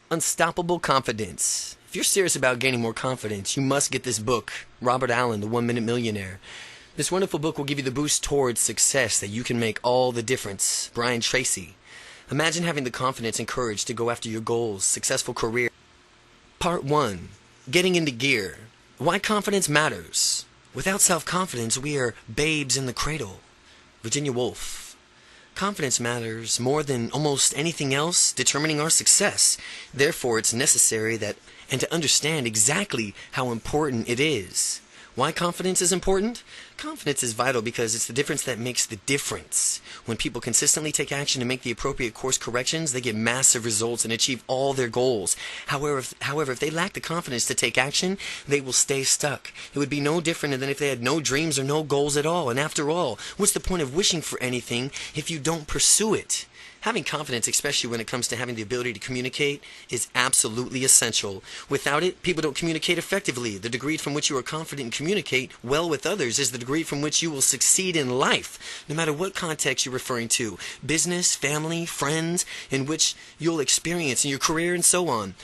Unstoppable Confidence. If you're serious about gaining more confidence, you must get this book, Robert Allen, The 1 Minute Millionaire. This wonderful book will give you the boost towards success that you can make all the difference. Brian Tracy. Imagine having the confidence and courage to go after your goals, successful career. Part 1. Getting into gear. Why confidence matters. Without self-confidence, we are babes in the cradle. Virginia Woolf. Confidence matters more than almost anything else determining our success. Therefore, it's necessary to understand exactly how important it is. Why confidence is important? Confidence is vital because it's the difference that makes the difference. When people consistently take action and make the appropriate course corrections, they get massive results and achieve all their goals. However, if they lack the confidence to take action, they will stay stuck. It would be no different than if they had no dreams or no goals at all. And after all, what's the point of wishing for anything if you don't pursue it? Having confidence, especially when it comes to having the ability to communicate, is absolutely essential. Without it, people don't communicate effectively. The degree from which you are confident and communicate well with others is the degree from which you will succeed in life, no matter what context you're referring to. Business, family, friends, in which you'll experience in your career and so on.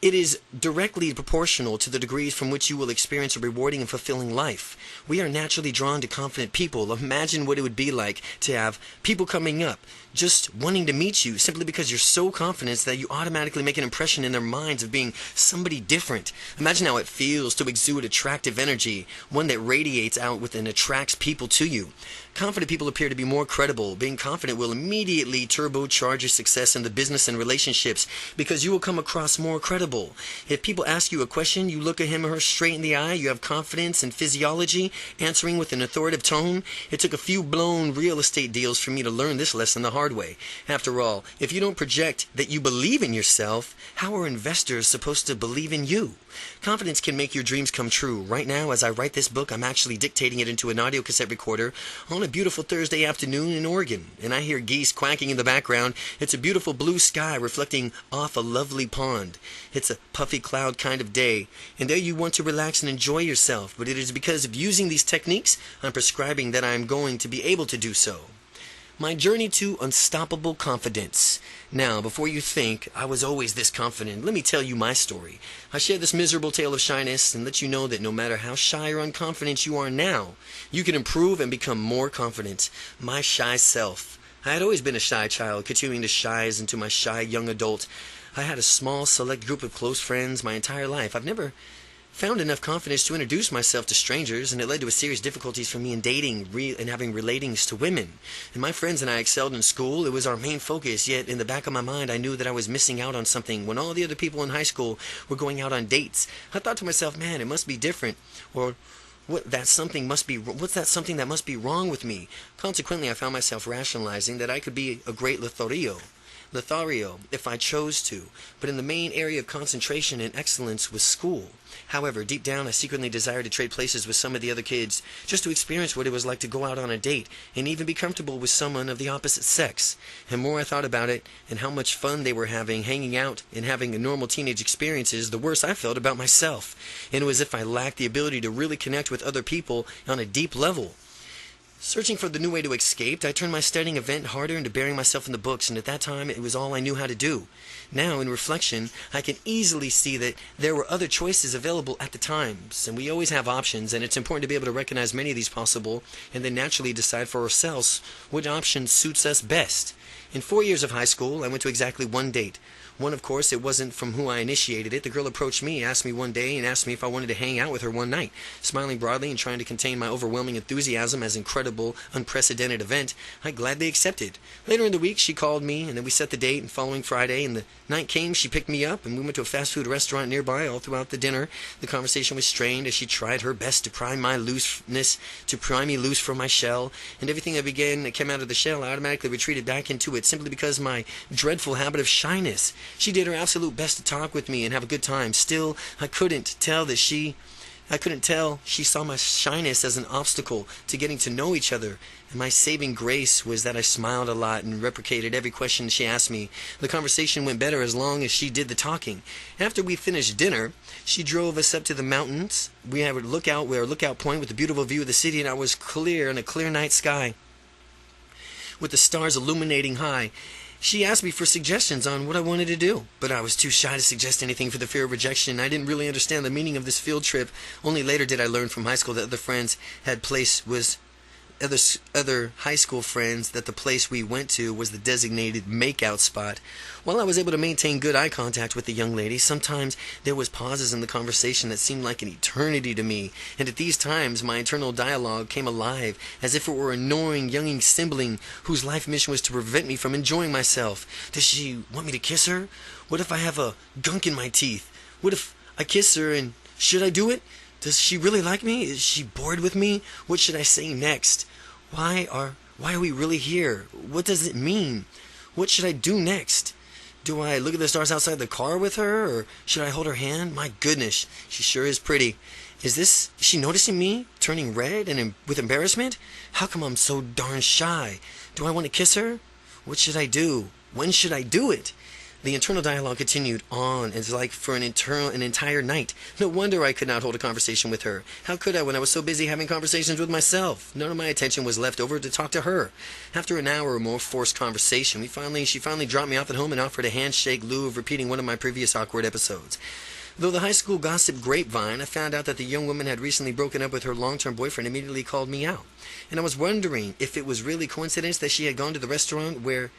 It is directly proportional to the degrees from which you will experience a rewarding and fulfilling life. We are naturally drawn to confident people. Imagine what it would be like to have people coming up, just wanting to meet you simply because you're so confident that you automatically make an impression in their minds of being somebody different. Imagine how it feels to exude attractive energy, one that radiates out with and attracts people to you. Confident people appear to be more credible. Being confident will immediately turbocharge your success in the business and relationships because you will come across more credible. If people ask you a question, you look at him or her straight in the eye, you have confidence and physiology, answering with an authoritative tone. It took a few blown real estate deals for me to learn this lesson the hard way. After all, if you don't project that you believe in yourself, how are investors supposed to believe in you? Confidence can make your dreams come true. Right now, as I write this book, I'm actually dictating it into an audio cassette recorder on a beautiful Thursday afternoon in Oregon, and I hear geese quacking in the background. It's a beautiful blue sky reflecting off a lovely pond. It's a puffy cloud kind of day, and there you want to relax and enjoy yourself, but it is because of using these techniques I'm prescribing that I'm going to be able to do so. My journey to unstoppable confidence. Now, before you think I was always this confident, let me tell you my story. I share this miserable tale of shyness and let you know that no matter how shy or unconfident you are now, you can improve and become more confident. My shy self. I had always been a shy child, continuing to shy into my shy young adult. I had a small, select group of close friends my entire life. I've never found enough confidence to introduce myself to strangers, and it led to a serious difficulties for me in dating and having relatings to women. And my friends and I excelled in school. It was our main focus, yet in the back of my mind I knew that I was missing out on something when all the other people in high school were going out on dates. I thought to myself, man, it must be different, or what's that something that must be wrong with me? Consequently, I found myself rationalizing that I could be a great Lothario if I chose to, but in the main area of concentration and excellence was school. However, deep down I secretly desired to trade places with some of the other kids just to experience what it was like to go out on a date and even be comfortable with someone of the opposite sex. And the more I thought about it and how much fun they were having, hanging out and having normal teenage experiences, the worse I felt about myself. And it was as if I lacked the ability to really connect with other people on a deep level. Searching for the new way to escape, I turned my studying event harder into burying myself in the books, and at that time it was all I knew how to do. Now, in reflection, I can easily see that there were other choices available at the times, and we always have options, and it's important to be able to recognize many of these possible, and then naturally decide for ourselves which option suits us best. In 4 years of high school, I went to exactly one date. One, of course, it wasn't from who I initiated it. The girl approached me, asked me one day, and asked me if I wanted to hang out with her one night. Smiling broadly and trying to contain my overwhelming enthusiasm as an incredible, unprecedented event, I gladly accepted. Later in the week, she called me, and then we set the date, and following Friday, and the night came, she picked me up, and we went to a fast food restaurant nearby. All throughout the dinner, the conversation was strained as she tried her best to pry me loose from my shell, and everything that came out of the shell, I automatically retreated back into it simply because of my dreadful habit of shyness. She did her absolute best to talk with me and have a good time. Still, I couldn't tell she saw my shyness as an obstacle to getting to know each other. And my saving grace was that I smiled a lot and reciprocated every question she asked me. The conversation went better as long as she did the talking. After we finished dinner, she drove us up to the mountains. We had a lookout point with a beautiful view of the city, and I was clear in a clear night sky with the stars illuminating high. She asked me for suggestions on what I wanted to do, but I was too shy to suggest anything for the fear of rejection. I didn't really understand the meaning of this field trip. Only later did I learn from high school that other high school friends that the place we went to was the designated makeout spot. While I was able to maintain good eye contact with the young lady, sometimes there was pauses in the conversation that seemed like an eternity to me, and at these times my internal dialogue came alive as if it were an annoying young sibling whose life mission was to prevent me from enjoying myself. Does she want me to kiss her? What if I have a gunk in my teeth? What if I kiss her, and should I do it? Does she really like me? Is she bored with me? What should I say next? Why are we really here? What does it mean? What should I do next? Do I look at the stars outside the car with her, or should I hold her hand? My goodness, she sure is pretty. Is she noticing me? Turning red and with embarrassment? How come I'm so darn shy? Do I want to kiss her? What should I do? When should I do it? The internal dialogue continued on, it's like for an entire night. No wonder I could not hold a conversation with her. How could I when I was so busy having conversations with myself? None of my attention was left over to talk to her. After an hour or more forced conversation, she finally dropped me off at home and offered a handshake, lieu of repeating one of my previous awkward episodes. Though the high school gossip grapevine, I found out that the young woman had recently broken up with her long-term boyfriend, immediately called me out. And I was wondering if it was really coincidence that she had gone to the restaurant where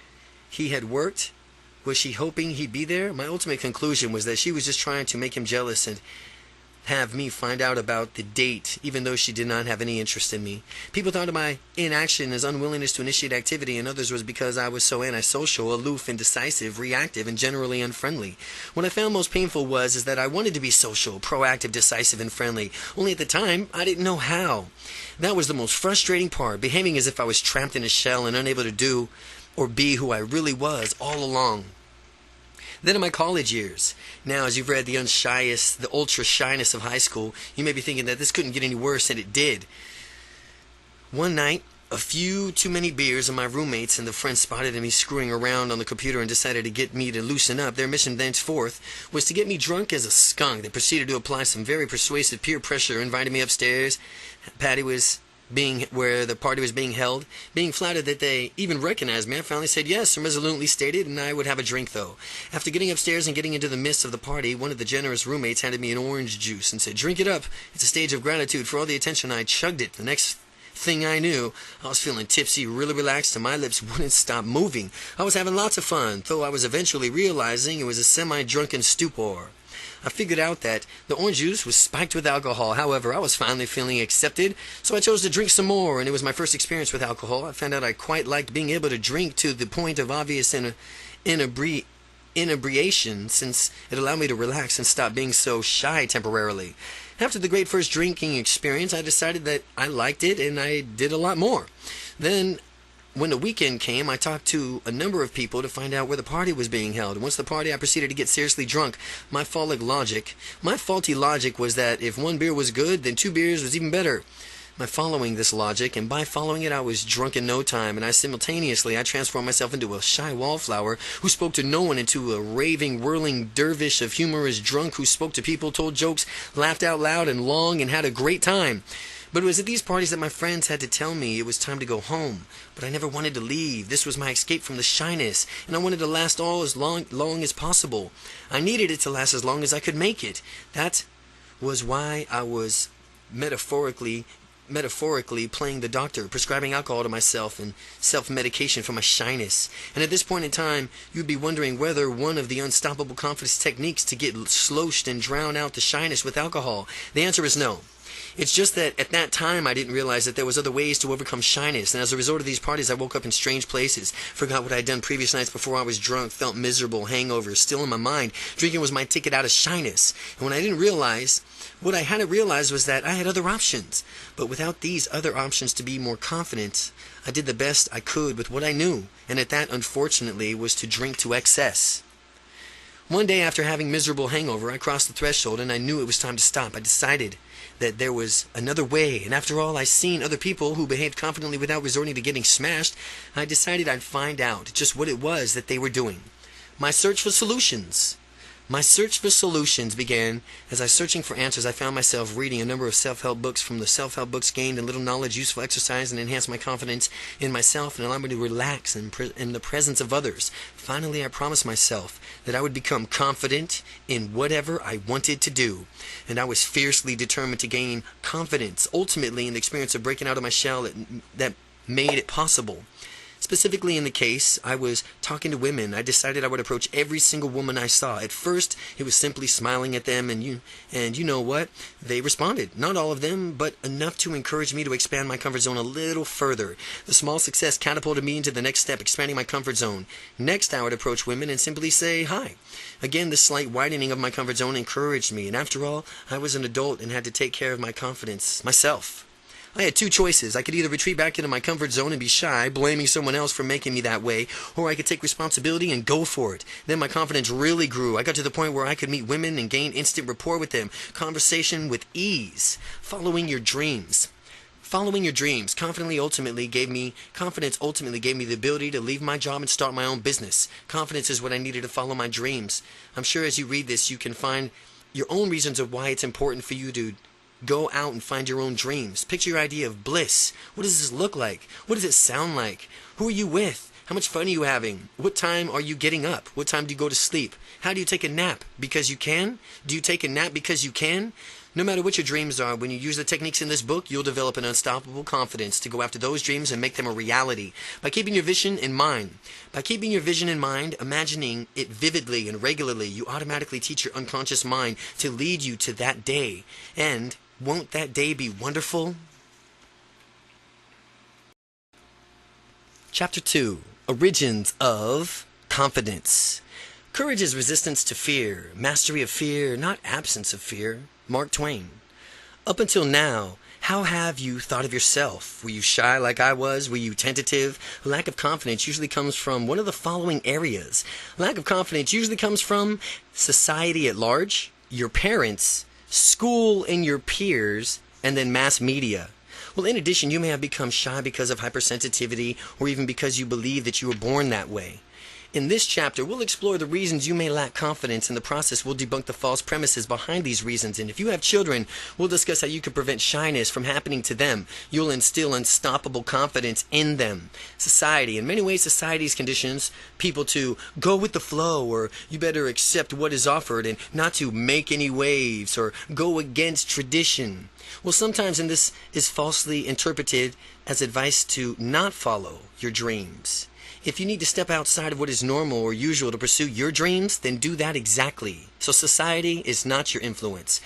he had worked. Was she hoping he'd be there? My ultimate conclusion was that she was just trying to make him jealous and have me find out about the date, even though she did not have any interest in me. People thought of my inaction as unwillingness to initiate activity, and others was because I was so antisocial, aloof, indecisive, reactive, and generally unfriendly. What I found most painful was that I wanted to be social, proactive, decisive, and friendly. Only at the time, I didn't know how. That was the most frustrating part, behaving as if I was trapped in a shell and unable to do or be who I really was all along. Then in my college years, now as you've read the ultra shyness of high school, you may be thinking that this couldn't get any worse, and it did. One night, a few too many beers and my roommates and the friends spotted me screwing around on the computer and decided to get me to loosen up. Their mission thenceforth was to get me drunk as a skunk. They proceeded to apply some very persuasive peer pressure, invited me upstairs. Where the party was being held, being flattered that they even recognized me. I finally said yes, and resolutely stated, and I would have a drink though. After getting upstairs and getting into the midst of the party, one of the generous roommates handed me an orange juice and said, "Drink it up. It's a stage of gratitude for all the attention." I chugged it. The next thing I knew, I was feeling tipsy, really relaxed, and my lips wouldn't stop moving. I was having lots of fun, though I was eventually realizing it was a semi-drunken stupor. I figured out that the orange juice was spiked with alcohol. However, I was finally feeling accepted, so I chose to drink some more, and it was my first experience with alcohol. I found out I quite liked being able to drink to the point of obvious inebriation, since it allowed me to relax and stop being so shy temporarily. After the great first drinking experience, I decided that I liked it, and I did a lot more. Then, when the weekend came, I talked to a number of people to find out where the party was being held. Once the party, I proceeded to get seriously drunk. My faulty logic was that if one beer was good, then 2 beers was even better. By following this logic, and by following it, I was drunk in no time, and I transformed myself into a shy wallflower who spoke to no one, into a raving, whirling dervish of humorous drunk who spoke to people, told jokes, laughed out loud and long, and had a great time. But it was at these parties that my friends had to tell me it was time to go home. But I never wanted to leave. This was my escape from the shyness, and I wanted to last as long as possible. I needed it to last as long as I could make it. That was why I was metaphorically playing the doctor, prescribing alcohol to myself and self-medication for my shyness. And at this point in time, you'd be wondering whether one of the unstoppable confidence techniques to get sloshed and drown out the shyness with alcohol. The answer is no. It's just that at that time I didn't realize that there was other ways to overcome shyness, and as a result of these parties I woke up in strange places, forgot what I had done previous nights before I was drunk, felt miserable, hangovers still in my mind. Drinking was my ticket out of shyness, and what I hadn't realized was that I had other options. But without these other options to be more confident, I did the best I could with what I knew, and that unfortunately was to drink to excess. One day after having miserable hangover, I crossed the threshold and I knew it was time to stop. I decided that there was another way, and after all, I'd seen other people who behaved confidently without resorting to getting smashed. I decided I'd find out just what it was that they were doing. My search for solutions. My search for solutions began as I was searching for answers. I found myself reading a number of self-help books. From the self-help books gained a little knowledge, useful exercise, and enhanced my confidence in myself and allowed me to relax in the presence of others. Finally, I promised myself that I would become confident in whatever I wanted to do. And I was fiercely determined to gain confidence, ultimately in the experience of breaking out of my shell that made it possible. Specifically in the case, I was talking to women. I decided I would approach every single woman I saw. At first, it was simply smiling at them, and you know what? They responded. Not all of them, but enough to encourage me to expand my comfort zone a little further. The small success catapulted me into the next step, expanding my comfort zone. Next, I would approach women and simply say hi. Again, the slight widening of my comfort zone encouraged me, and after all, I was an adult and had to take care of my confidence myself. I had two choices. I could either retreat back into my comfort zone and be shy, blaming someone else for making me that way, or I could take responsibility and go for it. Then my confidence really grew. I got to the point where I could meet women and gain instant rapport with them, conversation with ease. Following your dreams. Following your dreams confidence ultimately gave me the ability to leave my job and start my own business. Confidence is what I needed to follow my dreams. I'm sure as you read this, you can find your own reasons of why it's important for you to go out and find your own dreams. Picture your idea of bliss. What does this look like? What does it sound like? Who are you with? How much fun are you having? What time are you getting up? What time do you go to sleep? How do you take a nap? Because you can? Do you take a nap because you can? No matter what your dreams are, when you use the techniques in this book, you'll develop an unstoppable confidence to go after those dreams and make them a reality. By keeping your vision in mind, imagining it vividly and regularly, you automatically teach your unconscious mind to lead you to that day. And won't that day be wonderful? Chapter 2. Origins of Confidence. Courage is resistance to fear, mastery of fear, not absence of fear. Mark Twain. Up until now, how have you thought of yourself? Were you shy like I was? Were you tentative? Lack of confidence usually comes from one of the following areas. Lack of confidence usually comes from society at large, your parents, school and your peers, and then mass media. Well, in addition, you may have become shy because of hypersensitivity or even because you believe that you were born that way. In this chapter, we'll explore the reasons you may lack confidence. In the process, we'll debunk the false premises behind these reasons. And if you have children, we'll discuss how you can prevent shyness from happening to them. You'll instill unstoppable confidence in them. Society. In many ways, society's conditions people to go with the flow, or you better accept what is offered and not to make any waves or go against tradition. Well, sometimes this is falsely interpreted as advice to not follow your dreams. If you need to step outside of what is normal or usual to pursue your dreams, then do that exactly. So society is not your influence.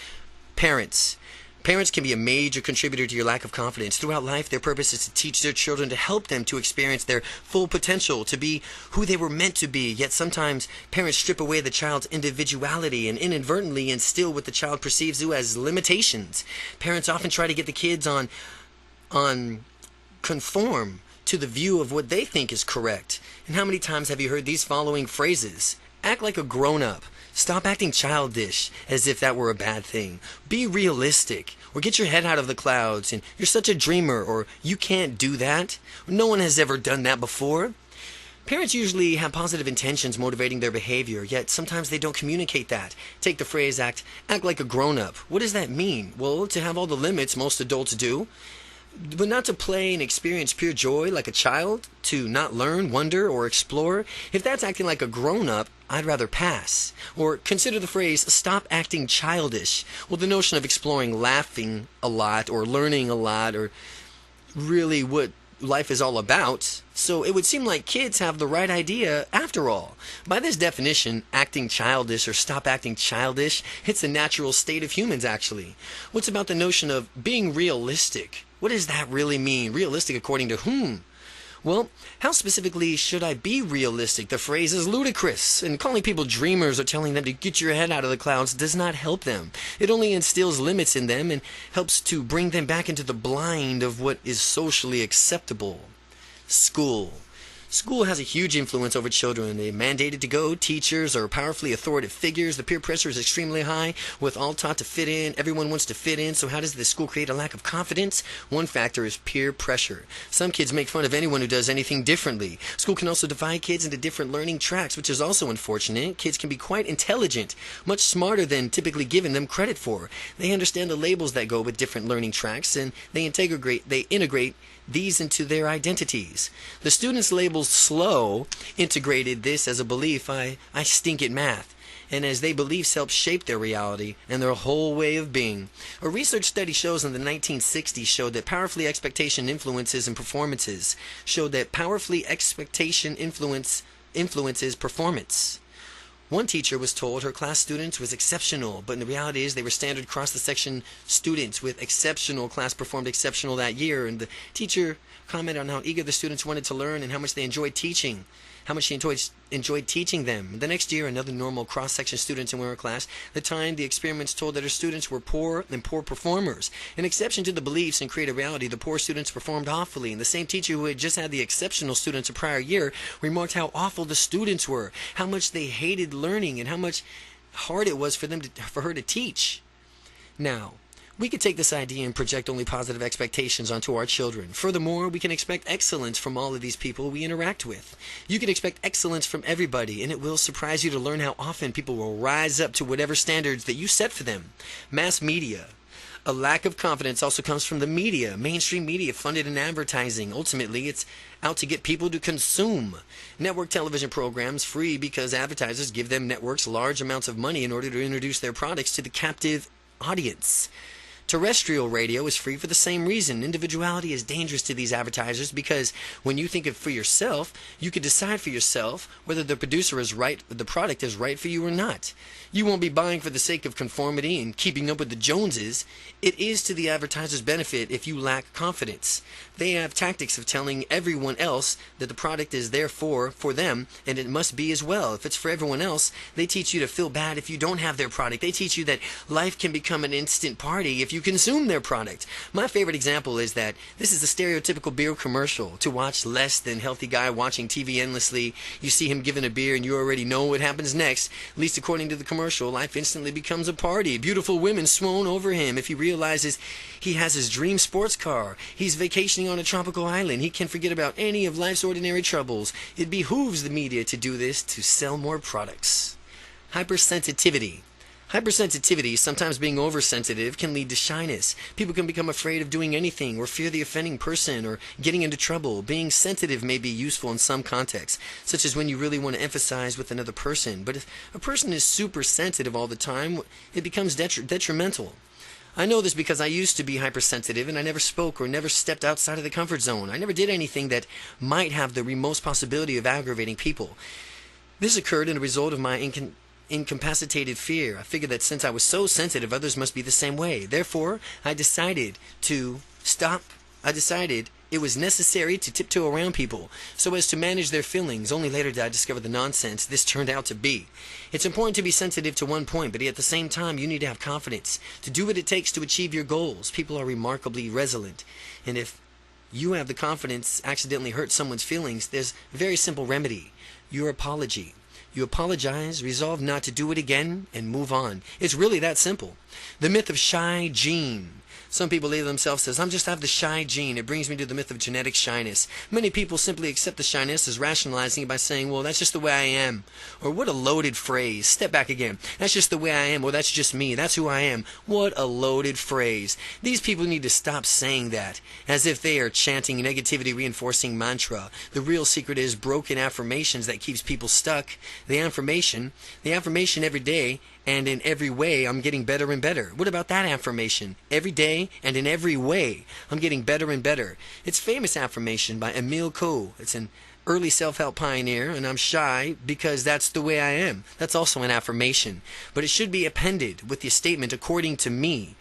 Parents. Parents can be a major contributor to your lack of confidence. Throughout life, their purpose is to teach their children, to help them to experience their full potential, to be who they were meant to be. Yet sometimes parents strip away the child's individuality and inadvertently instill what the child perceives as limitations. Parents often try to get the kids on conform to the view of what they think is correct. And how many times have you heard these following phrases? Act like a grown-up. Stop acting childish as if that were a bad thing. Be realistic. Or get your head out of the clouds. And you're such a dreamer. Or you can't do that. No one has ever done that before. Parents usually have positive intentions motivating their behavior, yet sometimes they don't communicate that. Take the phrase act like a grown-up. What does that mean? Well, to have all the limits most adults do. But not to play and experience pure joy like a child, to not learn, wonder, or explore. If that's acting like a grown-up, I'd rather pass. Or consider the phrase, stop acting childish. Well, the notion of exploring, laughing a lot, or learning a lot, or really what life is all about. So it would seem like kids have the right idea after all. By this definition, acting childish or stop acting childish, it's a natural state of humans actually. What's about the notion of being realistic? What does that really mean? Realistic according to whom? Well, how specifically should I be realistic? The phrase is ludicrous, and calling people dreamers or telling them to get your head out of the clouds does not help them. It only instills limits in them and helps to bring them back into the blind of what is socially acceptable. School. School has a huge influence over children. They're mandated to go. Teachers are powerfully authoritative figures. The peer pressure is extremely high. With all taught to fit in, everyone wants to fit in. So how does the school create a lack of confidence? One factor is peer pressure. Some kids make fun of anyone who does anything differently. School can also divide kids into different learning tracks, which is also unfortunate. Kids can be quite intelligent, much smarter than typically given them credit for. They understand the labels that go with different learning tracks, and they integrate these into their identities. The students labeled slow integrated this as a belief, I stink at math, and as they beliefs help shape their reality and their whole way of being. A research study shows in the 1960s showed that powerfully expectation influences and performances influences performance. One teacher was told her class students was exceptional, but the reality is they were standard across the section students with exceptional. Class performed exceptional that year, and the teacher commented on how eager the students wanted to learn and how much they enjoyed teaching. How much she enjoyed teaching them. The next year, another normal cross-section students in her class. The time, the experiments told that her students were poor and poor performers. An exception to the beliefs and create a reality, the poor students performed awfully. And the same teacher who had just had the exceptional students a prior year remarked how awful the students were, how much they hated learning, and how much hard it was for her to teach. Now, we could take this idea and project only positive expectations onto our children. Furthermore, we can expect excellence from all of these people we interact with. You can expect excellence from everybody, and it will surprise you to learn how often people will rise up to whatever standards that you set for them. Mass media. A lack of confidence also comes from the media, mainstream media funded in advertising. Ultimately, it's out to get people to consume. Network television programs free because advertisers give them networks large amounts of money in order to introduce their products to the captive audience. Terrestrial radio is free for the same reason. Individuality is dangerous to these advertisers because when you think of for yourself, you can decide for yourself whether the producer is right, the product is right for you or not. You won't be buying for the sake of conformity and keeping up with the Joneses. It is to the advertiser's benefit if you lack confidence. They have tactics of telling everyone else that the product is there for them, and it must be as well. If it's for everyone else, they teach you to feel bad if you don't have their product. They teach you that life can become an instant party if you consume their product. My favorite example is that this is a stereotypical beer commercial. To watch less than healthy guy watching TV endlessly, you see him giving a beer and you already know what happens next. At least according to the commercial, life instantly becomes a party. Beautiful women swoon over him if he realizes he has his dream sports car. He's vacationing on a tropical island. He can forget about any of life's ordinary troubles. It behooves the media to do this to sell more products. Hypersensitivity. Hypersensitivity, sometimes being oversensitive, can lead to shyness. People can become afraid of doing anything or fear the offending person or getting into trouble. Being sensitive may be useful in some contexts, such as when you really want to emphasize with another person. But if a person is super sensitive all the time, it becomes detrimental. I know this because I used to be hypersensitive and I never spoke or never stepped outside of the comfort zone. I never did anything that might have the remote possibility of aggravating people. This occurred in a result of my incapacitated fear. I figured that since I was so sensitive, others must be the same way. Therefore, I decided to stop. I decided it was necessary to tiptoe around people so as to manage their feelings. Only later did I discover the nonsense this turned out to be. It's important to be sensitive to one point, but at the same time, you need to have confidence to do what it takes to achieve your goals. People are remarkably resilient, and if you have the confidence accidentally hurt someone's feelings, there's a very simple remedy: your apology. You apologize, resolve not to do it again, and move on. It's really that simple. The myth of shy gene. Some people label themselves as, I just have the shy gene. It brings me to the myth of genetic shyness. Many people simply accept the shyness as rationalizing it by saying, well, that's just the way I am. Or what a loaded phrase. Step back again. That's just the way I am. Or that's just me. That's who I am. What a loaded phrase. These people need to stop saying that as if they are chanting negativity reinforcing mantra. The real secret is broken affirmations that keeps people stuck. The affirmation every day and in every way I'm getting better and better. What about that affirmation? Every day and in every way I'm getting better and better. It's famous affirmation by Emile Coe. It's an early self-help pioneer, and I'm shy because that's the way I am. That's also an affirmation. But it should be appended with the statement, according to me.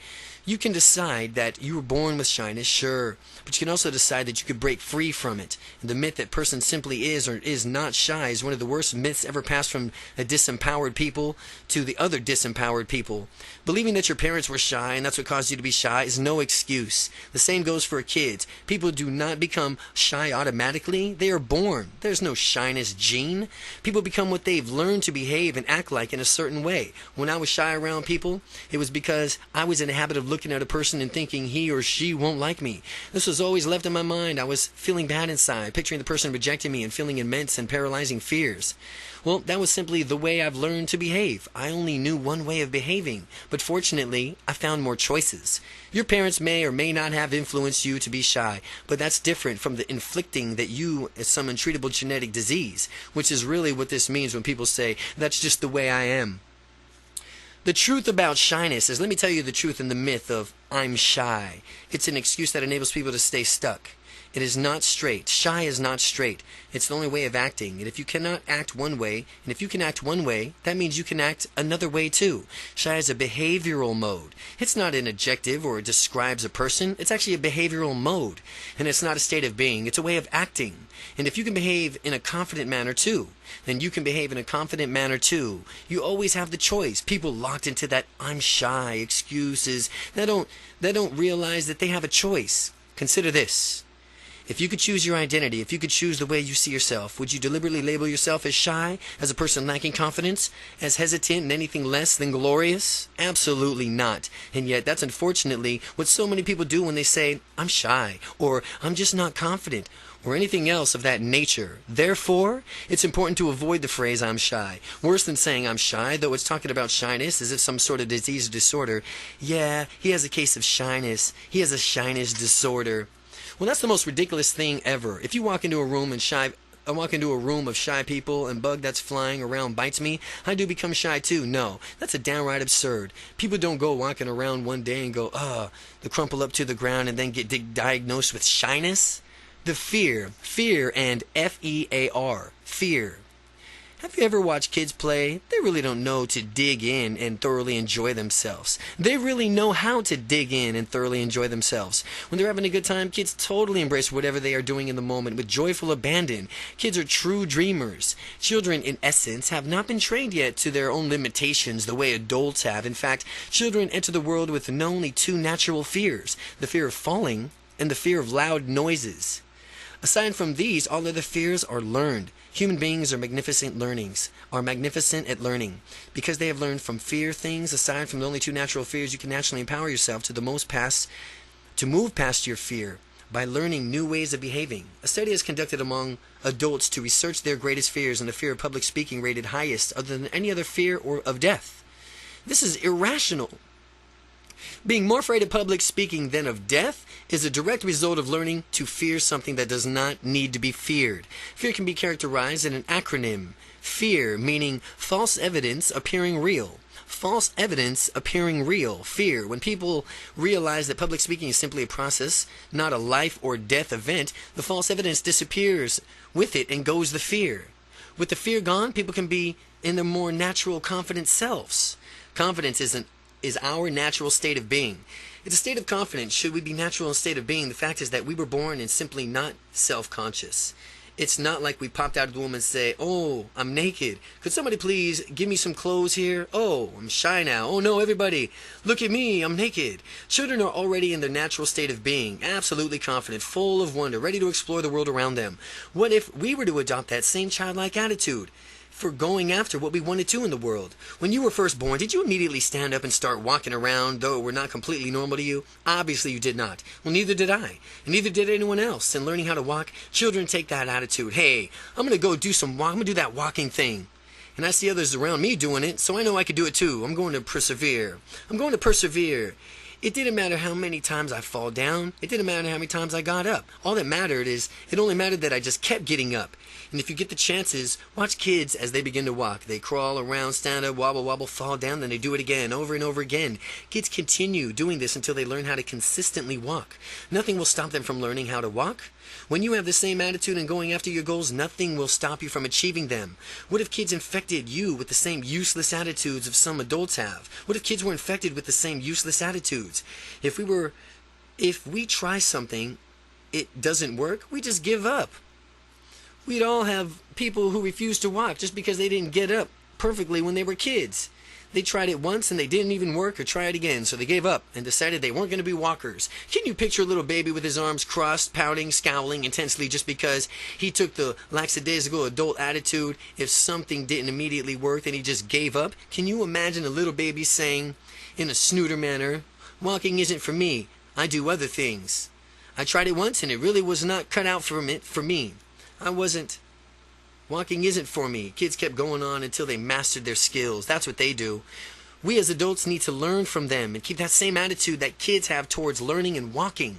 You can decide that you were born with shyness, sure, but you can also decide that you could break free from it. And the myth that person simply is or is not shy is one of the worst myths ever passed from a disempowered people to the other disempowered people. Believing that your parents were shy and that's what caused you to be shy is no excuse. The same goes for kids. People do not become shy automatically. They are born. There's no shyness gene. People become what they've learned to behave and act like in a certain way. When I was shy around people, it was because I was in the habit of looking at a person and thinking he or she won't like me. This was always left in my mind. I was feeling bad inside, picturing the person rejecting me and feeling immense and paralyzing fears. Well, that was simply the way I've learned to behave. I only knew one way of behaving, but fortunately, I found more choices. Your parents may or may not have influenced you to be shy, but that's different from the inflicting that you as some untreatable genetic disease, which is really what this means when people say, that's just the way I am. The truth about shyness is, let me tell you the truth in the myth of I'm shy. It's an excuse that enables people to stay stuck. It is not straight. Shy is not straight. It's the only way of acting. And if you cannot act one way, and if you can act one way, that means you can act another way too. Shy is a behavioral mode. It's not an adjective or it describes a person. It's actually a behavioral mode. And it's not a state of being. It's a way of acting. And if you can behave in a confident manner too, then you can behave in a confident manner too. You always have the choice. People locked into that I'm shy excuses. They don't realize that they have a choice. Consider this. If you could choose your identity, if you could choose the way you see yourself, would you deliberately label yourself as shy, as a person lacking confidence, as hesitant and anything less than glorious? Absolutely not. And yet that's unfortunately what so many people do when they say, I'm shy, or I'm just not confident, or anything else of that nature. Therefore, it's important to avoid the phrase I'm shy. Worse than saying I'm shy, though it's talking about shyness as if some sort of disease or disorder. Yeah, he has a case of shyness. He has a shyness disorder. Well, that's the most ridiculous thing ever. If you walk into a room and I walk into a room of shy people and bug that's flying around bites me, I do become shy too. No, that's a downright absurd. People don't go walking around one day and go, they crumple up to the ground and then get diagnosed with shyness. The fear and F-E-A-R, fear. Have you ever watched kids play? They really don't know to dig in and thoroughly enjoy themselves. They really know how to dig in and thoroughly enjoy themselves. When they're having a good time, kids totally embrace whatever they are doing in the moment with joyful abandon. Kids are true dreamers. Children, in essence, have not been trained yet to their own limitations the way adults have. In fact, children enter the world with only two natural fears, the fear of falling and the fear of loud noises. Aside from these, all other fears are learned. Human beings are magnificent at learning. Because they have learned from fear things, aside from the only two natural fears, you can naturally empower yourself to move past your fear by learning new ways of behaving. A study is conducted among adults to research their greatest fears, and the fear of public speaking rated highest other than any other fear or of death. This is irrational. Being more afraid of public speaking than of death is a direct result of learning to fear something that does not need to be feared. Fear can be characterized in an acronym. FEAR, meaning false evidence appearing real. False evidence appearing real. Fear. When people realize that public speaking is simply a process, not a life or death event, the false evidence disappears with it and goes the fear. With the fear gone, people can be in their more natural, confident selves. Confidence is our natural state of being. It's a state of confidence. Should we be natural in a state of being? The fact is that we were born and simply not self-conscious. It's not like we popped out of the womb and say, oh, I'm naked. Could somebody please give me some clothes here? Oh, I'm shy now. Oh no, everybody, look at me, I'm naked. Children are already in their natural state of being, absolutely confident, full of wonder, ready to explore the world around them. What if we were to adopt that same childlike attitude for going after what we wanted to in the world? When you were first born, did you immediately stand up and start walking around, though it were not completely normal to you? Obviously you did not. Well, neither did I, and neither did anyone else. In learning how to walk, children take that attitude. Hey, I'm going to do that walking thing. And I see others around me doing it, so I know I could do it too. I'm going to persevere. It didn't matter how many times I fall down. It didn't matter how many times I got up. All that mattered is, it only mattered that I just kept getting up. And if you get the chances, watch kids as they begin to walk. They crawl around, stand up, wobble, wobble, fall down, then they do it again, over and over again. Kids continue doing this until they learn how to consistently walk. Nothing will stop them from learning how to walk. When you have the same attitude and going after your goals, nothing will stop you from achieving them. What if kids infected you with the same useless attitudes of some adults have? What if kids were infected with the same useless attitudes? If we try something, it doesn't work, we just give up. We'd all have people who refuse to walk just because they didn't get up perfectly when they were kids. They tried it once and they didn't even work, or try it again, so they gave up and decided they weren't going to be walkers. Can you picture a little baby with his arms crossed, pouting, scowling intensely just because he took the lackadaisical adult attitude? If something didn't immediately work, then he just gave up? Can you imagine a little baby saying, in a snooter manner, "Walking isn't for me, I do other things. I tried it once and it really was not cut out for me. Walking isn't for me." Kids kept going on until they mastered their skills. That's what they do. We as adults need to learn from them and keep that same attitude that kids have towards learning and walking.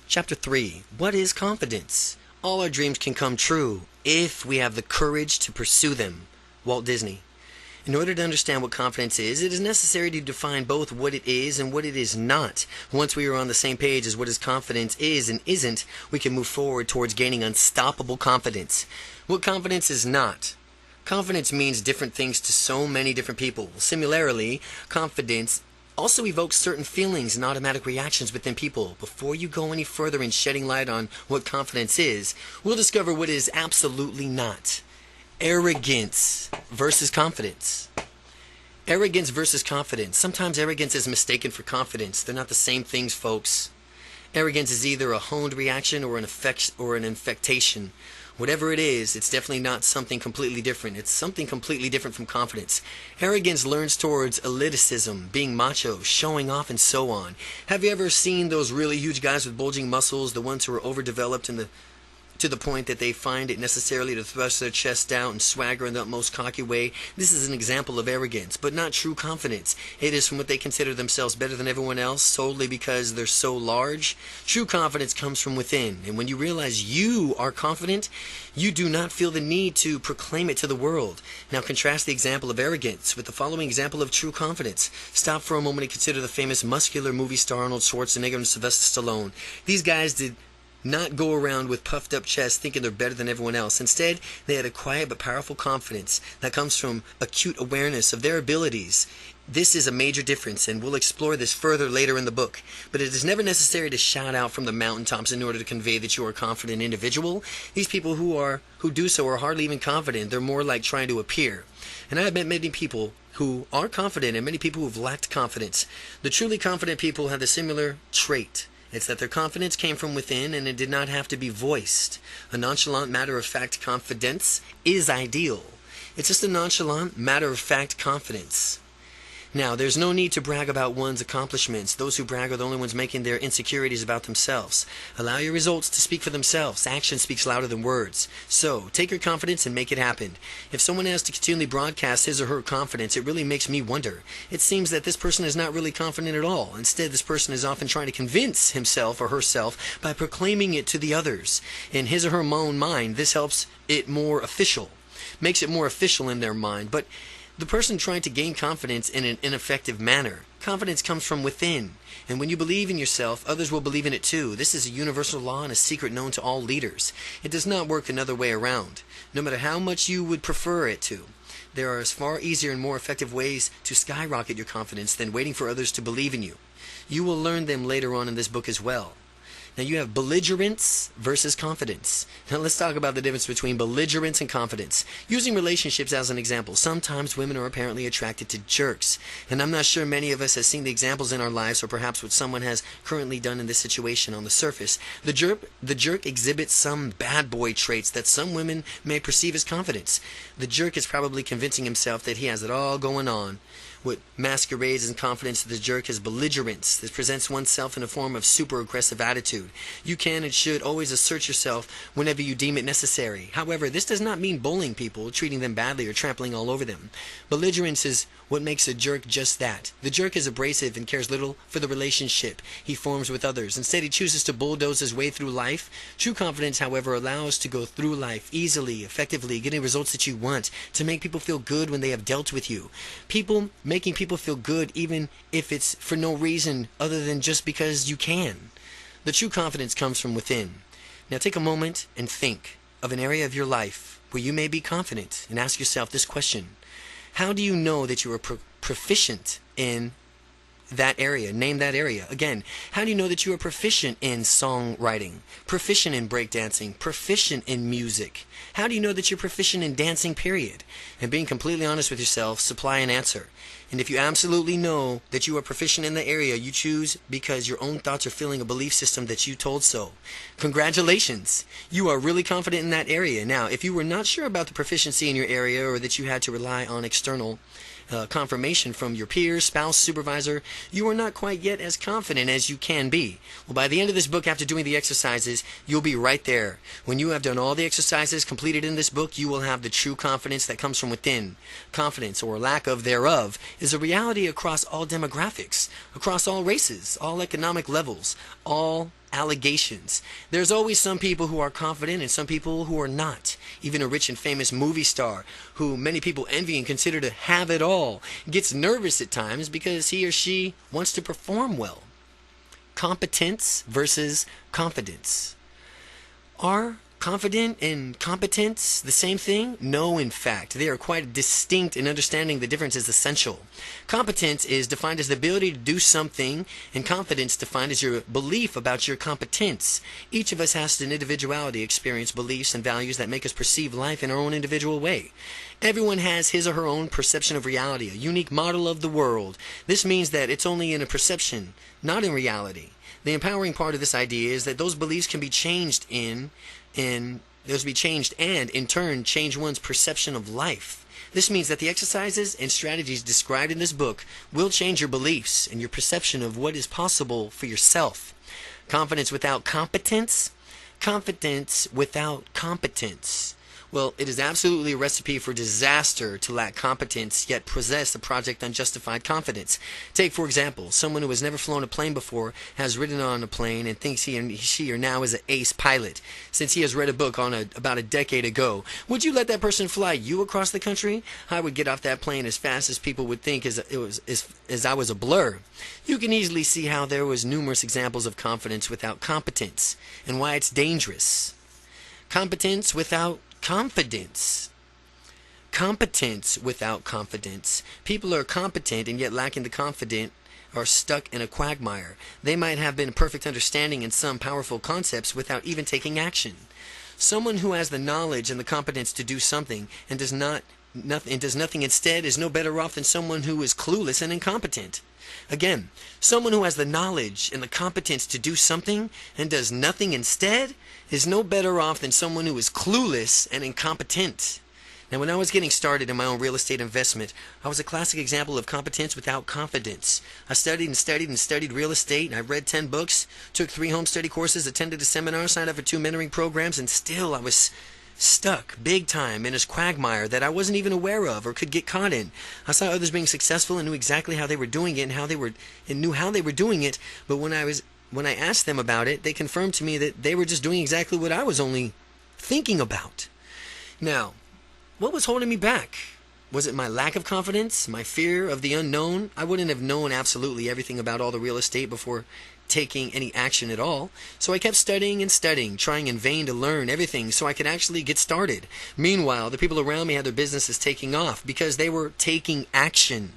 Chapter 3. What is confidence? All our dreams can come true if we have the courage to pursue them. Walt Disney. In order to understand what confidence is, it is necessary to define both what it is and what it is not. Once we are on the same page as what is confidence is and isn't, we can move forward towards gaining unstoppable confidence. What confidence is not. Confidence means different things to so many different people. Similarly, confidence also evokes certain feelings and automatic reactions within people. Before you go any further in shedding light on what confidence is, we'll discover what it is absolutely not. Arrogance versus confidence. Arrogance versus confidence. Sometimes arrogance is mistaken for confidence. They're not the same things, folks. Arrogance is either a honed reaction or an infectation. Whatever it is, it's definitely not something completely different. It's something completely different from confidence. Arrogance leans towards elitism, being macho, showing off, and so on. Have you ever seen those really huge guys with bulging muscles, the ones who are overdeveloped to the point that they find it necessarily to thrust their chest out and swagger in the utmost cocky way? This is an example of arrogance, but not true confidence. It is from what they consider themselves better than everyone else solely because they're so large. True confidence comes from within, and when you realize you are confident, you do not feel the need to proclaim it to the world. Now contrast the example of arrogance with the following example of true confidence. Stop for a moment and consider the famous muscular movie star Arnold Schwarzenegger and Sylvester Stallone. These guys did not go around with puffed up chests thinking they're better than everyone else. Instead, they had a quiet but powerful confidence that comes from acute awareness of their abilities. This is a major difference, and we'll explore this further later in the book. But it is never necessary to shout out from the mountaintops in order to convey that you are a confident individual. These people who do so are hardly even confident. They're more like trying to appear. And I have met many people who are confident and many people who have lacked confidence. The truly confident people have the similar trait. It's that their confidence came from within and it did not have to be voiced. A nonchalant, matter-of-fact confidence is ideal. It's just a nonchalant, matter-of-fact confidence. Now, there's no need to brag about one's accomplishments. Those who brag are the only ones making their insecurities about themselves. Allow your results to speak for themselves. Action speaks louder than words. So, take your confidence and make it happen. If someone has to continually broadcast his or her confidence, it really makes me wonder. It seems that this person is not really confident at all. Instead, this person is often trying to convince himself or herself by proclaiming it to the others. In his or her own mind, this helps it more official. Makes it more official in their mind. But the person trying to gain confidence in an ineffective manner. Confidence comes from within, and when you believe in yourself, others will believe in it too. This is a universal law and a secret known to all leaders. It does not work another way around, no matter how much you would prefer it to. There are far easier and more effective ways to skyrocket your confidence than waiting for others to believe in you. You will learn them later on in this book as well. Now you have belligerence versus confidence. Now let's talk about the difference between belligerence and confidence. Using relationships as an example, sometimes women are apparently attracted to jerks. And I'm not sure many of us have seen the examples in our lives or perhaps what someone has currently done in this situation on the surface. The jerk exhibits some bad boy traits that some women may perceive as confidence. The jerk is probably convincing himself that he has it all going on. What masquerades as confidence to the jerk is belligerence. This presents oneself in a form of super aggressive attitude. You can and should always assert yourself whenever you deem it necessary. However, this does not mean bullying people, treating them badly, or trampling all over them. Belligerence is what makes a jerk just that. The jerk is abrasive and cares little for the relationship he forms with others. Instead, he chooses to bulldoze his way through life. True confidence, however, allows to go through life easily, effectively, getting results that you want, to make people feel good when they have dealt with you. Making people feel good even if it's for no reason other than just because you can. The true confidence comes from within. Now take a moment and think of an area of your life where you may be confident, and ask yourself this question. How do you know that you are proficient in that area? Name that area. Again, how do you know that you are proficient in songwriting, proficient in breakdancing, proficient in music? How do you know that you're proficient in dancing, period? And being completely honest with yourself, supply an answer. And if you absolutely know that you are proficient in the area you choose because your own thoughts are filling a belief system that you told so, congratulations! You are really confident in that area. Now, if you were not sure about the proficiency in your area, or that you had to rely on external confirmation from your peers, spouse, supervisor, you are not quite yet as confident as you can be. Well, by the end of this book, after doing the exercises, you'll be right there. When you have done all the exercises completed in this book, you will have the true confidence that comes from within. Confidence, or lack of thereof, is a reality across all demographics, across all races, all economic levels, all allegations. There's always some people who are confident and some people who are not. Even a rich and famous movie star, who many people envy and consider to have it all, gets nervous at times because he or she wants to perform well. Competence versus confidence. Are confident and competence the same thing? No, in fact. They are quite distinct, and understanding the difference is essential. Competence is defined as the ability to do something, and confidence defined as your belief about your competence. Each of us has an individuality, experience, beliefs, and values that make us perceive life in our own individual way. Everyone has his or her own perception of reality, a unique model of the world. This means that it's only in a perception, not in reality. The empowering part of this idea is that those beliefs can be changed and in turn change one's perception of life. This means that the exercises and strategies described in this book will change your beliefs and your perception of what is possible for yourself. Confidence without competence? Confidence without competence. Well, it is absolutely a recipe for disaster to lack competence, yet possess a project unjustified confidence. Take, for example, someone who has never flown a plane before, has ridden on a plane, and thinks she or now is an ace pilot, since he has read a book on about a decade ago. Would you let that person fly you across the country? I would get off that plane as fast as people would think as I was a blur. You can easily see how there was numerous examples of confidence without competence, and why it's dangerous. Competence without confidence. Competence without confidence. People are competent and yet lacking the confident are stuck in a quagmire. They might have been perfect understanding in some powerful concepts without even taking action. Someone who has the knowledge and the competence to do something and does nothing instead is no better off than someone who is clueless and incompetent. Again, someone who has the knowledge and the competence to do something and does nothing instead is no better off than someone who is clueless and incompetent. Now, when I was getting started in my own real estate investment, I was a classic example of competence without confidence. I studied and studied and studied real estate, and I read 10 books, took 3 home study courses, attended a seminar, signed up for 2 mentoring programs, and still I was stuck big time in this quagmire that I wasn't even aware of or could get caught in. I saw others being successful and knew exactly how they were doing it and knew how they were doing it, but when I asked them about it, they confirmed to me that they were just doing exactly what I was only thinking about. Now, what was holding me back? Was it my lack of confidence? My fear of the unknown? I wouldn't have known absolutely everything about all the real estate before taking any action at all. So I kept studying and studying, trying in vain to learn everything so I could actually get started. Meanwhile, the people around me had their businesses taking off because they were taking action.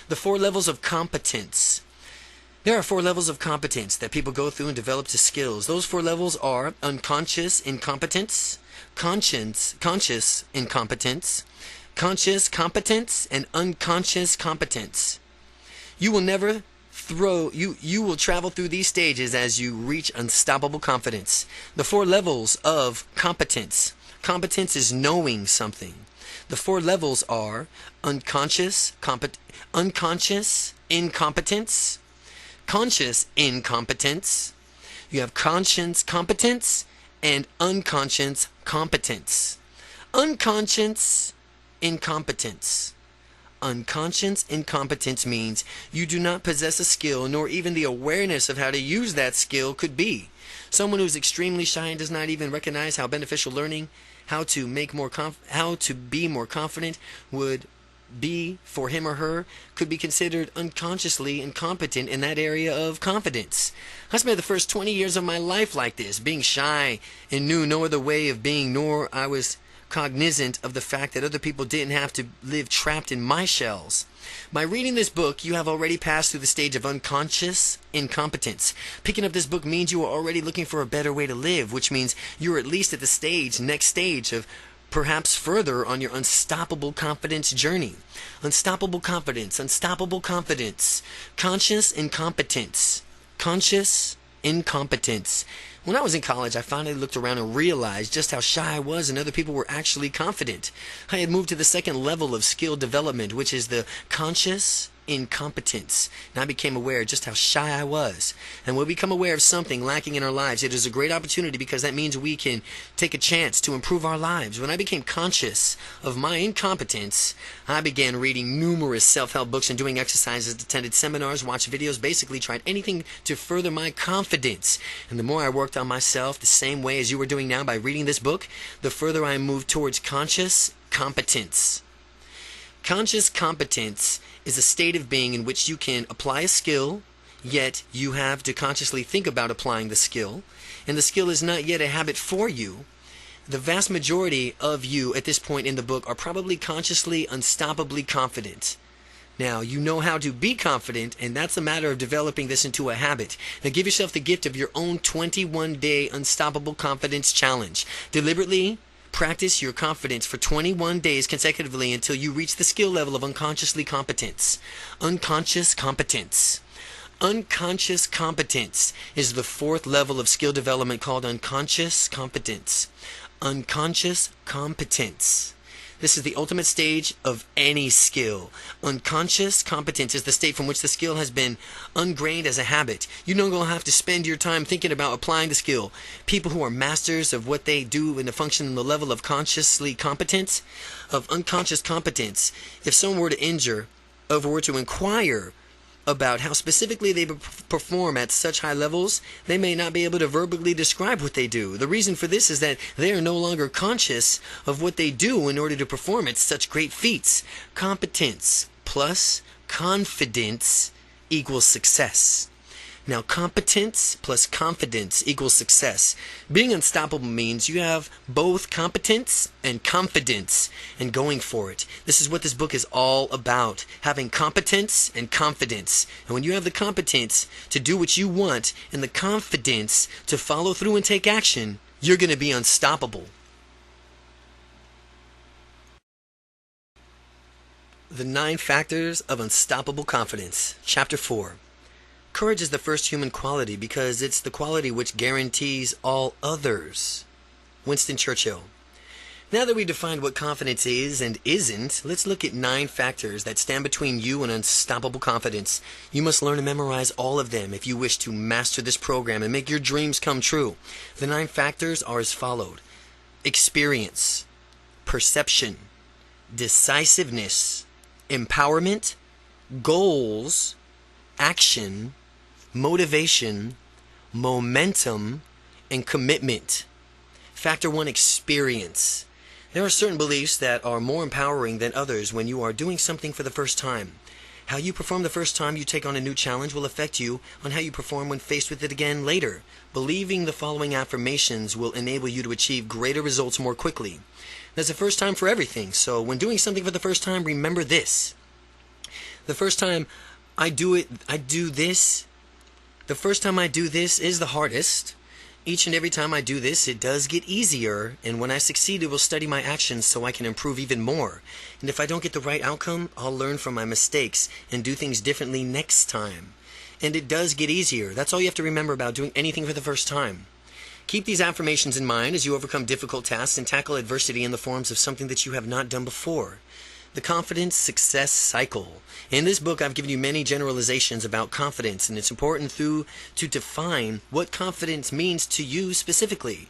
The 4 levels of competence. There are 4 levels of competence that people go through and develop to skills. Those 4 levels are unconscious incompetence, conscious incompetence, conscious competence, and unconscious competence. You will travel through these stages as you reach unstoppable confidence. The 4 levels of competence. Competence is knowing something. The 4 levels are unconscious incompetence, conscious incompetence. You have conscious competence and unconscious competence. Unconscious incompetence. Unconscious incompetence means you do not possess a skill nor even the awareness of how to use that skill could be. Someone who's extremely shy and does not even recognize how beneficial learning how to be more confident would be for him or her could be considered unconsciously incompetent in that area of confidence. I spent the first 20 years of my life like this, being shy and knew no other way of being, nor I was cognizant of the fact that other people didn't have to live trapped in my shells. By reading this book, you have already passed through the stage of unconscious incompetence. Picking up this book means you are already looking for a better way to live, which means you're at least at the next stage of perhaps further on your unstoppable confidence journey. Unstoppable confidence, conscious incompetence, conscious incompetence. When I was in college, I finally looked around and realized just how shy I was and other people were actually confident. I had moved to the second level of skill development, which is the conscious incompetence, and I became aware just how shy I was. And when we become aware of something lacking in our lives, it is a great opportunity because that means we can take a chance to improve our lives. When I became conscious of my incompetence, I began reading numerous self-help books and doing exercises, attended seminars, watched videos, basically tried anything to further my confidence. And the more I worked on myself the same way as you are doing now by reading this book, the further I moved towards conscious competence. Conscious competence is a state of being in which you can apply a skill, yet you have to consciously think about applying the skill, and the skill is not yet a habit for you. The vast majority of you at this point in the book are probably consciously, unstoppably confident. Now, you know how to be confident, and that's a matter of developing this into a habit. Now, give yourself the gift of your own 21-day unstoppable confidence challenge. Deliberately practice your confidence for 21 days consecutively until you reach the skill level of unconsciously competence. Unconscious competence. Unconscious competence is the 4th level of skill development called unconscious competence. Unconscious competence. This is the ultimate stage of any skill. Unconscious competence is the state from which the skill has been ingrained as a habit. You no longer have to spend your time thinking about applying the skill. People who are masters of what they do and to function in the level of consciously competence, of unconscious competence, if someone were to inquire about how specifically they perform at such high levels, they may not be able to verbally describe what they do. The reason for this is that they are no longer conscious of what they do in order to perform at such great feats. Competence plus confidence equals success. Now, competence plus confidence equals success. Being unstoppable means you have both competence and confidence and going for it. This is what this book is all about, having competence and confidence. And when you have the competence to do what you want and the confidence to follow through and take action, you're going to be unstoppable. The 9 Factors of Unstoppable Confidence, Chapter 4. Courage is the first human quality because it's the quality which guarantees all others. Winston Churchill. Now that we've defined what confidence is and isn't, let's look at 9 factors that stand between you and unstoppable confidence. You must learn to memorize all of them if you wish to master this program and make your dreams come true. The 9 factors are as followed: experience, perception, decisiveness, empowerment, goals, action, motivation, momentum, and commitment. Factor 1, experience. There are certain beliefs that are more empowering than others when you are doing something for the first time. How you perform the first time you take on a new challenge will affect you on how you perform when faced with it again later. Believing the following affirmations will enable you to achieve greater results more quickly. There's a first time for everything, so when doing something for the first time, remember this. The first time I do this is the hardest. Each and every time I do this, it does get easier, and when I succeed, it will study my actions so I can improve even more. And if I don't get the right outcome, I'll learn from my mistakes and do things differently next time. And it does get easier. That's all you have to remember about doing anything for the first time. Keep these affirmations in mind as you overcome difficult tasks and tackle adversity in the forms of something that you have not done before. The Confidence Success Cycle. In this book, I've given you many generalizations about confidence, and it's important to define what confidence means to you specifically.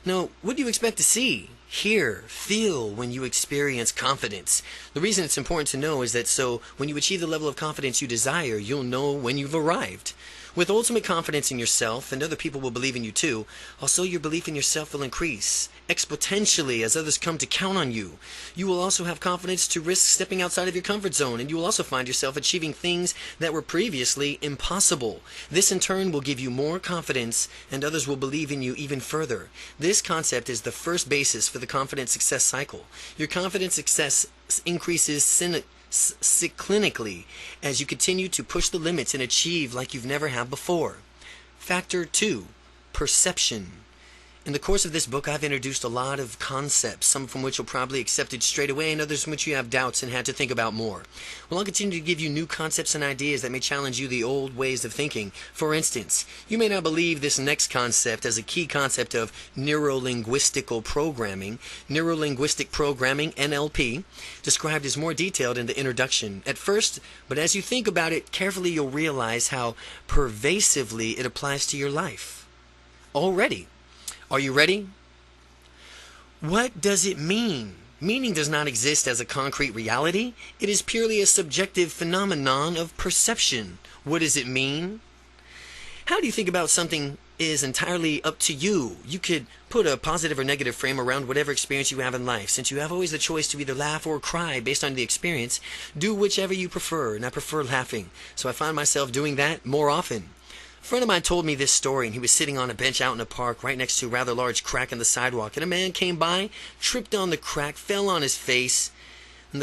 Now, what do you expect to see, hear, feel when you experience confidence? The reason it's important to know is that so when you achieve the level of confidence you desire, you'll know when you've arrived. With ultimate confidence in yourself, and other people will believe in you too, also your belief in yourself will increase exponentially as others come to count on you. You will also have confidence to risk stepping outside of your comfort zone, and you will also find yourself achieving things that were previously impossible. This in turn will give you more confidence, and others will believe in you even further. This concept is the first basis for the confidence success cycle. Your confidence success increases cyclically as you continue to push the limits and achieve like you've never had before. Factor 2, perception. In the course of this book, I've introduced a lot of concepts, some from which you'll probably accepted straight away, and others from which you have doubts and had to think about more. Well, I'll continue to give you new concepts and ideas that may challenge you the old ways of thinking. For instance, you may not believe this next concept as a key concept of neuro-linguistic programming, NLP, described as more detailed in the introduction. At first, but as you think about it carefully, you'll realize how pervasively it applies to your life. Already. Are you ready? What does it mean? Meaning does not exist as a concrete reality. It is purely a subjective phenomenon of perception. What does it mean? How do you think about something is entirely up to you. You could put a positive or negative frame around whatever experience you have in life. Since you have always the choice to either laugh or cry based on the experience, do whichever you prefer, and I prefer laughing. So I find myself doing that more often. A friend of mine told me this story, and he was sitting on a bench out in a park right next to a rather large crack in the sidewalk, and a man came by, tripped on the crack, fell on his face, and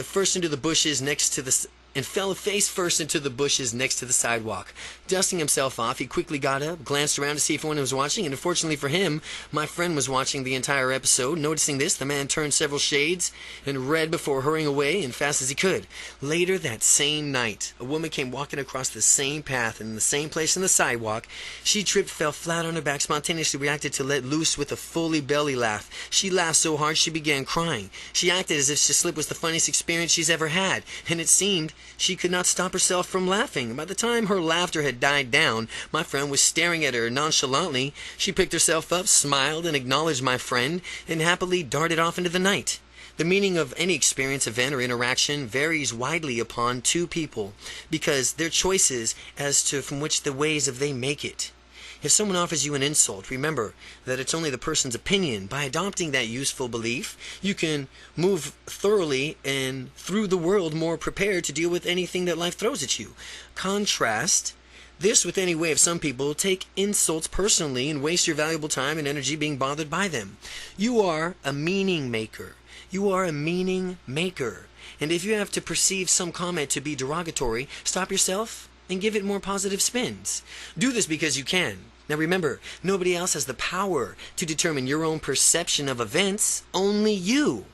fell face first into the bushes next to the sidewalk. Dusting himself off, he quickly got up, glanced around to see if anyone was watching, and unfortunately for him, my friend was watching the entire episode. Noticing this, the man turned several shades and red before hurrying away as fast as he could. Later that same night, a woman came walking across the same path and in the same place in the sidewalk. She tripped, fell flat on her back, spontaneously reacted to let loose with a fully belly laugh. She laughed so hard she began crying. She acted as if the slip was the funniest experience she's ever had, and it seemed she could not stop herself from laughing. By the time her laughter had died down, my friend was staring at her nonchalantly. She picked herself up, smiled, and acknowledged my friend, and happily darted off into the night. The meaning of any experience, event, or interaction varies widely upon two people because their choices as to from which the ways of they make it. If someone offers you an insult, remember that it's only the person's opinion. By adopting that useful belief, you can move thoroughly and through the world more prepared to deal with anything that life throws at you. Contrast this with any way of some people take insults personally and waste your valuable time and energy being bothered by them. You are a meaning maker. You are a meaning maker. And if you have to perceive some comment to be derogatory, stop yourself and give it more positive spins. Do this because you can. Now remember, nobody else has the power to determine your own perception of events, only you.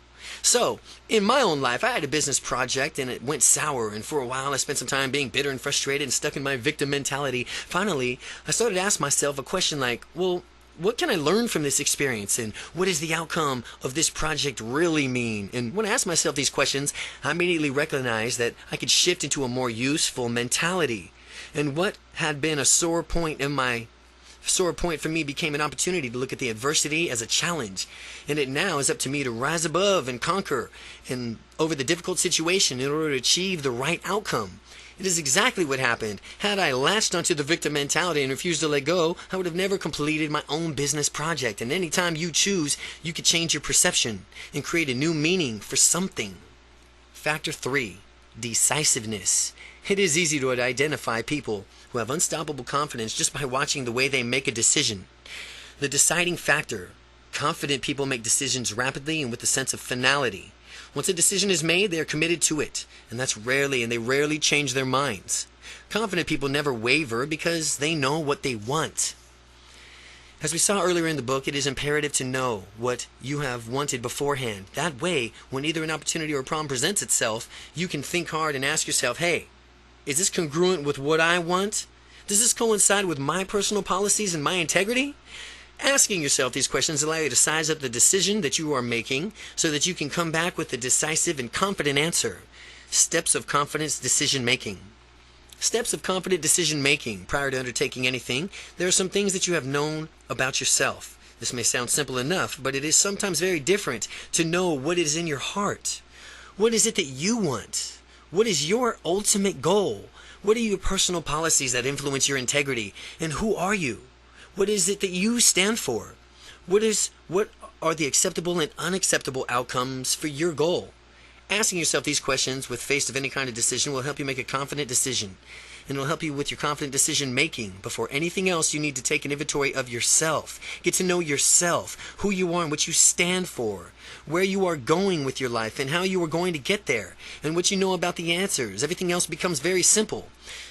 So, in my own life, I had a business project and it went sour, and for a while I spent some time being bitter and frustrated and stuck in my victim mentality. Finally, I started to ask myself a question like, well, what can I learn from this experience, and what does the outcome of this project really mean? And when I asked myself these questions, I immediately recognized that I could shift into a more useful mentality. And what had been a sore point for me became an opportunity to look at the adversity as a challenge. And it now is up to me to rise above and conquer and over the difficult situation in order to achieve the right outcome. It is exactly what happened. Had I latched onto the victim mentality and refused to let go, I would have never completed my own business project. And anytime you choose, you could change your perception and create a new meaning for something. Factor 3, decisiveness. It is easy to identify people who have unstoppable confidence just by watching the way they make a decision. The deciding factor: confident people make decisions rapidly and with a sense of finality. Once a decision is made, they are committed to it, and they rarely change their minds. Confident people never waver because they know what they want. As we saw earlier in the book, it is imperative to know what you have wanted beforehand. That way, when either an opportunity or a problem presents itself, you can think hard and ask yourself, hey, is this congruent with what I want? Does this coincide with my personal policies and my integrity? Asking yourself these questions allow you to size up the decision that you are making so that you can come back with a decisive and confident answer. Steps of confidence decision making. Steps of confident decision making. Prior to undertaking anything, there are some things that you have known about yourself. This may sound simple enough, but it is sometimes very different to know what is in your heart. What is it that you want? What is your ultimate goal? What are your personal policies that influence your integrity? And who are you? What is it that you stand for? What are the acceptable and unacceptable outcomes for your goal? Asking yourself these questions with face of any kind of decision will help you make a confident decision. And it will help you with your confident decision making. Before anything else, you need to take an inventory of yourself. Get to know yourself, who you are and what you stand for, where you are going with your life and how you are going to get there, and what you know about the answers. Everything else becomes very simple.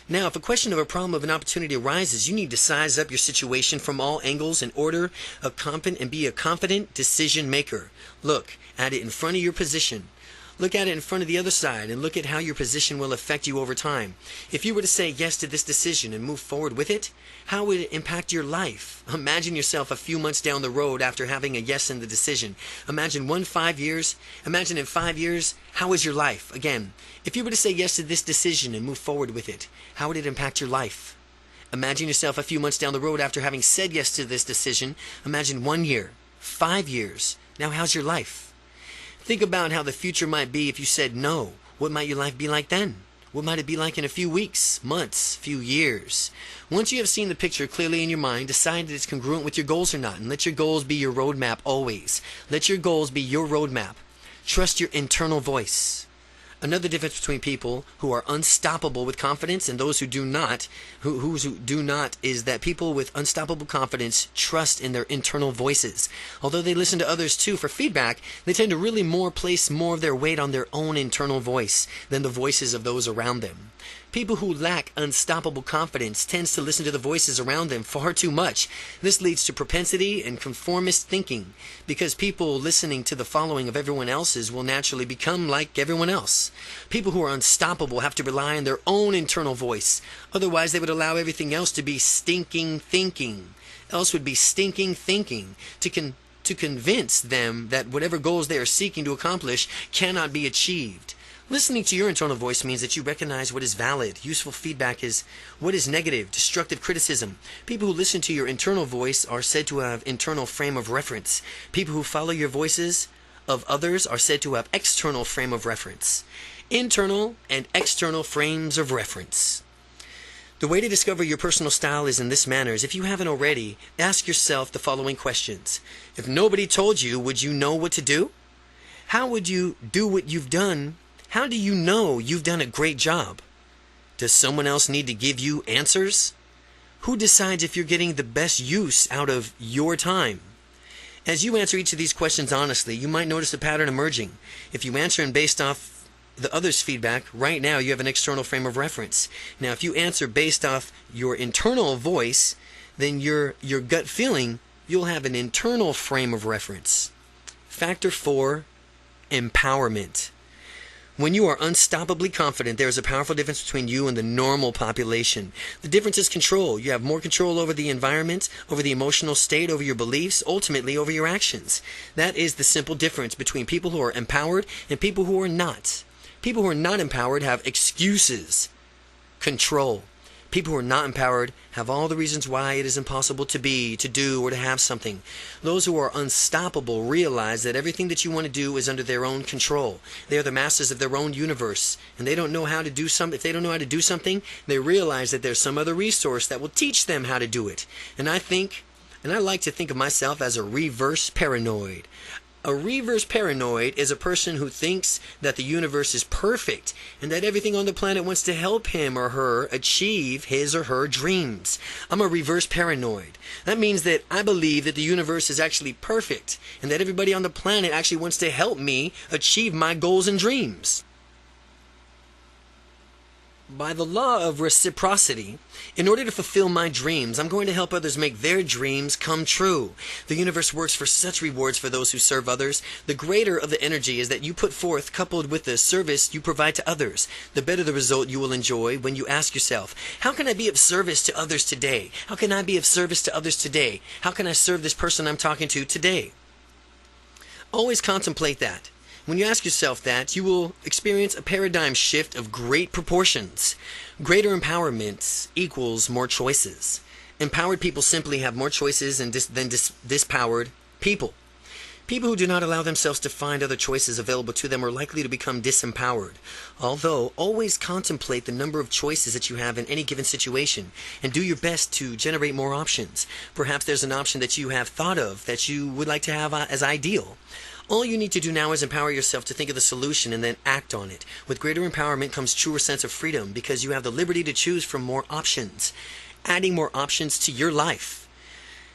Now, if a question of a problem of an opportunity arises, you need to size up your situation from all angles in order and be a confident decision maker. Look at it in front of your position. Look at it in front of the other side and look at how your position will affect you over time. If you were to say yes to this decision and move forward with it, how would it impact your life? Imagine yourself a few months down the road after having a yes in the decision. Imagine in 5 years, how is your life? Again, if you were to say yes to this decision and move forward with it, how would it impact your life? Imagine yourself a few months down the road after having said yes to this decision. Imagine 1 year, 5 years. Now how's your life? Think about how the future might be if you said no. What might your life be like then? What might it be like in a few weeks, months, few years? Once you have seen the picture clearly in your mind, decide that it's congruent with your goals or not, and let your goals be your roadmap always. Let your goals be your roadmap. Trust your internal voice. Another difference between people who are unstoppable with confidence and those who do not, who do not, is that people with unstoppable confidence trust in their internal voices. Although they listen to others too for feedback, they tend to really place more of their weight on their own internal voice than the voices of those around them. People who lack unstoppable confidence tends to listen to the voices around them far too much. This leads to propensity and conformist thinking, because people listening to the following of everyone else's will naturally become like everyone else. People who are unstoppable have to rely on their own internal voice. Otherwise, they would allow everything else to be stinking thinking. Else would be stinking thinking to convince them that whatever goals they are seeking to accomplish cannot be achieved. Listening to your internal voice means that you recognize what is valid. Useful feedback is what is negative, destructive criticism. People who listen to your internal voice are said to have internal frame of reference. People who follow your voices of others are said to have external frame of reference. Internal and external frames of reference. The way to discover your personal style is in this manner. If you haven't already, ask yourself the following questions. If nobody told you, would you know what to do? How would you do what you've done? How do you know you've done a great job? Does someone else need to give you answers? Who decides if you're getting the best use out of your time? As you answer each of these questions honestly, you might notice a pattern emerging. If you answer and based off the other's feedback, right now you have an external frame of reference. Now, if you answer based off your internal voice, then your gut feeling, you'll have an internal frame of reference. Factor 4, empowerment. When you are unstoppably confident, there is a powerful difference between you and the normal population. The difference is control. You have more control over the environment, over the emotional state, over your beliefs, ultimately over your actions. That is the simple difference between people who are empowered and people who are not. People who are not empowered have excuses, control. People who are not empowered have all the reasons why it is impossible to be, to do, or to have something. Those who are unstoppable realize that everything that you want to do is under their own control. They are the masters of their own universe, and they don't know how to do something. If they don't know how to do something, they realize that there's some other resource that will teach them how to do it. And I like to think of myself as a reverse paranoid. A reverse paranoid is a person who thinks that the universe is perfect and that everything on the planet wants to help him or her achieve his or her dreams. I'm a reverse paranoid. That means that I believe that the universe is actually perfect and that everybody on the planet actually wants to help me achieve my goals and dreams. by the law of reciprocity, in order to fulfill my dreams, I'm going to help others make their dreams come true. The universe works for such rewards for those who serve others. The greater of the energy is that you put forth, coupled with the service you provide to others, the better the result you will enjoy when you ask yourself, how can I be of service to others today? How can I be of service to others today? How can I serve this person I'm talking to today? Always contemplate that. When you ask yourself that, you will experience a paradigm shift of great proportions. Greater empowerment equals more choices. Empowered people simply have more choices than dispowered people. People who do not allow themselves to find other choices available to them are likely to become disempowered. Although, always contemplate the number of choices that you have in any given situation and do your best to generate more options. Perhaps there's an option that you have thought of that you would like to have as ideal. All you need to do now is empower yourself to think of the solution and then act on it. With greater empowerment comes truer sense of freedom because you have the liberty to choose from more options. Adding more options to your life.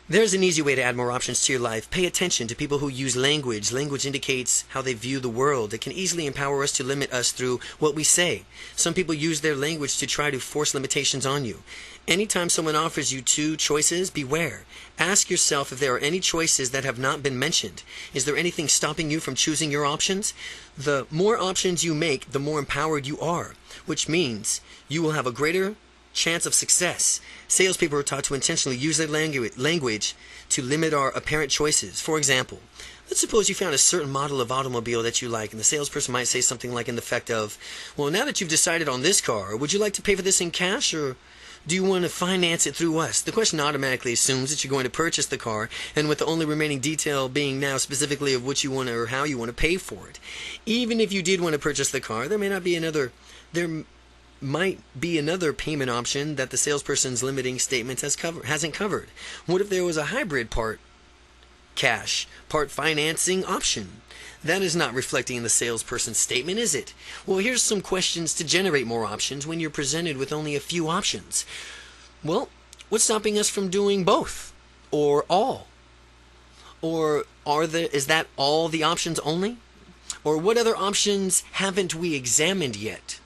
There's an easy way to add more options to your life. Pay attention to people who use language. Language indicates how they view the world. It can easily empower us to limit us through what we say. Some people use their language to try to force limitations on you. Anytime someone offers you two choices, beware. Ask yourself if there are any choices that have not been mentioned. Is there anything stopping you from choosing your options? The more options you make, the more empowered you are, which means you will have a greater chance of success. Salespeople are taught to intentionally use their language to limit our apparent choices. For example, let's suppose you found a certain model of automobile that you like, and the salesperson might say something like in the effect of, well, now that you've decided on this car, would you like to pay for this in cash, or do you want to finance it through us? The question automatically assumes that you're going to purchase the car, and with the only remaining detail being now specifically of what you want or how you want to pay for it. Even if you did want to purchase the car, there might be another payment option that the salesperson's limiting statements hasn't covered. What if there was a hybrid part cash, part financing option? That is not reflecting in the salesperson's statement, is it? Well, here's some questions to generate more options when you're presented with only a few options. Well, what's stopping us from doing both? Or all? Or is that all the options only? Or what other options haven't we examined yet?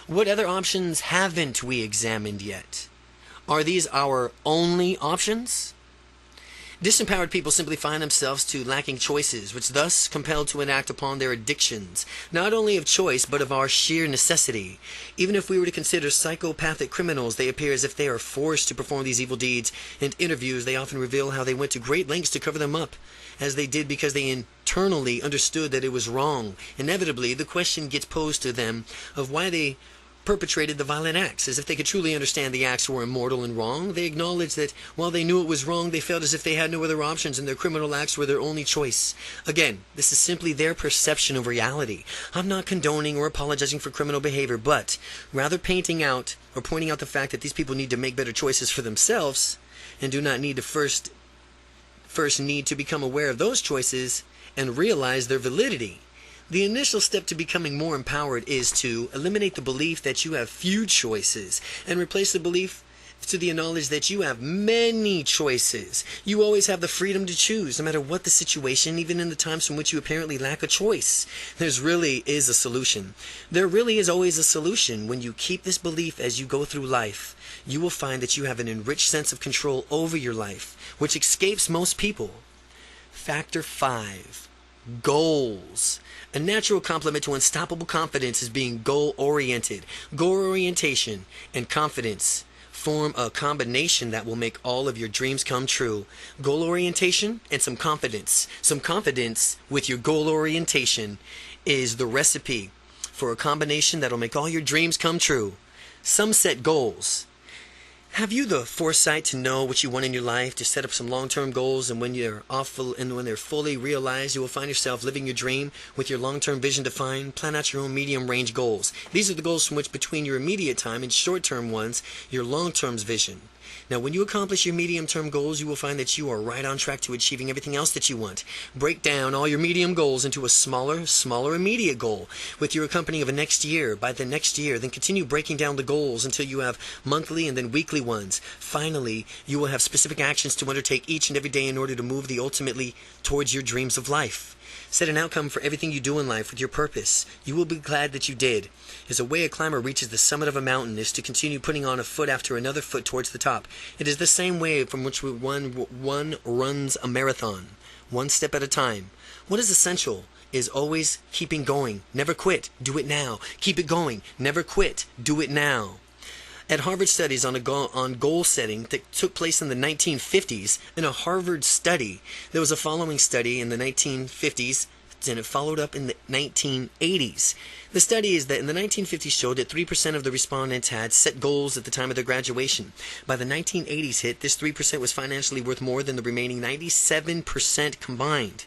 What other options haven't we examined yet? Are these our only options? Disempowered people simply find themselves to lacking choices, which thus compelled to enact upon their addictions, not only of choice, but of our sheer necessity. Even if we were to consider psychopathic criminals, they appear as if they are forced to perform these evil deeds. In interviews, they often reveal how they went to great lengths to cover them up, as they did because they internally understood that it was wrong. Inevitably, the question gets posed to them of why they perpetrated the violent acts. As if they could truly understand the acts were immoral and wrong, they acknowledged that while they knew it was wrong, they felt as if they had no other options and their criminal acts were their only choice. Again, this is simply their perception of reality. I'm not condoning or apologizing for criminal behavior, but rather pointing out the fact that these people need to make better choices for themselves and do not need to first need to become aware of those choices and realize their validity. The initial step to becoming more empowered is to eliminate the belief that you have few choices and replace the belief to the knowledge that you have many choices. You always have the freedom to choose, no matter what the situation, even in the times from which you apparently lack a choice. There really is a solution. There really is always a solution. When you keep this belief as you go through life, you will find that you have an enriched sense of control over your life, which escapes most people. Factor 5. Goals. A natural complement to unstoppable confidence is being goal-oriented. Goal orientation and confidence form a combination that will make all of your dreams come true. Goal orientation and some confidence. Some confidence with your goal orientation is the recipe for a combination that will make all your dreams come true. Some set goals. Have you the foresight to know what you want in your life, to set up some long-term goals, and when they're fully realized, you will find yourself living your dream with your long-term vision defined? Plan out your own medium-range goals. These are the goals from which, between your immediate time and short-term ones, your long-term vision. Now, when you accomplish your medium-term goals, you will find that you are right on track to achieving everything else that you want. Break down all your medium goals into a smaller immediate goal with your accompanying of a next year. By the next year, then continue breaking down the goals until you have monthly and then weekly ones. Finally, you will have specific actions to undertake each and every day in order to move ultimately towards your dreams of life. Set an outcome for everything you do in life with your purpose. You will be glad that you did. As a way a climber reaches the summit of a mountain is to continue putting on a foot after another foot towards the top. It is the same way from which one runs a marathon, one step at a time. What is essential is always keeping going. Never quit. Do it now. Keep it going. Never quit. Do it now. At Harvard studies on goal setting that took place in the 1950s, in a Harvard study, there was a following study in the 1950s, and it followed up in the 1980s. The study is that in the 1950s showed that 3% of the respondents had set goals at the time of their graduation. By the 1980s hit, this 3% was financially worth more than the remaining 97% combined.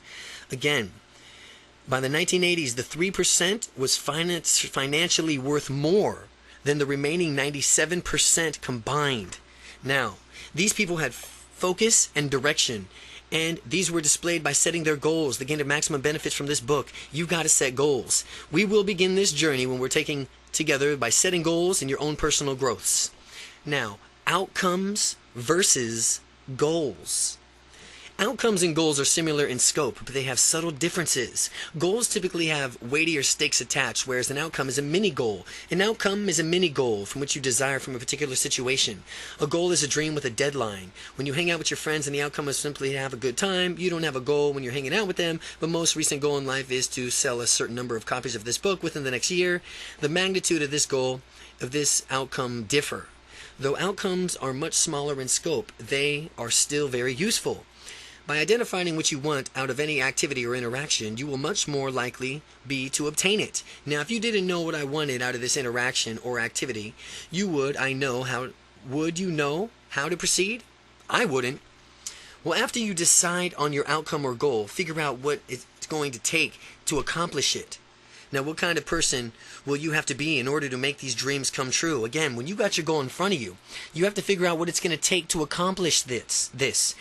Again, by the 1980s, the 3% was financially worth more than the remaining 97% combined. Now, these people had focus and direction, and these were displayed by setting their goals. They gained the maximum benefits from this book. You've got to set goals. We will begin this journey when we're taking together by setting goals in your own personal growths. Now, outcomes versus goals. Outcomes and goals are similar in scope, but they have subtle differences. Goals typically have weightier stakes attached, whereas an outcome is a mini-goal. An outcome is a mini-goal from which you desire from a particular situation. A goal is a dream with a deadline. When you hang out with your friends and the outcome is simply to have a good time, you don't have a goal when you're hanging out with them, but most recent goal in life is to sell a certain number of copies of this book within the next year. The magnitude of this goal, of this outcome differ. Though outcomes are much smaller in scope, they are still very useful. By identifying what you want out of any activity or interaction, you will much more likely be to obtain it. Now, if you didn't know what I wanted out of this interaction or activity, would you know how to proceed? I wouldn't. Well, after you decide on your outcome or goal, figure out what it's going to take to accomplish it. Now, what kind of person will you have to be in order to make these dreams come true? Again, when you got your goal in front of you, you have to figure out what it's going to take to accomplish this.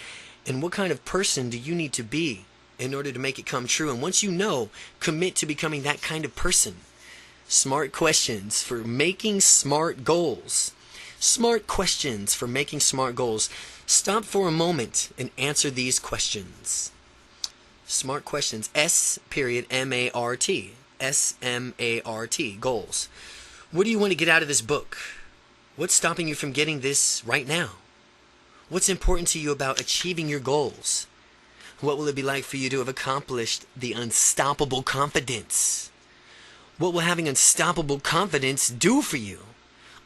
And what kind of person do you need to be in order to make it come true? And once you know, commit to becoming that kind of person. Smart questions for making smart goals. Smart questions for making smart goals. Stop for a moment and answer these questions. Smart questions. S.M.A.R.T. S.M.A.R.T. Goals. What do you want to get out of this book? What's stopping you from getting this right now? What's important to you about achieving your goals? What will it be like for you to have accomplished the unstoppable confidence? What will having unstoppable confidence do for you?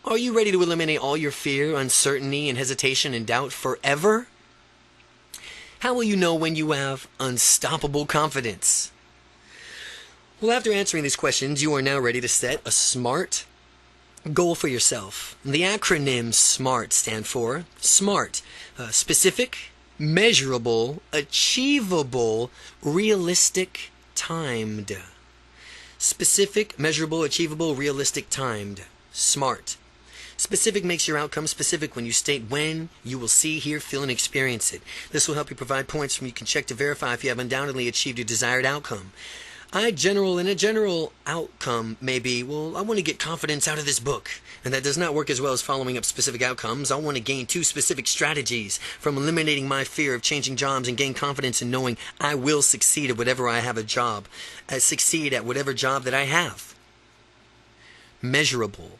Are you ready to eliminate all your fear, uncertainty, and hesitation and doubt forever? How will you know when you have unstoppable confidence? Well, after answering these questions, you are now ready to set a SMART goal for yourself. The acronym SMART stand for SMART. Specific, measurable, achievable, realistic, timed. Specific, measurable, achievable, realistic, timed. SMART. Specific makes your outcome specific when you state when you will see, hear, feel, and experience it. This will help you provide points from you can check to verify if you have undoubtedly achieved your desired outcome. A general outcome may be, well, I want to get confidence out of this book. And that does not work as well as following up specific outcomes. I want to gain 2 specific strategies from eliminating my fear of changing jobs and gain confidence in knowing I will succeed at whatever I have a job. Succeed at whatever job that I have. Measurable.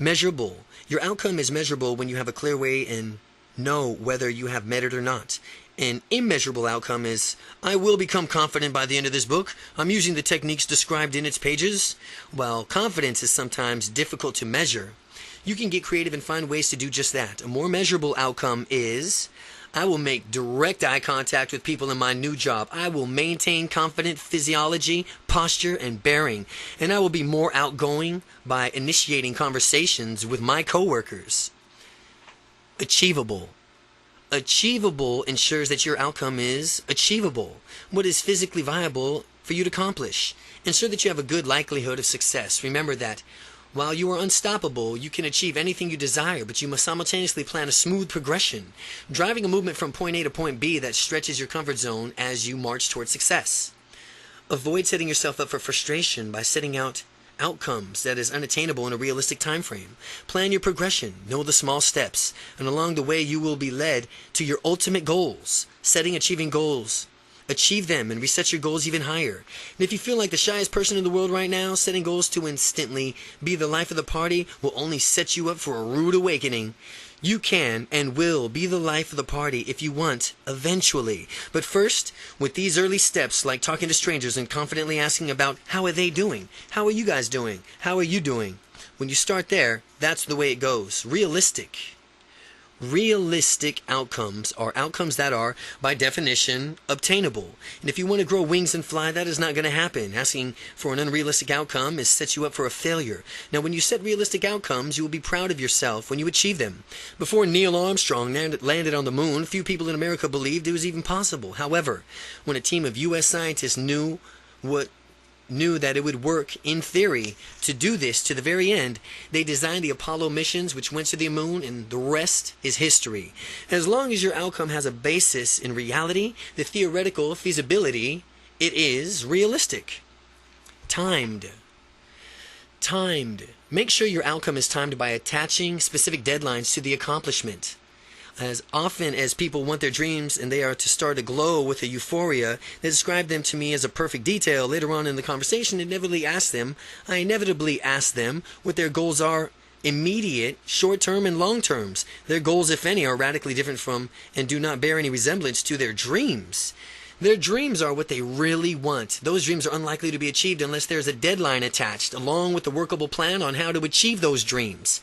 Measurable. Your outcome is measurable when you have a clear way and know whether you have met it or not. An immeasurable outcome is, I will become confident by the end of this book. I'm using the techniques described in its pages. While confidence is sometimes difficult to measure, you can get creative and find ways to do just that. A more measurable outcome is, I will make direct eye contact with people in my new job. I will maintain confident physiology, posture, and bearing. And I will be more outgoing by initiating conversations with my coworkers. Achievable. Achievable ensures that your outcome is achievable. What is physically viable for you to accomplish? Ensure that you have a good likelihood of success. Remember that while you are unstoppable, you can achieve anything you desire, but you must simultaneously plan a smooth progression, driving a movement from point A to point B that stretches your comfort zone as you march towards success. Avoid setting yourself up for frustration by setting out outcomes that is unattainable in a realistic time frame. Plan your progression, know the small steps, and along the way you will be led to your ultimate goals. Setting achieving goals achieve them and reset your goals even higher. And if you feel like the shyest person in the world right now, setting goals to instantly be the life of the party will only set you up for a rude awakening. You can and will be the life of the party if you want, eventually. But first, with these early steps, like talking to strangers and confidently asking about how are they doing? How are you guys doing? How are you doing? When you start there, that's the way it goes. Realistic outcomes are outcomes that are, by definition, obtainable. And if you want to grow wings and fly, that is not going to happen. Asking for an unrealistic outcome is sets you up for a failure. Now, when you set realistic outcomes, you will be proud of yourself when you achieve them. Before Neil Armstrong landed on the moon, few people in America believed it was even possible. However, when a team of U.S. scientists knew that it would work in theory to do this to the very end, they designed the Apollo missions, which went to the moon, and the rest is history. As long as your outcome has a basis in reality, the theoretical feasibility, it is realistic. Timed. Make sure your outcome is timed by attaching specific deadlines to the accomplishment. As often as people want their dreams and they are to start aglow with a euphoria, they describe them to me as a perfect detail. Later on in the conversation, I inevitably ask them what their goals are: immediate, short-term, and long-terms. Their goals, if any, are radically different from and do not bear any resemblance to their dreams. Their dreams are what they really want. Those dreams are unlikely to be achieved unless there is a deadline attached, along with a workable plan on how to achieve those dreams.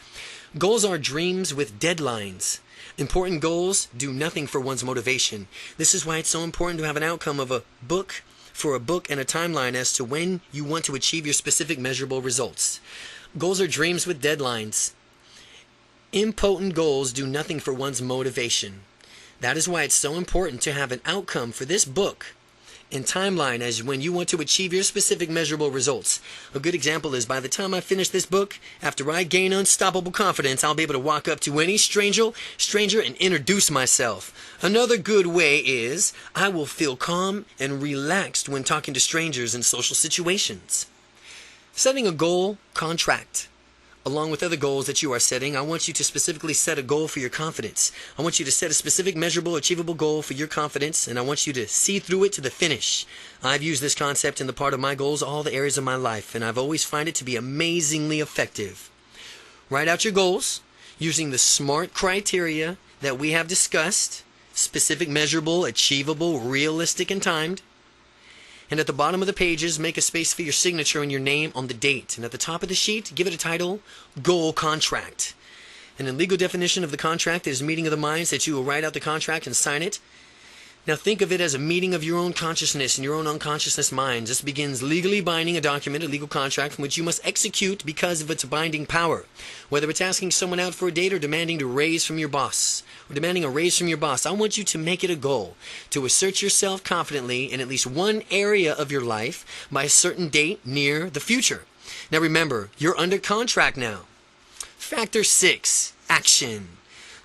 Goals are dreams with deadlines. Important goals do nothing for one's motivation. This is why it's so important to have an outcome of a book and a timeline as to when you want to achieve your specific measurable results. Goals are dreams with deadlines. Impotent goals do nothing for one's motivation. That is why it's so important to have an outcome for this book and timeline as when you want to achieve your specific measurable results. A good example is, by the time I finish this book, after I gain unstoppable confidence, I'll be able to walk up to any stranger and introduce myself. Another good way is, I will feel calm and relaxed when talking to strangers in social situations. Setting a goal contract. Along with other goals that you are setting, I want you to specifically set a goal for your confidence. I want you to set a specific, measurable, achievable goal for your confidence, and I want you to see through it to the finish. I've used this concept in the part of my goals, all the areas of my life, and I've always found it to be amazingly effective. Write out your goals using the SMART criteria that we have discussed: specific, measurable, achievable, realistic, and timed. And at the bottom of the pages, make a space for your signature and your name on the date. And at the top of the sheet, give it a title: Goal Contract. And in legal definition of the contract, there's a meeting of the minds that you will write out the contract and sign it. Now think of it as a meeting of your own consciousness and your own unconsciousness minds. This begins legally binding a document, a legal contract, from which you must execute because of its binding power. Whether it's asking someone out for a date or demanding a raise from your boss, I want you to make it a goal to assert yourself confidently in at least one area of your life by a certain date near the future. Now remember, you're under contract now. Factor 6, action.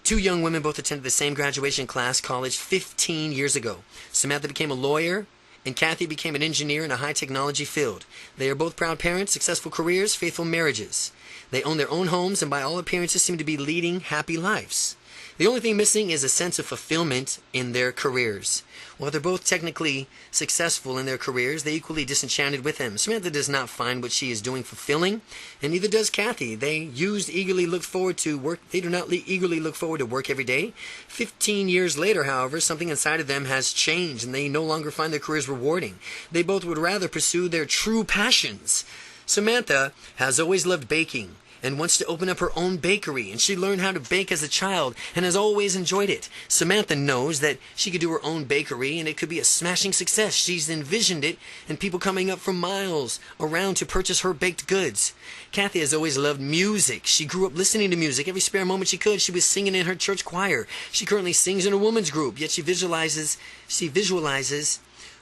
Two young women both attended the same graduation class college 15 years ago. Samantha became a lawyer, and Kathy became an engineer in a high technology field. They are both proud parents, successful careers, faithful marriages. They own their own homes and by all appearances seem to be leading happy lives. The only thing missing is a sense of fulfillment in their careers. While they're both technically successful in their careers, they're equally disenchanted with them. Samantha does not find what she is doing fulfilling, and neither does Kathy. They do not eagerly look forward to work every day. 15 years later, however, something inside of them has changed, and they no longer find their careers rewarding. They both would rather pursue their true passions. Samantha has always loved baking and wants to open up her own bakery, and she learned how to bake as a child and has always enjoyed it. Samantha knows that she could do her own bakery and it could be a smashing success. She's envisioned it and people coming up from miles around to purchase her baked goods. Kathy has always loved music. She grew up listening to music. Every spare moment she could, she was singing in her church choir. She currently sings in a women's group, yet she visualizes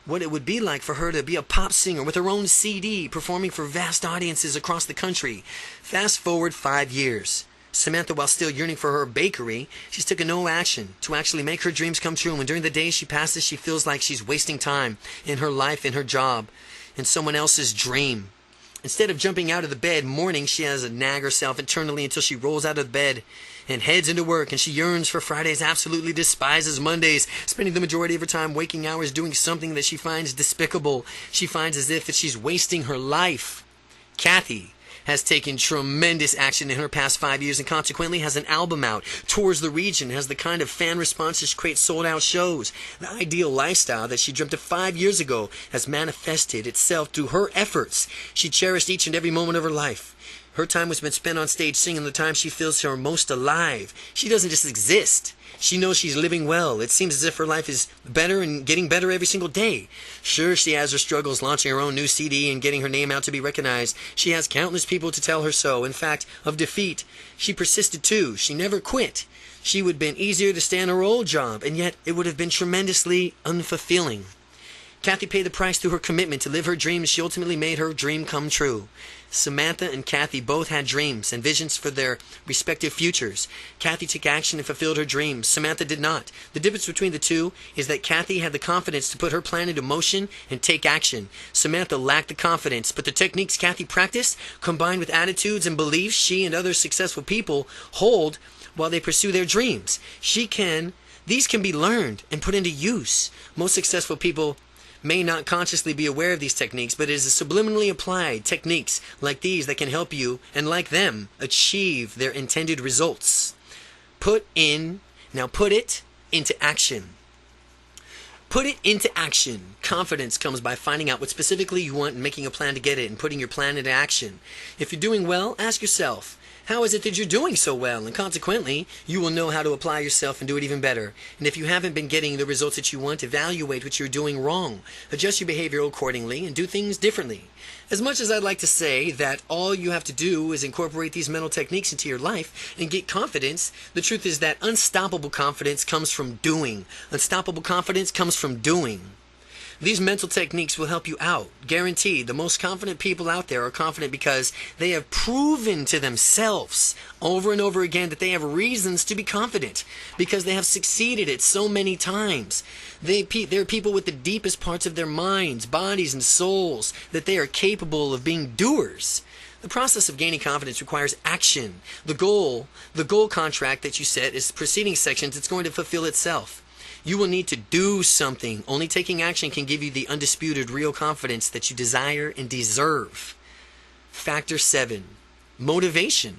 what it would be like for her to be a pop singer with her own CD, performing for vast audiences across the country. Fast forward 5 years. Samantha, while still yearning for her bakery, she's taken no action to actually make her dreams come true. And during the days she passes, she feels like she's wasting time in her life, in her job, in someone else's dream. Instead of jumping out of the bed morning, she has to nag herself internally until she rolls out of bed and heads into work, and she yearns for Fridays, absolutely despises Mondays, spending the majority of her time waking hours doing something that she finds despicable. She finds as if she's wasting her life. Kathy has taken tremendous action in her past 5 years and consequently has an album out, tours the region, has the kind of fan responses to create sold-out shows. The ideal lifestyle that she dreamt of 5 years ago has manifested itself through her efforts. She cherished each and every moment of her life. Her time was been spent on stage singing the time she feels her most alive. She doesn't just exist. She knows she's living well. It seems as if her life is better and getting better every single day. Sure, she has her struggles launching her own new CD and getting her name out to be recognized. She has countless people to tell her so. In fact, of defeat, she persisted too. She never quit. She would have been easier to stay in her old job, and yet it would have been tremendously unfulfilling. Kathy paid the price through her commitment to live her dreams. She ultimately made her dream come true. Samantha and Kathy both had dreams and visions for their respective futures. Kathy took action and fulfilled her dreams. Samantha did not. The difference between the two is that Kathy had the confidence to put her plan into motion and take action. Samantha lacked the confidence, but the techniques Kathy practiced, combined with attitudes and beliefs she and other successful people hold while they pursue their dreams. These can be learned and put into use. Most successful people may not consciously be aware of these techniques, but it is subliminally applied techniques like these that can help you, and like them, achieve their intended results. Put it into action. Put it into action. Confidence comes by finding out what specifically you want and making a plan to get it and putting your plan into action. If you're doing well, ask yourself, how is it that you're doing so well? And consequently, you will know how to apply yourself and do it even better. And if you haven't been getting the results that you want, evaluate what you're doing wrong. Adjust your behavior accordingly and do things differently. As much as I'd like to say that all you have to do is incorporate these mental techniques into your life and get confidence, the truth is that unstoppable confidence comes from doing. Unstoppable confidence comes from doing. These mental techniques will help you out. Guaranteed. The most confident people out there are confident because they have proven to themselves over and over again that they have reasons to be confident because they have succeeded it so many times. They're people with the deepest parts of their minds, bodies, and souls that they are capable of being doers. The process of gaining confidence requires action. The goal contract that you set is preceding sections. It's going to fulfill itself. You will need to do something. Only taking action can give you the undisputed real confidence that you desire and deserve. Factor 7. Motivation.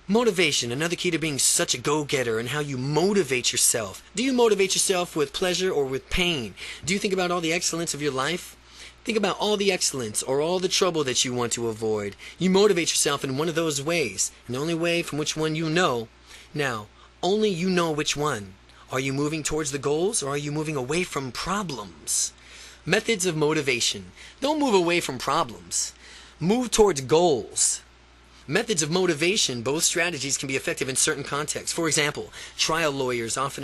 Motivation, another key to being such a go-getter, and how you motivate yourself. Do you motivate yourself with pleasure or with pain? Do you think about all the excellence of your life? Think about all the excellence or all the trouble that you want to avoid. You motivate yourself in one of those ways, and the only way from which one you know. Now, only you know which one. Are you moving towards the goals or are you moving away from problems? Methods of motivation. Don't move away from problems. Move towards goals. Methods of motivation. Both strategies can be effective in certain contexts. For example, trial lawyers often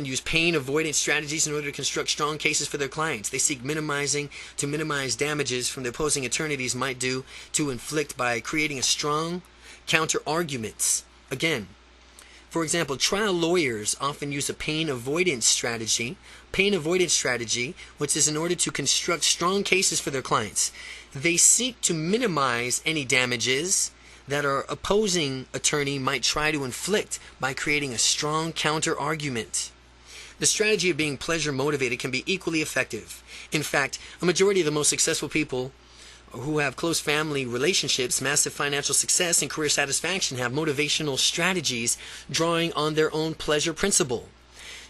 use pain avoidance strategies in order to construct strong cases for their clients. They seek to minimize damages from the opposing attorneys might do to inflict by creating a strong counter arguments. Again, for example, trial lawyers often use a pain avoidance strategy, which is in order to construct strong cases for their clients. They seek to minimize any damages that our opposing attorney might try to inflict by creating a strong counter-argument. The strategy of being pleasure motivated can be equally effective. In fact, a majority of the most successful people who have close family relationships, massive financial success, and career satisfaction have motivational strategies drawing on their own pleasure principle.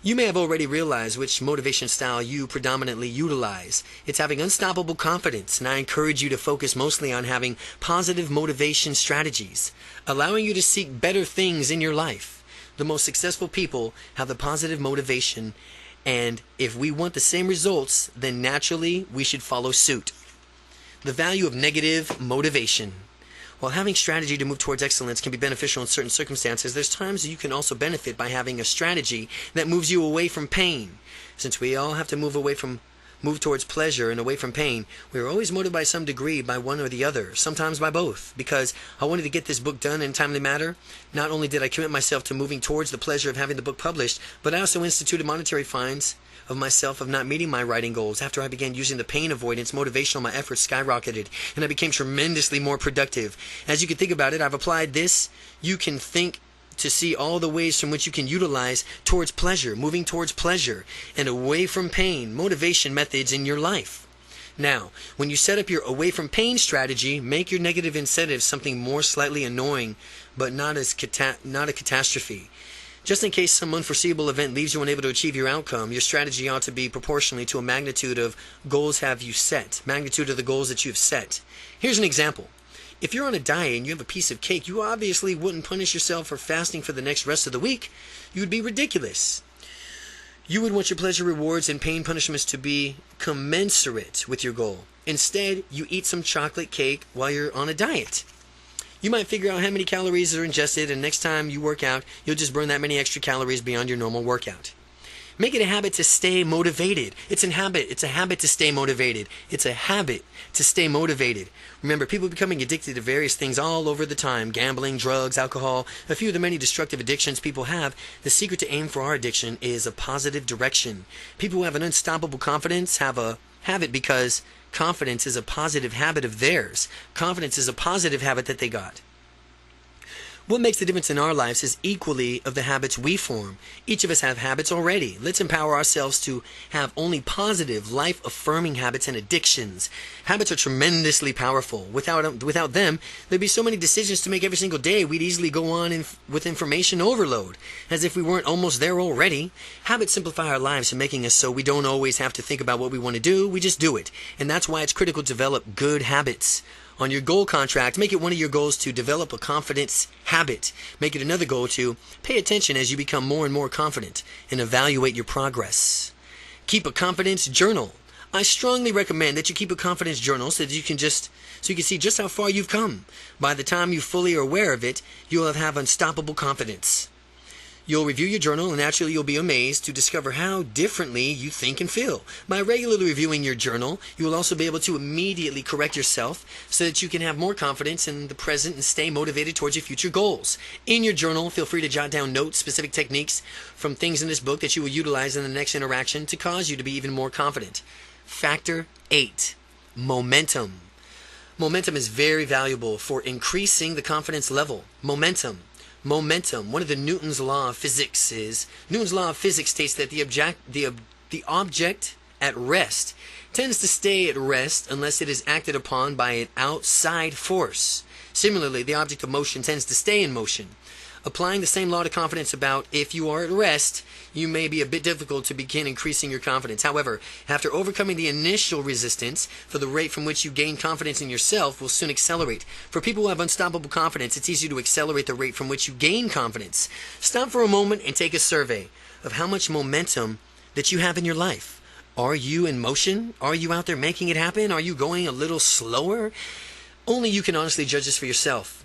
You may have already realized which motivation style you predominantly utilize. It's having unstoppable confidence, and I encourage you to focus mostly on having positive motivation strategies, allowing you to seek better things in your life. The most successful people have the positive motivation, and if we want the same results, then naturally we should follow suit. The value of negative motivation. While having strategy to move towards excellence can be beneficial in certain circumstances, there's times you can also benefit by having a strategy that moves you away from pain. Since we all have to move away from move towards pleasure and away from pain, we are always motivated by some degree by one or the other, sometimes by both. Because I wanted to get this book done in a timely manner, not only did I commit myself to moving towards the pleasure of having the book published, but I also instituted monetary fines of myself of not meeting my writing goals. After I began using the pain avoidance motivation, my efforts skyrocketed, and I became tremendously more productive. As you can think about it, I've applied this. You can think to see all the ways from which you can utilize towards pleasure, moving towards pleasure and away from pain, motivation methods in your life. Now, when you set up your away from pain strategy, make your negative incentives something more slightly annoying, but not a catastrophe. Just in case some unforeseeable event leaves you unable to achieve your outcome, your strategy ought to be proportionally to a magnitude of goals magnitude of the goals that you've set. Here's an example. If you're on a diet and you have a piece of cake, you obviously wouldn't punish yourself for fasting for the next rest of the week. You would be ridiculous. You would want your pleasure rewards and pain punishments to be commensurate with your goal. Instead, you eat some chocolate cake while you're on a diet. You might figure out how many calories are ingested, and next time you work out, you'll just burn that many extra calories beyond your normal workout. Make it a habit to stay motivated. It's a habit to stay motivated. It's a habit to stay motivated. Remember, people are becoming addicted to various things all over the time. Gambling, drugs, alcohol, a few of the many destructive addictions people have. The secret to aim for our addiction is a positive direction. People who have an unstoppable confidence have it because confidence is a positive habit of theirs. Confidence is a positive habit that they got. What makes the difference in our lives is equally of the habits we form. Each of us have habits already. Let's empower ourselves to have only positive, life-affirming habits and addictions. Habits are tremendously powerful. Without them, there'd be so many decisions to make every single day, we'd easily go on with information overload, as if we weren't almost there already. Habits simplify our lives, making us so we don't always have to think about what we want to do. We just do it. And that's why it's critical to develop good habits. On your goal contract, make it one of your goals to develop a confidence habit. Make it another goal to pay attention as you become more and more confident and evaluate your progress. Keep a confidence journal. I strongly recommend that you keep a confidence journal so you can see just how far you've come. By the time you fully are aware of it, you'll have unstoppable confidence. You'll review your journal, and naturally you'll be amazed to discover how differently you think and feel. By regularly reviewing your journal, you will also be able to immediately correct yourself so that you can have more confidence in the present and stay motivated towards your future goals. In your journal, feel free to jot down notes, specific techniques from things in this book that you will utilize in the next interaction to cause you to be even more confident. Factor 8. Momentum. Momentum is very valuable for increasing the confidence level. Momentum. One of the Newton's law of physics states that the object at rest tends to stay at rest unless it is acted upon by an outside force. Similarly, the object of motion tends to stay in motion. Applying the same law to confidence about if you are at rest, you may be a bit difficult to begin increasing your confidence. However, after overcoming the initial resistance, for the rate from which you gain confidence in yourself will soon accelerate. For people who have unstoppable confidence, it's easy to accelerate the rate from which you gain confidence. Stop for a moment and take a survey of how much momentum that you have in your life. Are you in motion? Are you out there making it happen? Are you going a little slower? Only you can honestly judge this for yourself.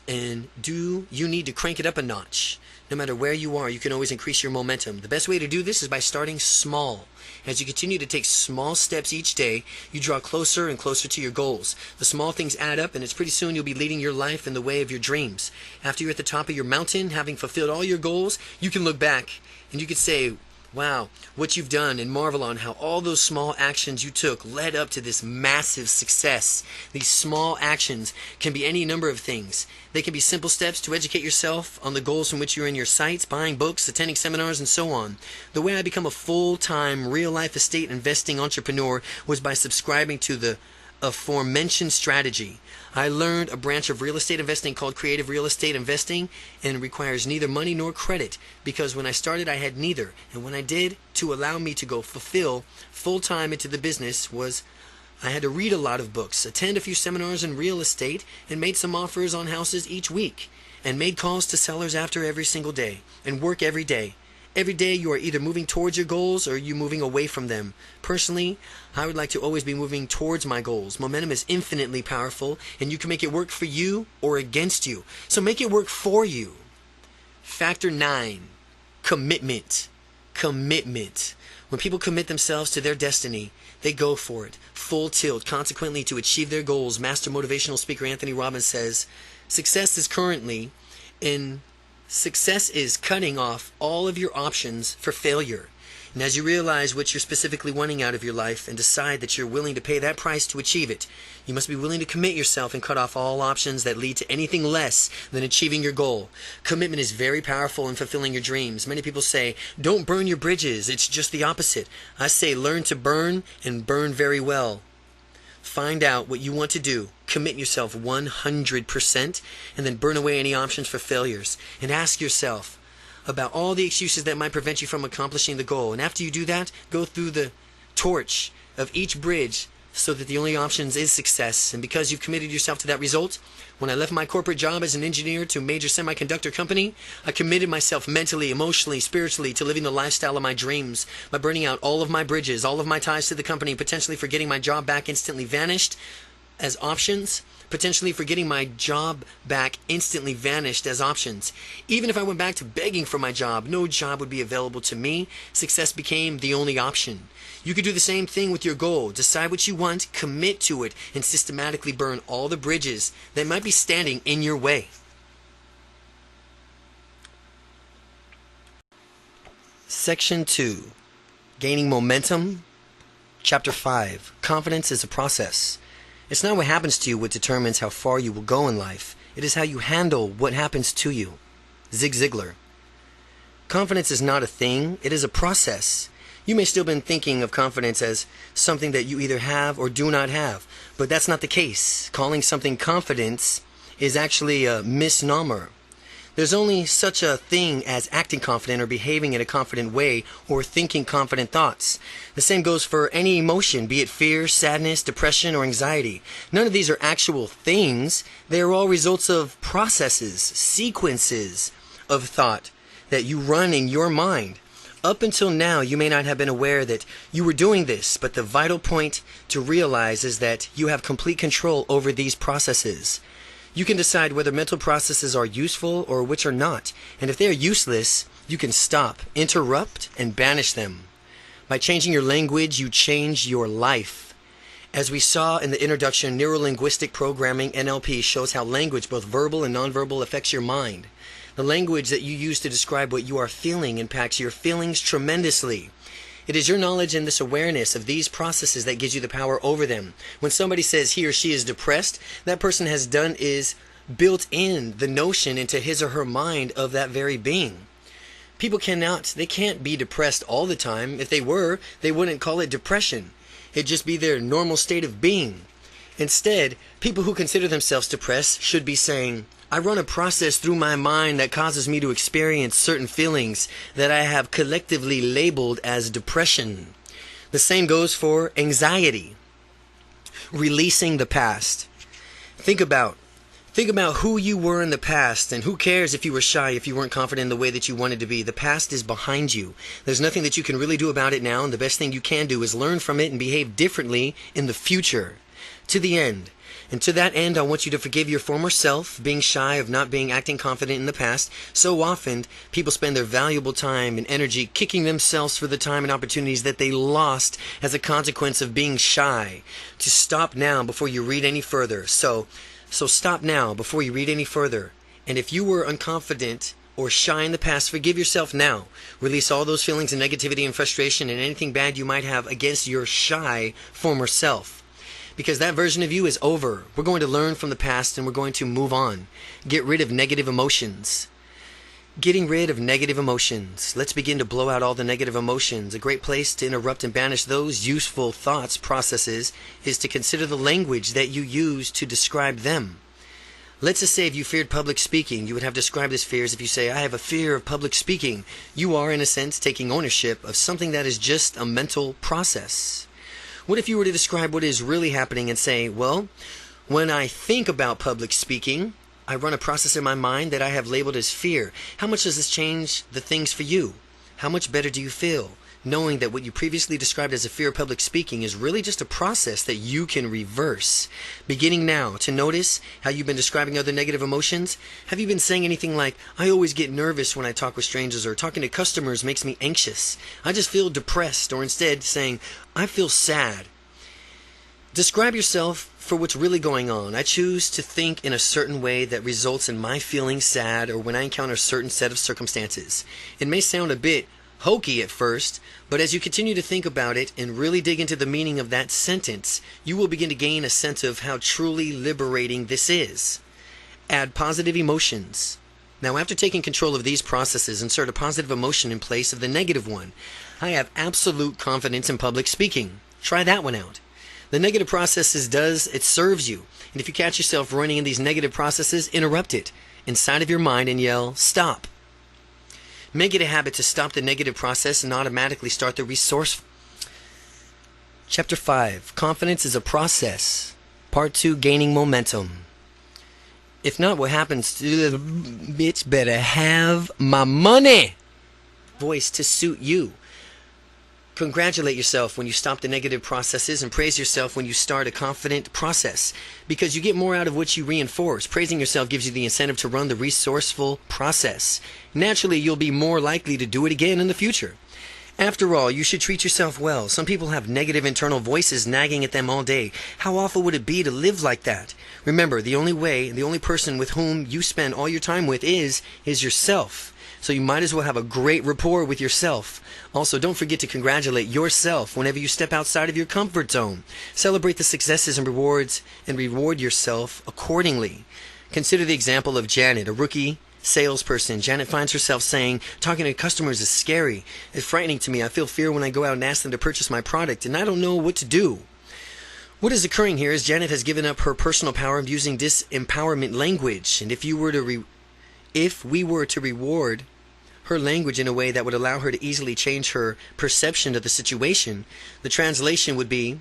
And do you need to crank it up a notch? No matter where you are, you can always increase your momentum. The best way to do this is by starting small. As you continue to take small steps each day, you draw closer and closer to your goals. The small things add up, and it's pretty soon you'll be leading your life in the way of your dreams. After you're at the top of your mountain, having fulfilled all your goals, you can look back and you can say, wow, what you've done, and marvel on how all those small actions you took led up to this massive success. These small actions can be any number of things. They can be simple steps to educate yourself on the goals from which you're in your sights, buying books, attending seminars, and so on. The way I become a full-time, real-life estate investing entrepreneur was by subscribing to the aforementioned strategy. I learned a branch of real estate investing called creative real estate investing, and it requires neither money nor credit, because when I started I had neither, and when I did, to allow me to go fulfill full-time into the business was I had to read a lot of books, attend a few seminars in real estate, and made some offers on houses each week, and made calls to sellers after every single day, and work every day. Every day you are either moving towards your goals or you moving away from them. Personally, I would like to always be moving towards my goals. Momentum is infinitely powerful, and you can make it work for you or against you. So make it work for you. Factor 9. Commitment. Commitment. When people commit themselves to their destiny, they go for it, full tilt. Consequently, to achieve their goals, master motivational speaker Anthony Robbins says, success is cutting off all of your options for failure. And as you realize what you're specifically wanting out of your life and decide that you're willing to pay that price to achieve it, you must be willing to commit yourself and cut off all options that lead to anything less than achieving your goal. Commitment is very powerful in fulfilling your dreams. Many people say, don't burn your bridges. It's just the opposite. I say, learn to burn and burn very well. Find out what you want to do. Commit yourself 100% and then burn away any options for failures. And ask yourself about all the excuses that might prevent you from accomplishing the goal. And after you do that, go through the torch of each bridge so that the only options is success. And because you've committed yourself to that result, when I left my corporate job as an engineer to a major semiconductor company, I committed myself mentally, emotionally, spiritually to living the lifestyle of my dreams by burning out all of my bridges, all of my ties to the company, potentially for getting my job back instantly vanished as options, potentially for getting my job back instantly vanished as options. Even if I went back to begging for my job, no job would be available to me. Success became the only option. You could do the same thing with your goal. Decide what you want, commit to it, and systematically burn all the bridges that might be standing in your way. Section 2. Gaining Momentum. Chapter 5. Confidence is a process. It's not what happens to you what determines how far you will go in life. It is how you handle what happens to you. Zig Ziglar. Confidence is not a thing, it is a process. You may still been thinking of confidence as something that you either have or do not have, but that's not the case. Calling something confidence is actually a misnomer. There's only such a thing as acting confident or behaving in a confident way or thinking confident thoughts. The same goes for any emotion, be it fear, sadness, depression, or anxiety. None of these are actual things. They are all results of processes, sequences of thought that you run in your mind. Up until now, you may not have been aware that you were doing this, but the vital point to realize is that you have complete control over these processes. You can decide whether mental processes are useful or which are not. And if they are useless, you can stop, interrupt, and banish them. By changing your language, you change your life. As we saw in the introduction, neuro-linguistic programming, NLP, shows how language, both verbal and nonverbal, affects your mind. The language that you use to describe what you are feeling impacts your feelings tremendously. It is your knowledge and this awareness of these processes that gives you the power over them. When somebody says he or she is depressed, that person has done is built in the notion into his or her mind of that very being. People can't be depressed all the time. If they were, they wouldn't call it depression. It'd just be their normal state of being. Instead, people who consider themselves depressed should be saying, I run a process through my mind that causes me to experience certain feelings that I have collectively labeled as depression. The same goes for anxiety. Releasing the past. Think about who you were in the past, and who cares if you were shy, if you weren't confident in the way that you wanted to be. The past is behind you. There's nothing that you can really do about it now, and the best thing you can do is learn from it and behave differently in the future. To the end. And to that end, I want you to forgive your former self, being shy of not acting confident in the past. So often, people spend their valuable time and energy kicking themselves for the time and opportunities that they lost as a consequence of being shy. To stop now before you read any further. So stop now before you read any further. And if you were unconfident or shy in the past, forgive yourself now. Release all those feelings of negativity and frustration and anything bad you might have against your shy former self. Because that version of you is over. We're going to learn from the past and we're going to move on. Get rid of negative emotions. Getting rid of negative emotions. Let's begin to blow out all the negative emotions. A great place to interrupt and banish those useful thoughts, processes, is to consider the language that you use to describe them. Let's just say if you feared public speaking, you would have described this fear as if you say, I have a fear of public speaking. You are, in a sense, taking ownership of something that is just a mental process. What if you were to describe what is really happening and say, well, when I think about public speaking, I run a process in my mind that I have labeled as fear. How much does this change the things for you? How much better do you feel? knowing that what you previously described as a fear of public speaking is really just a process that you can reverse. Beginning now to notice how you've been describing other negative emotions. Have you been saying anything like, I always get nervous when I talk with strangers, or talking to customers makes me anxious, I just feel depressed, or instead saying, I feel sad? Describe yourself for what's really going on. I choose to think in a certain way that results in my feeling sad, or when I encounter a certain set of circumstances. It may sound a bit hokey at first, but as you continue to think about it and really dig into the meaning of that sentence, you will begin to gain a sense of how truly liberating this is. Add positive emotions. Now, after taking control of these processes, insert a positive emotion in place of the negative one. I have absolute confidence in public speaking. Try that one out. The negative processes it serves you. And if you catch yourself running in these negative processes, interrupt it inside of your mind and yell, stop. Make it a habit to stop the negative process and automatically start the resource. Chapter 5, Confidence is a Process. Part 2, Gaining Momentum. If not, what happens to the bitch better have my money voice to suit you. Congratulate yourself when you stop the negative processes, and praise yourself when you start a confident process, because you get more out of what you reinforce. Praising yourself gives you the incentive to run the resourceful process. Naturally, you'll be more likely to do it again in the future. After all, you should treat yourself well. Some people have negative internal voices nagging at them all day. How awful would it be to live like that? Remember, the only person with whom you spend all your time with is yourself. So you might as well have a great rapport with yourself. Also, don't forget to congratulate yourself whenever you step outside of your comfort zone. Celebrate the successes and rewards, and reward yourself accordingly. Consider the example of Janet, a rookie salesperson. Janet finds herself saying, talking to customers is scary. It's frightening to me. I feel fear when I go out and ask them to purchase my product, and I don't know what to do. What is occurring here is Janet has given up her personal power of using disempowerment language. And if we were to reward her language in a way that would allow her to easily change her perception of the situation, the translation would be,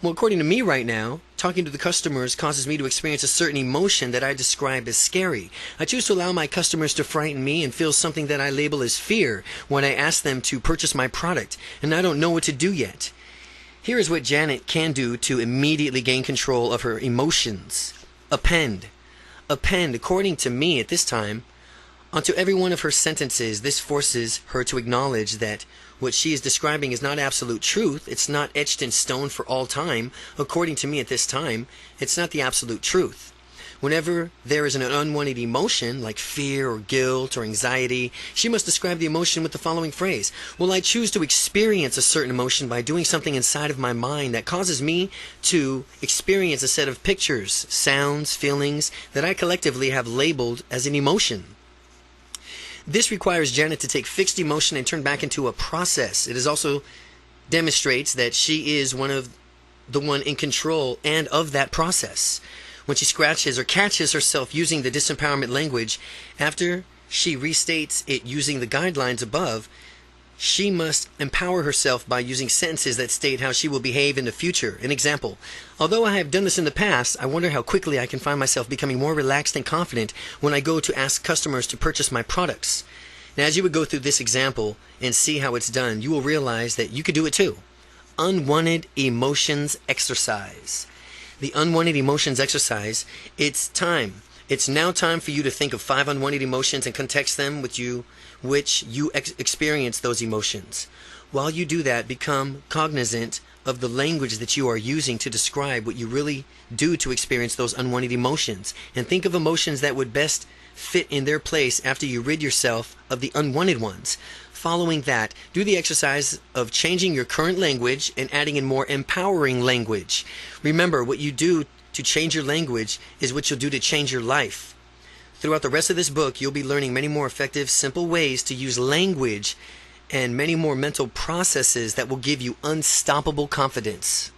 well, according to me right now, talking to the customers causes me to experience a certain emotion that I describe as scary. I choose to allow my customers to frighten me and feel something that I label as fear when I ask them to purchase my product, and I don't know what to do yet. Here is what Janet can do to immediately gain control of her emotions. Append. Append, according to me at this time, onto every one of her sentences. This forces her to acknowledge that what she is describing is not absolute truth. It's not etched in stone for all time. According to me at this time, it's not the absolute truth. Whenever there is an unwanted emotion, like fear or guilt or anxiety, she must describe the emotion with the following phrase. Well, I choose to experience a certain emotion by doing something inside of my mind that causes me to experience a set of pictures, sounds, feelings that I collectively have labeled as an emotion. This requires Janet to take fixed emotion and turn back into a process. It also demonstrates that she is the one in control and of that process. When she scratches or catches herself using the disempowerment language, after she restates it using the guidelines above, she must empower herself by using sentences that state how she will behave in the future. An example: although I have done this in the past, I wonder how quickly I can find myself becoming more relaxed and confident when I go to ask customers to purchase my products. Now, as you would go through this example and see how it's done, you will realize that you could do it too. Unwanted emotions exercise. The unwanted emotions exercise, it's time. It's now time for you to think of 5 unwanted emotions and context them with which you experience those emotions. While you do that, become cognizant of the language that you are using to describe what you really do to experience those unwanted emotions, and think of emotions that would best fit in their place after you rid yourself of the unwanted ones. Following that, do the exercise of changing your current language and adding in more empowering language. Remember, what you do to change your language is what you'll do to change your life. Throughout the rest of this book, you'll be learning many more effective, simple ways to use language and many more mental processes that will give you unstoppable confidence.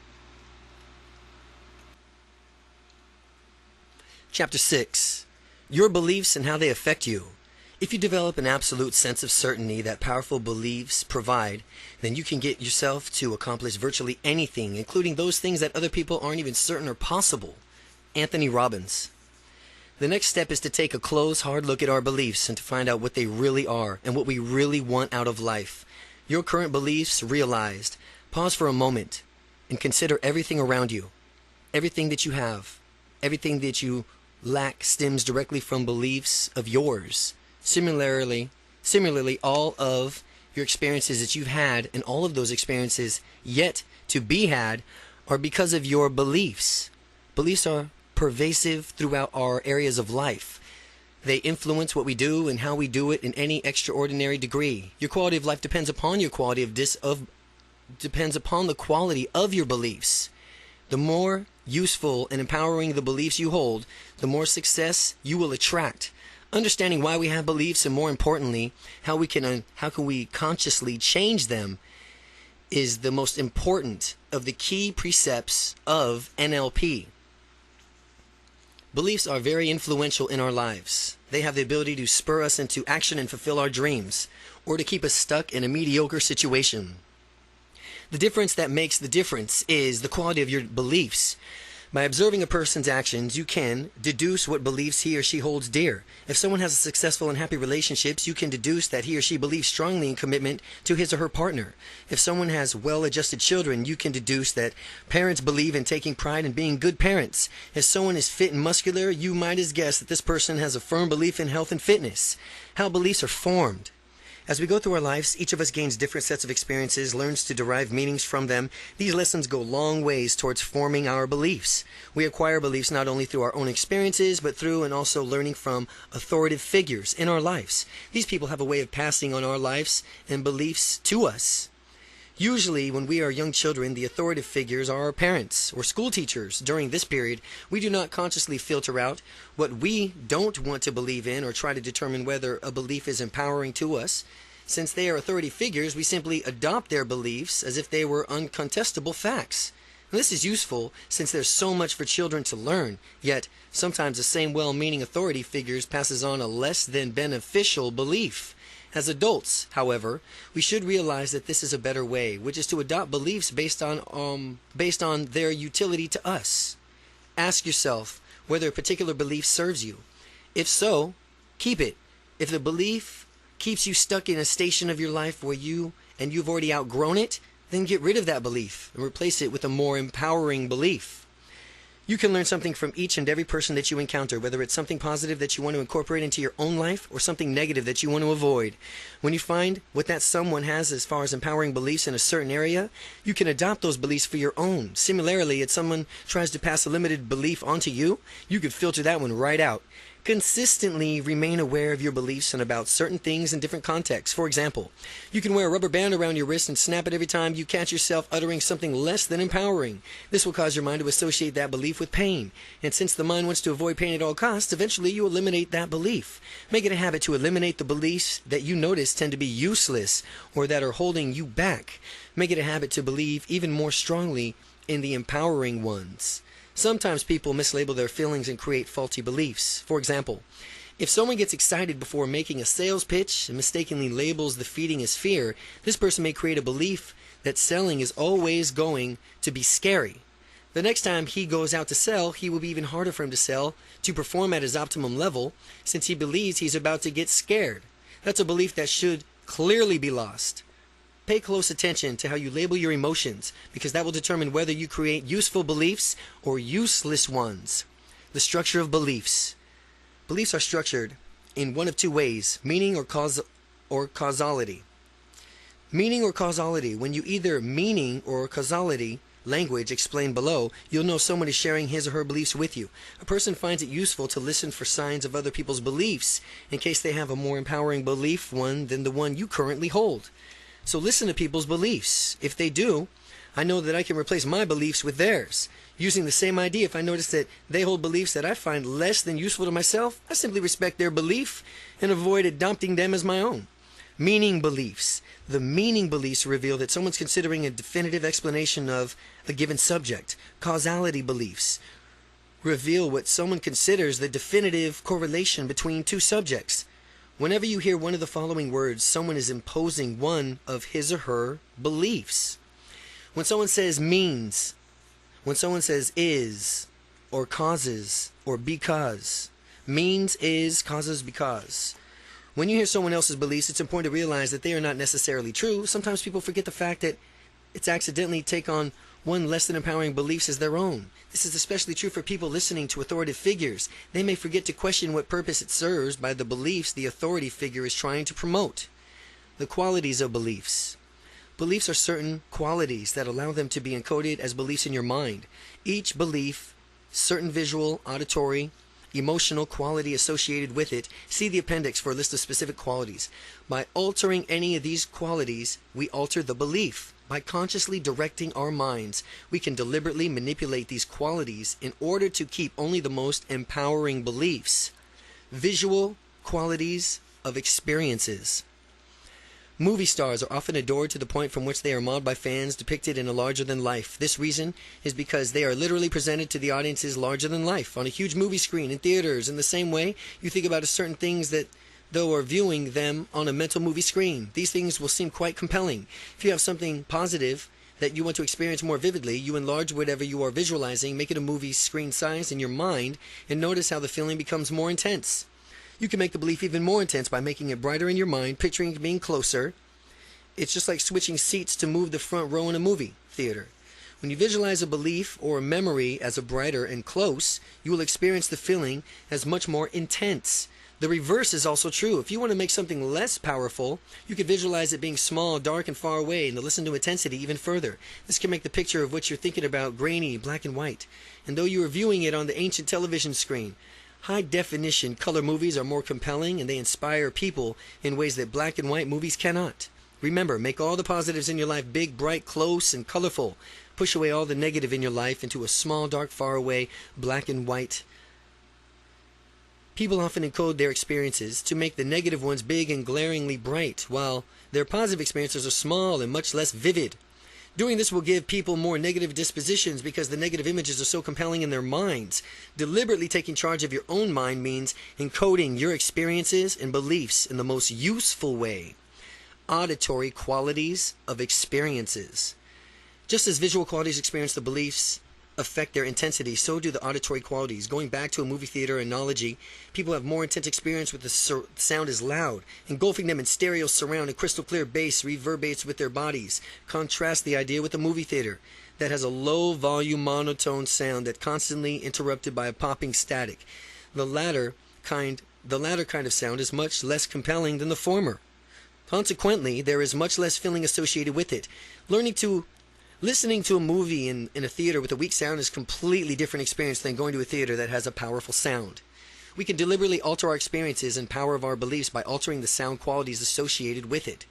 Chapter 6. Your beliefs and how they affect you. If you develop an absolute sense of certainty that powerful beliefs provide, then you can get yourself to accomplish virtually anything, including those things that other people aren't even certain are possible. Anthony Robbins. The next step is to take a close, hard look at our beliefs and to find out what they really are and what we really want out of life. your current beliefs realized. Pause for a moment and consider everything around you. Everything that you have, everything that you lack stems directly from beliefs of yours. Similarly, all of your experiences that you've had and all of those experiences yet to be had are because of your beliefs. Beliefs are pervasive throughout our areas of life. They influence what we do and how we do it in any extraordinary degree. Your quality of life depends upon your quality depends upon the quality of your beliefs. The more useful and empowering the beliefs you hold, the more success you will attract. Understanding why we have beliefs, and more importantly, how can we consciously change them, is the most important of the key precepts of NLP. Beliefs are very influential in our lives. They have the ability to spur us into action and fulfill our dreams, or to keep us stuck in a mediocre situation. The difference that makes the difference is the quality of your beliefs. By observing a person's actions, you can deduce what beliefs he or she holds dear. If someone has a successful and happy relationships, you can deduce that he or she believes strongly in commitment to his or her partner. If someone has well-adjusted children, you can deduce that parents believe in taking pride in being good parents. If someone is fit and muscular, you might as guess that this person has a firm belief in health and fitness. How beliefs are formed. As we go through our lives, each of us gains different sets of experiences, learns to derive meanings from them. These lessons go long ways towards forming our beliefs. We acquire beliefs not only through our own experiences, but through and also learning from authoritative figures in our lives. These people have a way of passing on our lives and beliefs to us. Usually, when we are young children, the authoritative figures are our parents or school teachers. During this period, we do not consciously filter out what we don't want to believe in or try to determine whether a belief is empowering to us. Since they are authority figures, we simply adopt their beliefs as if they were uncontestable facts. And this is useful since there's so much for children to learn, yet sometimes the same well-meaning authority figures passes on a less than beneficial belief. As adults, however, we should realize that this is a better way, which is to adopt beliefs based on their utility to us. Ask yourself whether a particular belief serves you. If so, keep it. If the belief keeps you stuck in a station of your life where you've already outgrown it, then get rid of that belief and replace it with a more empowering belief. You can learn something from each and every person that you encounter, whether it's something positive that you want to incorporate into your own life or something negative that you want to avoid. When you find what that someone has as far as empowering beliefs in a certain area, you can adopt those beliefs for your own. Similarly, if someone tries to pass a limited belief onto you, you can filter that one right out. Consistently remain aware of your beliefs and about certain things in different contexts. For example, you can wear a rubber band around your wrist and snap it every time you catch yourself uttering something less than empowering. This will cause your mind to associate that belief with pain. And since the mind wants to avoid pain at all costs, eventually you eliminate that belief. Make it a habit to eliminate the beliefs that you notice tend to be useless or that are holding you back. Make it a habit to believe even more strongly in the empowering ones. Sometimes people mislabel their feelings and create faulty beliefs. For example, if someone gets excited before making a sales pitch and mistakenly labels the feeding as fear, this person may create a belief that selling is always going to be scary. The next time he goes out to sell, he will be even harder for him to sell, to perform at his optimum level, since he believes he's about to get scared. That's a belief that should clearly be lost. Pay close attention to how you label your emotions, because that will determine whether you create useful beliefs or useless ones. The structure of beliefs. Beliefs are structured in one of two ways, meaning or causality. Meaning or causality. When you either meaning or causality language explained below, you'll know someone is sharing his or her beliefs with you. A person finds it useful to listen for signs of other people's beliefs in case they have a more empowering belief one than the one you currently hold. So listen to people's beliefs. If they do, I know that I can replace my beliefs with theirs. Using the same idea, if I notice that they hold beliefs that I find less than useful to myself, I simply respect their belief and avoid adopting them as my own. Meaning beliefs. The meaning beliefs reveal that someone's considering a definitive explanation of a given subject. Causality beliefs reveal what someone considers the definitive correlation between two subjects. Whenever you hear one of the following words, someone is imposing one of his or her beliefs. When someone says means, when someone says is, or causes, or because, means, is, causes, because. When you hear someone else's beliefs, it's important to realize that they are not necessarily true. Sometimes people forget the fact that it's accidentally take on one less than empowering beliefs as their own. This is especially true for people listening to authoritative figures. They may forget to question what purpose it serves by the beliefs the authority figure is trying to promote. The qualities of beliefs. Beliefs are certain qualities that allow them to be encoded as beliefs in your mind. Each belief, certain visual, auditory, emotional quality associated with it. See the appendix for a list of specific qualities. By altering any of these qualities, we alter the belief. By consciously directing our minds, we can deliberately manipulate these qualities in order to keep only the most empowering beliefs. Visual qualities of experiences. Movie stars are often adored to the point from which they are modeled by fans depicted in a larger-than-life. This reason is because they are literally presented to the audiences larger-than-life on a huge movie screen in theaters. In the same way, you think about certain things that, though are viewing them on a mental movie screen, these things will seem quite compelling. If you have something positive that you want to experience more vividly, you enlarge whatever you are visualizing, make it a movie screen size in your mind, and notice how the feeling becomes more intense. You can make the belief even more intense by making it brighter in your mind, picturing it being closer. It's just like switching seats to move the front row in a movie theater. When you visualize a belief or a memory as a brighter and close, you will experience the feeling as much more intense. The reverse is also true. If you want to make something less powerful, you can visualize it being small, dark, and far away, and to listen to intensity even further. This can make the picture of what you're thinking about grainy, black and white. And though you are viewing it on the ancient television screen, high-definition color movies are more compelling, and they inspire people in ways that black and white movies cannot. Remember, make all the positives in your life big, bright, close, and colorful. Push away all the negative in your life into a small, dark, far away, black and white. People often encode their experiences to make the negative ones big and glaringly bright, while their positive experiences are small and much less vivid. Doing this will give people more negative dispositions because the negative images are so compelling in their minds. Deliberately taking charge of your own mind means encoding your experiences and beliefs in the most useful way. Auditory qualities of experiences. Just as visual qualities experience the beliefs affect their intensity, so do the auditory qualities. Going back to a movie theater analogy, people have more intense experience with the sound is loud. Engulfing them in stereo surround and crystal clear bass reverberates with their bodies. Contrast the idea with a movie theater that has a low volume monotone sound that constantly interrupted by a popping static. The latter kind of sound is much less compelling than the former. Consequently, there is much less feeling associated with it. Listening to a movie in a theater with a weak sound is a completely different experience than going to a theater that has a powerful sound. We can deliberately alter our experiences and power of our beliefs by altering the sound qualities associated with it.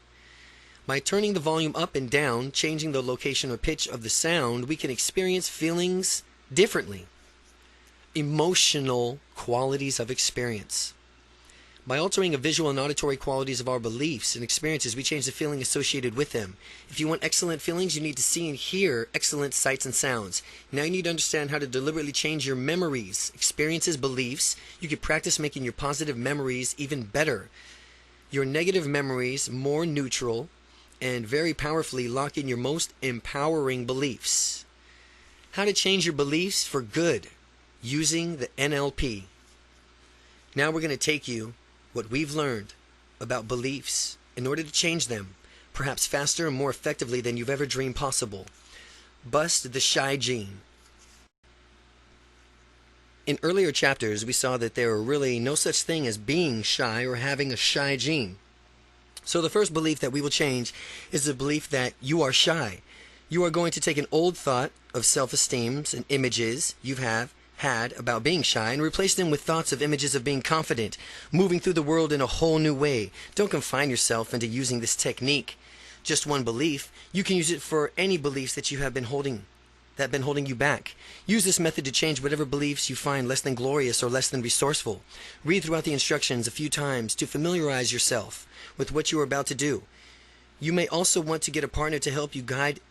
By turning the volume up and down, changing the location or pitch of the sound, we can experience feelings differently. Emotional qualities of experience. By altering the visual and auditory qualities of our beliefs and experiences, we change the feeling associated with them. If you want excellent feelings, you need to see and hear excellent sights and sounds. Now you need to understand how to deliberately change your memories, experiences, beliefs. You can practice making your positive memories even better. Your negative memories more neutral, and very powerfully lock in your most empowering beliefs. How to change your beliefs for good using the NLP. Now we're going to take you what we've learned about beliefs in order to change them, perhaps faster and more effectively than you've ever dreamed possible. Bust the shy gene. In earlier chapters, we saw that there are really no such thing as being shy or having a shy gene. So the first belief that we will change is the belief that you are shy. You are going to take an old thought of self-esteem and images you have had about being shy and replace them with thoughts of images of being confident, moving through the world in a whole new way. Don't confine yourself into using this technique. Just one belief. You can use it for any beliefs that you have been holding, that have been holding you back. Use this method to change whatever beliefs you find less than glorious or less than resourceful. Read throughout the instructions a few times to familiarize yourself with what you are about to do. You may also want to get a partner to help you guide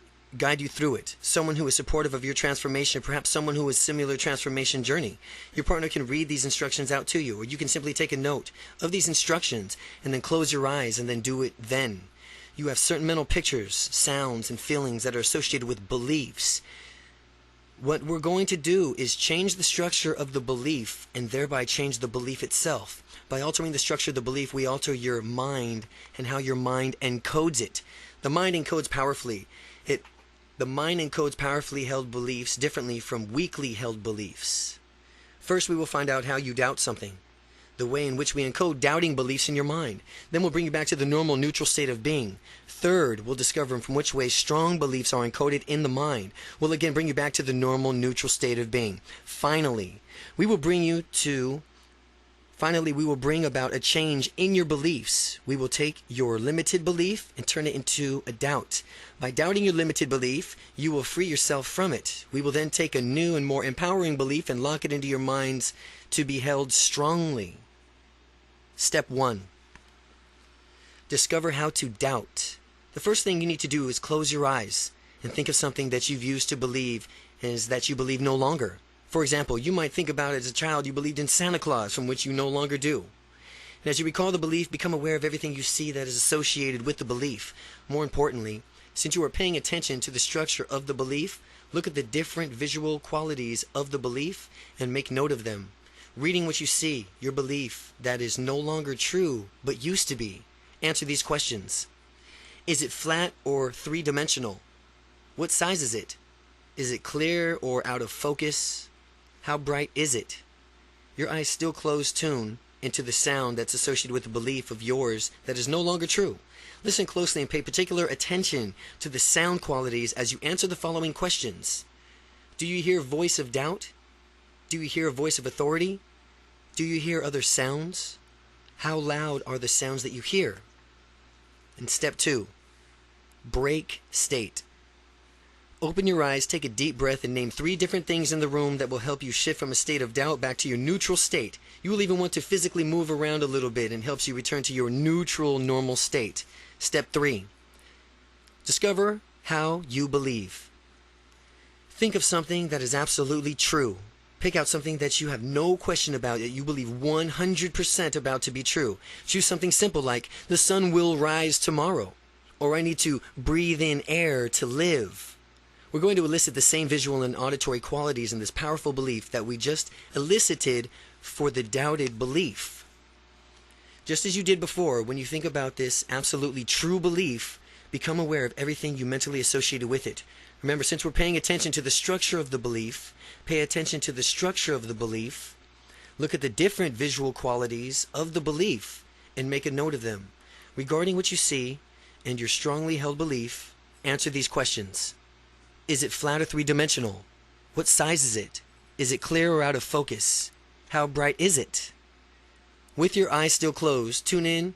you through it. Someone who is supportive of your transformation, perhaps someone who has similar transformation journey. Your partner can read these instructions out to you, or you can simply take a note of these instructions and then close your eyes and then do it then. You have certain mental pictures, sounds, and feelings that are associated with beliefs. What we're going to do is change the structure of the belief and thereby change the belief itself. By altering the structure of the belief, we alter your mind and how your mind encodes it. The mind encodes powerfully. The mind encodes powerfully held beliefs differently from weakly held beliefs. First, we will find out how you doubt something, the way in which we encode doubting beliefs in your mind. Then we'll bring you back to the normal neutral state of being. Third, we'll discover from which way strong beliefs are encoded in the mind. We'll again bring you back to the normal neutral state of being. Finally, we will bring about a change in your beliefs. We will take your limited belief and turn it into a doubt. By doubting your limited belief, you will free yourself from it. We will then take a new and more empowering belief and lock it into your minds to be held strongly. Step 1. Discover how to doubt. The first thing you need to do is close your eyes and think of something that you've used to believe is that you believe no longer. For example, you might think about as a child you believed in Santa Claus, from which you no longer do. And as you recall the belief, become aware of everything you see that is associated with the belief. More importantly, since you are paying attention to the structure of the belief, look at the different visual qualities of the belief and make note of them. Reading what you see, your belief that is no longer true but used to be. Answer these questions. Is it flat or three-dimensional? What size is it? Is it clear or out of focus? How bright is it? Your eyes still closed tune into the sound that's associated with a belief of yours that is no longer true. Listen closely and pay particular attention to the sound qualities as you answer the following questions. Do you hear a voice of doubt? Do you hear a voice of authority? Do you hear other sounds? How loud are the sounds that you hear? And step 2, break state. Open your eyes, take a deep breath, and name 3 different things in the room that will help you shift from a state of doubt back to your neutral state. You will even want to physically move around a little bit and helps you return to your neutral, normal state. Step 3. Discover how you believe. Think of something that is absolutely true. Pick out something that you have no question about, that you believe 100% about to be true. Choose something simple like, the sun will rise tomorrow, or I need to breathe in air to live. We're going to elicit the same visual and auditory qualities in this powerful belief that we just elicited for the doubted belief. Just as you did before, when you think about this absolutely true belief, become aware of everything you mentally associated with it. Remember, since we're paying attention to the structure of the belief, pay attention to the structure of the belief, look at the different visual qualities of the belief, and make a note of them. Regarding what you see and your strongly held belief, answer these questions. Is it flat or three-dimensional? What size is it? Is it clear or out of focus? How bright is it? With your eyes still closed, tune in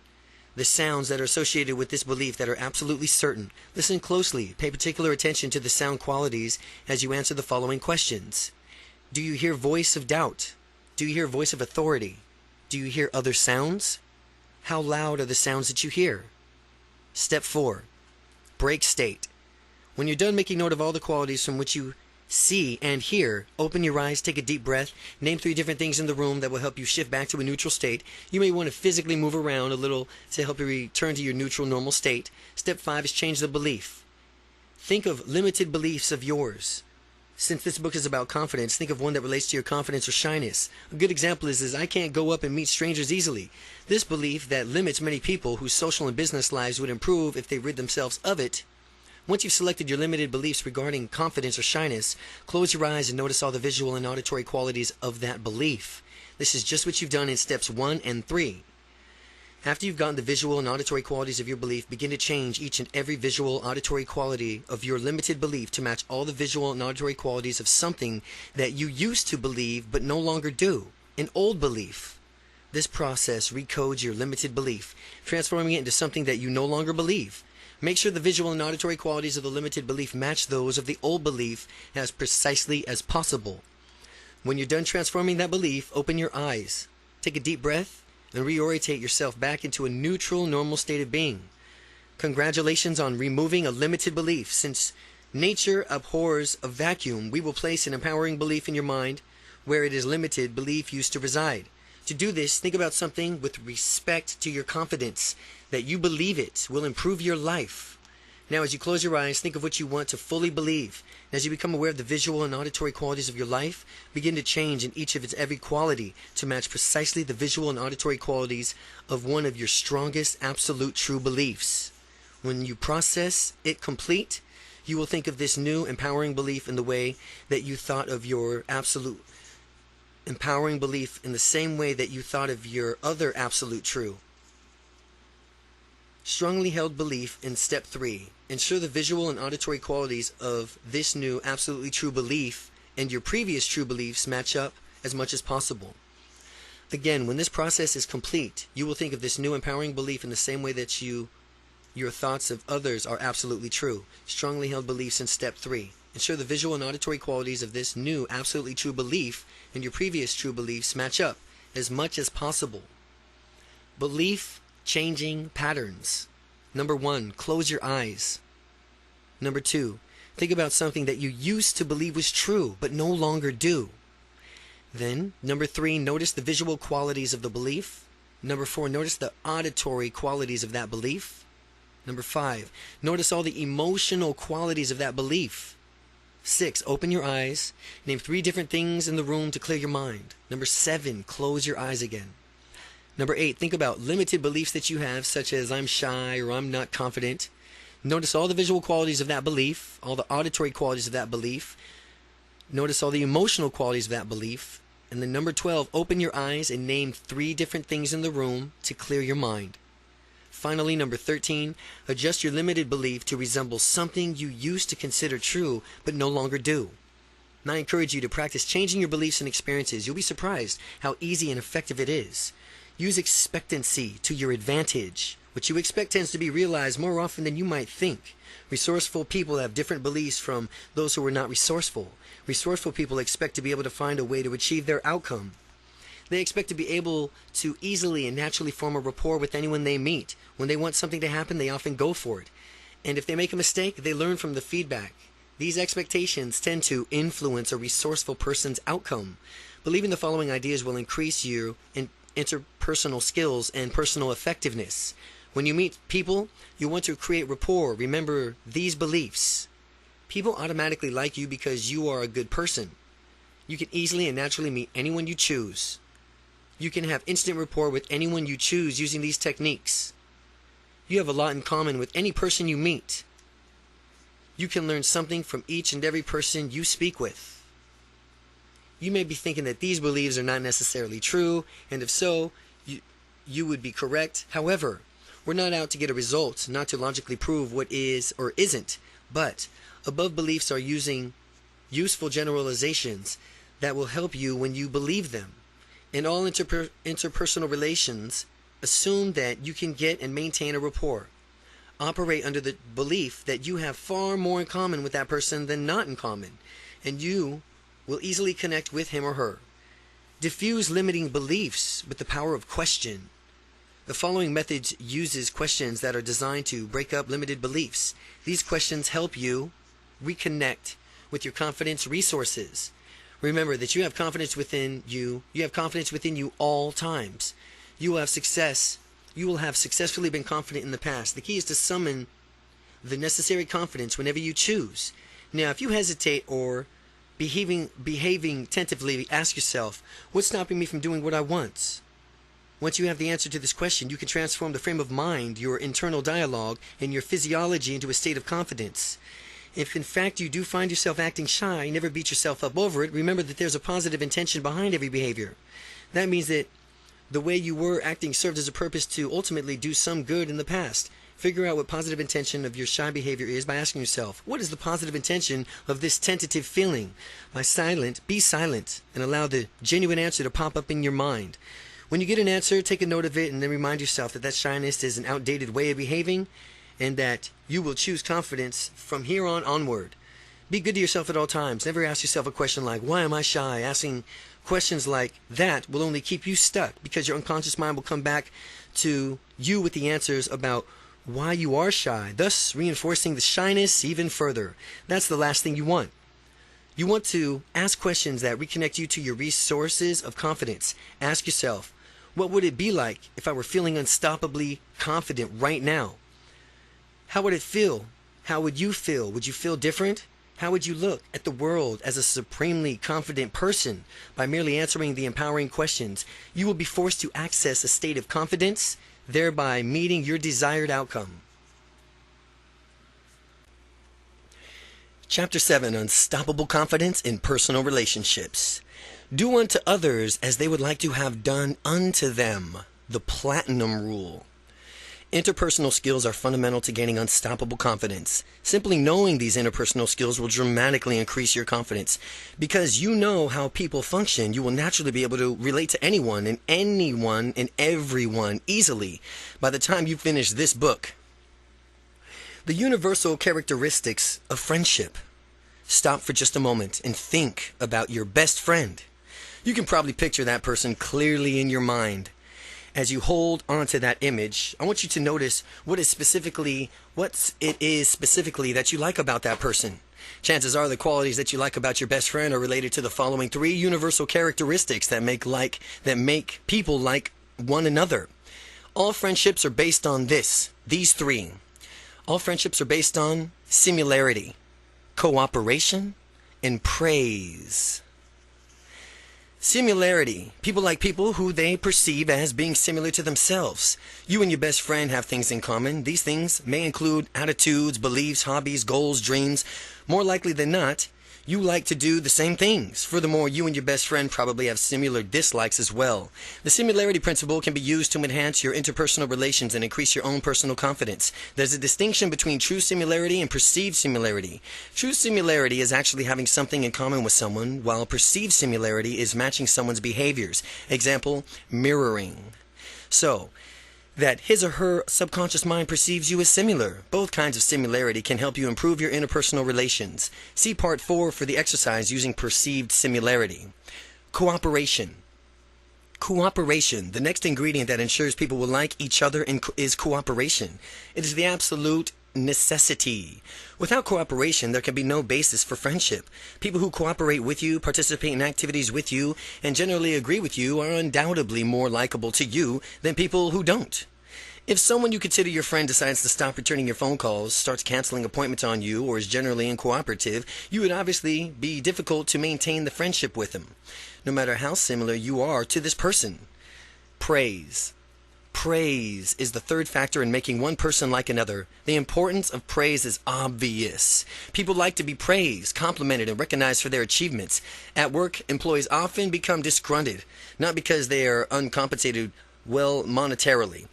the sounds that are associated with this belief that are absolutely certain. Listen closely. Pay particular attention to the sound qualities as you answer the following questions. Do you hear voice of doubt? Do you hear voice of authority? Do you hear other sounds? How loud are the sounds that you hear? Step 4. Break state. When you're done making note of all the qualities from which you see and hear, open your eyes, take a deep breath, name 3 different things in the room that will help you shift back to a neutral state. You may want to physically move around a little to help you return to your neutral, normal state. Step 5 is change the belief. Think of limited beliefs of yours. Since this book is about confidence, think of one that relates to your confidence or shyness. A good example is I can't go up and meet strangers easily. This belief that limits many people whose social and business lives would improve if they rid themselves of it. Once you've selected your limited beliefs regarding confidence or shyness, close your eyes and notice all the visual and auditory qualities of that belief. This is just what you've done in steps 1 and 3. After you've gotten the visual and auditory qualities of your belief, begin to change each and every visual auditory quality of your limited belief to match all the visual and auditory qualities of something that you used to believe but no longer do, an old belief. This process recodes your limited belief, transforming it into something that you no longer believe. Make sure the visual and auditory qualities of the limited belief match those of the old belief as precisely as possible. When you're done transforming that belief, open your eyes, take a deep breath, and reorientate yourself back into a neutral, normal state of being. Congratulations on removing a limited belief. Since nature abhors a vacuum, we will place an empowering belief in your mind where it is limited belief used to reside. To do this, think about something with respect to your confidence, that you believe it will improve your life. Now, as you close your eyes, think of what you want to fully believe. As you become aware of the visual and auditory qualities of your life, begin to change in each of its every quality to match precisely the visual and auditory qualities of one of your strongest absolute true beliefs. When you process it complete, you will think of this new empowering belief in the way that you thought of your absolute empowering belief in the same way that you thought of your other absolute true. Strongly held belief in step 3. Ensure the visual and auditory qualities of this new absolutely true belief and your previous true beliefs match up as much as possible. Again, when this process is complete, you will think of this new empowering belief in the same way that your thoughts of others are absolutely true. Strongly held beliefs in step 3. Ensure the visual and auditory qualities of this new absolutely true belief and your previous true beliefs match up as much as possible. Belief changing patterns. Number 1, close your eyes. Number 2, think about something that you used to believe was true but no longer do. Then, number 3, notice the visual qualities of the belief. Number 4, notice the auditory qualities of that belief. Number 5, notice all the emotional qualities of that belief. 6, open your eyes. Name 3 different things in the room to clear your mind. Number 7, close your eyes again. Number 8, think about limited beliefs that you have, such as I'm shy or I'm not confident. Notice all the visual qualities of that belief, all the auditory qualities of that belief. Notice all the emotional qualities of that belief. And then number 12, open your eyes and name 3 different things in the room to clear your mind. Finally, number 13, adjust your limited belief to resemble something you used to consider true but no longer do. And I encourage you to practice changing your beliefs and experiences. You'll be surprised how easy and effective it is. Use expectancy to your advantage. What you expect tends to be realized more often than you might think. Resourceful people have different beliefs from those who are not resourceful. Resourceful people expect to be able to find a way to achieve their outcome. They expect to be able to easily and naturally form a rapport with anyone they meet. When they want something to happen, they often go for it. And if they make a mistake, they learn from the feedback. These expectations tend to influence a resourceful person's outcome. Believing the following ideas will increase your interpersonal skills and personal effectiveness. When you meet people, you want to create rapport. Remember these beliefs. People automatically like you because you are a good person. You can easily and naturally meet anyone you choose. You can have instant rapport with anyone you choose using these techniques. You have a lot in common with any person you meet. You can learn something from each and every person you speak with. You may be thinking that these beliefs are not necessarily true, and if so, you would be correct. However, we're not out to get a result, not to logically prove what is or isn't, but above beliefs are using useful generalizations that will help you when you believe them. In all interpersonal relations, assume that you can get and maintain a rapport. Operate under the belief that you have far more in common with that person than not in common, and you will easily connect with him or her. Diffuse limiting beliefs with the power of question. The following method uses questions that are designed to break up limited beliefs. These questions help you reconnect with your confidence resources. Remember that you have confidence within you. You have confidence within you all times. You will have success. You will have successfully been confident in the past. The key is to summon the necessary confidence whenever you choose. Now, if you hesitate or behaving tentatively, ask yourself, what's stopping me from doing what I want? Once you have the answer to this question, you can transform the frame of mind, your internal dialogue, and your physiology into a state of confidence. If in fact you do find yourself acting shy, never beat yourself up over it. Remember that there's a positive intention behind every behavior. That means that the way you were acting served as a purpose to ultimately do some good in the past. Figure out what positive intention of your shy behavior is by asking yourself, what is the positive intention of this tentative feeling? Be silent and allow the genuine answer to pop up in your mind. When you get an answer, take a note of it and then remind yourself that shyness is an outdated way of behaving and that you will choose confidence from here on onward. Be good to yourself at all times. Never ask yourself a question like, why am I shy? Asking questions like that will only keep you stuck because your unconscious mind will come back to you with the answers about why you are shy, thus reinforcing the shyness even further. That's the last thing you want. You want to ask questions that reconnect you to your resources of confidence. Ask yourself, what would it be like if I were feeling unstoppably confident right now? How would it feel? how would you feel? Would you feel different? How would you look at the world as a supremely confident person? By merely answering the empowering questions, you will be forced to access a state of confidence, thereby meeting your desired outcome. Chapter 7, Unstoppable Confidence in Personal Relationships. Do unto others as they would like to have done unto them. The Platinum Rule. Interpersonal skills are fundamental to gaining unstoppable confidence. Simply knowing these interpersonal skills will dramatically increase your confidence. Because you know how people function, you will naturally be able to relate to anyone and everyone easily by the time you finish this book. The universal characteristics of friendship. Stop for just a moment and think about your best friend. You can probably picture that person clearly in your mind. As you hold onto that image, I want you to notice what it is specifically that you like about that person. Chances are the qualities that you like about your best friend are related to the following 3 universal characteristics that make people like one another. All friendships are based on these 3. All friendships are based on similarity, cooperation, and praise. Similarity. People like people who they perceive as being similar to themselves. You and your best friend have things in common. These things may include attitudes, beliefs, hobbies, goals, dreams. More likely than not, you like to do the same things. Furthermore, you and your best friend probably have similar dislikes as well. The similarity principle can be used to enhance your interpersonal relations and increase your own personal confidence. There's a distinction between true similarity and perceived similarity. True similarity is actually having something in common with someone, while perceived similarity is matching someone's behaviors. Example, mirroring. So, that his or her subconscious mind perceives you as similar. Both kinds of similarity can help you improve your interpersonal relations. See Part 4 for the exercise using perceived similarity. Cooperation. Cooperation. The next ingredient that ensures people will like each other is cooperation. It is the absolute necessity. Without cooperation, there can be no basis for friendship. People who cooperate with you, participate in activities with you, and generally agree with you are undoubtedly more likable to you than people who don't. If someone you consider your friend decides to stop returning your phone calls, starts canceling appointments on you, or is generally uncooperative, you would obviously be difficult to maintain the friendship with them, no matter how similar you are to this person. Praise. Praise is the third factor in making one person like another. The importance of praise is obvious. People like to be praised, complimented, and recognized for their achievements. At work, employees often become disgruntled, not because they are uncompensated well monetarily,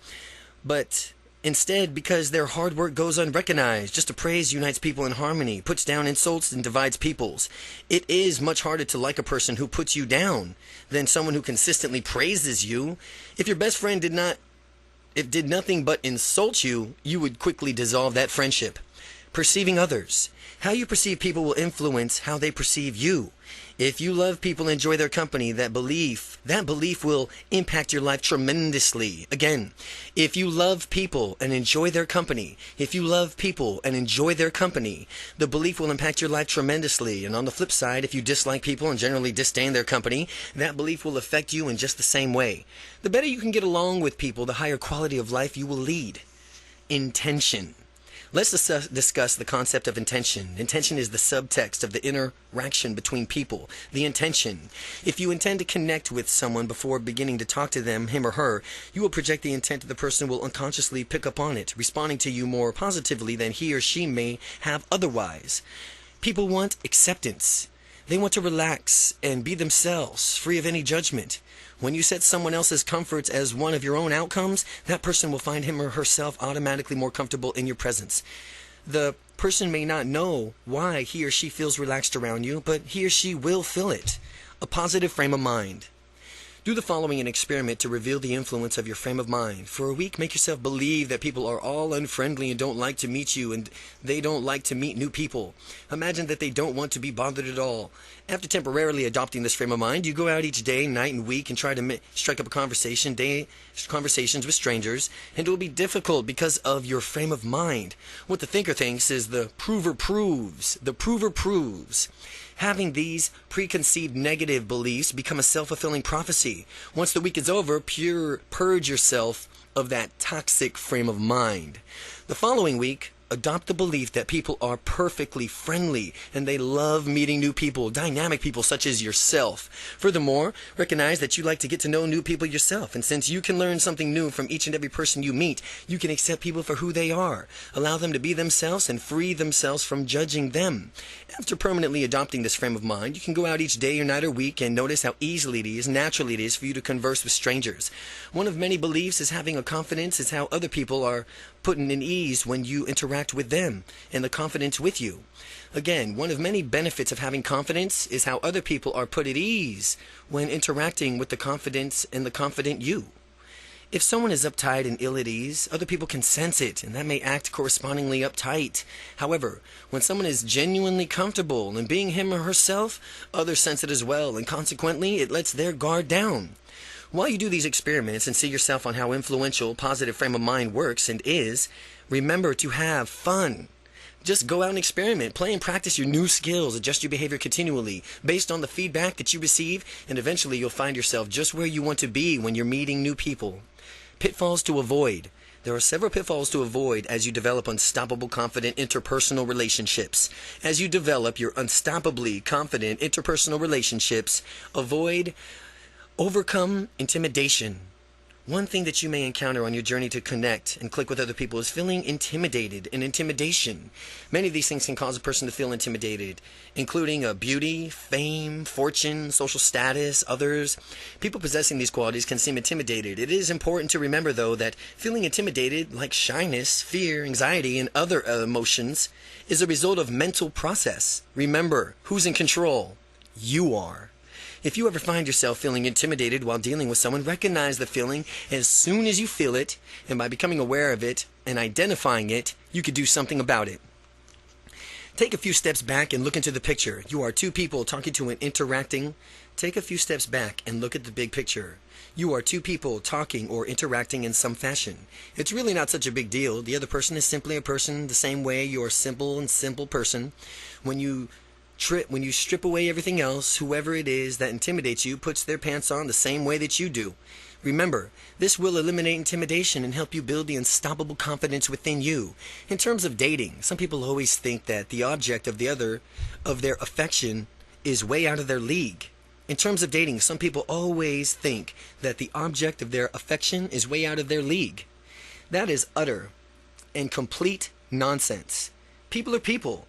but instead because their hard work goes unrecognized. Just a praise unites people in harmony, puts down insults, and divides peoples. It is much harder to like a person who puts you down than someone who consistently praises you. If your best friend did nothing but insult you, you would quickly dissolve that friendship. Perceiving others. How you perceive people will influence how they perceive you. If you love people and enjoy their company, that belief will impact your life tremendously. Again, if you love people and enjoy their company, the belief will impact your life tremendously. And on the flip side, if you dislike people and generally disdain their company, that belief will affect you in just the same way. The better you can get along with people, the higher quality of life you will lead. Intention. Let's discuss the concept of intention. Intention is the subtext of the interaction between people. The intention. If you intend to connect with someone before beginning to talk to them, him or her, you will project the intent of the person will unconsciously pick up on it, responding to you more positively than he or she may have otherwise. People want acceptance. They want to relax and be themselves, free of any judgment. When you set someone else's comforts as one of your own outcomes, that person will find him or herself automatically more comfortable in your presence. The person may not know why he or she feels relaxed around you, but he or she will feel it. A positive frame of mind. Do the following an experiment to reveal the influence of your frame of mind. For a week, make yourself believe that people are all unfriendly and don't like to meet you, and they don't like to meet new people. Imagine that they don't want to be bothered at all. After temporarily adopting this frame of mind, you go out each day, night, and week and try to strike up conversations with strangers, and it will be difficult because of your frame of mind. What the thinker thinks is the prover proves. The prover proves. Having these preconceived negative beliefs become a self-fulfilling prophecy. Once the week is over, purge yourself of that toxic frame of mind. The following week, Adopt the belief that people are perfectly friendly and they love meeting new people, dynamic people such as yourself. Furthermore, recognize that you like to get to know new people yourself, and since you can learn something new from each and every person you meet, you can accept people for who they are, allow them to be themselves, and free themselves from judging them. After permanently adopting this frame of mind, you can go out each day or night or week and notice how easily it is, naturally it is for you to converse with strangers. One of many beliefs is having a confidence is how other people are put in ease when you interact with them and the confidence with you. Again, one of many benefits of having confidence is how other people are put at ease when interacting with the confidence and the confident you. If someone is uptight and ill at ease, other people can sense it, and that may act correspondingly uptight. However, when someone is genuinely comfortable in being him or herself, others sense it as well, and consequently, it lets their guard down. While you do these experiments and see yourself on how influential positive frame of mind works and is, remember to have fun. Just go out and experiment, play and practice your new skills, adjust your behavior continually based on the feedback that you receive, and eventually you'll find yourself just where you want to be when you're meeting new people. Pitfalls to avoid. There are several pitfalls to avoid as you develop unstoppable, confident interpersonal relationships. As you develop your unstoppably confident interpersonal relationships, overcome intimidation. One thing that you may encounter on your journey to connect and click with other people is feeling intimidated and intimidation. Many of these things can cause a person to feel intimidated, including beauty, fame, fortune, social status, others. People possessing these qualities can seem intimidated. It is important to remember, though, that feeling intimidated, like shyness, fear, anxiety, and other emotions, is a result of mental process. Remember, who's in control? You are. If you ever find yourself feeling intimidated while dealing with someone, recognize the feeling as soon as you feel it, and by becoming aware of it and identifying it, you could do something about it. Take a few steps back and look into the picture. You are two people talking to and interacting. Take a few steps back and look at the big picture. You are two people talking or interacting in some fashion. It's really not such a big deal. The other person is simply a person the same way you're a simple person. When you strip away everything else, whoever it is that intimidates you puts their pants on the same way that you do. Remember, this will eliminate intimidation and help you build the unstoppable confidence within you. In terms of dating, some people always think that the object of their affection is way out of their league. In terms of dating, some people always think that the object of their affection is way out of their league. That is utter and complete nonsense. People are people.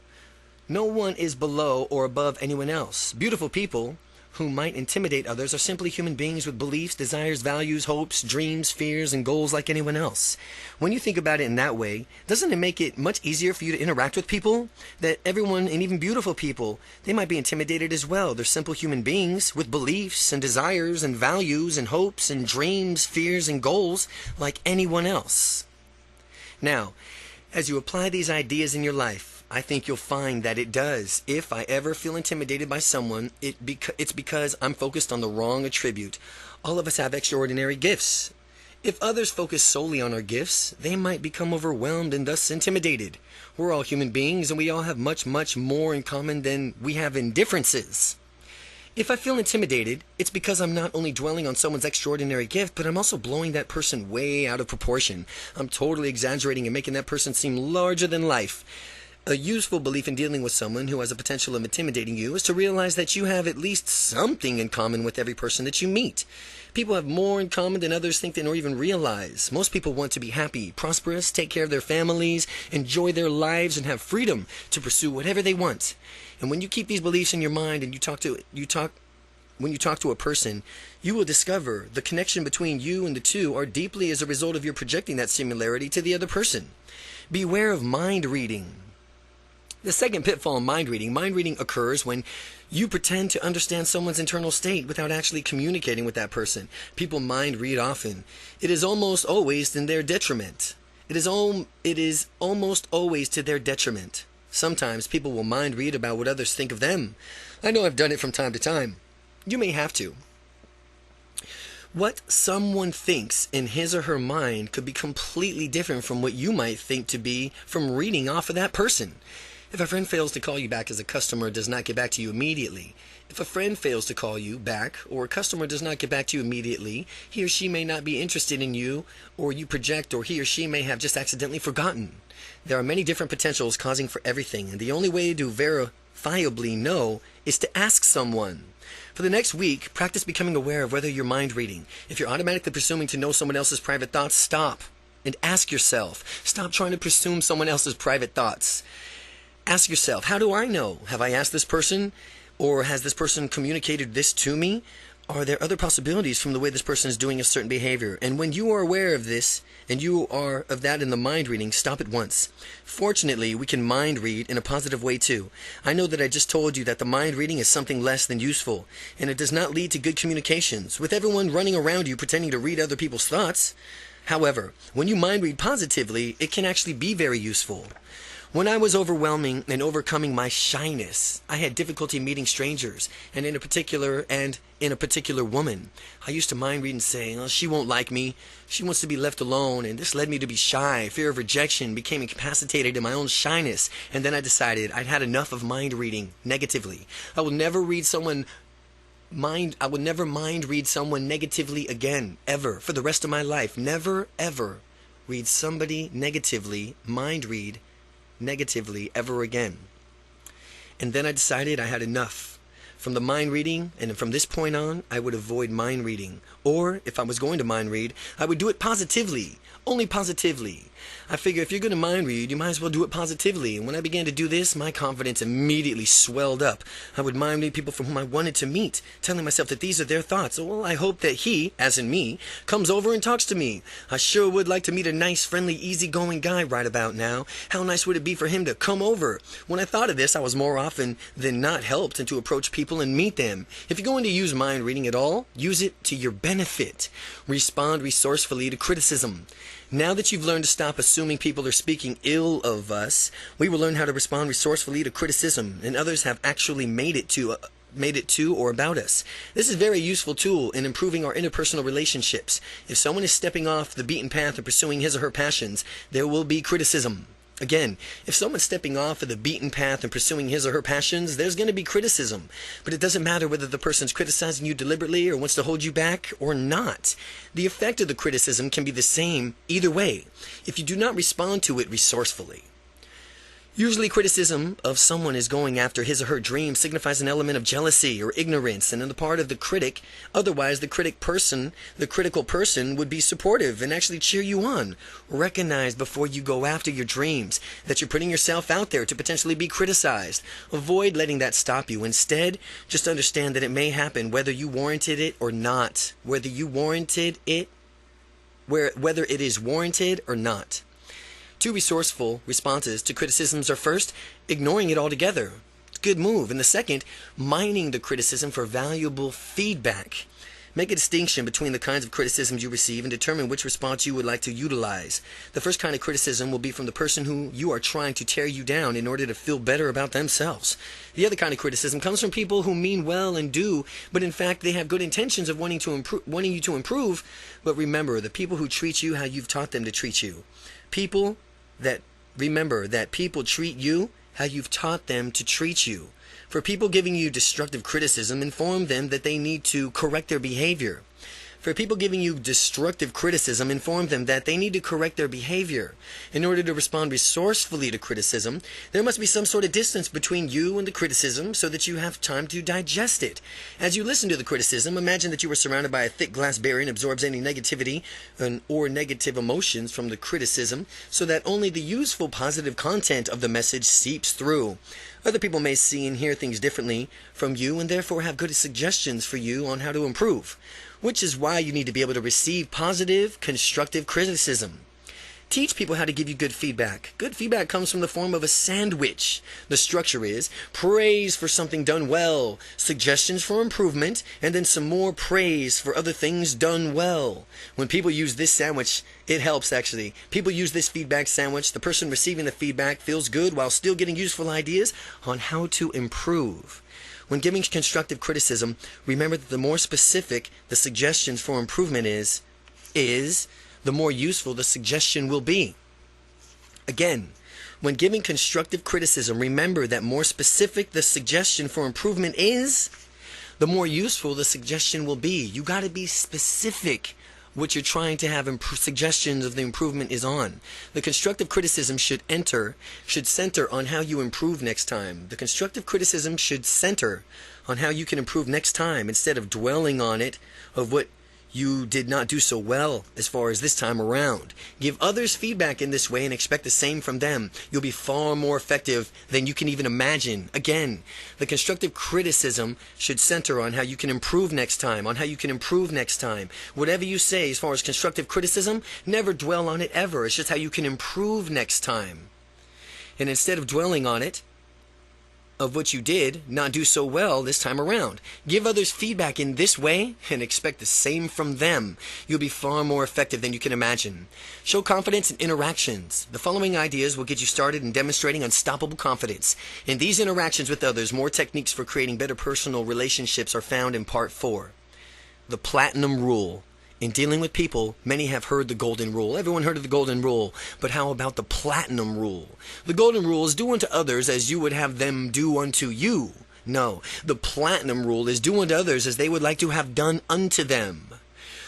No one is below or above anyone else. Beautiful people who might intimidate others are simply human beings with beliefs, desires, values, hopes, dreams, fears, and goals like anyone else. When you think about it in that way, doesn't it make it much easier for you to interact with people? That everyone, and even beautiful people, they might be intimidated as well. They're simple human beings with beliefs and desires and values and hopes and dreams, fears, and goals like anyone else. Now, as you apply these ideas in your life, I think you'll find that it does. If I ever feel intimidated by someone, it's because I'm focused on the wrong attribute. All of us have extraordinary gifts. If others focus solely on our gifts, they might become overwhelmed and thus intimidated. We're all human beings, and we all have much, much more in common than we have in differences. If I feel intimidated, it's because I'm not only dwelling on someone's extraordinary gift, but I'm also blowing that person way out of proportion. I'm totally exaggerating and making that person seem larger than life. A useful belief in dealing with someone who has a potential of intimidating you is to realize that you have at least something in common with every person that you meet. People have more in common than others think or even realize. Most people want to be happy, prosperous, take care of their families, enjoy their lives, and have freedom to pursue whatever they want. And when you keep these beliefs in your mind and when you talk to a person, you will discover the connection between you and the two are deeply as a result of your projecting that similarity to the other person. Beware of mind reading. The second pitfall in mind reading occurs when you pretend to understand someone's internal state without actually communicating with that person. People mind read often. It is almost always in their detriment. It is almost always to their detriment. Sometimes people will mind read about what others think of them. I know I've done it from time to time. You may have to. What someone thinks in his or her mind could be completely different from what you might think to be from reading off of that person. If a friend fails to call you back as a customer does not get back to you immediately, if a friend fails to call you back or a customer does not get back to you immediately, he or she may not be interested in you, or you project, or he or she may have just accidentally forgotten. There are many different potentials causing for everything, and the only way to verifiably know is to ask someone. For the next week, practice becoming aware of whether you're mind reading. If you're automatically presuming to know someone else's private thoughts, stop and ask yourself. Stop trying to presume someone else's private thoughts. Ask yourself, how do I know? Have I asked this person? Or has this person communicated this to me? Are there other possibilities from the way this person is doing a certain behavior? And when you are aware of this, and you are of that in the mind reading, stop at once. Fortunately, we can mind read in a positive way too. I know that I just told you that the mind reading is something less than useful, and it does not lead to good communications, with everyone running around you pretending to read other people's thoughts. However, when you mind read positively, it can actually be very useful. When I was overwhelming and overcoming my shyness, I had difficulty meeting strangers, and in a particular woman. I used to mind read and say, oh, she won't like me, she wants to be left alone, and this led me to be shy. Fear of rejection became incapacitated in my own shyness, and then I decided I'd had enough of mind reading negatively. I would never mind read someone negatively again, ever, for the rest of my life. Never, ever read somebody negatively, mind read negatively ever again. And then I decided I had enough from the mind reading, and from this point on I would avoid mind reading, or if I was going to mind read, I would do it positively, only positively. I figure if you're going to mind read, you might as well do it positively. And when I began to do this, my confidence immediately swelled up. I would mind read people from whom I wanted to meet, telling myself that these are their thoughts. Well, I hope that he, as in me, comes over and talks to me. I sure would like to meet a nice, friendly, easygoing guy right about now. How nice would it be for him to come over? When I thought of this, I was more often than not helped and to approach people and meet them. If you're going to use mind reading at all, use it to your benefit. Respond resourcefully to criticism. Now that you've learned to stop assuming people are speaking ill of us, we will learn how to respond resourcefully to criticism, and others have actually made it to or about us. This is a very useful tool in improving our interpersonal relationships. If someone is stepping off the beaten path and pursuing his or her passions, there will be criticism. Again, if someone's stepping off of the beaten path and pursuing his or her passions, there's going to be criticism. But it doesn't matter whether the person's criticizing you deliberately or wants to hold you back or not. The effect of the criticism can be the same either way, if you do not respond to it resourcefully. Usually criticism of someone is going after his or her dream signifies an element of jealousy or ignorance, and on the part of the critic. Otherwise, the critical person would be supportive and actually cheer you on. Recognize before you go after your dreams that you're putting yourself out there to potentially be criticized. Avoid letting that stop you. Instead, just understand that it may happen whether you warranted it or not. Whether it is warranted or not. Two resourceful responses to criticisms are: first, ignoring it altogether. It's a good move. And the second, mining the criticism for valuable feedback. Make a distinction between the kinds of criticisms you receive and determine which response you would like to utilize. The first kind of criticism will be from the person who you are trying to tear you down in order to feel better about themselves. The other kind of criticism comes from people who mean well and do, but in fact they have good intentions of wanting you to improve. But remember, the people who treat you how you've taught them to treat you. Remember that people treat you how you've taught them to treat you. For people giving you destructive criticism, inform them that they need to correct their behavior. For people giving you destructive criticism, inform them that they need to correct their behavior. In order to respond resourcefully to criticism, there must be some sort of distance between you and the criticism so that you have time to digest it. As you listen to the criticism, imagine that you are surrounded by a thick glass barrier and absorbs any negativity or negative emotions from the criticism so that only the useful positive content of the message seeps through. Other people may see and hear things differently from you and therefore have good suggestions for you on how to improve, which is why you need to be able to receive positive, constructive criticism. Teach people how to give you good feedback. Good feedback comes from the form of a sandwich. The structure is praise for something done well, suggestions for improvement, and then some more praise for other things done well. When people use this sandwich, it helps actually. People use this feedback sandwich. The person receiving the feedback feels good while still getting useful ideas on how to improve. When giving constructive criticism, remember that the more specific the suggestions for improvement is, the more useful the suggestion will be. Again, When giving constructive criticism, remember that more specific the suggestion for improvement is, the more useful the suggestion will be. You got to be specific what you're trying to have suggestions of the improvement is on. The constructive criticism should center on how you improve next time. The constructive criticism should center on how you can improve next time instead of dwelling on it of what you did not do so well as far as this time around. Give others feedback in this way and expect the same from them. You'll be far more effective than you can even imagine. Again, the constructive criticism should center on how you can improve next time, Whatever you say as far as constructive criticism, never dwell on it ever. It's just how you can improve next time. And instead of dwelling on it, of what you did not do so well this time around. Give others feedback in this way and expect the same from them. You'll be far more effective than you can imagine. Show confidence in interactions. The following ideas will get you started in demonstrating unstoppable confidence. In these interactions with others, more techniques for creating better personal relationships are found in Part 4. The Platinum Rule. In dealing with people, many have heard the golden rule. Everyone heard of the golden rule. But how about the platinum rule? The golden rule is do unto others as you would have them do unto you. No, the platinum rule is do unto others as they would like to have done unto them.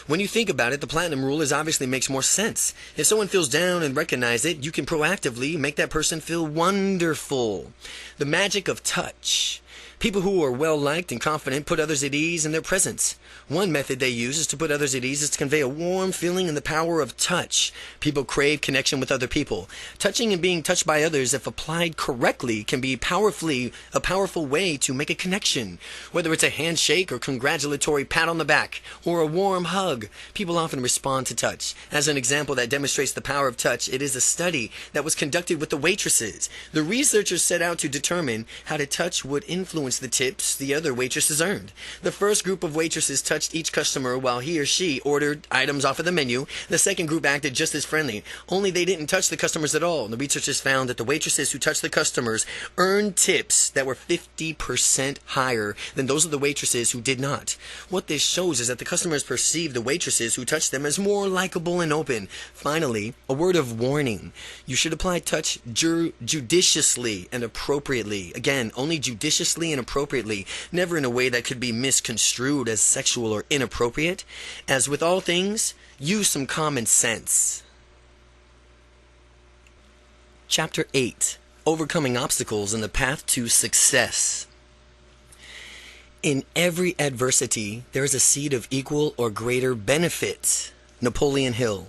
When you think about it, the platinum rule obviously makes more sense. If someone feels down and recognize it, you can proactively make that person feel wonderful. The magic of touch. People who are well-liked and confident put others at ease in their presence. One method they use is to put others at ease is to convey a warm feeling and the power of touch. People crave connection with other people. Touching and being touched by others, if applied correctly, can be a powerful way to make a connection. Whether it's a handshake or congratulatory pat on the back or a warm hug, people often respond to touch. As an example that demonstrates the power of touch, it is a study that was conducted with the waitresses. The researchers set out to determine how to touch would influence the tips the other waitresses earned. The first group of waitresses touched each customer while he or she ordered items off of the menu. The second group acted just as friendly, only they didn't touch the customers at all. The researchers found that the waitresses who touched the customers earned tips that were 50% higher than those of the waitresses who did not. What this shows is that the customers perceive the waitresses who touched them as more likable and open. Finally, a word of warning. You should apply touch judiciously and appropriately. Again, only judiciously and appropriately, never in a way that could be misconstrued as sexual or inappropriate. As with all things, use some common sense. Chapter 8. Overcoming Obstacles in the Path to Success. In every adversity, there is a seed of equal or greater benefit. Napoleon Hill.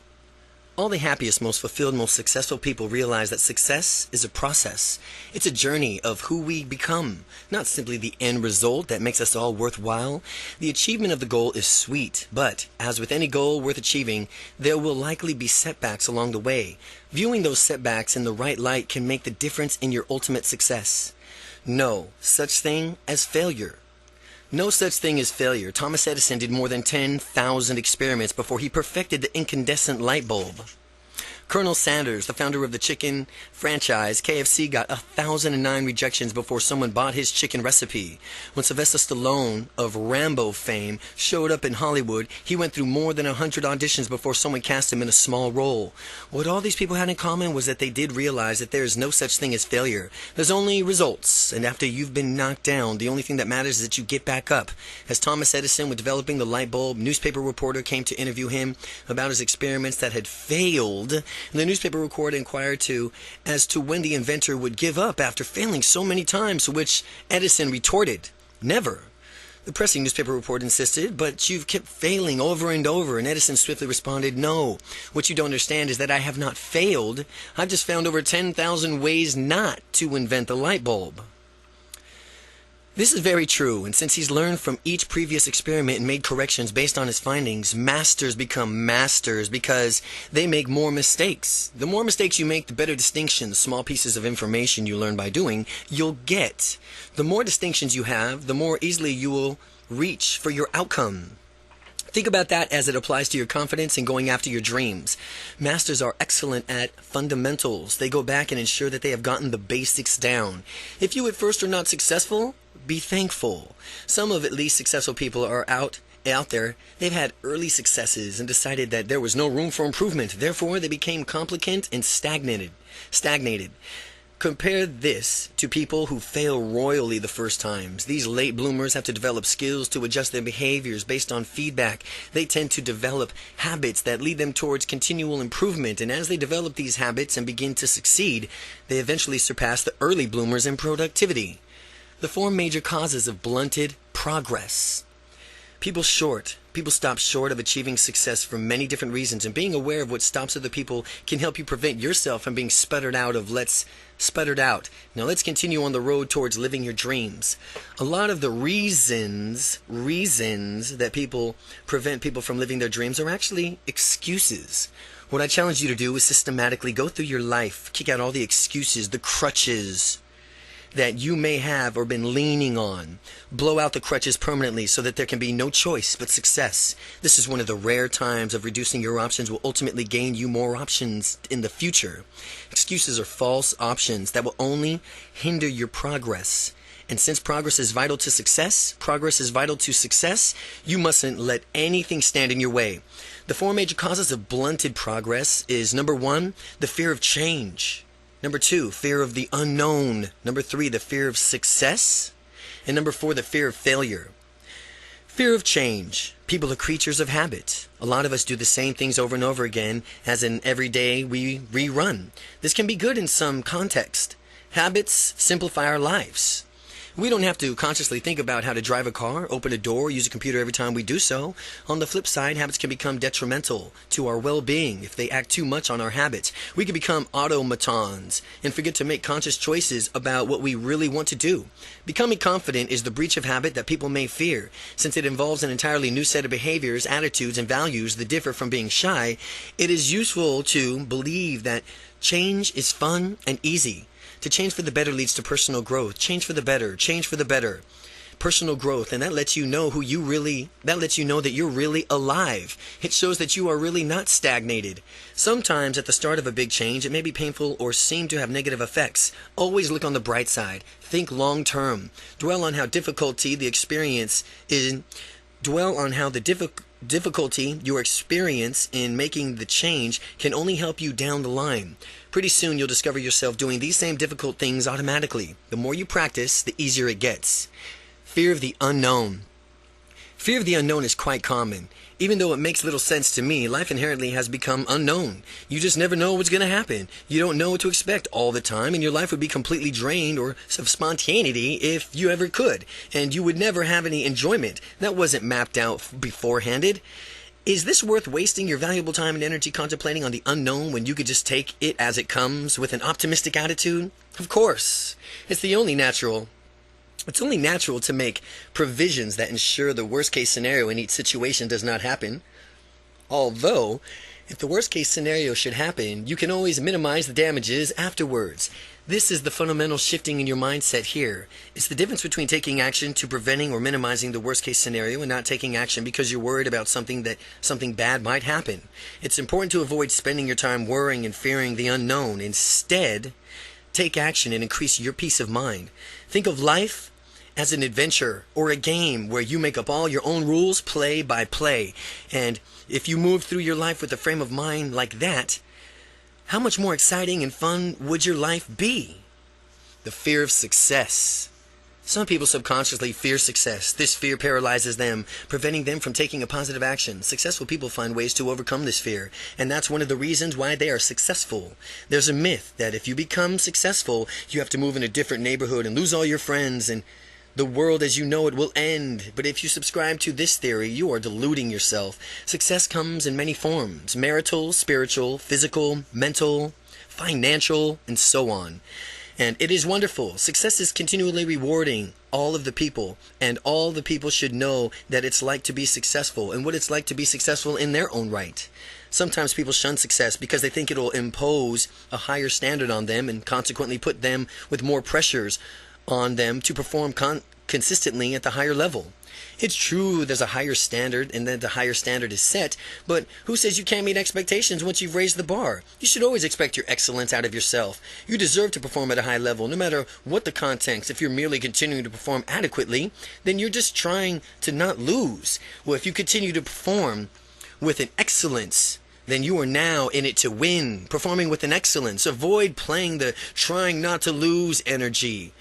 All the happiest, most fulfilled, most successful people realize that success is a process. It's a journey of who we become, not simply the end result that makes us all worthwhile. The achievement of the goal is sweet, but as with any goal worth achieving, there will likely be setbacks along the way. Viewing those setbacks in the right light can make the difference in your ultimate success. No such thing as failure. No such thing as failure. Thomas Edison did more than 10,000 experiments before he perfected the incandescent light bulb. Colonel Sanders, the founder of the chicken franchise KFC, got 1,009 rejections before someone bought his chicken recipe. When Sylvester Stallone of Rambo fame showed up in Hollywood, he went through more than 100 auditions before someone cast him in a small role. What all these people had in common was that they did realize that there is no such thing as failure. There's only results, and after you've been knocked down, the only thing that matters is that you get back up. As Thomas Edison was developing the light bulb, newspaper reporter came to interview him about his experiments that had failed. The newspaper reporter inquired as to when the inventor would give up after failing so many times, to which Edison retorted, "Never." The pressing newspaper reporter insisted, "But you've kept failing over and over," and Edison swiftly responded, "No, what you don't understand is that I have not failed. I've just found over 10,000 ways not to invent the light bulb." This is very true, and since he's learned from each previous experiment and made corrections based on his findings, masters become masters because they make more mistakes. The more mistakes you make, the better distinctions, small pieces of information you learn by doing, you'll get. The more distinctions you have, the more easily you will reach for your outcome. Think about that as it applies to your confidence and going after your dreams. Masters are excellent at fundamentals. They go back and ensure that they have gotten the basics down. If you at first are not successful, be thankful. Some of at least successful people are out there. They've had early successes and decided that there was no room for improvement. Therefore, they became competent and stagnated. Compare this to people who fail royally the first times. These late bloomers have to develop skills to adjust their behaviors based on feedback. They tend to develop habits that lead them towards continual improvement, and as they develop these habits and begin to succeed, they eventually surpass the early bloomers in productivity. The four major causes of blunted progress. People stop short of achieving success for many different reasons, and being aware of what stops other people can help you prevent yourself from being sputtered out. Now let's continue on the road towards living your dreams. A lot of the reasons that people prevent people from living their dreams are actually excuses. What I challenge you to do is systematically go through your life, kick out all the excuses, the crutches that you may have or been leaning on. Blow out the crutches permanently so that there can be no choice but success. This is one of the rare times of reducing your options will ultimately gain you more options in the future. Excuses are false options that will only hinder your progress. And since progress is vital to success, you mustn't let anything stand in your way. The four major causes of blunted progress is: number 1, the fear of change. Number 2, fear of the unknown. Number 3, the fear of success. And number 4, the fear of failure. Fear of change. People are creatures of habit. A lot of us do the same things over and over again, as in every day we rerun. This can be good in some context. Habits simplify our lives. We don't have to consciously think about how to drive a car, open a door, use a computer every time we do so. On the flip side, habits can become detrimental to our well-being if they act too much on our habits. We can become automatons and forget to make conscious choices about what we really want to do. Becoming confident is the breach of habit that people may fear. Since it involves an entirely new set of behaviors, attitudes, and values that differ from being shy, it is useful to believe that change is fun and easy. To change for the better leads to personal growth. Change for the better. Personal growth, and that lets you know that you're really alive. It shows that you are really not stagnated. Sometimes at the start of a big change, it may be painful or seem to have negative effects. Always look on the bright side. Think long term. Dwell on how difficulty you experience in making the change can only help you down the line. Pretty soon you'll discover yourself doing these same difficult things automatically. The more you practice, the easier it gets. Fear of the unknown. Fear of the unknown is quite common. Even though it makes little sense to me, life inherently has become unknown. You just never know what's going to happen. You don't know what to expect all the time, and your life would be completely drained of spontaneity if you ever could, and you would never have any enjoyment. That wasn't mapped out beforehanded. Is this worth wasting your valuable time and energy contemplating on the unknown when you could just take it as it comes with an optimistic attitude? Of course. It's only natural to make provisions that ensure the worst-case scenario in each situation does not happen. Although, if the worst-case scenario should happen, you can always minimize the damages afterwards. This is the fundamental shifting in your mindset here. It's the difference between taking action to preventing or minimizing the worst-case scenario and not taking action because you're worried about something bad might happen. It's important to avoid spending your time worrying and fearing the unknown. Instead, take action and increase your peace of mind. Think of life as an adventure or a game where you make up all your own rules play by play. And if you move through your life with a frame of mind like that, how much more exciting and fun would your life be? The fear of success. Some people subconsciously fear success. This fear paralyzes them, preventing them from taking a positive action. Successful people find ways to overcome this fear, and that's one of the reasons why they are successful. There's a myth that if you become successful, you have to move in a different neighborhood and lose all your friends, and the world as you know it will end. But if you subscribe to this theory, you are deluding yourself. Success comes in many forms: marital, spiritual, physical, mental, financial, and so on. And it is wonderful. Success is continually rewarding all of the people, and all the people should know that it's like to be successful and what it's like to be successful in their own right. Sometimes people shun success because they think it'll impose a higher standard on them and consequently put them with more pressures on them to perform consistently at the higher level. It's true there's a higher standard and that the higher standard is set, but who says you can't meet expectations once you've raised the bar? You should always expect your excellence out of yourself. You deserve to perform at a high level, no matter what the context. If you're merely continuing to perform adequately, then you're just trying to not lose. Well, if you continue to perform with an excellence then you are now in it to win, performing with an excellence. Avoid playing the trying not to lose energy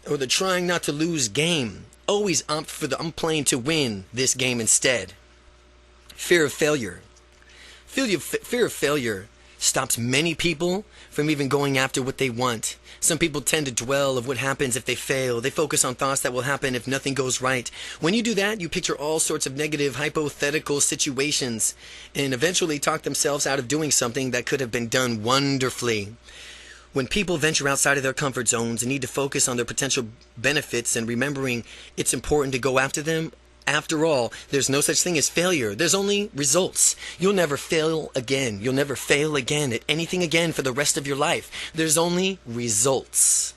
or the trying not to lose game. Always opt for the I'm playing to win this game instead. Fear of failure. Fear of failure stops many people from even going after what they want. Some people tend to dwell of what happens if they fail. They focus on thoughts that will happen if nothing goes right. When you do that, you picture all sorts of negative, hypothetical situations and eventually talk themselves out of doing something that could have been done wonderfully. When people venture outside of their comfort zones and need to focus on their potential benefits and remembering it's important to go after them, after all, there's no such thing as failure. There's only results. You'll never fail again. You'll never fail again at anything again for the rest of your life. There's only results.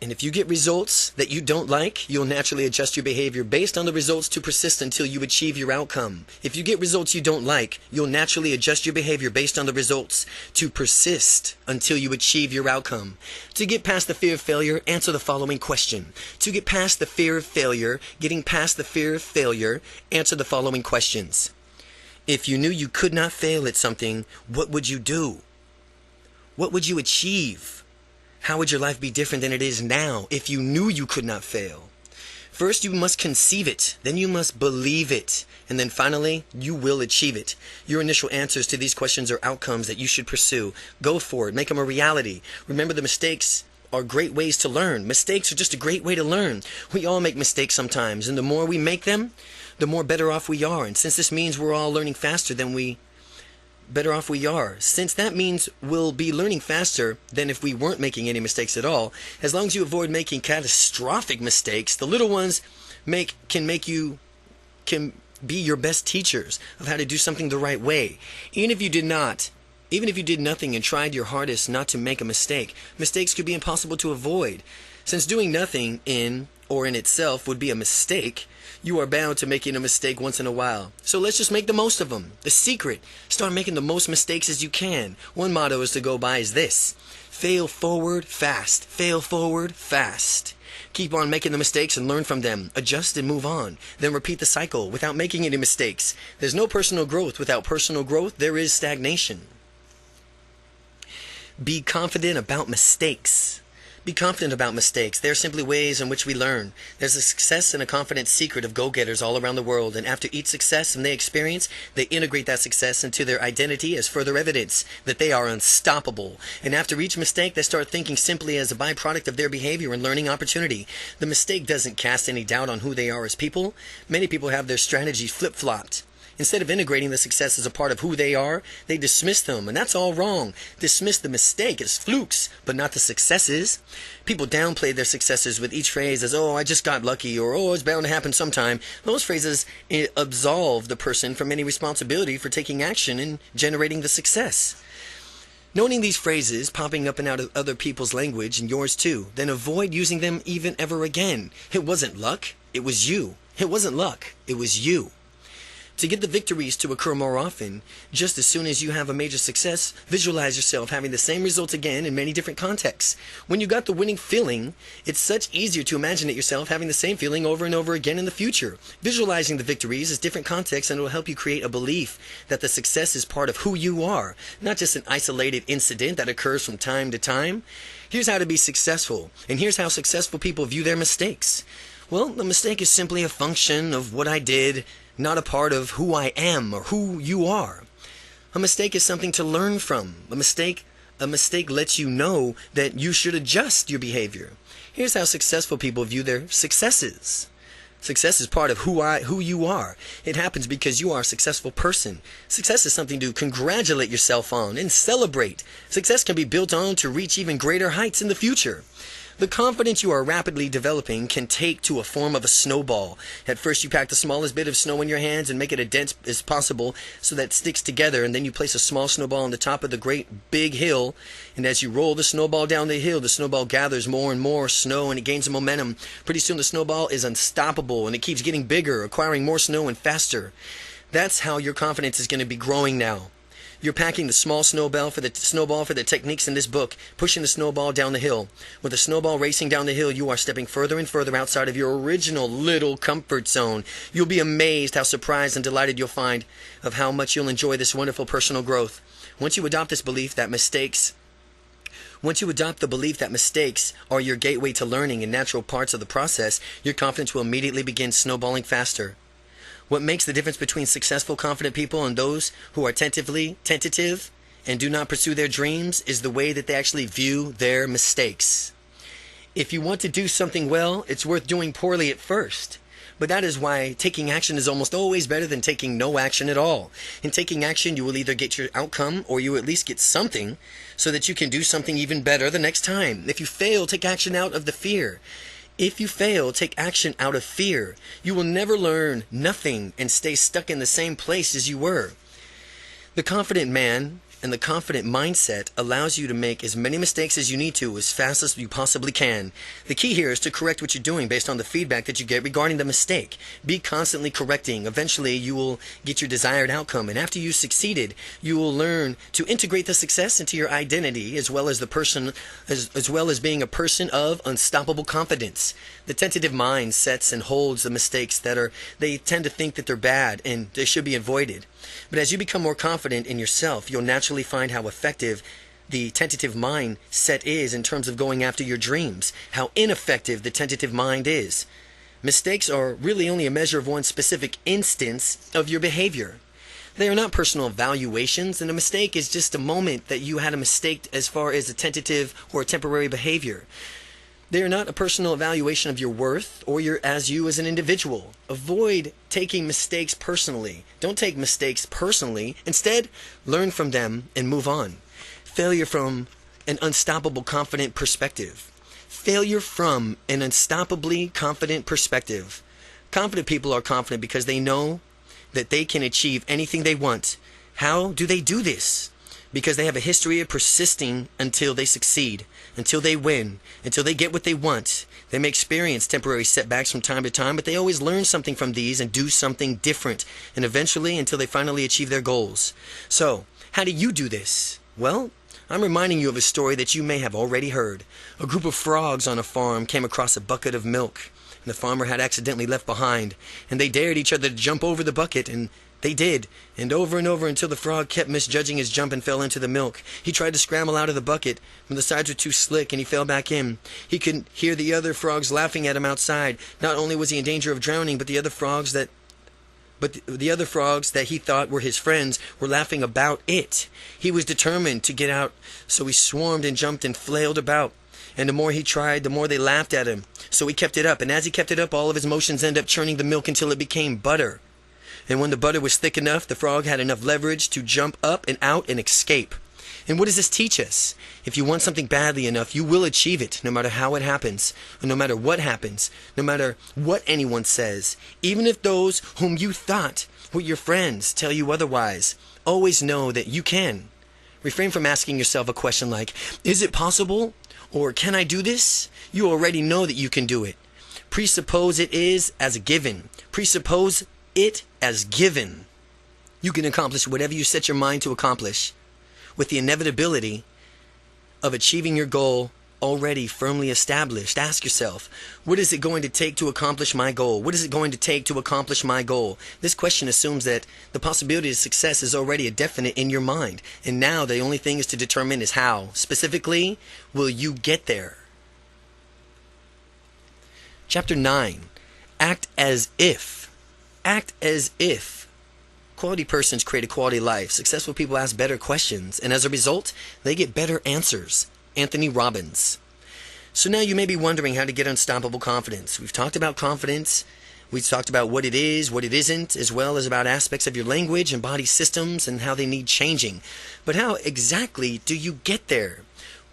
And if you get results that you don't like, you'll naturally adjust your behavior based on the results to persist until you achieve your outcome. If you get results you don't like, you'll naturally adjust your behavior based on the results to persist until you achieve your outcome. To get past the fear of failure, answer the following question. To get past the fear of failure, getting past the fear of failure, answer the following questions. If you knew you could not fail at something, what would you do? What would you achieve? How would your life be different than it is now if you knew you could not fail? First, you must conceive it. Then you must believe it. And then finally, you will achieve it. Your initial answers to these questions are outcomes that you should pursue. Go for it. Make them a reality. Remember, the mistakes are great ways to learn. Mistakes are just a great way to learn. We all make mistakes sometimes. And the more we make them, the more better off we are. And since this means we're all learning faster than better off we are. Since that means we'll be learning faster than if we weren't making any mistakes at all, as long as you avoid making catastrophic mistakes, the little ones can be your best teachers of how to do something the right way. Even if you did nothing and tried your hardest not to make a mistake, mistakes could be impossible to avoid. Since doing nothing in itself would be a mistake, you are bound to making a mistake once in a while. So let's just make the most of them. The secret, start making the most mistakes as you can. One motto is to go by is this: fail forward fast. Fail forward fast. Keep on making the mistakes and learn from them. Adjust and move on. Then repeat the cycle without making any mistakes. There's no personal growth. Without personal growth, there is stagnation. Be confident about mistakes. Be confident about mistakes. They are simply ways in which we learn. There's a success and a confidence secret of go-getters all around the world, and after each success they experience, they integrate that success into their identity as further evidence that they are unstoppable. And after each mistake, they start thinking simply as a byproduct of their behavior and learning opportunity. The mistake doesn't cast any doubt on who they are as people. Many people have their strategies flip-flopped. Instead of integrating the success as a part of who they are, they dismiss them, and that's all wrong. Dismiss the mistake as flukes, but not the successes. People downplay their successes with each phrase as, oh, I just got lucky, or oh, it's bound to happen sometime. Those phrases absolve the person from any responsibility for taking action and generating the success. Noting these phrases popping up and out of other people's language and yours too, then avoid using them even ever again. It wasn't luck, it was you. It wasn't luck, it was you. To get the victories to occur more often, just as soon as you have a major success, visualize yourself having the same results again in many different contexts. When you got the winning feeling, it's such easier to imagine it yourself having the same feeling over and over again in the future. Visualizing the victories is different contexts, and it will help you create a belief that the success is part of who you are, not just an isolated incident that occurs from time to time. Here's how to be successful, and here's how successful people view their mistakes. Well, the mistake is simply a function of what I did, not a part of who I am or who you are. A mistake is something to learn from. A mistake lets you know that you should adjust your behavior. Here's how successful people view their successes. Success is part of who you are. It happens because you are a successful person. Success is something to congratulate yourself on and celebrate. Success can be built on to reach even greater heights in the future. The confidence you are rapidly developing can take to a form of a snowball. At first you pack the smallest bit of snow in your hands and make it as dense as possible so that it sticks together, and then you place a small snowball on the top of the great big hill, and as you roll the snowball down the hill, the snowball gathers more and more snow and it gains momentum. Pretty soon the snowball is unstoppable and it keeps getting bigger, acquiring more snow and faster. That's how your confidence is going to be growing now. You're packing the small snowball for the techniques in this book, pushing the snowball down the hill. With the snowball racing down the hill, you are stepping further and further outside of your original little comfort zone. You'll be amazed how surprised and delighted you'll find of how much you'll enjoy this wonderful personal growth. Once you adopt the belief that mistakes are your gateway to learning and natural parts of the process, your confidence will immediately begin snowballing faster. What makes the difference between successful, confident people and those who are tentative and do not pursue their dreams is the way that they actually view their mistakes. If you want to do something well, it's worth doing poorly at first. But that is why taking action is almost always better than taking no action at all. In taking action, you will either get your outcome or you will at least get something so that you can do something even better the next time. If you fail, take action out of the fear. If you fail, take action out of fear. You will never learn nothing and stay stuck in the same place as you were. The confident man and the confident mindset allows you to make as many mistakes as you need to as fast as you possibly can. The key here is to correct what you're doing based on the feedback that you get regarding the mistake. Be constantly correcting. Eventually, you will get your desired outcome. And after you've succeeded, you will learn to integrate the success into your identity as well as being a person of unstoppable confidence. The tentative mind sets and holds the mistakes they tend to think that they're bad and they should be avoided. But as you become more confident in yourself, you'll naturally find how effective the tentative mindset is in terms of going after your dreams, how ineffective the tentative mind is. Mistakes are really only a measure of one specific instance of your behavior. They are not personal evaluations, and a mistake is just a moment that you had a mistake as far as a tentative or a temporary behavior. They are not a personal evaluation of your worth or you as an individual. Avoid taking mistakes personally. Don't take mistakes personally. Instead, learn from them and move on. Failure from an unstoppable confident perspective. Failure from an unstoppably confident perspective. Confident people are confident because they know that they can achieve anything they want. How do they do this? Because they have a history of persisting until they succeed, until they win, until they get what they want. They may experience temporary setbacks from time to time, but they always learn something from these and do something different, and eventually until they finally achieve their goals. So, how do you do this? Well, I'm reminding you of a story that you may have already heard. A group of frogs on a farm came across a bucket of milk, and the farmer had accidentally left behind, and they dared each other to jump over the bucket, and they did, and over until the frog kept misjudging his jump and fell into the milk. He tried to scramble out of the bucket, but the sides were too slick and he fell back in. He could hear the other frogs laughing at him outside. Not only was he in danger of drowning, but the other frogs that he thought were his friends were laughing about it. He was determined to get out, so he swarmed and jumped and flailed about. And the more he tried, the more they laughed at him. So he kept it up, and as he kept it up, all of his motions ended up churning the milk until it became butter. And when the butter was thick enough, the frog had enough leverage to jump up and out and escape. And what does this teach us? If you want something badly enough, you will achieve it, no matter how it happens, or no matter what happens, no matter what anyone says. Even if those whom you thought were your friends tell you otherwise, always know that you can. Refrain from asking yourself a question like, is it possible? Or can I do this? You already know that you can do it. Presuppose it is as a given. Presuppose it as given. You can accomplish whatever you set your mind to accomplish, with the inevitability of achieving your goal already firmly established. Ask yourself, what is it going to take to accomplish my goal? What is it going to take to accomplish my goal? This question assumes that the possibility of success is already a definite in your mind, and now the only thing is to determine is how. Specifically, will you get there? Chapter 9. Act as if. Act as if. Quality persons create a quality life. Successful people ask better questions, and as a result, they get better answers. Anthony Robbins. So now you may be wondering how to get unstoppable confidence. We've talked about confidence. We've talked about what it is, what it isn't, as well as about aspects of your language and body systems and how they need changing. But how exactly do you get there?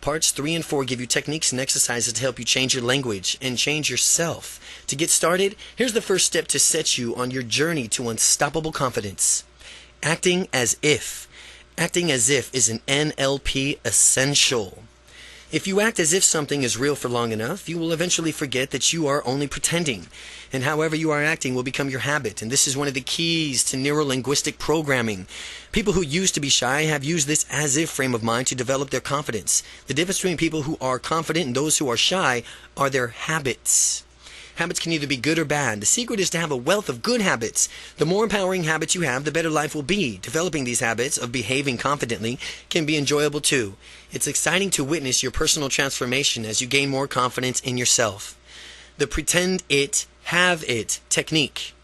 Parts 3 and 4 give you techniques and exercises to help you change your language and change yourself. To get started, here's the first step to set you on your journey to unstoppable confidence. Acting as if. Acting as if is an NLP essential. If you act as if something is real for long enough, you will eventually forget that you are only pretending. And however you are acting will become your habit. And this is one of the keys to neuro-linguistic programming. People who used to be shy have used this as-if frame of mind to develop their confidence. The difference between people who are confident and those who are shy are their habits. Habits can either be good or bad. The secret is to have a wealth of good habits. The more empowering habits you have, the better life will be. Developing these habits of behaving confidently can be enjoyable too. It's exciting to witness your personal transformation as you gain more confidence in yourself. The pretend it, have it technique.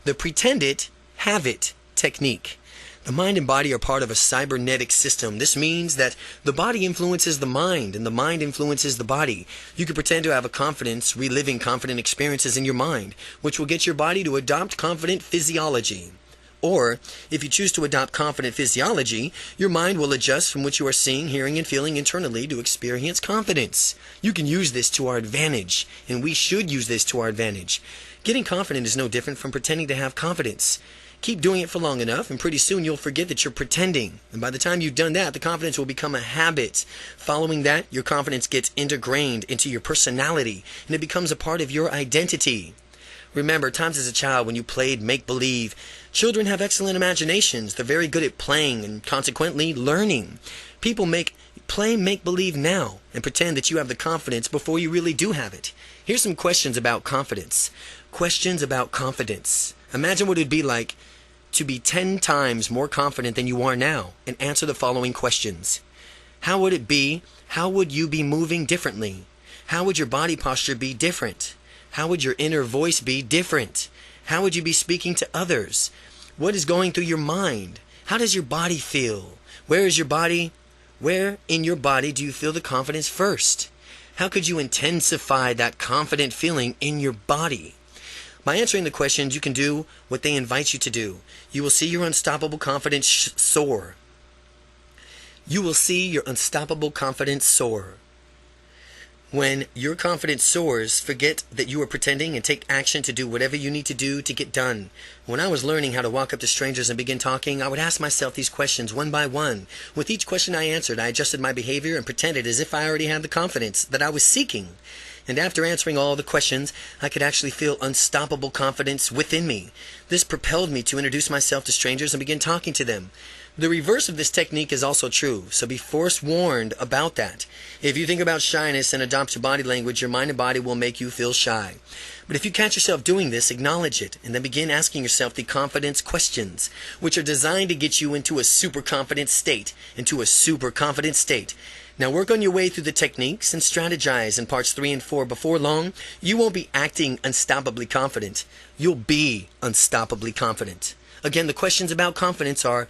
The pretend it, have it technique. The mind and body are part of a cybernetic system. This means that the body influences the mind and the mind influences the body. You can pretend to have a confidence, reliving confident experiences in your mind, which will get your body to adopt confident physiology. Or, if you choose to adopt confident physiology, your mind will adjust from what you are seeing, hearing, and feeling internally to experience confidence. You can use this to our advantage, and we should use this to our advantage. Getting confident is no different from pretending to have confidence. Keep doing it for long enough, and pretty soon you'll forget that you're pretending. And by the time you've done that, the confidence will become a habit. Following that, your confidence gets ingrained into your personality, and it becomes a part of your identity. Remember, times as a child when you played make-believe. Children have excellent imaginations. They're very good at playing and consequently learning. People play make-believe now and pretend that you have the confidence before you really do have it. Here's some questions about confidence. Questions about confidence. Imagine what it would be like to be 10 times more confident than you are now and answer the following questions. How would it be? How would you be moving differently? How would your body posture be different? How would your inner voice be different? How would you be speaking to others? What is going through your mind? How does your body feel? Where is your body? Where in your body do you feel the confidence first? How could you intensify that confident feeling in your body? By answering the questions, you can do what they invite you to do. You will see your unstoppable confidence soar. You will see your unstoppable confidence soar. When your confidence soars, forget that you are pretending and take action to do whatever you need to do to get done. When I was learning how to walk up to strangers and begin talking, I would ask myself these questions one by one. With each question I answered, I adjusted my behavior and pretended as if I already had the confidence that I was seeking. And after answering all the questions, I could actually feel unstoppable confidence within me. This propelled me to introduce myself to strangers and begin talking to them. The reverse of this technique is also true, so be forewarned about that. If you think about shyness and adopt your body language, your mind and body will make you feel shy. But if you catch yourself doing this, acknowledge it, and then begin asking yourself the confidence questions, which are designed to get you into a super confident state, Now work on your way through the techniques and strategize in parts 3 and 4. Before long, you won't be acting unstoppably confident. You'll be unstoppably confident. Again, the questions about confidence are,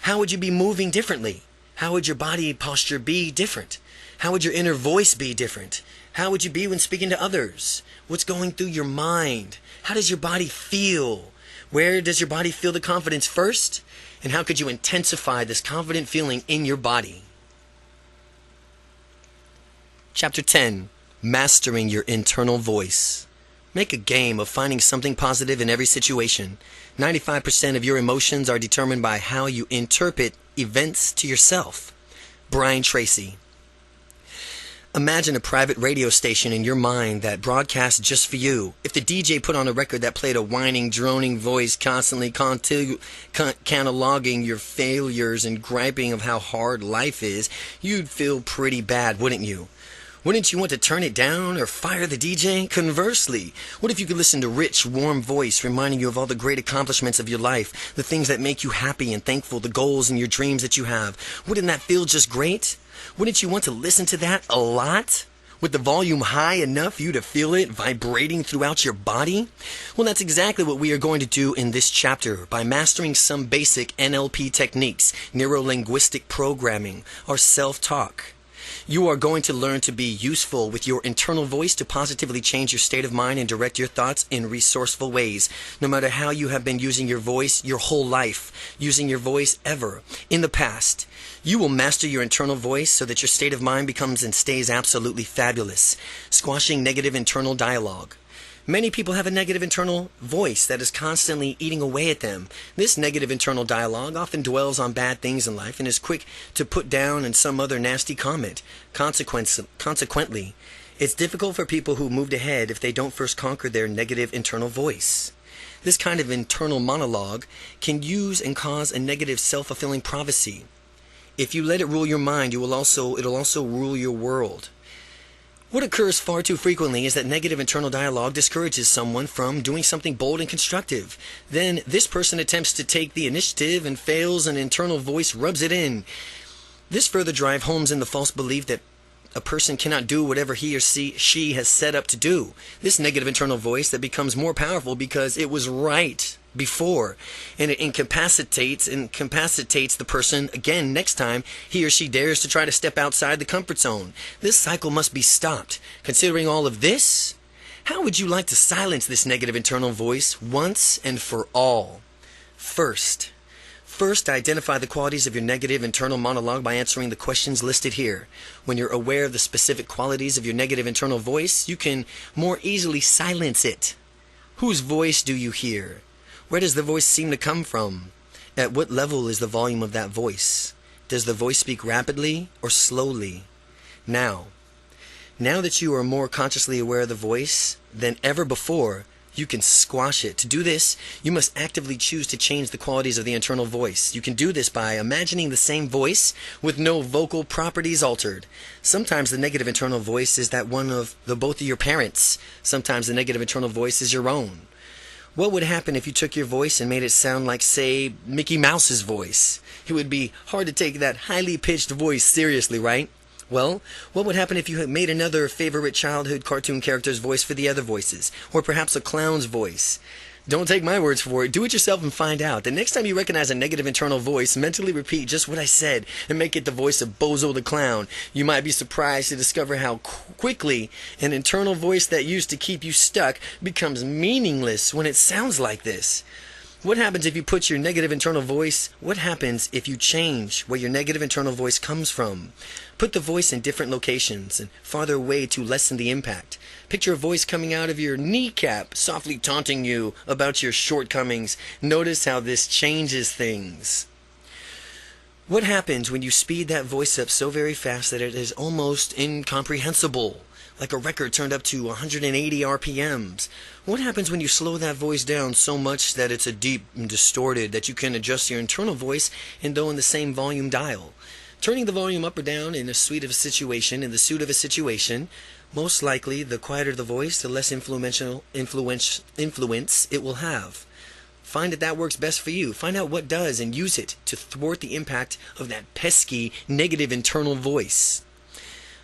how would you be moving differently? How would your body posture be different? How would your inner voice be different? How would you be when speaking to others? What's going through your mind? How does your body feel? Where does your body feel the confidence first? And how could you intensify this confident feeling in your body? Chapter 10. Mastering your internal voice. Make a game of finding something positive in every situation. 95% of your emotions are determined by how you interpret events to yourself. Brian Tracy. Imagine a private radio station in your mind that broadcasts just for you. If the DJ put on a record that played a whining, droning voice constantly cataloging your failures and griping of how hard life is, you'd feel pretty bad, wouldn't you? Wouldn't you want to turn it down or fire the DJ? Conversely, what if you could listen to rich, warm voice reminding you of all the great accomplishments of your life, the things that make you happy and thankful, the goals and your dreams that you have? Wouldn't that feel just great? Wouldn't you want to listen to that a lot? With the volume high enough for you to feel it vibrating throughout your body? Well, that's exactly what we are going to do in this chapter by mastering some basic NLP techniques, neuro-linguistic programming, or self-talk. You are going to learn to be useful with your internal voice to positively change your state of mind and direct your thoughts in resourceful ways. No matter how you have been using your voice your whole life, using your voice ever in the past, you will master your internal voice so that your state of mind becomes and stays absolutely fabulous, squashing negative internal dialogue. Many people have a negative internal voice that is constantly eating away at them. This negative internal dialogue often dwells on bad things in life and is quick to put down in some other nasty comment. Consequently, it's difficult for people who moved ahead if they don't first conquer their negative internal voice. This kind of internal monologue can use and cause a negative self-fulfilling prophecy. If you let it rule your mind, it'll also rule your world. What occurs far too frequently is that negative internal dialogue discourages someone from doing something bold and constructive. Then this person attempts to take the initiative and fails, and an internal voice rubs it in. This further drives home in the false belief that a person cannot do whatever he or she has set up to do. This negative internal voice that becomes more powerful because it was right before, and it incapacitates the person again next time he or she dares to try to step outside the comfort zone. This cycle must be stopped. Considering all of this, how would you like to silence this negative internal voice once and for all? First, identify the qualities of your negative internal monologue by answering the questions listed here. When you're aware of the specific qualities of your negative internal voice, you can more easily silence it. Whose voice do you hear? Where does the voice seem to come from? At what level is the volume of that voice? Does the voice speak rapidly or slowly? Now that you are more consciously aware of the voice than ever before, you can squash it. To do this, you must actively choose to change the qualities of the internal voice. You can do this by imagining the same voice with no vocal properties altered. Sometimes the negative internal voice is that one of both of your parents. Sometimes the negative internal voice is your own. What would happen if you took your voice and made it sound like, say, Mickey Mouse's voice? It would be hard to take that highly pitched voice seriously, right? Well, what would happen if you had made another favorite childhood cartoon character's voice for the other voices? Or perhaps a clown's voice? Don't take my words for it. Do it yourself and find out. The next time you recognize a negative internal voice, mentally repeat just what I said and make it the voice of Bozo the Clown. You might be surprised to discover how quickly an internal voice that used to keep you stuck becomes meaningless when it sounds like this. What happens if you put your negative internal voice? What happens if you change where your negative internal voice comes from? Put the voice in different locations and farther away to lessen the impact. Picture a voice coming out of your kneecap, softly taunting you about your shortcomings. Notice how this changes things. What happens when you speed that voice up so very fast that it is almost incomprehensible? Like a record turned up to 180 RPMs. What happens when you slow that voice down so much that it's a deep and distorted that you can adjust your internal voice and though in the same volume dial? Turning the volume up or down in the suit of a situation, most likely the quieter the voice, the less influence it will have. Find that works best for you. Find out what does and use it to thwart the impact of that pesky negative internal voice.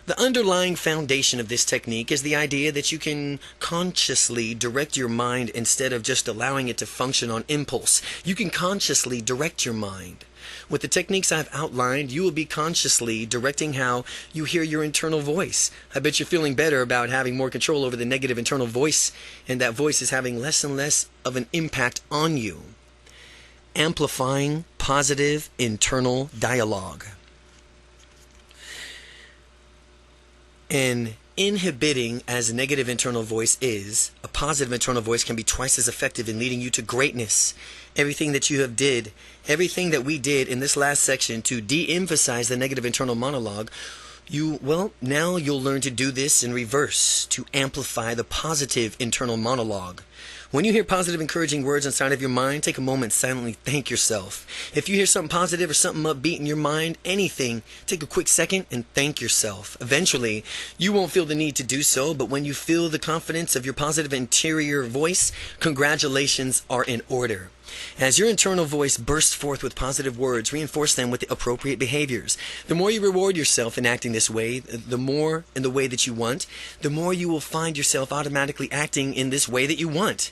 The underlying foundation of this technique is the idea that you can consciously direct your mind instead of just allowing it to function on impulse. You can consciously direct your mind. With the techniques I've outlined, you will be consciously directing how you hear your internal voice. I bet you're feeling better about having more control over the negative internal voice, and that voice is having less and less of an impact on you. Amplifying positive internal dialogue. And inhibiting as a negative internal voice is, a positive internal voice can be twice as effective in leading you to greatness. Everything that we did in this last section to de-emphasize the negative internal monologue, now you'll learn to do this in reverse, to amplify the positive internal monologue. When you hear positive, encouraging words inside of your mind, take a moment and silently thank yourself. If you hear something positive or something upbeat in your mind, anything, take a quick second and thank yourself. Eventually, you won't feel the need to do so, but when you feel the confidence of your positive interior voice, congratulations are in order. As your internal voice bursts forth with positive words, reinforce them with the appropriate behaviors. The more you reward yourself in acting this way, the more in the way that you want, the more you will find yourself automatically acting in this way that you want.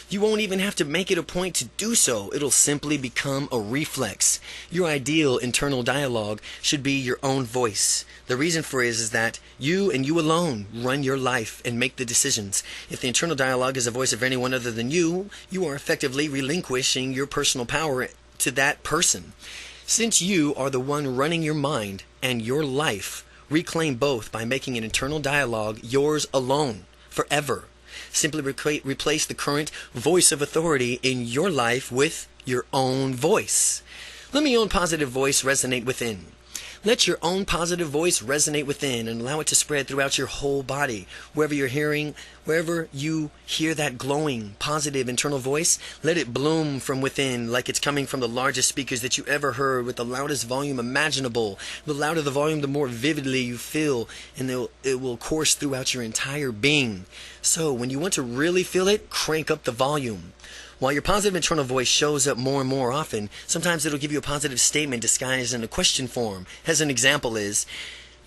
You won't even have to make it a point to do so. It'll simply become a reflex. Your ideal internal dialogue should be your own voice. The reason for it is that you and you alone run your life and make the decisions. If the internal dialogue is the voice of anyone other than you, you are effectively relinquishing your personal power to that person. Since you are the one running your mind and your life, reclaim both by making an internal dialogue yours alone, forever. Simply replace the current voice of authority in your life with your own voice. Let your own positive voice resonate within. Let your own positive voice resonate within and allow it to spread throughout your whole body. Wherever you hear that glowing, positive internal voice, let it bloom from within like it's coming from the largest speakers that you ever heard with the loudest volume imaginable. The louder the volume, the more vividly you feel, and it will course throughout your entire being. So when you want to really feel it, crank up the volume. While your positive internal voice shows up more and more often, sometimes it'll give you a positive statement disguised in a question form. As an example is,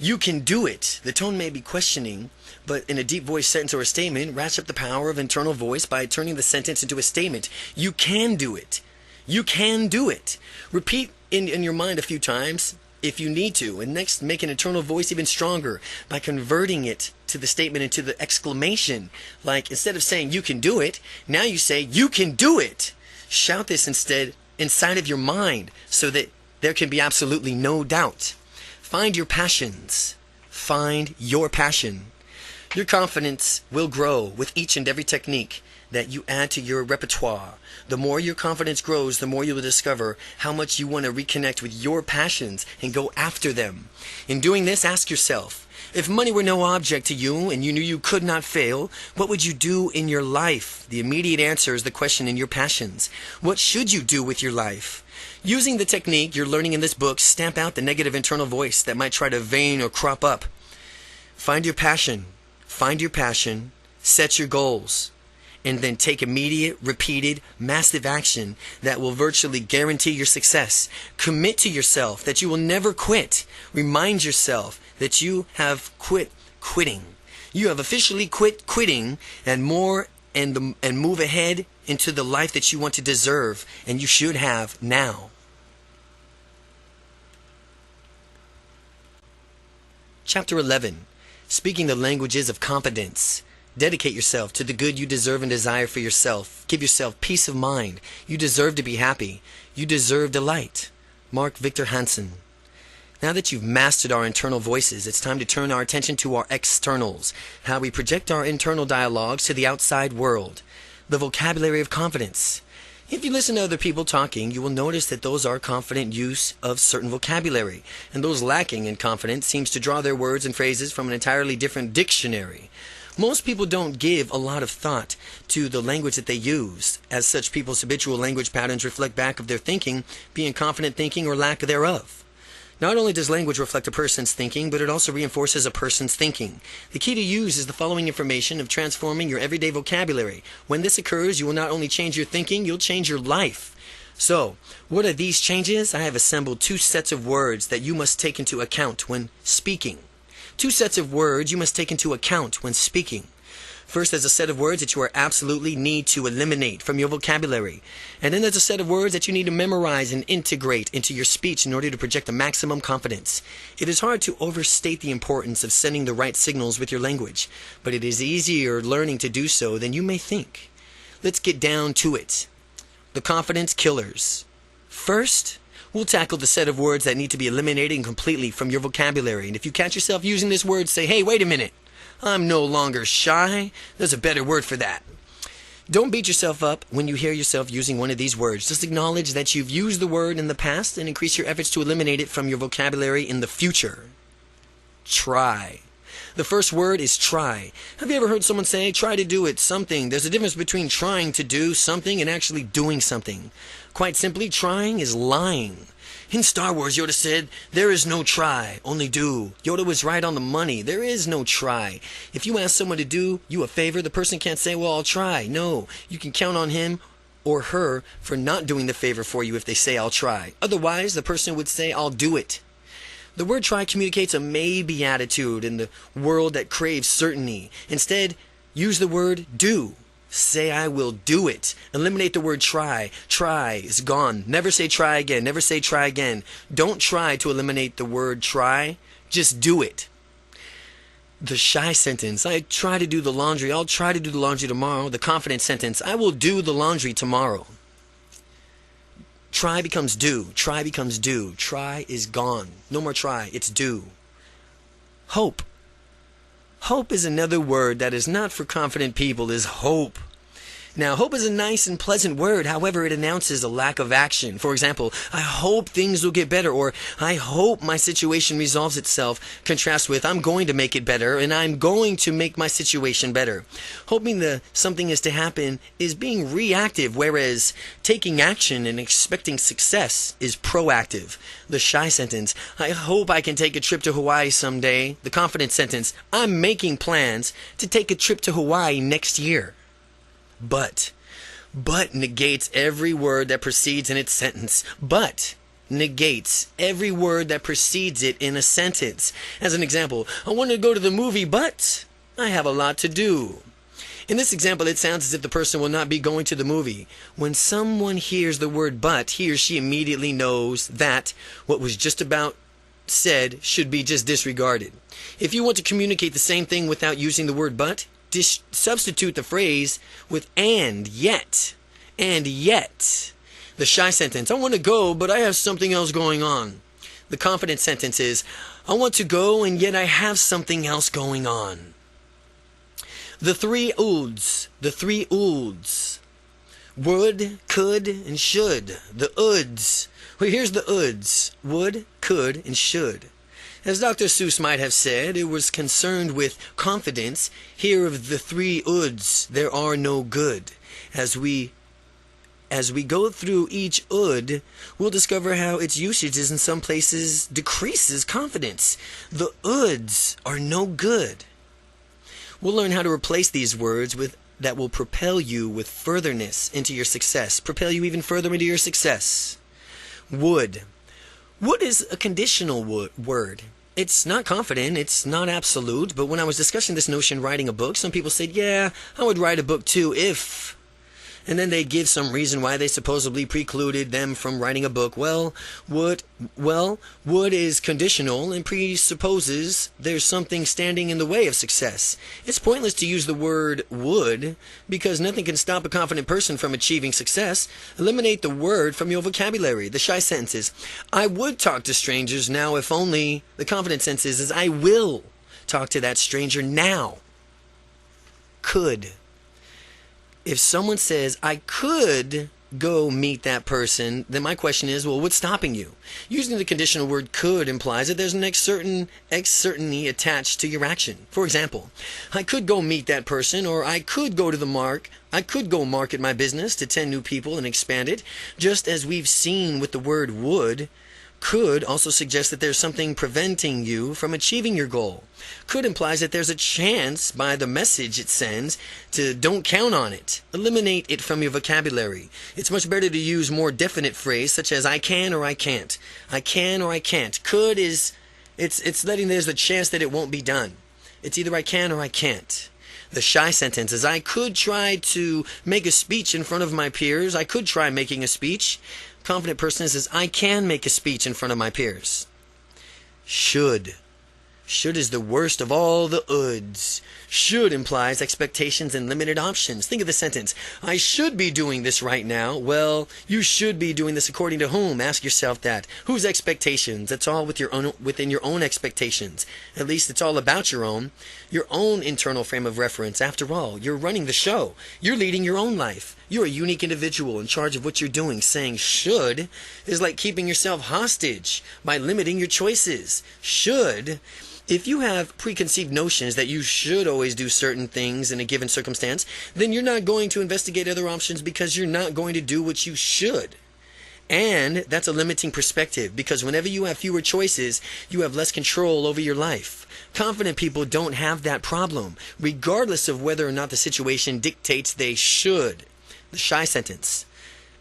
you can do it. The tone may be questioning, but in a deep voice sentence or a statement, ratchet up the power of internal voice by turning the sentence into a statement. You can do it. You can do it. Repeat in your mind a few times if you need to, and next make an internal voice even stronger by converting it to the statement into the exclamation. Like instead of saying you can do it, now you say you can do it. Shout this instead inside of your mind so that there can be absolutely no doubt. Find your passions. Find your passion. Your confidence will grow with each and every technique that you add to your repertoire. The more your confidence grows, the more you will discover how much you want to reconnect with your passions and go after them. In doing this, ask yourself, if money were no object to you and you knew you could not fail, what would you do in your life? The immediate answer is the question in your passions. What should you do with your life? Using the technique you're learning in this book, stamp out the negative internal voice that might try to vein or crop up. Find your passion. Find your passion. Set your goals. And then take immediate, repeated, massive action that will virtually guarantee your success. Commit to yourself that you will never quit. Remind yourself that you have quit quitting. You have officially quit quitting and move ahead into the life that you want to deserve and you should have now. Chapter 11. Speaking the languages of confidence. Dedicate yourself to the good you deserve and desire for yourself. Give yourself peace of mind. You deserve to be happy. You deserve delight. Mark Victor Hansen. Now that you've mastered our internal voices, it's time to turn our attention to our externals, how we project our internal dialogues to the outside world. The vocabulary of confidence. If you listen to other people talking, you will notice that those are confident use of certain vocabulary, and those lacking in confidence seems to draw their words and phrases from an entirely different dictionary. Most people don't give a lot of thought to the language that they use. As such, people's habitual language patterns reflect back of their thinking, being confident thinking or lack thereof. Not only does language reflect a person's thinking, but it also reinforces a person's thinking. The key to use is the following information of transforming your everyday vocabulary. When this occurs, you will not only change your thinking, you'll change your life. So, what are these changes? I have assembled 2 sets of words that you must take into account when speaking. 2 sets of words you must take into account when speaking. First, there's a set of words that you absolutely need to eliminate from your vocabulary. And then there's a set of words that you need to memorize and integrate into your speech in order to project the maximum confidence. It is hard to overstate the importance of sending the right signals with your language, but it is easier learning to do so than you may think. Let's get down to it. The confidence killers. First, we'll tackle the set of words that need to be eliminated completely from your vocabulary. And if you catch yourself using this word, say, hey, wait a minute. I'm no longer shy. There's a better word for that. Don't beat yourself up when you hear yourself using one of these words. Just acknowledge that you've used the word in the past and increase your efforts to eliminate it from your vocabulary in the future. Try. The first word is try. Have you ever heard someone say, try to do it, something? There's a difference between trying to do something and actually doing something. Quite simply, trying is lying. In Star Wars, Yoda said, there is no try, only do. Yoda was right on the money. There is no try. If you ask someone to do you a favor, the person can't say, well, I'll try. No, you can count on him or her for not doing the favor for you if they say, I'll try. Otherwise, the person would say, I'll do it. The word try communicates a maybe attitude in the world that craves certainty. Instead, use the word do. Say, I will do it. Eliminate the word try. Try is gone. Never say try again. Never say try again. Don't try to eliminate the word try. Just do it. The shy sentence. I try to do the laundry. I'll try to do the laundry tomorrow. The confident sentence. I will do the laundry tomorrow. Try becomes do. Try becomes do. Try is gone. No more try. It's do. Hope. Hope is another word that is not for confident people, is hope. Now, hope is a nice and pleasant word. However, it announces a lack of action. For example, I hope things will get better, or I hope my situation resolves itself, contrasts with I'm going to make it better, and I'm going to make my situation better. Hoping that something is to happen is being reactive, whereas taking action and expecting success is proactive. The shy sentence, I hope I can take a trip to Hawaii someday. The confident sentence, I'm making plans to take a trip to Hawaii next year. But negates every word that precedes in its sentence. But negates every word that precedes it in a sentence. As an example, I want to go to the movie, but I have a lot to do. In this example, it sounds as if the person will not be going to the movie. When someone hears the word but, he or she immediately knows that what was just about said should be just disregarded. If you want to communicate the same thing without using the word but, substitute the phrase with and yet. And yet. The shy sentence, I want to go, but I have something else going on. The confident sentence is, I want to go, and yet I have something else going on. The three ouds. The three ouds. Would, could, and should. The ouds. Well, here's the ouds. Would, could, and should. As Dr. Seuss might have said, it was concerned with confidence. Here of the three ouds, there are no good. As we go through each oud, we'll discover how its usage in some places decreases confidence. The ouds are no good. We'll learn how to replace these words with that will propel you with furtherness into your success, propel you even further into your success. Would. Would is a conditional word. It's not confident, it's not absolute, but when I was discussing this notion writing a book, some people said, yeah, I would write a book too if... And then they'd give some reason why they supposedly precluded them from writing a book. Would is conditional and presupposes there's something standing in the way of success. It's pointless to use the word would because nothing can stop a confident person from achieving success. Eliminate the word from your vocabulary. The shy sentence is, I would talk to strangers now if only. The confident sentence is I will talk to that stranger now. Could. If someone says, I could go meet that person, then my question is, well, what's stopping you? Using the conditional word could implies that there's an certainty attached to your action. For example, I could go meet that person, or I could go market my business to 10 new people and expand it. Just as we've seen with the word would, could also suggests that there's something preventing you from achieving your goal. Could implies that there's a chance by the message it sends to don't count on it. Eliminate it from your vocabulary. It's much better to use more definite phrase such as I can or I can't. I can or I can't. Could is, it's letting there's a chance that it won't be done. It's either I can or I can't. The shy sentence is I could try to make a speech in front of my peers. I could try making a speech. Confident person says, I can make a speech in front of my peers. Should. Should is the worst of all the ouds. Should implies expectations and limited options. Think of the sentence, I should be doing this right now. Well, you should be doing this according to whom? Ask yourself that. Whose expectations? It's all within your own expectations. At least it's all about your own internal frame of reference. After all, you're running the show. You're leading your own life. You're a unique individual in charge of what you're doing. Saying should is like keeping yourself hostage by limiting your choices. Should. If you have preconceived notions that you should always do certain things in a given circumstance, then you're not going to investigate other options because you're not going to do what you should. And that's a limiting perspective because whenever you have fewer choices, you have less control over your life. Confident people don't have that problem, regardless of whether or not the situation dictates they should. The shy sentence,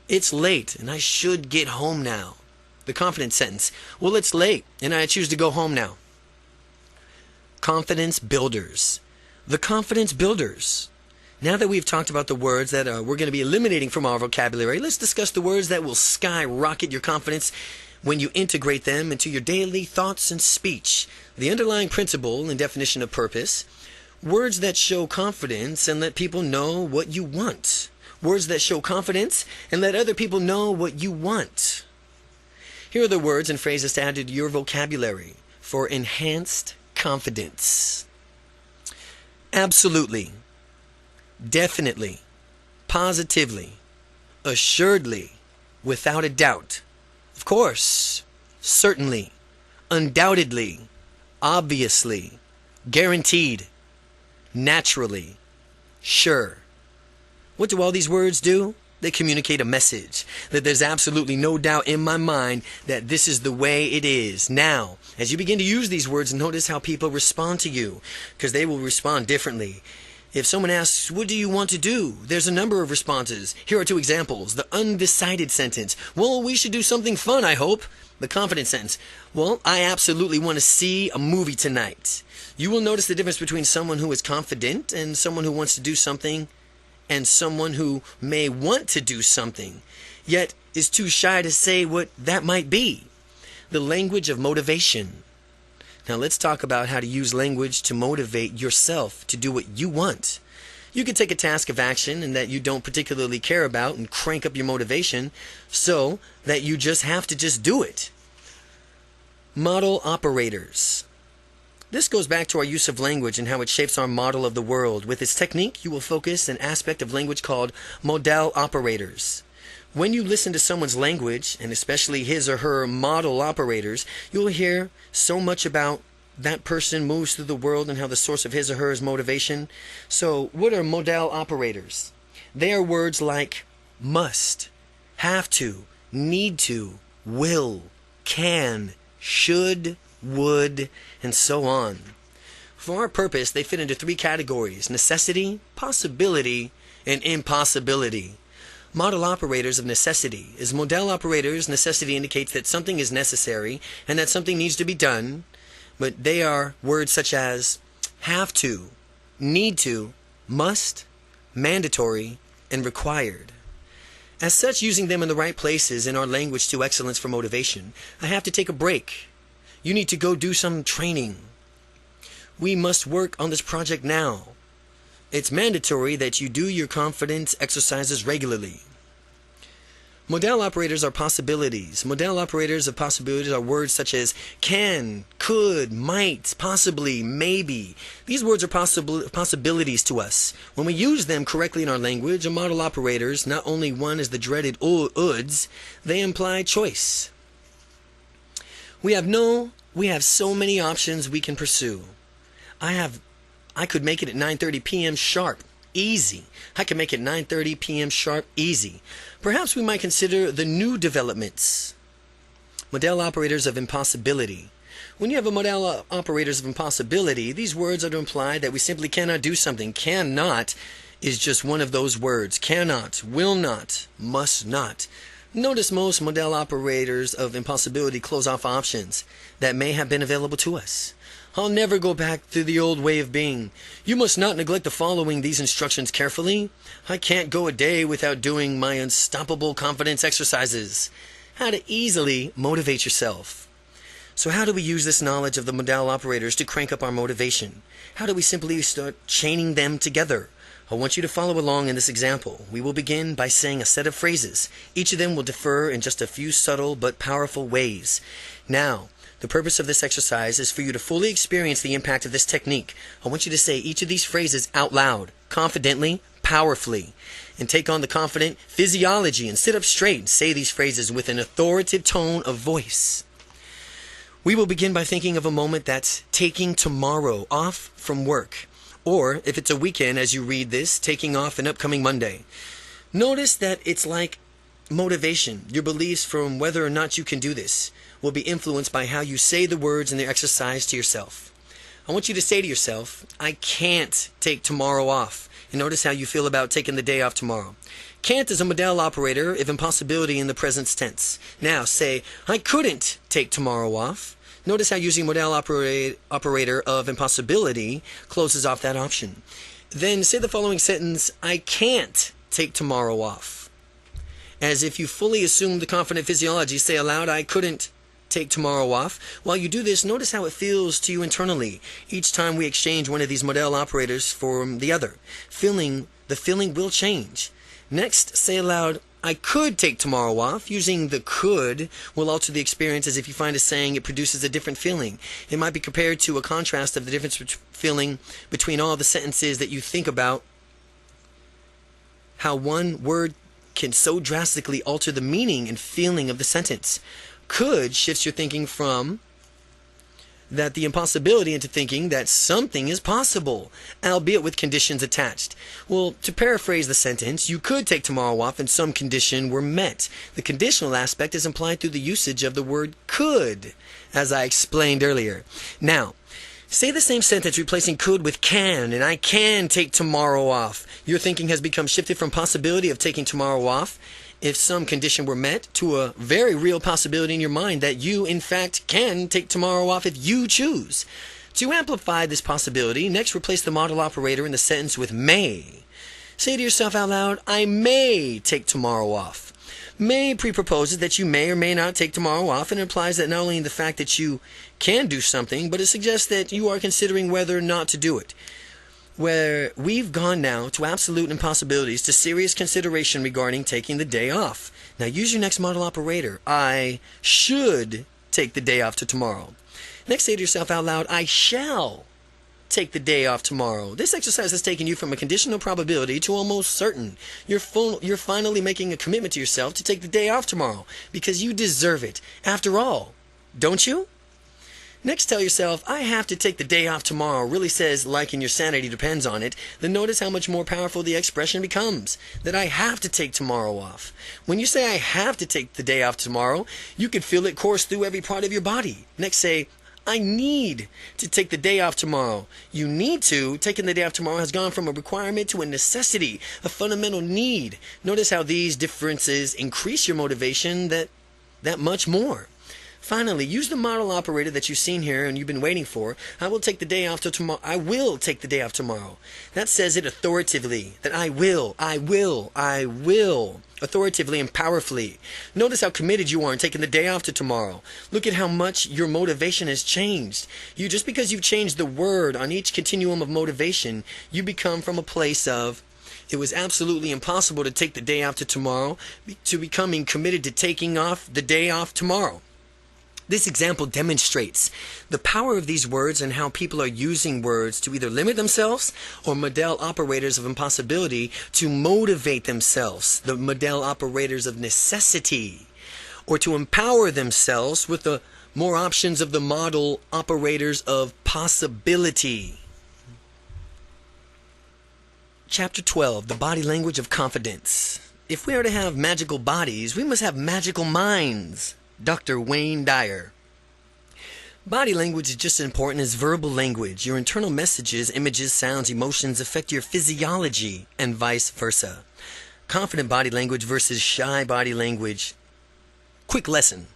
it's late and I should get home now. The confident sentence, well, it's late and I choose to go home now. Confidence builders. The confidence builders. Now that we've talked about the words that we're going to be eliminating from our vocabulary, let's discuss the words that will skyrocket your confidence when you integrate them into your daily thoughts and speech. The underlying principle and definition of purpose. Words that show confidence and let people know what you want. Words that show confidence and let other people know what you want. Here are the words and phrases to add to your vocabulary for enhanced confidence. Absolutely. Definitely. Positively. Assuredly. Without a doubt. Of course. Certainly. Undoubtedly. Obviously. Guaranteed. Naturally. Sure. What do all these words do? They communicate a message that there's absolutely no doubt in my mind that this is the way it is. Now, as you begin to use these words, notice how people respond to you, because they will respond differently. If someone asks, what do you want to do? There's a number of responses. Here are two examples. The undecided sentence. Well, we should do something fun, I hope. The confident sentence. Well, I absolutely want to see a movie tonight. You will notice the difference between someone who is confident and someone who wants to do something, and someone who may want to do something, yet is too shy to say what that might be. The language of motivation. Now let's talk about how to use language to motivate yourself to do what you want. You could take a task of action and that you don't particularly care about and crank up your motivation so that you just have to just do it. Model operators. This goes back to our use of language and how it shapes our model of the world. With this technique, you will focus an aspect of language called modal operators. When you listen to someone's language, and especially his or her model operators, you will hear so much about that person moves through the world and how the source of his or her motivation. So, what are modal operators? They are words like must, have to, need to, will, can, should, would, and so on. For our purpose, they fit into three categories: necessity, possibility, and impossibility. Model operators of necessity. As modal operators, necessity indicates that something is necessary and that something needs to be done, but they are words such as have to, need to, must, mandatory, and required. As such, using them in the right places in our language to excellence for motivation. I have to take a break. You need to go do some training. We must work on this project now. It's mandatory that you do your confidence exercises regularly. Modal operators are possibilities. Modal operators of possibilities are words such as can, could, might, possibly, maybe. These words are possibilities to us. When we use them correctly in our language, a modal operators, not only one is the dreaded uds, they imply choice. We have so many options we can pursue. I could make it at 9:30 p.m. sharp. Easy. I can make it 9:30 p.m. sharp. Easy. Perhaps we might consider the new developments. Modal operators of impossibility. When you have a modal operators of impossibility, these words are to imply that we simply cannot do something. Cannot is just one of those words. Cannot, will not, must not. Notice most modal operators of impossibility close off options that may have been available to us. I'll never go back to the old way of being. You must not neglect the following these instructions carefully. I can't go a day without doing my unstoppable confidence exercises. How to easily motivate yourself. So how do we use this knowledge of the modal operators to crank up our motivation? How do we simply start chaining them together? I want you to follow along in this example. We will begin by saying a set of phrases. Each of them will differ in just a few subtle but powerful ways. Now, the purpose of this exercise is for you to fully experience the impact of this technique. I want you to say each of these phrases out loud, confidently, powerfully, and take on the confident physiology and sit up straight and say these phrases with an authoritative tone of voice. We will begin by thinking of a moment that's taking tomorrow off from work. Or, if it's a weekend as you read this, taking off an upcoming Monday. Notice that it's like motivation. Your beliefs from whether or not you can do this will be influenced by how you say the words in the exercise to yourself. I want you to say to yourself, I can't take tomorrow off. And notice how you feel about taking the day off tomorrow. Can't is a modal operator of impossibility in the present tense. Now say, I couldn't take tomorrow off. Notice how using modal operator of impossibility closes off that option. Then say the following sentence, I can't take tomorrow off. As if you fully assume the confident physiology, say aloud, I couldn't take tomorrow off. While you do this, notice how it feels to you internally each time we exchange one of these modal operators for the other. The feeling will change. Next, say aloud, I could take tomorrow off. Using the could will alter the experience, as if you find a saying, it produces a different feeling. It might be compared to a contrast of the difference feeling between all the sentences that you think about, how one word can so drastically alter the meaning and feeling of the sentence. Could shifts your thinking from that the impossibility into thinking that something is possible, albeit with conditions attached. Well, to paraphrase the sentence, you could take tomorrow off and some condition were met. The conditional aspect is implied through the usage of the word could, as I explained earlier. Now, say the same sentence replacing could with can, and I can take tomorrow off. Your thinking has become shifted from possibility of taking tomorrow off, if some condition were met, to a very real possibility in your mind that you, in fact, can take tomorrow off if you choose. To amplify this possibility, next replace the model operator in the sentence with may. Say to yourself out loud, I may take tomorrow off. May pre-proposes that you may or may not take tomorrow off, and implies that not only the fact that you can do something, but it suggests that you are considering whether or not to do it. Where we've gone now to absolute impossibilities to serious consideration regarding taking the day off. Now use your next model operator. I should take the day off to tomorrow. Next, say to yourself out loud, I shall take the day off tomorrow. This exercise has taken you from a conditional probability to almost certain. You're finally making a commitment to yourself to take the day off tomorrow because you deserve it. After all, don't you? Next, tell yourself, I have to take the day off tomorrow really says, like and your sanity depends on it. Then notice how much more powerful the expression becomes, that I have to take tomorrow off. When you say I have to take the day off tomorrow, you can feel it course through every part of your body. Next, say, I need to take the day off tomorrow. You need to. Taking the day off tomorrow has gone from a requirement to a necessity, a fundamental need. Notice how these differences increase your motivation that much more. Finally, use the model operator that you've seen here and you've been waiting for. I will take the day off till tomorrow. I will take the day off tomorrow. That says it authoritatively, that I will, authoritatively and powerfully. Notice how committed you are in taking the day off to tomorrow. Look at how much your motivation has changed. Just because you've changed the word on each continuum of motivation, you become from a place of it was absolutely impossible to take the day off to tomorrow to becoming committed to taking off the day off tomorrow. This example demonstrates the power of these words and how people are using words to either limit themselves or model operators of impossibility to motivate themselves, the model operators of necessity, or to empower themselves with the more options of the model operators of possibility. Chapter 12, the body language of confidence. If we are to have magical bodies, we must have magical minds. Dr. Wayne Dyer. Body language is just as important as verbal language. Your internal messages, images, sounds, emotions affect your physiology and vice versa. Confident body language versus shy body language. Quick lesson.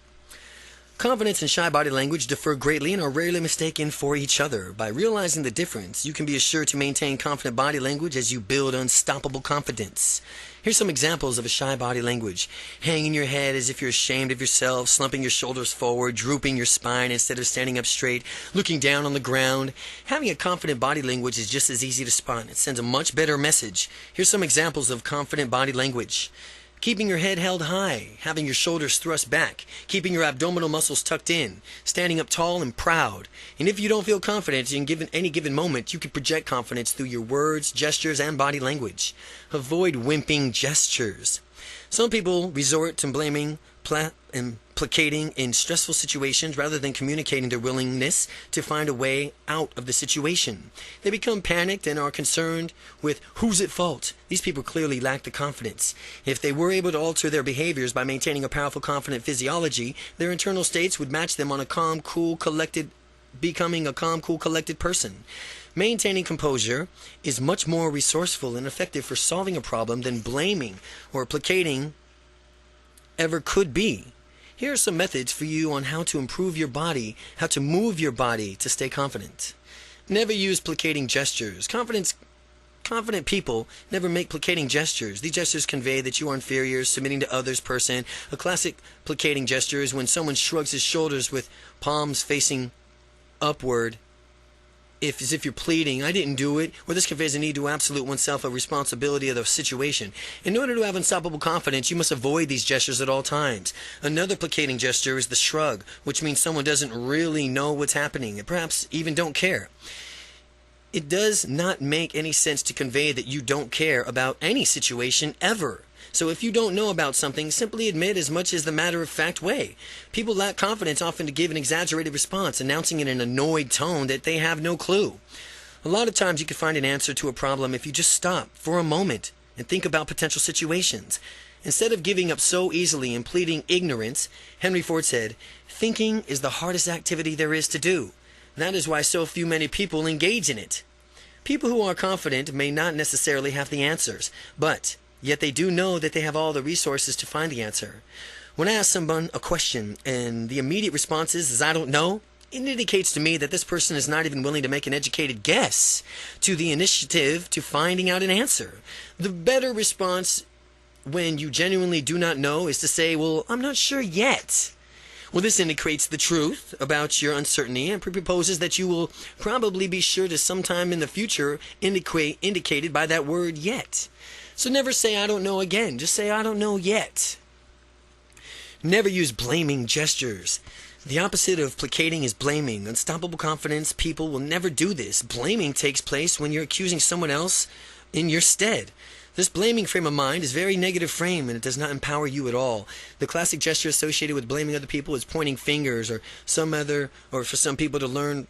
Confidence and shy body language differ greatly and are rarely mistaken for each other. By realizing the difference, you can be assured to maintain confident body language as you build unstoppable confidence. Here's some examples of a shy body language. Hanging your head as if you're ashamed of yourself, slumping your shoulders forward, drooping your spine instead of standing up straight, looking down on the ground. Having a confident body language is just as easy to spot. It sends a much better message. Here's some examples of confident body language. Keeping your head held high, having your shoulders thrust back, keeping your abdominal muscles tucked in, standing up tall and proud. And if you don't feel confident in any given moment, you can project confidence through your words, gestures, and body language. Avoid wimping gestures. Some people resort to blaming and placating in stressful situations rather than communicating their willingness to find a way out of the situation. They become panicked and are concerned with who's at fault. These people clearly lack the confidence. If they were able to alter their behaviors by maintaining a powerful, confident physiology, their internal states would match them on a calm, cool, collected, becoming a calm, cool, collected person. Maintaining composure is much more resourceful and effective for solving a problem than blaming or placating ever could be. Here are some methods for you on how to improve your body, how to move your body to stay confident. Never use placating gestures. Confident people never make placating gestures. These gestures convey that you are inferior, submitting to others person. A classic placating gesture is when someone shrugs his shoulders with palms facing upward as if you're pleading, I didn't do it, or this conveys a need to absolute oneself of responsibility of the situation. In order to have unstoppable confidence, you must avoid these gestures at all times. Another placating gesture is the shrug, which means someone doesn't really know what's happening, and perhaps even don't care. It does not make any sense to convey that you don't care about any situation ever. So if you don't know about something, simply admit as much as the matter-of-fact way. People lack confidence often to give an exaggerated response, announcing in an annoyed tone that they have no clue. A lot of times you can find an answer to a problem if you just stop for a moment and think about potential situations. Instead of giving up so easily and pleading ignorance, Henry Ford said, "Thinking is the hardest activity there is to do. That is why so many people engage in it." People who are confident may not necessarily have the answers, but yet they do know that they have all the resources to find the answer. When I ask someone a question and the immediate response is "I don't know," it indicates to me that this person is not even willing to make an educated guess to the initiative to finding out an answer. The better response when you genuinely do not know is to say, "Well, I'm not sure yet." Well, this indicates the truth about your uncertainty and proposes that you will probably be sure to sometime in the future indicated by that word "yet." So never say "I don't know" again. Just say "I don't know yet." Never use blaming gestures. The opposite of placating is blaming. Unstoppable confidence people will never do this. Blaming takes place when you're accusing someone else in your stead. This blaming frame of mind is a very negative frame, and it does not empower you at all. The classic gesture associated with blaming other people is pointing fingers, or for some people to learn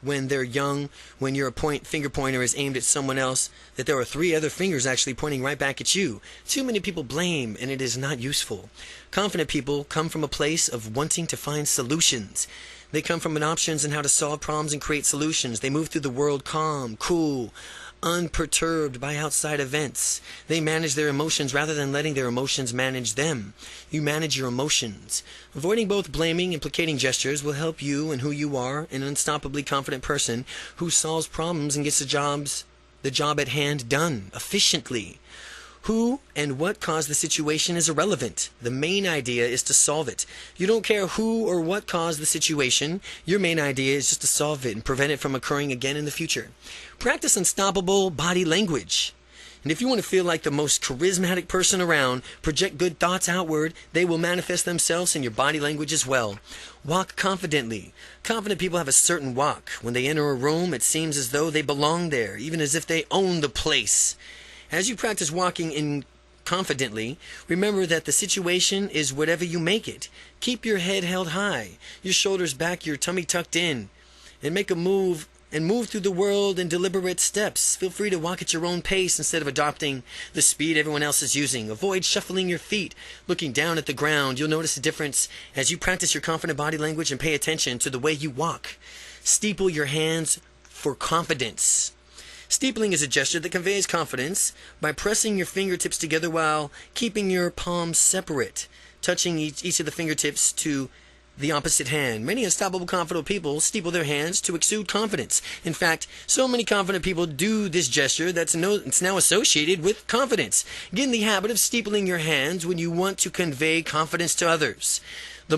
when they're young, when your finger pointer is aimed at someone else, that there are 3 other fingers actually pointing right back at you. Too many people blame, and it is not useful. Confident people come from a place of wanting to find solutions. They come from an options on how to solve problems and create solutions. They move through the world calm, cool, unperturbed by outside events. They manage their emotions rather than letting their emotions manage them. You manage your emotions. Avoiding both blaming and placating gestures will help you and who you are, an unstoppably confident person who solves problems and gets the job at hand done efficiently. Who and what caused the situation is irrelevant. The main idea is to solve it. You don't care who or what caused the situation. Your main idea is just to solve it and prevent it from occurring again in the future. Practice unstoppable body language. And if you want to feel like the most charismatic person around, project good thoughts outward. They will manifest themselves in your body language as well. Walk confidently. Confident people have a certain walk. When they enter a room, it seems as though they belong there, even as if they own the place. As you practice walking confidently, remember that the situation is whatever you make it. Keep your head held high, your shoulders back, your tummy tucked in, and move through the world in deliberate steps. Feel free to walk at your own pace instead of adopting the speed everyone else is using. Avoid shuffling your feet, looking down at the ground. You'll notice a difference as you practice your confident body language and pay attention to the way you walk. Steeple your hands for confidence. Steepling is a gesture that conveys confidence by pressing your fingertips together while keeping your palms separate, touching each of the fingertips to the opposite hand. Many unstoppable confident people steeple their hands to exude confidence. In fact, so many confident people do this gesture that it's now associated with confidence. Get in the habit of steepling your hands when you want to convey confidence to others. The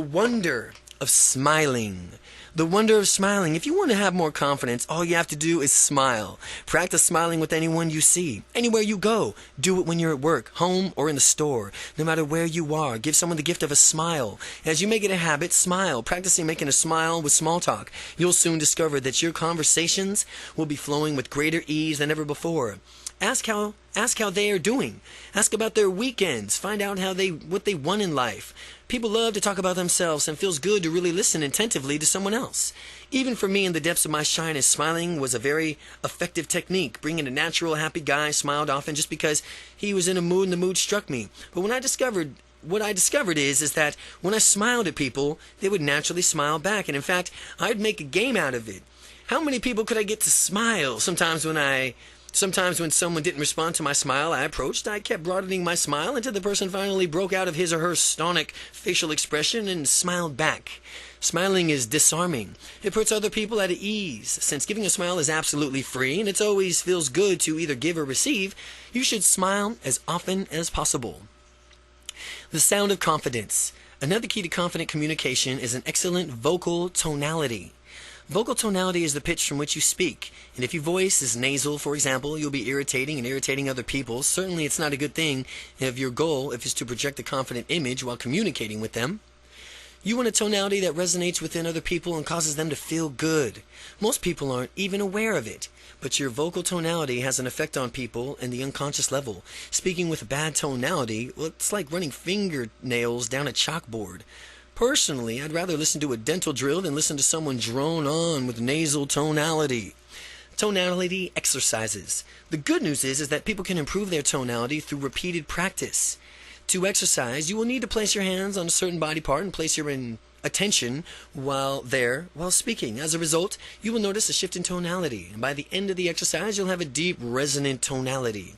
wonder of smiling. The wonder of smiling. If you want to have more confidence, all you have to do is smile. Practice smiling with anyone you see. Anywhere you go. Do it when you're at work, home, or in the store. No matter where you are, give someone the gift of a smile. As you make it a habit, smile. Practicing making a smile with small talk. You'll soon discover that your conversations will be flowing with greater ease than ever before. Ask how they are doing. Ask about their weekends. Find out what they want in life. People love to talk about themselves, and it feels good to really listen attentively to someone else. Even for me, in the depths of my shyness, smiling was a very effective technique. Bringing a natural, happy guy smiled often just because he was in a mood and the mood struck me. But what I discovered is that when I smiled at people, they would naturally smile back. And in fact, I'd make a game out of it. How many people could I get to smile? Sometimes when someone didn't respond to my smile, I kept broadening my smile until the person finally broke out of his or her stonic facial expression and smiled back. Smiling is disarming. It puts other people at ease. Since giving a smile is absolutely free and it always feels good to either give or receive, you should smile as often as possible. The sound of confidence. Another key to confident communication is an excellent vocal tonality. Vocal tonality is the pitch from which you speak, and if your voice is nasal, for example, you'll be irritating and irritating other people. Certainly it's not a good thing if your goal is to project a confident image while communicating with them. You want a tonality that resonates within other people and causes them to feel good. Most people aren't even aware of it, but your vocal tonality has an effect on people in the unconscious level. Speaking with a bad tonality, well, it's like running fingernails down a chalkboard. Personally, I'd rather listen to a dental drill than listen to someone drone on with nasal tonality. Tonality exercises. The good news is that people can improve their tonality through repeated practice. To exercise, you will need to place your hands on a certain body part and place your attention while speaking. As a result, you will notice a shift in tonality, and by the end of the exercise, you'll have a deep, resonant tonality.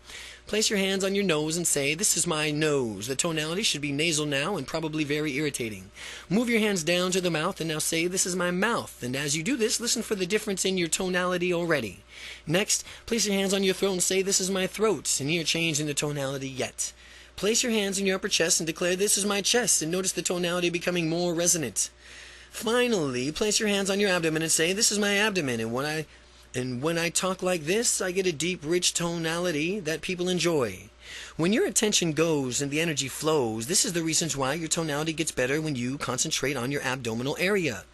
Place your hands on your nose and say, "This is my nose." The tonality should be nasal now and probably very irritating. Move your hands down to the mouth and now say, "This is my mouth." And as you do this, listen for the difference in your tonality already. Next, place your hands on your throat and say, "This is my throat," and hear change in the tonality yet. Place your hands in your upper chest and declare, "This is my chest," and notice the tonality becoming more resonant. Finally, place your hands on your abdomen and say, "This is my abdomen," and when I talk like this, I get a deep, rich tonality that people enjoy. When your attention goes and the energy flows, this is the reasons why your tonality gets better when you concentrate on your abdominal area.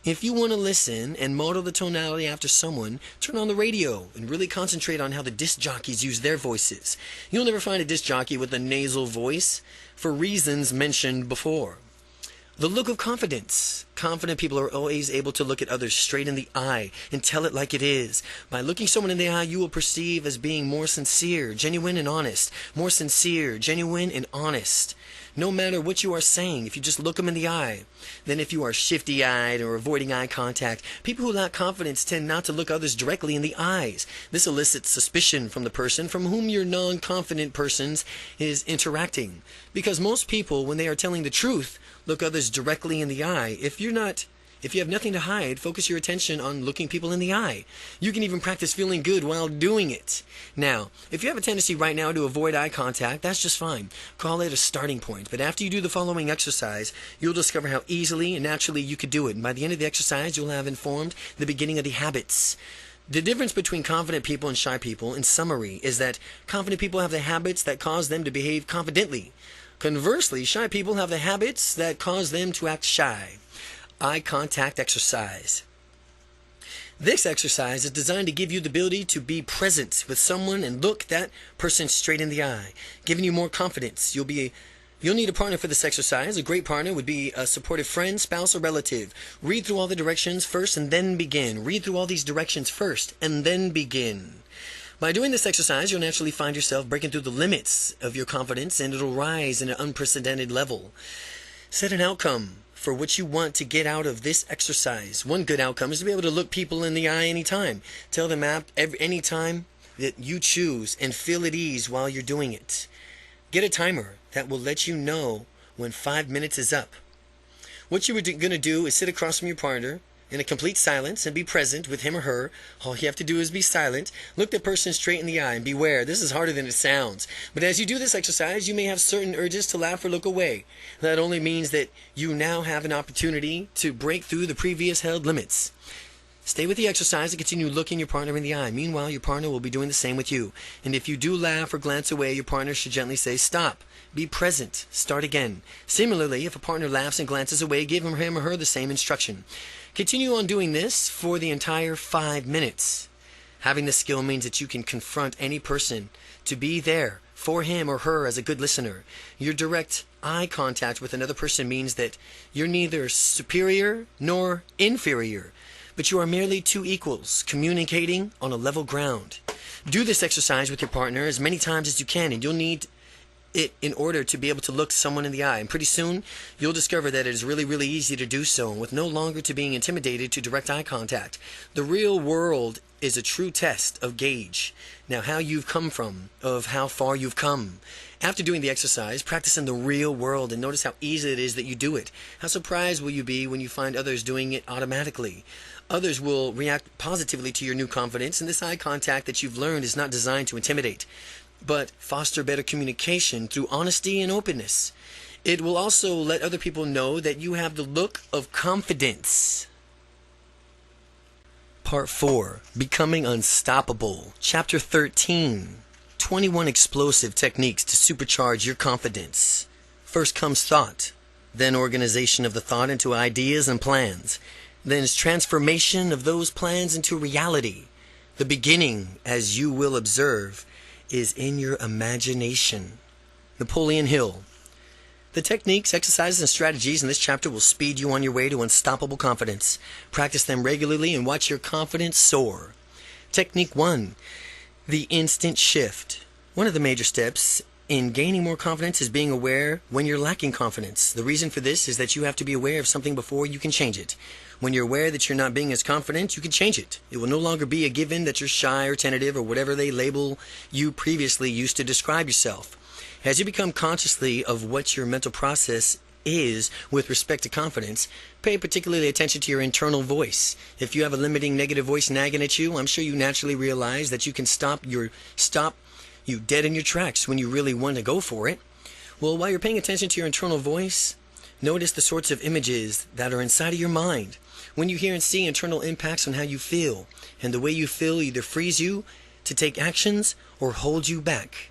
If you want to listen and model the tonality after someone, turn on the radio and really concentrate on how the disc jockeys use their voices. You'll never find a disc jockey with a nasal voice for reasons mentioned before. The look of confidence. Confident people are always able to look at others straight in the eye and tell it like it is. By looking someone in the eye, you will perceive as being more sincere, genuine, and honest. More sincere, genuine, and honest. No matter what you are saying, if you just look them in the eye. Then if you are shifty-eyed or avoiding eye contact, people who lack confidence tend not to look others directly in the eyes. This elicits suspicion from the person from whom your non-confident person is interacting. Because most people, when they are telling the truth, look others directly in the eye. If you have nothing to hide, focus your attention on looking people in the eye. You can even practice feeling good while doing it. Now, if you have a tendency right now to avoid eye contact, that's just fine. Call it a starting point. But after you do the following exercise, you'll discover how easily and naturally you could do it. And by the end of the exercise, you'll have informed the beginning of the habits. The difference between confident people and shy people, in summary, is that confident people have the habits that cause them to behave confidently. Conversely, shy people have the habits that cause them to act shy. Eye contact exercise. This exercise is designed to give you the ability to be present with someone and look that person straight in the eye, giving you more confidence. You'll need a partner for this exercise. A great partner would be a supportive friend, spouse, or relative. Read through all the directions first and then begin. Read through all these directions first and then begin. By doing this exercise, you'll naturally find yourself breaking through the limits of your confidence, and it'll rise in an unprecedented level. Set an outcome for what you want to get out of this exercise. One good outcome is to be able to look people in the eye anytime. Tell them anytime that you choose and feel at ease while you're doing it. Get a timer that will let you know when 5 minutes is up. What you're going to do is sit across from your partner in a complete silence and be present with him or her. All you have to do is be silent. Look the person straight in the eye and beware. This is harder than it sounds. But as you do this exercise, you may have certain urges to laugh or look away. That only means that you now have an opportunity to break through the previous held limits. Stay with the exercise and continue looking your partner in the eye. Meanwhile, your partner will be doing the same with you. And if you do laugh or glance away, your partner should gently say, "Stop. Be present. Start again." Similarly, if a partner laughs and glances away, give him or her the same instruction. Continue on doing this for the entire 5 minutes. Having this skill means that you can confront any person to be there for him or her as a good listener. Your direct eye contact with another person means that you're neither superior nor inferior, but you are merely two equals communicating on a level ground. Do this exercise with your partner as many times as you can, and you'll need it in order to be able to look someone in the eye. And pretty soon, you'll discover that it is really, really easy to do so, with no longer to being intimidated to direct eye contact. The real world is a true test of gauge. Now, how you've come from, of how far you've come. After doing the exercise, practice in the real world and notice how easy it is that you do it. How surprised will you be when you find others doing it automatically? Others will react positively to your new confidence, and this eye contact that you've learned is not designed to intimidate, but foster better communication through honesty and openness. It will also let other people know that you have the look of confidence. Part 4, Becoming Unstoppable. Chapter 13, 21 Explosive Techniques to Supercharge Your Confidence. First comes thought, then organization of the thought into ideas and plans, then is transformation of those plans into reality. The beginning, as you will observe, is in your imagination. Napoleon Hill. The techniques, exercises, and strategies in this chapter will speed you on your way to unstoppable confidence. Practice them regularly and watch your confidence soar. Technique 1. The instant shift. One of the major steps in gaining more confidence is being aware when you're lacking confidence. The reason for this is that you have to be aware of something before you can change it. When you're aware that you're not being as confident, you can change it. It will no longer be a given that you're shy or tentative or whatever they label you previously used to describe yourself. As you become consciously of what your mental process is with respect to confidence, pay particularly attention to your internal voice. If you have a limiting negative voice nagging at you, I'm sure you naturally realize that you can stop you dead in your tracks when you really want to go for it. Well, while you're paying attention to your internal voice, notice the sorts of images that are inside of your mind. When you hear and see internal impacts on how you feel, and the way you feel either frees you to take actions or hold you back.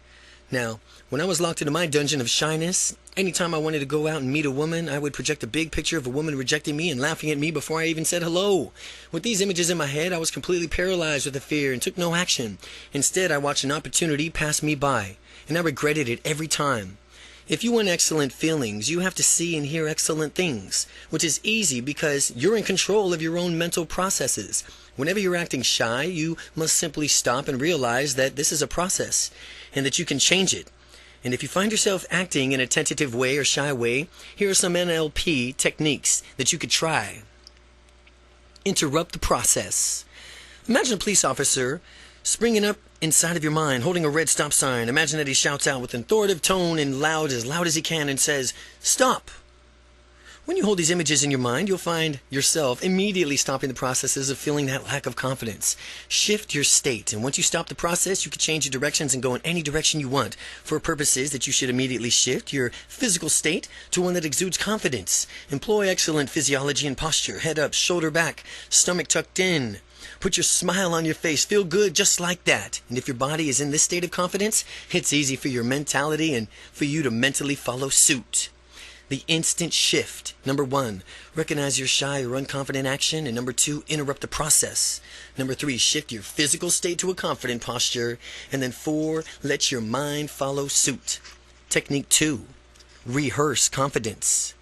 Now, when I was locked into my dungeon of shyness, anytime I wanted to go out and meet a woman, I would project a big picture of a woman rejecting me and laughing at me before I even said hello. With these images in my head, I was completely paralyzed with the fear and took no action. Instead, I watched an opportunity pass me by, and I regretted it every time. If you want excellent feelings, you have to see and hear excellent things, which is easy because you're in control of your own mental processes. Whenever you're acting shy, you must simply stop and realize that this is a process and that you can change it. And if you find yourself acting in a tentative way or shy way, here are some NLP techniques that you could try. Interrupt the process. Imagine a police officer springing up inside of your mind, holding a red stop sign. Imagine that he shouts out with authoritative tone and loud as he can and says, "Stop." When you hold these images in your mind, you'll find yourself immediately stopping the processes of feeling that lack of confidence. Shift your state, and once you stop the process, you can change your directions and go in any direction you want. For purposes that you should immediately shift your physical state to one that exudes confidence. Employ excellent physiology and posture, head up, shoulder back, stomach tucked in. Put your smile on your face. Feel good just like that. And if your body is in this state of confidence, it's easy for your mentality and for you to mentally follow suit. The instant shift. Number 1, recognize your shy or unconfident action. And number 2, interrupt the process. Number 3, shift your physical state to a confident posture. And then 4, let your mind follow suit. Technique 2, rehearse confidence.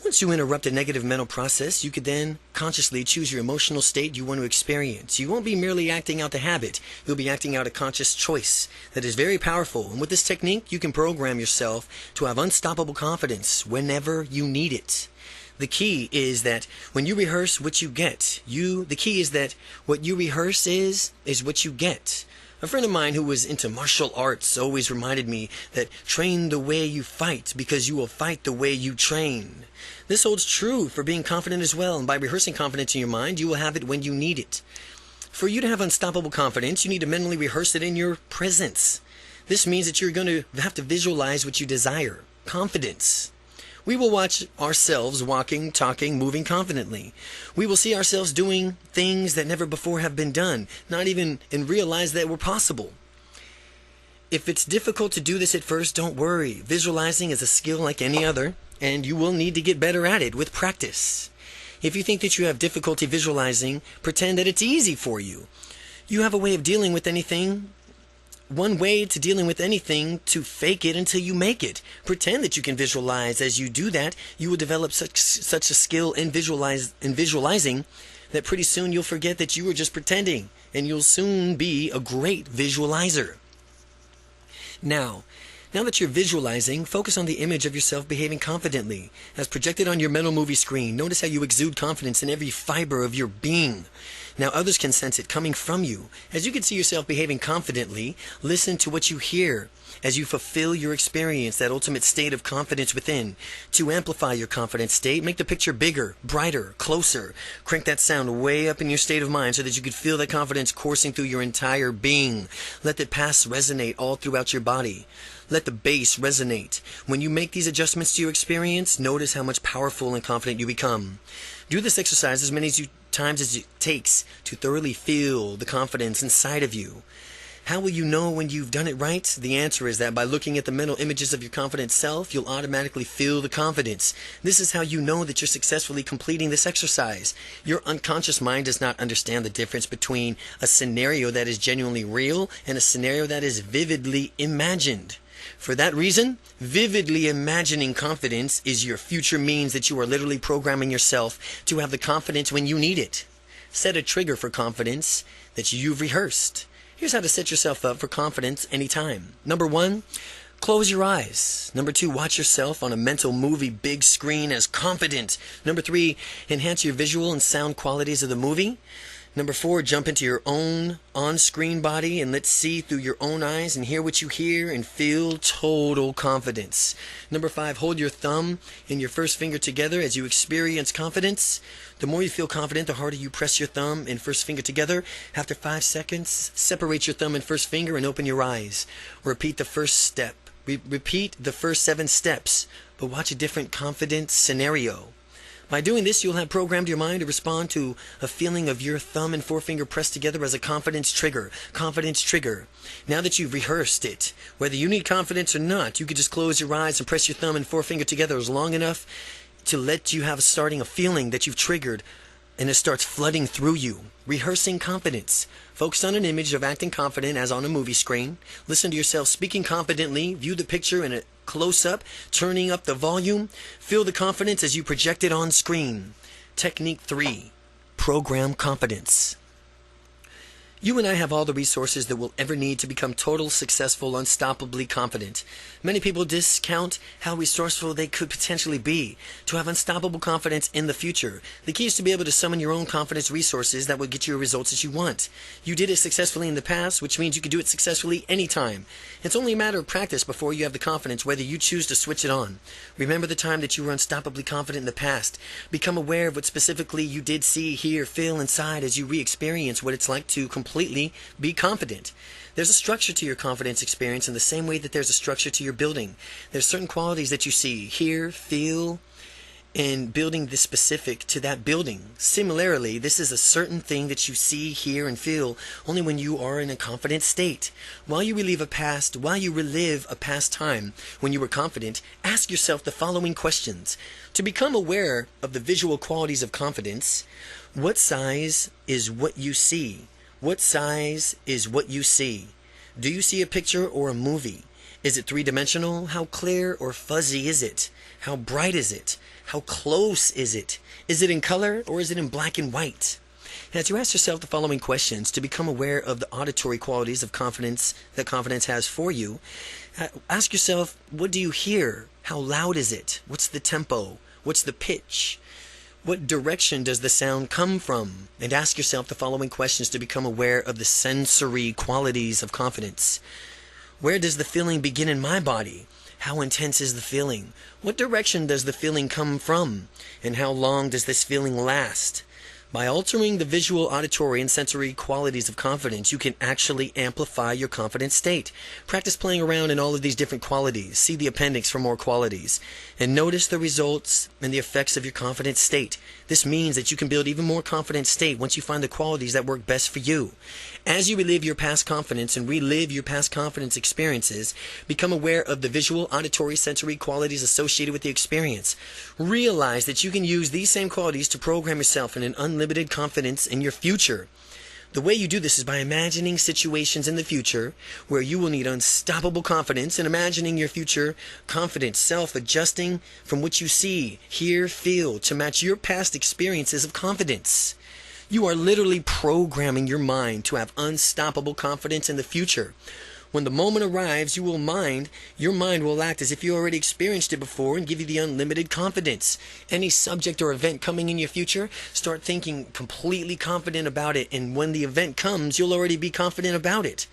Once you interrupt a negative mental process, you could then consciously choose your emotional state you want to experience. You won't be merely acting out the habit. You'll be acting out a conscious choice that is very powerful. And with this technique, you can program yourself to have unstoppable confidence whenever you need it. The key is that when you rehearse what you get, the key is that what you rehearse is what you get. A friend of mine who was into martial arts always reminded me that train the way you fight because you will fight the way you train. This holds true for being confident as well, and by rehearsing confidence in your mind, you will have it when you need it. For you to have unstoppable confidence, you need to mentally rehearse it in your presence. This means that you're going to have to visualize what you desire. Confidence. We will watch ourselves walking, talking, moving confidently. We will see ourselves doing things that never before have been done, not even and realize that were possible. If it's difficult to do this at first, don't worry. Visualizing is a skill like any other, and you will need to get better at it with practice. If you think that you have difficulty visualizing, pretend that it's easy for you. You have a way of dealing with anything. One way to dealing with anything to fake it until you make it. Pretend that you can visualize. As you do that, you will develop such a skill in visualizing that pretty soon you'll forget that you were just pretending, and you'll soon be a great visualizer. Now that you're visualizing, focus on the image of yourself behaving confidently. As projected on your mental movie screen, notice how you exude confidence in every fiber of your being. Now others can sense it coming from you. As you can see yourself behaving confidently, listen to what you hear as you fulfill your experience, that ultimate state of confidence within. To amplify your confident state, make the picture bigger, brighter, closer. Crank that sound way up in your state of mind so that you can feel that confidence coursing through your entire being. Let the past resonate all throughout your body. Let the bass resonate. When you make these adjustments to your experience, notice how much powerful and confident you become. Do this exercise as many times as it takes to thoroughly feel the confidence inside of you. How will you know when you've done it right? The answer is that by looking at the mental images of your confident self, you'll automatically feel the confidence. This is how you know that you're successfully completing this exercise. Your unconscious mind does not understand the difference between a scenario that is genuinely real and a scenario that is vividly imagined. For that reason, vividly imagining confidence is your future means that you are literally programming yourself to have the confidence when you need it. Set a trigger for confidence that you've rehearsed. Here's how to set yourself up for confidence anytime. Number 1, close your eyes. Number 2, watch yourself on a mental movie big screen as confident. Number 3, enhance your visual and sound qualities of the movie. Number 4, jump into your own on-screen body and let's see through your own eyes and hear what you hear and feel total confidence. Number 5, hold your thumb and your first finger together as you experience confidence. The more you feel confident, the harder you press your thumb and first finger together. After 5 seconds, separate your thumb and first finger and open your eyes. Repeat the first step. Repeat the first 7 steps, but watch a different confidence scenario. By doing this, you'll have programmed your mind to respond to a feeling of your thumb and forefinger pressed together as a confidence trigger. Confidence trigger. Now that you've rehearsed it, whether you need confidence or not, you could just close your eyes and press your thumb and forefinger together as long enough to let you have a feeling that you've triggered, and it starts flooding through you. Rehearsing confidence. Focus on an image of acting confident as on a movie screen. Listen to yourself speaking confidently. View the picture in a close-up, turning up the volume. Feel the confidence as you project it on screen. Technique 3. Program confidence. You and I have all the resources that we'll ever need to become total, successful, unstoppably confident. Many people discount how resourceful they could potentially be to have unstoppable confidence in the future. The key is to be able to summon your own confidence resources that will get you the results that you want. You did it successfully in the past, which means you can do it successfully anytime. It's only a matter of practice before you have the confidence, whether you choose to switch it on. Remember the time that you were unstoppably confident in the past. Become aware of what specifically you did see, hear, feel inside as you re-experience what it's like to completely be confident. There's a structure to your confidence experience in the same way that there's a structure to your building. There's certain qualities that you see, hear, feel, and building this specific to that building. Similarly, this is a certain thing that you see, hear, and feel only when you are in a confident state. While you relive a past time when you were confident, ask yourself the following questions. To become aware of the visual qualities of confidence, what size is what you see? What size is what you see? Do you see a picture or a movie? Is it three-dimensional? How clear or fuzzy is it? How bright is it? How close is it? Is it in color or is it in black and white? As you ask yourself the following questions to become aware of the auditory qualities of confidence that confidence has for you, ask yourself, what do you hear? How loud is it? What's the tempo? What's the pitch? What direction does the sound come from? And ask yourself the following questions to become aware of the sensory qualities of confidence. Where does the feeling begin in my body? How intense is the feeling? What direction does the feeling come from? And how long does this feeling last? By altering the visual, auditory, and sensory qualities of confidence, you can actually amplify your confident state. Practice playing around in all of these different qualities. See the appendix for more qualities. And notice the results and the effects of your confident state. This means that you can build even more confident state once you find the qualities that work best for you. As you relive your past confidence and relive your past confidence experiences, become aware of the visual, auditory, sensory qualities associated with the experience. Realize that you can use these same qualities to program yourself in an unlimited confidence in your future. The way you do this is by imagining situations in the future where you will need unstoppable confidence and imagining your future confident self adjusting from what you see, hear, feel to match your past experiences of confidence. You are literally programming your mind to have unstoppable confidence in the future. When the moment arrives, your mind will act as if you already experienced it before and give you the unlimited confidence. Any subject or event coming in your future, start thinking completely confident about it, and when the event comes, you'll already be confident about it.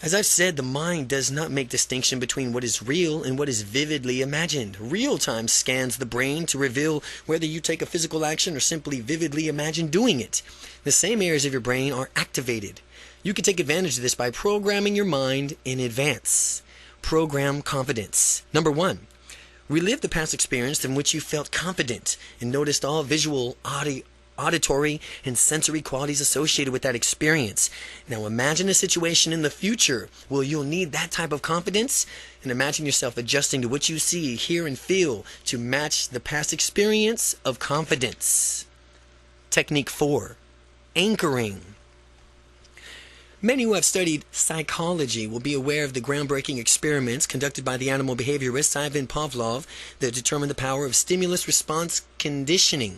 As I've said, the mind does not make distinction between what is real and what is vividly imagined. Real-time scans the brain to reveal whether you take a physical action or simply vividly imagine doing it. The same areas of your brain are activated. You can take advantage of this by programming your mind in advance. Program confidence. Number 1, relive the past experience in which you felt confident and noticed all visual, auditory and sensory qualities associated with that experience. Now imagine a situation in the future where you'll need that type of confidence, and imagine yourself adjusting to what you see, hear, and feel to match the past experience of confidence. Technique 4. Anchoring. Many who have studied psychology will be aware of the groundbreaking experiments conducted by the animal behaviorist Ivan Pavlov that determined the power of stimulus-response conditioning.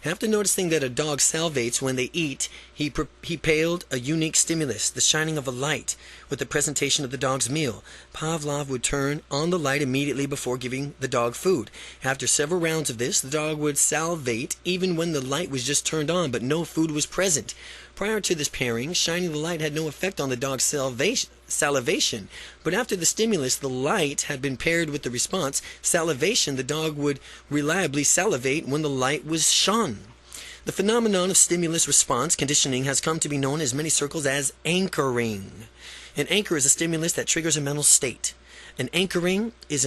After noticing that a dog salivates when they eat, he paled a unique stimulus, the shining of a light, with the presentation of the dog's meal. Pavlov would turn on the light immediately before giving the dog food. After several rounds of this, the dog would salivate even when the light was just turned on, but no food was present. Prior to this pairing, shining the light had no effect on the dog's salivation, but after the stimulus, the light, had been paired with the response, salivation, the dog would reliably salivate when the light was shone. The phenomenon of stimulus-response conditioning has come to be known in many circles as anchoring. An anchor is a stimulus that triggers a mental state. An anchor is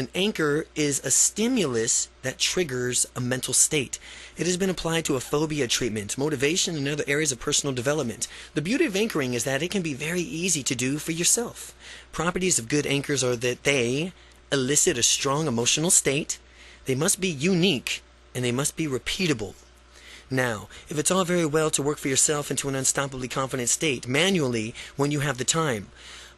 a stimulus that triggers a mental state. It has been applied to a phobia treatment, motivation, and other areas of personal development. The beauty of anchoring is that it can be very easy to do for yourself. Properties of good anchors are that they elicit a strong emotional state, they must be unique, and they must be repeatable. Now, if it's all very well to work for yourself into an unstoppably confident state manually when you have the time,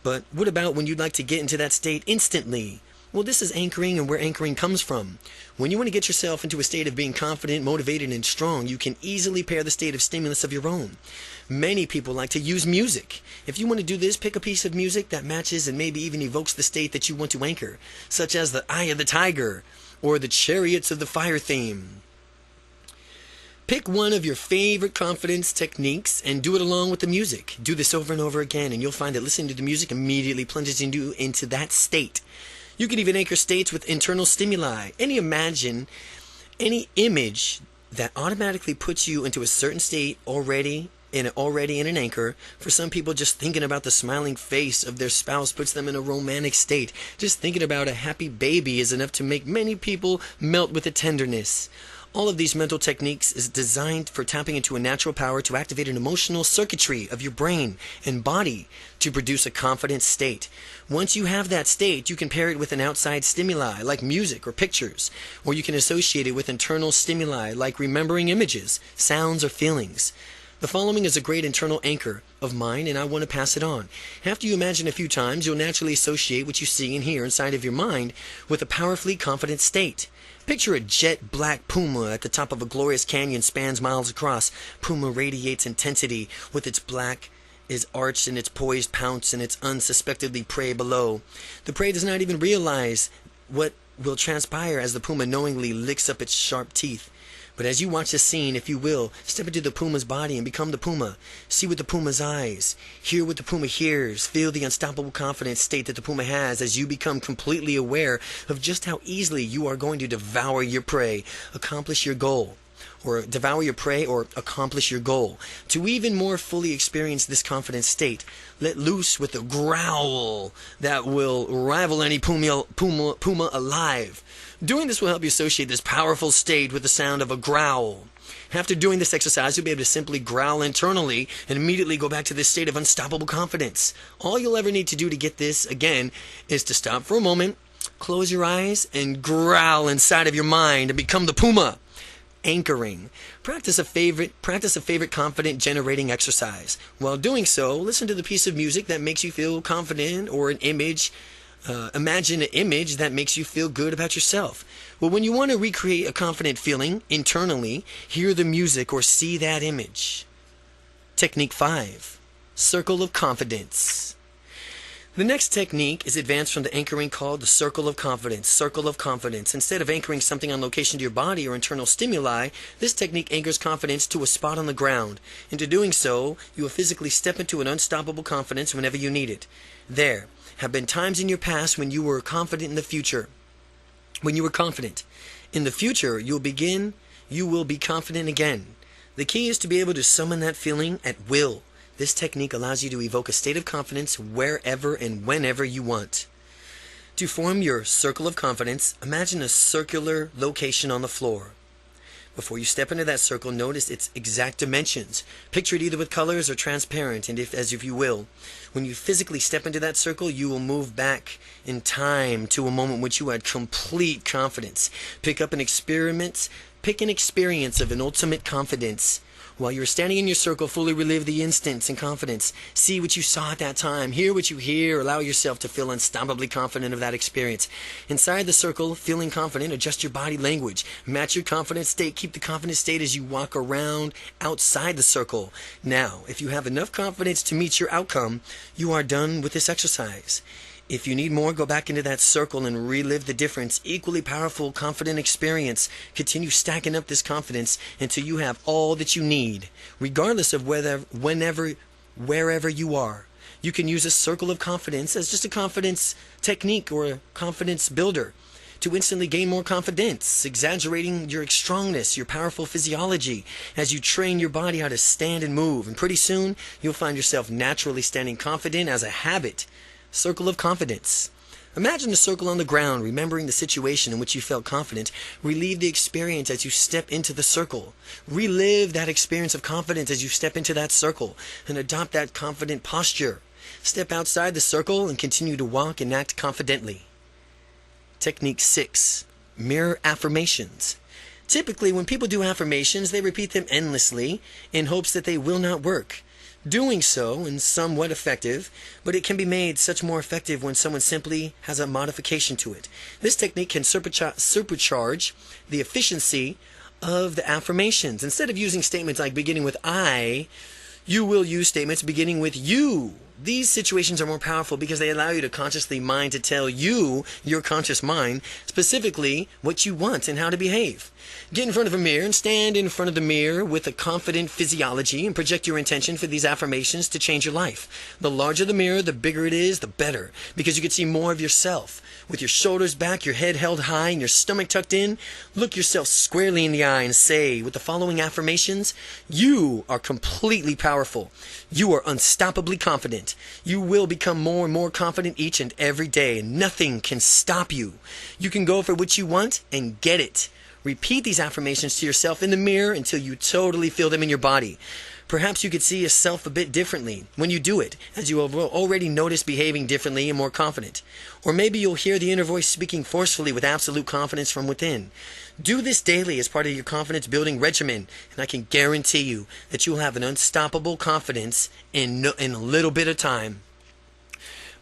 but what about when you'd like to get into that state instantly? Well, this is anchoring and where anchoring comes from. When you want to get yourself into a state of being confident, motivated, and strong, you can easily pair the state of stimulus of your own. Many people like to use music. If you want to do this, pick a piece of music that matches and maybe even evokes the state that you want to anchor, such as the Eye of the Tiger or the Chariots of the Fire theme. Pick one of your favorite confidence techniques and do it along with the music. Do this over and over again, and you'll find that listening to the music immediately plunges you into that state. You can even anchor states with internal stimuli. Any image that automatically puts you into a certain state already in an anchor. For some people, just thinking about the smiling face of their spouse puts them in a romantic state. Just thinking about a happy baby is enough to make many people melt with a tenderness. All of these mental techniques is designed for tapping into a natural power to activate an emotional circuitry of your brain and body to produce a confident state. Once you have that state, you can pair it with an outside stimuli like music or pictures, or you can associate it with internal stimuli like remembering images, sounds, or feelings. The following is a great internal anchor of mine, and I want to pass it on. After you imagine a few times, you'll naturally associate what you see and hear inside of your mind with a powerfully confident state. Picture a jet black puma at the top of a glorious canyon spans miles across. Puma radiates intensity with its black is arched in its poised pounce and its unsuspectedly prey below. The prey does not even realize what will transpire as the puma knowingly licks up its sharp teeth. But as you watch the scene, if you will, step into the puma's body and become the puma. See with the puma's eyes. Hear what the puma hears. Feel the unstoppable confident state that the puma has as you become completely aware of just how easily you are going to devour your prey, accomplish your goal. Or devour your prey or accomplish your goal. To even more fully experience this confident state, let loose with a growl that will rival any puma alive. Doing this will help you associate this powerful state with the sound of a growl. After doing this exercise, you'll be able to simply growl internally and immediately go back to this state of unstoppable confidence. All you'll ever need to do to get this, again, is to stop for a moment, close your eyes, and growl inside of your mind and become the puma. Anchoring. Practice a favorite confident generating exercise. While doing so, listen to the piece of music that makes you feel confident or an image. Imagine an image that makes you feel good about yourself. Well, when you want to recreate a confident feeling internally, hear the music or see that image. Technique 5. Circle of Confidence. The next technique is advanced from the anchoring called the circle of confidence. Circle of confidence. Instead of anchoring something on location to your body or internal stimuli, this technique anchors confidence to a spot on the ground. Into doing so, you will physically step into an unstoppable confidence whenever you need it. There have been times in your past when you were confident in the future. When you were confident. In the future, you will be confident again. The key is to be able to summon that feeling at will. This technique allows you to evoke a state of confidence wherever and whenever you want. To form your circle of confidence, imagine a circular location on the floor. Before you step into that circle, notice its exact dimensions. Picture it either with colors or transparent, and as if you will. When you physically step into that circle, you will move back in time to a moment in which you had complete confidence. Pick an experience of an ultimate confidence. While you're standing in your circle, fully relive the instance in confidence. See what you saw at that time. Hear what you hear. Allow yourself to feel unstoppably confident of that experience. Inside the circle, feeling confident, adjust your body language. Match your confident state. Keep the confident state as you walk around outside the circle. Now, if you have enough confidence to meet your outcome, you are done with this exercise. If you need more, go back into that circle and relive the difference. Equally powerful, confident experience. Continue stacking up this confidence until you have all that you need, regardless of wherever you are. You can use a circle of confidence as just a confidence technique or a confidence builder to instantly gain more confidence, exaggerating your strongness, your powerful physiology as you train your body how to stand and move. And pretty soon, you'll find yourself naturally standing confident as a habit. Circle of confidence. Imagine a circle on the ground, remembering the situation in which you felt confident. Relive the experience as you step into the circle. Relive that experience of confidence as you step into that circle and adopt that confident posture. Step outside the circle and continue to walk and act confidently. Technique 6. Mirror affirmations. Typically, when people do affirmations, they repeat them endlessly in hopes that they will not work. Doing so is somewhat effective, but it can be made such more effective when someone simply has a modification to it. This technique can supercharge the efficiency of the affirmations. Instead of using statements like beginning with I, you will use statements beginning with you. These situations are more powerful because they allow you to consciously mind to tell you, your conscious mind, specifically what you want and how to behave. Get in front of a mirror and stand in front of the mirror with a confident physiology and project your intention for these affirmations to change your life. The larger the mirror, the bigger it is, the better, because you can see more of yourself. With your shoulders back, your head held high, and your stomach tucked in, look yourself squarely in the eye and say, with the following affirmations, you are completely powerful. You are unstoppably confident. You will become more and more confident each and every day, and nothing can stop you. You can go for what you want and get it. Repeat these affirmations to yourself in the mirror until you totally feel them in your body. Perhaps you could see yourself a bit differently when you do it, as you have already noticed behaving differently and more confident. Or maybe you'll hear the inner voice speaking forcefully with absolute confidence from within. Do this daily as part of your confidence building regimen, and I can guarantee you that you'll have an unstoppable confidence in a little bit of time.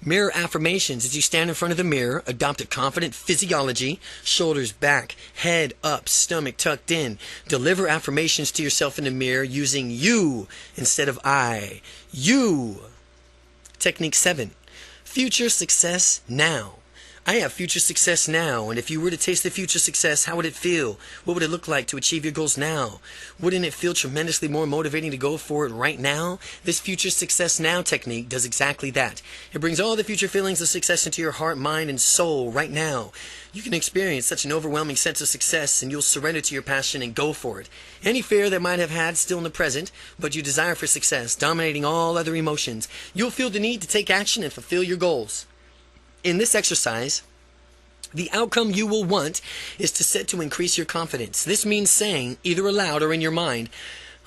Mirror affirmations. As you stand in front of the mirror, adopt a confident physiology, shoulders back, head up, stomach tucked in. Deliver affirmations to yourself in the mirror using you instead of I. You. Technique 7. Future success now. I have future success now, and if you were to taste the future success, how would it feel? What would it look like to achieve your goals now? Wouldn't it feel tremendously more motivating to go for it right now? This future success now technique does exactly that. It brings all the future feelings of success into your heart, mind, and soul right now. You can experience such an overwhelming sense of success, and you'll surrender to your passion and go for it. Any fear that might have had still in the present, but you desire for success, dominating all other emotions, you'll feel the need to take action and fulfill your goals. In this exercise, the outcome you will want is to set to increase your confidence. This means saying, either aloud or in your mind,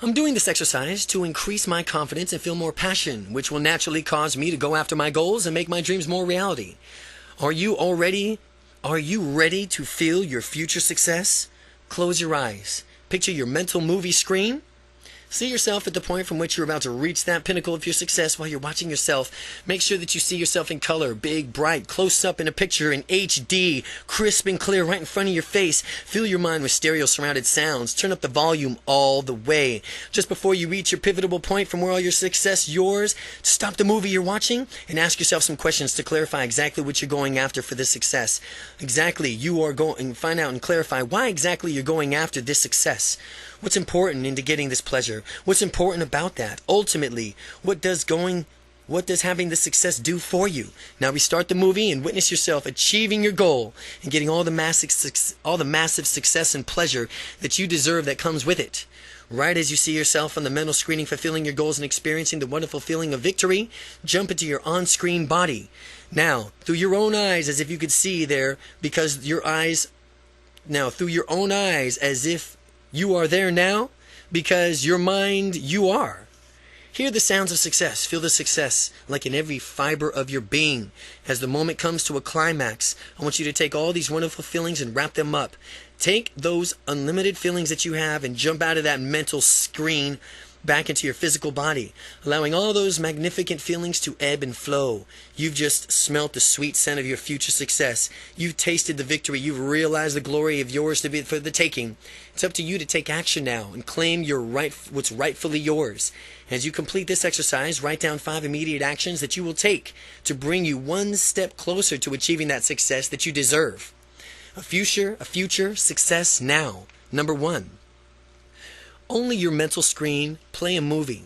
I'm doing this exercise to increase my confidence and feel more passion, which will naturally cause me to go after my goals and make my dreams more reality. Are you ready to feel your future success? Close your eyes. Picture your mental movie screen. See yourself at the point from which you're about to reach that pinnacle of your success while you're watching yourself. Make sure that you see yourself in color, big, bright, close up in a picture in HD, crisp and clear right in front of your face. Fill your mind with stereo surrounded sounds. Turn up the volume all the way. Just before you reach your pivotal point from where all your success yours, stop the movie you're watching and ask yourself some questions to clarify exactly what you're going after for this success. Find out and clarify why exactly you're going after this success. What's important into getting this pleasure? What's important about that? Ultimately, what does having this success do for you? Now restart the movie and witness yourself achieving your goal and getting all the massive success and pleasure that you deserve that comes with it. Right as you see yourself on the mental screening fulfilling your goals and experiencing the wonderful feeling of victory, jump into your on-screen body. Now, through your own eyes, as if you could see there, through your own eyes, as if You are there now because your mind, you are. Hear the sounds of success. Feel the success like in every fiber of your being. As the moment comes to a climax, I want you to take all these wonderful feelings and wrap them up. Take those unlimited feelings that you have and jump out of that mental screen back into your physical body, allowing all those magnificent feelings to ebb and flow. You've just smelt the sweet scent of your future success. You've tasted the victory. You've realized the glory of yours to be for the taking. It's up to you to take action now and claim what's rightfully yours. As you complete this exercise, write down 5 immediate actions that you will take to bring you one step closer to achieving that success that you deserve. A future success now. Number 1. Only your mental screen, play a movie.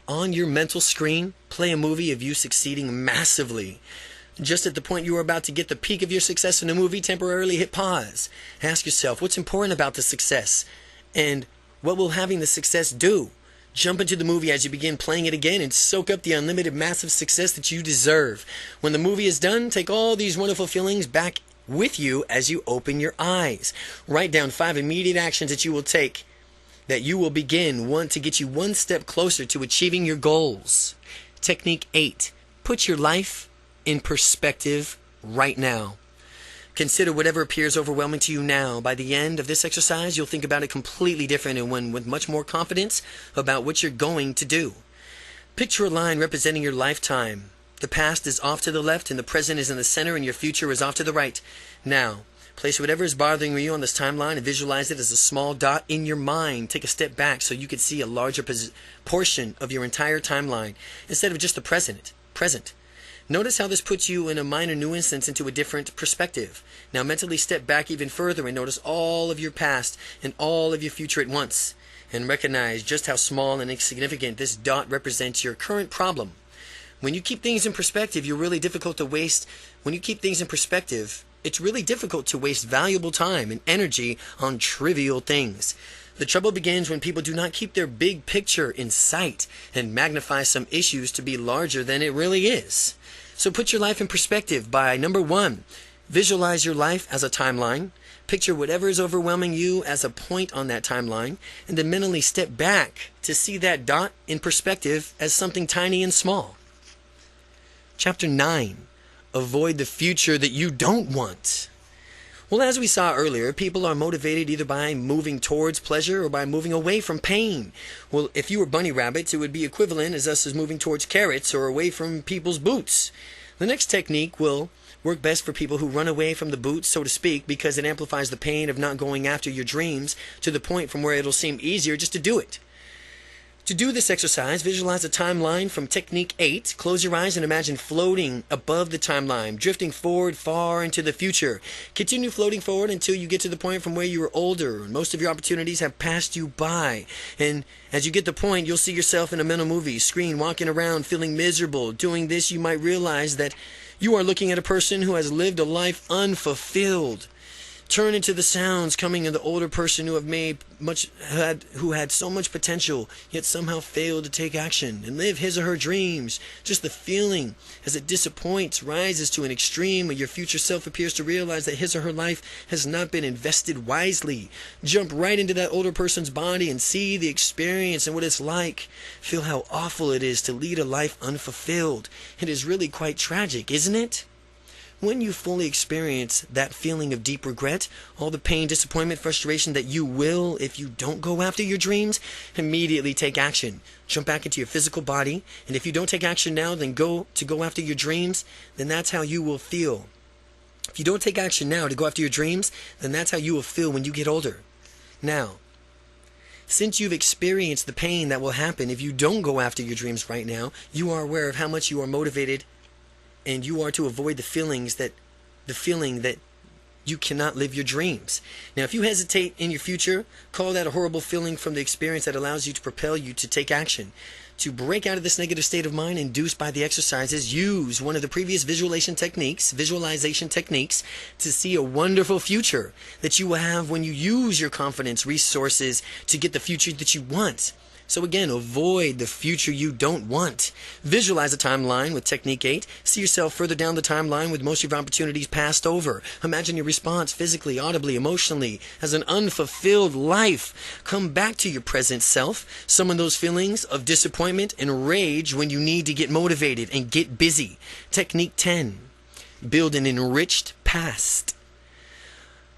On your mental screen, play a movie of you succeeding massively. Just at the point you are about to get the peak of your success in a movie, temporarily hit pause. Ask yourself, what's important about the success? And what will having the success do? Jump into the movie as you begin playing it again and soak up the unlimited massive success that you deserve. When the movie is done, take all these wonderful feelings back with you as you open your eyes. Write down 5 immediate actions that you will take that you will begin to get you one step closer to achieving your goals. Technique 8. Put your life in perspective right now. Consider whatever appears overwhelming to you now. By the end of this exercise, you'll think about it completely different and with much more confidence about what you're going to do. Picture a line representing your lifetime. The past is off to the left and the present is in the center and your future is off to the right. Now, place whatever is bothering you on this timeline and visualize it as a small dot in your mind. Take a step back so you can see a larger portion of your entire timeline instead of just the present. Notice how this puts you in a minor nuisance into a different perspective. Now mentally step back even further and notice all of your past and all of your future at once. And recognize just how small and insignificant this dot represents your current problem. When you keep things in perspective, it's really difficult to waste valuable time and energy on trivial things. The trouble begins when people do not keep their big picture in sight and magnify some issues to be larger than it really is. So put your life in perspective by, number 1, visualize your life as a timeline. Picture whatever is overwhelming you as a point on that timeline, and then mentally step back to see that dot in perspective as something tiny and small. Chapter 9. Avoid the future that you don't want. Well, as we saw earlier, people are motivated either by moving towards pleasure or by moving away from pain. Well, if you were bunny rabbits, it would be equivalent as us as moving towards carrots or away from people's boots. The next technique will work best for people who run away from the boots, so to speak, because it amplifies the pain of not going after your dreams to the point from where it'll seem easier just to do it. To do this exercise, visualize a timeline from Technique 8. Close your eyes and imagine floating above the timeline, drifting forward far into the future. Continue floating forward until you get to the point from where you are older and most of your opportunities have passed you by. And as you get the point, you'll see yourself in a mental movie screen, walking around feeling miserable. Doing this, you might realize that you are looking at a person who has lived a life unfulfilled. Turn into the sounds coming of the older person who had so much potential, yet somehow failed to take action and live his or her dreams. Just the feeling as it disappoints rises to an extreme where your future self appears to realize that his or her life has not been invested wisely. Jump right into that older person's body and see the experience and what it's like. Feel how awful it is to lead a life unfulfilled. It is really quite tragic, isn't it? When you fully experience that feeling of deep regret, all the pain, disappointment, frustration that you will if you don't go after your dreams, immediately take action. Jump back into your physical body, and if you don't take action now, then go after your dreams, then that's how you will feel. If you don't take action now to go after your dreams, then that's how you will feel when you get older. Now, since you've experienced the pain that will happen if you don't go after your dreams right now, you are aware of how much you are motivated and you are to avoid the feeling that you cannot live your dreams. Now, if you hesitate in your future, call that a horrible feeling from the experience that allows you to propel you to take action. To break out of this negative state of mind induced by the exercises, use one of the previous visualization techniques to see a wonderful future that you will have when you use your confidence resources to get the future that you want. So again, avoid the future you don't want. Visualize a timeline with Technique 8. See yourself further down the timeline with most of your opportunities passed over. Imagine your response physically, audibly, emotionally as an unfulfilled life. Come back to your present self. Summon those feelings of disappointment and rage when you need to get motivated and get busy. Technique 10. Build an enriched past.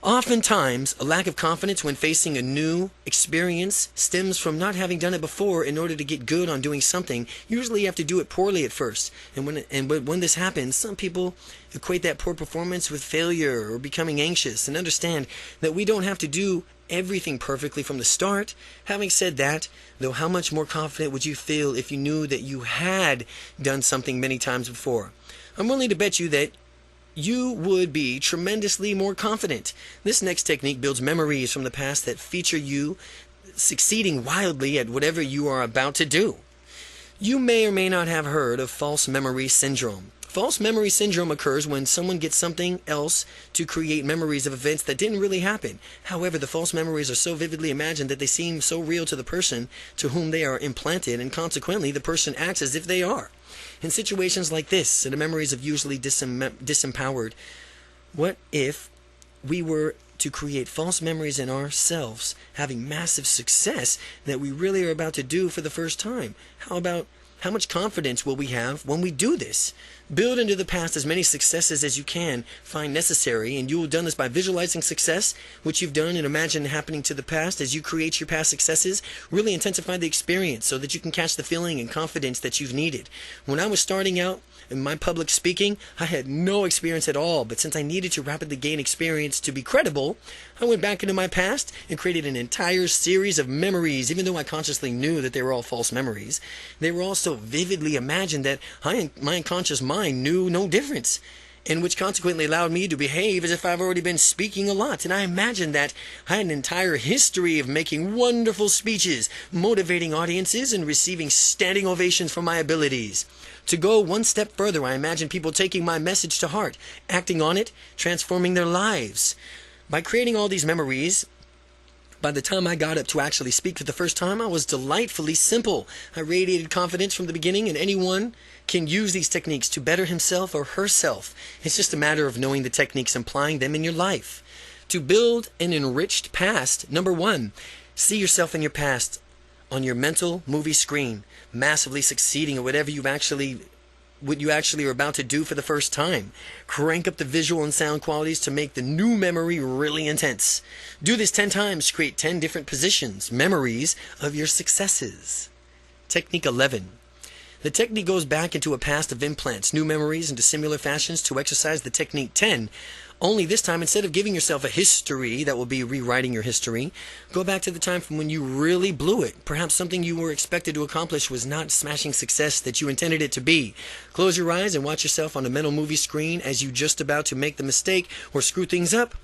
Oftentimes, a lack of confidence when facing a new experience stems from not having done it before. In order to get good on doing something, usually you have to do it poorly at first. And when this happens, some people equate that poor performance with failure or becoming anxious, and understand that we don't have to do everything perfectly from the start. Having said that, though, how much more confident would you feel if you knew that you had done something many times before? I'm willing to bet you that you would be tremendously more confident. This next technique builds memories from the past that feature you succeeding wildly at whatever you are about to do. You may or may not have heard of false memory syndrome. False memory syndrome occurs when someone gets something else to create memories of events that didn't really happen. However, the false memories are so vividly imagined that they seem so real to the person to whom they are implanted, and consequently the person acts as if they are. In situations like this, the memories of usually disempowered, what if we were to create false memories in ourselves, having massive success that we really are about to do for the first time? How much confidence will we have when we do this? Build into the past as many successes as you can find necessary, and you will have done this by visualizing success, which you've done, and imagine happening to the past as you create your past successes. Really intensify the experience so that you can catch the feeling and confidence that you've needed. When I was starting out in my public speaking, I had no experience at all, but since I needed to rapidly gain experience to be credible, I went back into my past and created an entire series of memories. Even though I consciously knew that they were all false memories, they were all so vividly imagined that my unconscious mind knew no difference, and which consequently allowed me to behave as if I've already been speaking a lot. And I imagined that I had an entire history of making wonderful speeches, motivating audiences, and receiving standing ovations for my abilities. To go one step further, I imagined people taking my message to heart, acting on it, transforming their lives. By creating all these memories, by the time I got up to actually speak for the first time, I was delightfully simple. I radiated confidence from the beginning, and anyone can use these techniques to better himself or herself. It's just a matter of knowing the techniques and applying them in your life. To build an enriched past, number 1, see yourself in your past on your mental movie screen, massively succeeding at what you actually are about to do for the first time. Crank up the visual and sound qualities to make the new memory really intense. Do this 10 times to create 10 different positions, memories of your successes. Technique 11. The technique goes back into a past of implants, new memories into similar fashions to exercise the technique 10. Only this time, instead of giving yourself a history that will be rewriting your history, go back to the time from when you really blew it. Perhaps something you were expected to accomplish was not smashing success that you intended it to be. Close your eyes and watch yourself on a mental movie screen as you just about to make the mistake or screw things up.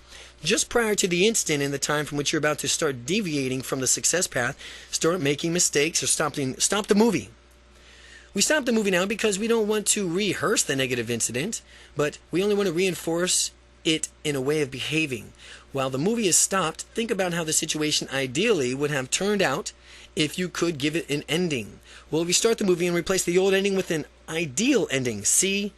Just prior to the instant in the time from which you're about to start deviating from the success path, start making mistakes or stop the movie. We stop the movie now because we don't want to rehearse the negative incident, but we only want to reinforce it in a way of behaving. While the movie is stopped, think about how the situation ideally would have turned out if you could give it an ending. Well, restart the movie and replace the old ending with an ideal ending. See,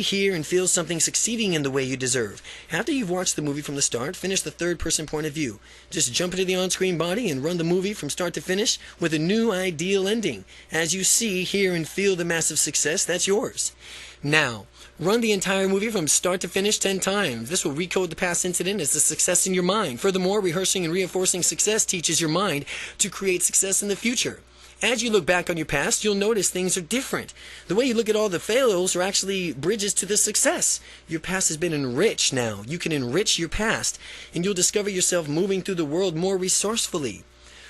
hear, and feel something succeeding in the way you deserve. After you've watched the movie from the start, finish the third-person point of view. Just jump into the on-screen body and run the movie from start to finish with a new ideal ending. As you see, hear, and feel the massive success, that's yours. Now, run the entire movie from start to finish 10 times. This will recode the past incident as a success in your mind. Furthermore, rehearsing and reinforcing success teaches your mind to create success in the future. As you look back on your past, you'll notice things are different. The way you look at all the failures are actually bridges to the success. Your past has been enriched now. You can enrich your past, and you'll discover yourself moving through the world more resourcefully.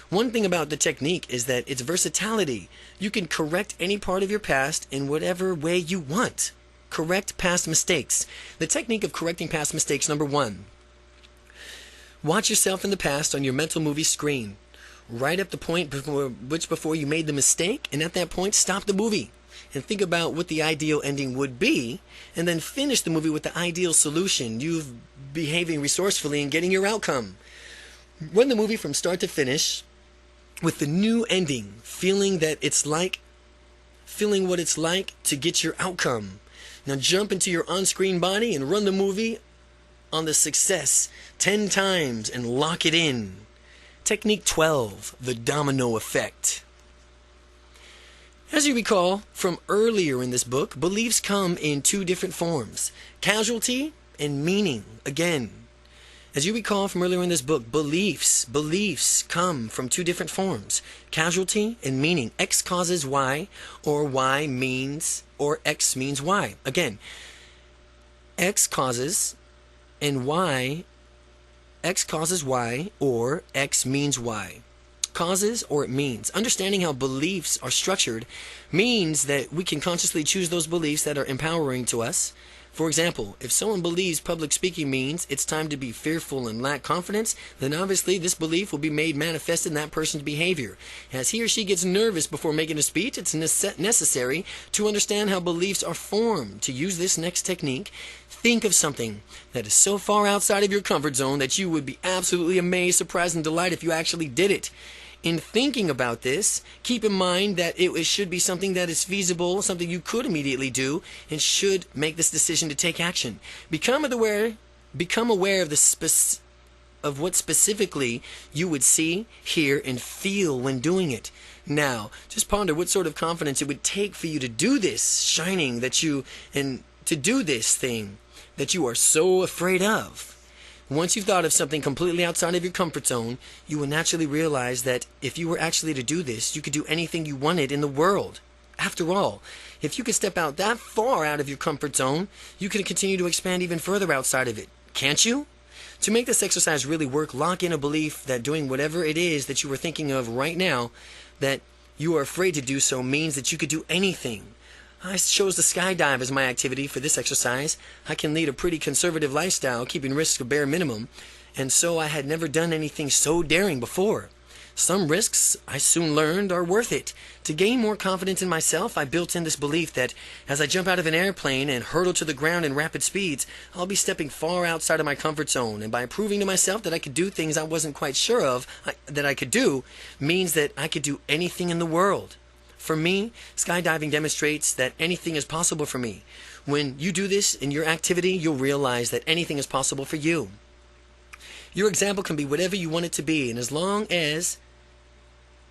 One thing about the technique is that its versatility. You can correct any part of your past in whatever way you want. Correct past mistakes. The technique of correcting past mistakes, number 1. Watch yourself in the past on your mental movie screen. Right up the point before you made the mistake, and at that point, stop the movie and think about what the ideal ending would be, and then finish the movie with the ideal solution, you behaving resourcefully and getting your outcome. Run the movie from start to finish with the new ending, feeling what it's like to get your outcome. Now jump into your on-screen body and run the movie on the success 10 times and lock it in. Technique 12, the domino effect. As you recall from earlier in this book, beliefs come in two different forms, casualty and meaning. Again, as you recall from earlier in this book, beliefs come from two different forms, casualty and meaning. X causes Y, or X means Y. Again, X causes Y, or X means Y. Causes or it means. Understanding how beliefs are structured means that we can consciously choose those beliefs that are empowering to us. For example, if someone believes public speaking means it's time to be fearful and lack confidence, then obviously this belief will be made manifest in that person's behavior. As he or she gets nervous before making a speech, it's necessary to understand how beliefs are formed. To use this next technique, think of something that is so far outside of your comfort zone that you would be absolutely amazed, surprised, and delighted if you actually did it. In thinking about this, keep in mind that it should be something that is feasible, something you could immediately do, and should make this decision to take action. Become aware of what specifically you would see, hear, and feel when doing it. Now, just ponder what sort of confidence it would take for you to do this shining and to do this thing that you are so afraid of. Once you've thought of something completely outside of your comfort zone, you will naturally realize that if you were actually to do this, you could do anything you wanted in the world. After all, if you could step out that far out of your comfort zone, you can continue to expand even further outside of it. Can't you? To make this exercise really work, lock in a belief that doing whatever it is that you were thinking of right now, that you are afraid to do so, means that you could do anything. I chose to skydive as my activity for this exercise. I can lead a pretty conservative lifestyle, keeping risks a bare minimum, and so I had never done anything so daring before. Some risks, I soon learned, are worth it. To gain more confidence in myself, I built in this belief that as I jump out of an airplane and hurtle to the ground in rapid speeds, I'll be stepping far outside of my comfort zone, and by proving to myself that I could do things I wasn't quite sure of that I could do, means that I could do anything in the world. For me, skydiving demonstrates that anything is possible for me. When you do this in your activity, you'll realize that anything is possible for you. Your example can be whatever you want it to be, and as long as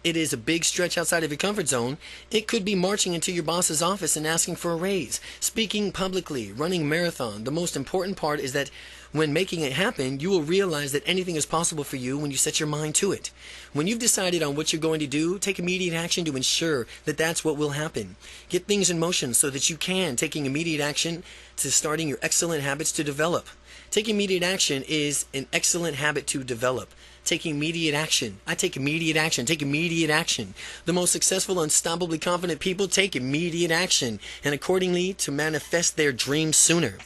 it is a big stretch outside of your comfort zone, it could be marching into your boss's office and asking for a raise, speaking publicly, running a marathon. The most important part is that when making it happen, you will realize that anything is possible for you when you set your mind to it. When you've decided on what you're going to do, take immediate action to ensure that that's what will happen. Get things in motion so that you can, taking immediate action to starting your excellent habits to develop. Taking immediate action is an excellent habit to develop. Taking immediate action. I take immediate action. Take immediate action. The most successful, unstoppably confident people take immediate action, and accordingly to manifest their dreams sooner.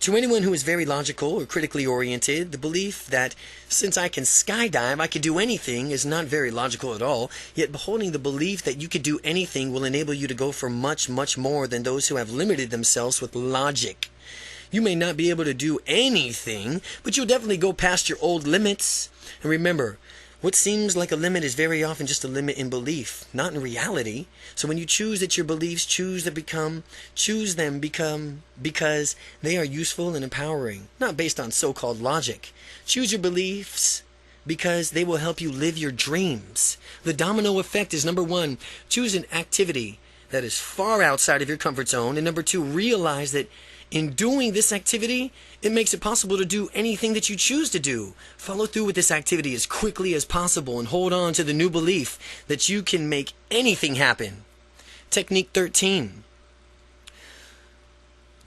To anyone who is very logical or critically oriented, the belief that since I can skydive, I can do anything is not very logical at all, yet beholding the belief that you can do anything will enable you to go for much, much more than those who have limited themselves with logic. You may not be able to do anything, but you'll definitely go past your old limits. And remember, what seems like a limit is very often just a limit in belief, not in reality. So when you choose that your beliefs choose them because they are useful and empowering, not based on so-called logic. Choose your beliefs because they will help you live your dreams. The domino effect is number 1, choose an activity that is far outside of your comfort zone, and number 2, realize that in doing this activity, it makes it possible to do anything that you choose to do. Follow through with this activity as quickly as possible and hold on to the new belief that you can make anything happen. Technique 13.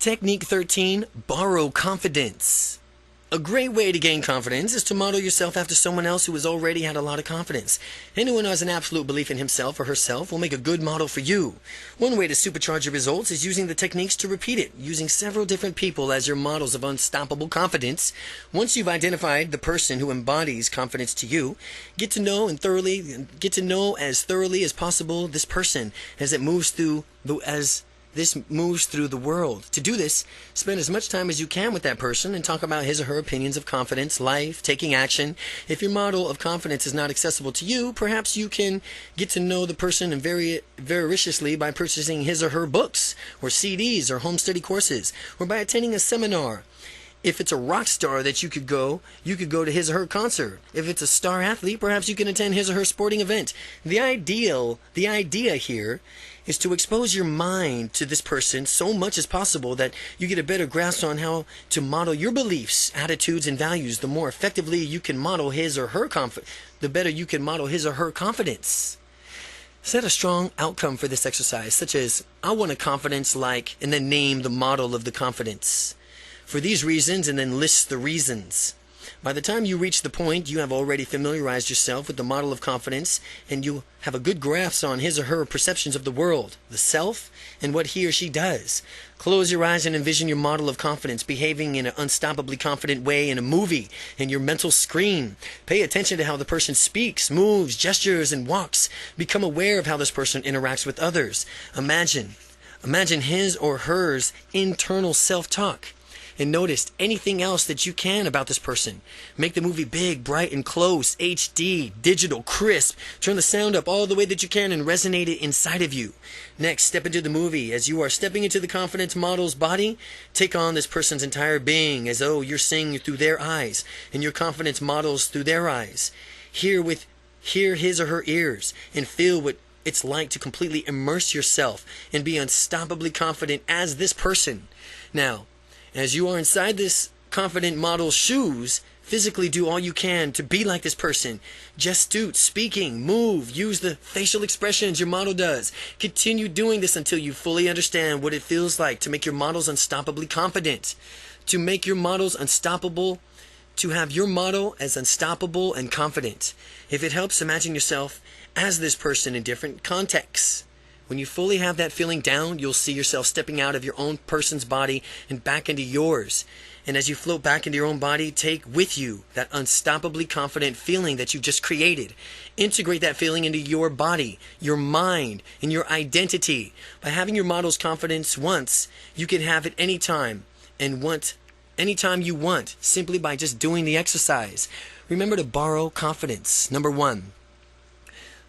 Technique 13, borrow confidence. A great way to gain confidence is to model yourself after someone else who has already had a lot of confidence. Anyone who has an absolute belief in himself or herself will make a good model for you. One way to supercharge your results is using the techniques to repeat it, using several different people as your models of unstoppable confidence. Once you've identified the person who embodies confidence to you, get to know as thoroughly as possible this person as it moves through this moves through the world. To do this, spend as much time as you can with that person and talk about his or her opinions of confidence, life, taking action. If your model of confidence is not accessible to you, perhaps you can get to know the person and voraciously by purchasing his or her books or CDs or home study courses, or by attending a seminar. If it's a rock star that you could go to his or her concert. If it's a star athlete, perhaps you can attend his or her sporting event. The idea here is to expose your mind to this person so much as possible that you get a better grasp on how to model your beliefs, attitudes, and values. The more effectively you can model his or her the better you can model his or her confidence. Set a strong outcome for this exercise, such as, I want a confidence like, and then name the model of the confidence. For these reasons, and then list the reasons. By the time you reach the point, you have already familiarized yourself with the model of confidence, and you have a good grasp on his or her perceptions of the world, the self, and what he or she does. Close your eyes and envision your model of confidence behaving in an unstoppably confident way in a movie, in your mental screen. Pay attention to how the person speaks, moves, gestures, and walks. Become aware of how this person interacts with others. Imagine his or hers internal self-talk. And notice anything else that you can about this person. Make the movie big, bright, and close, HD, digital, crisp. Turn the sound up all the way that you can and resonate it inside of you. Next, step into the movie. As you are stepping into the confidence model's body, take on this person's entire being as though you're seeing through their eyes and your confidence models through their eyes. Hear his or her ears and feel what it's like to completely immerse yourself and be unstoppably confident as this person. Now, as you are inside this confident model's shoes, physically do all you can to be like this person. Gestute, speaking, move, use the facial expressions your model does. Continue doing this until you fully understand what it feels like to make your models unstoppably confident. To make your models unstoppable, to have your model as unstoppable and confident. If it helps, imagine yourself as this person in different contexts. When you fully have that feeling down, you'll see yourself stepping out of your own person's body and back into yours. And as you float back into your own body, take with you that unstoppably confident feeling that you just created. Integrate that feeling into your body, your mind, and your identity. By having your model's confidence once, you can have it anytime anytime you want, simply by just doing the exercise. Remember to borrow confidence. Number 1.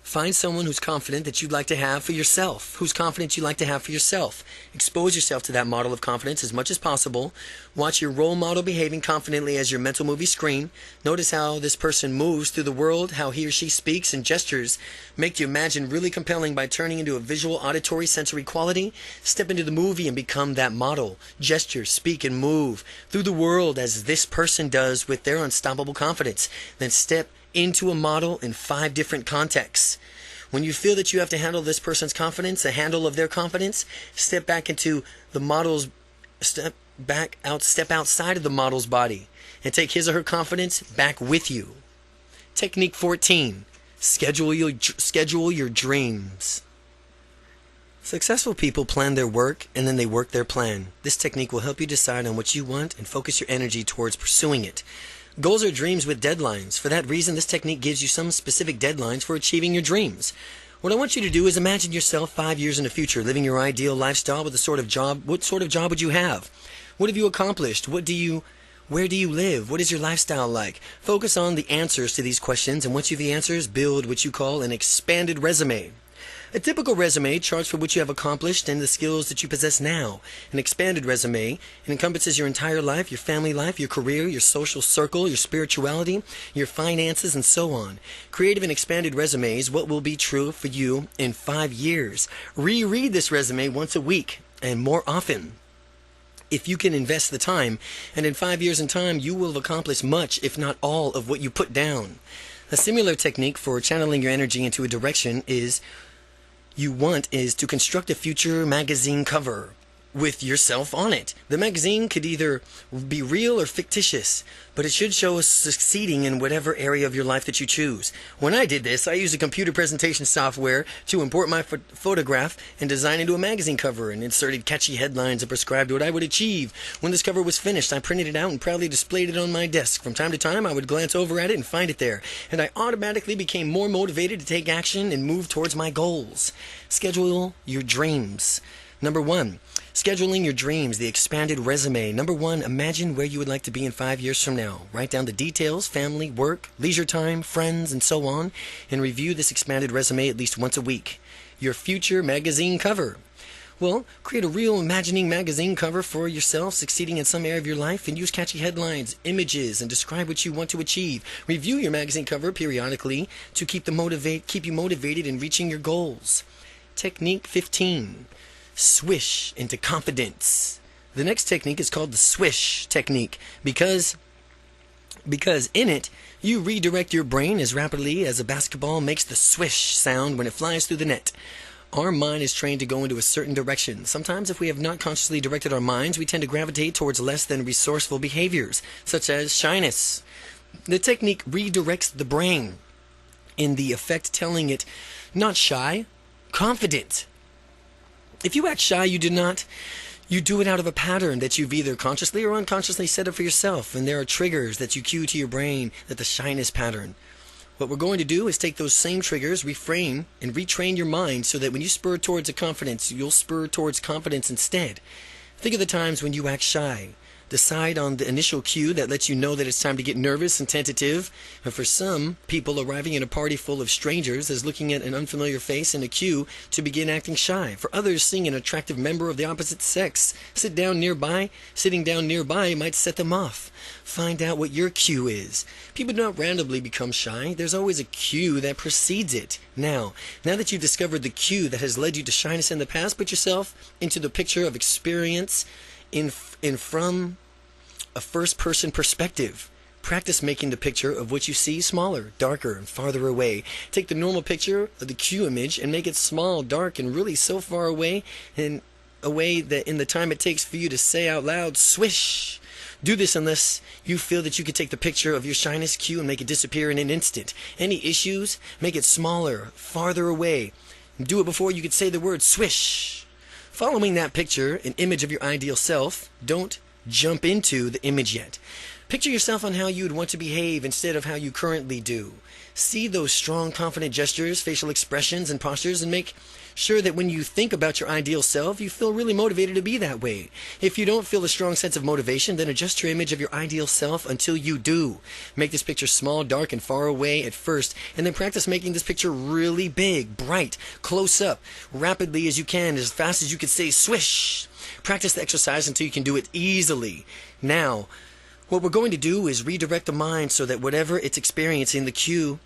Find someone who's confident that you'd like to have for yourself. Who's confident you'd like to have for yourself. Expose yourself to that model of confidence as much as possible. Watch your role model behaving confidently as your mental movie screen. Notice how this person moves through the world, how he or she speaks and gestures. Make the imagine really compelling by turning into a visual, auditory, sensory quality. Step into the movie and become that model. Gesture, speak, and move through the world as this person does with their unstoppable confidence. Then step into a model in 5 different contexts. When you feel that you have to handle this person's confidence, a handle of their confidence, step back into the model's, step outside of the model's body and take his or her confidence back with you. Technique 14. Schedule your dreams. Successful people plan their work and then they work their plan. This technique will help you decide on what you want and focus your energy towards pursuing it. Goals are dreams with deadlines. For that reason, this technique gives you some specific deadlines for achieving your dreams. What I want you to do is imagine yourself 5 years in the future, living your ideal lifestyle with what sort of job would you have? What have you accomplished? Where do you live? What is your lifestyle like? Focus on the answers to these questions, and once you have the answers, build what you call an expanded resume. A typical resume charts for what you have accomplished and the skills that you possess now. An expanded resume encompasses your entire life, your family life, your career, your social circle, your spirituality, your finances, and so on. Creative and expanded resumes, what will be true for you in 5 years. Reread this resume once a week and more often, if you can invest the time, and in 5 years in time, you will have accomplished much, if not all, of what you put down. A similar technique for channeling your energy into a direction is to construct a future magazine cover with yourself on it. The magazine could either be real or fictitious, but it should show us succeeding in whatever area of your life that you choose. When I did this, I used a computer presentation software to import my photograph and design into a magazine cover, and inserted catchy headlines and prescribed what I would achieve. When this cover was finished, I printed it out and proudly displayed it on my desk. From time to time, I would glance over at it and find it there, and I automatically became more motivated to take action and move towards my goals. Schedule your dreams. Number 1, scheduling your dreams, the expanded resume. Number 1, imagine where you would like to be in 5 years from now. Write down the details, family, work, leisure time, friends, and so on, and review this expanded resume at least once a week. Your future magazine cover. Well, create a real imagining magazine cover for yourself succeeding in some area of your life and use catchy headlines, images, and describe what you want to achieve. Review your magazine cover periodically to keep you motivated in reaching your goals. Technique 15. Swish into confidence. The next technique is called the swish technique because in it, you redirect your brain as rapidly as a basketball makes the swish sound when it flies through the net. Our mind is trained to go into a certain direction. Sometimes if we have not consciously directed our minds, we tend to gravitate towards less than resourceful behaviors, such as shyness. The technique redirects the brain in the effect telling it, not shy, confident. If you act shy, you do it out of a pattern that you've either consciously or unconsciously set up for yourself, and there are triggers that you cue to your brain that the shyness pattern. What we're going to do is take those same triggers, reframe, and retrain your mind so that when you spur towards a confidence, you'll spur towards confidence instead. Think of the times when you act shy. Decide on the initial cue that lets you know that it's time to get nervous and tentative. And for some people, arriving in a party full of strangers is looking at an unfamiliar face and a cue to begin acting shy. For others, seeing an attractive member of the opposite sex sitting down nearby might set them off. Find out what your cue is. People do not randomly become shy. There's always a cue that precedes it. Now that you've discovered the cue that has led you to shyness in the past, put yourself into the picture of experience from a first-person perspective. Practice making the picture of what you see smaller, darker, and farther away. Take the normal picture of the cue image and make it small, dark, and really so far away in a way that in the time it takes for you to say out loud, swish. Do this unless you feel that you could take the picture of your shyness cue and make it disappear in an instant. Any issues, make it smaller, farther away. Do it before you could say the word swish. Following that picture, an image of your ideal self, don't jump into the image yet. Picture yourself on how you would want to behave instead of how you currently do. See those strong, confident gestures, facial expressions, and postures, and make sure that when you think about your ideal self, you feel really motivated to be that way. If you don't feel a strong sense of motivation, then adjust your image of your ideal self until you do. Make this picture small, dark, and far away at first, and then practice making this picture really big, bright, close up, rapidly as you can, as fast as you can say swish. Practice the exercise until you can do it easily. Now, what we're going to do is redirect the mind so that whatever it's experiencing, the cue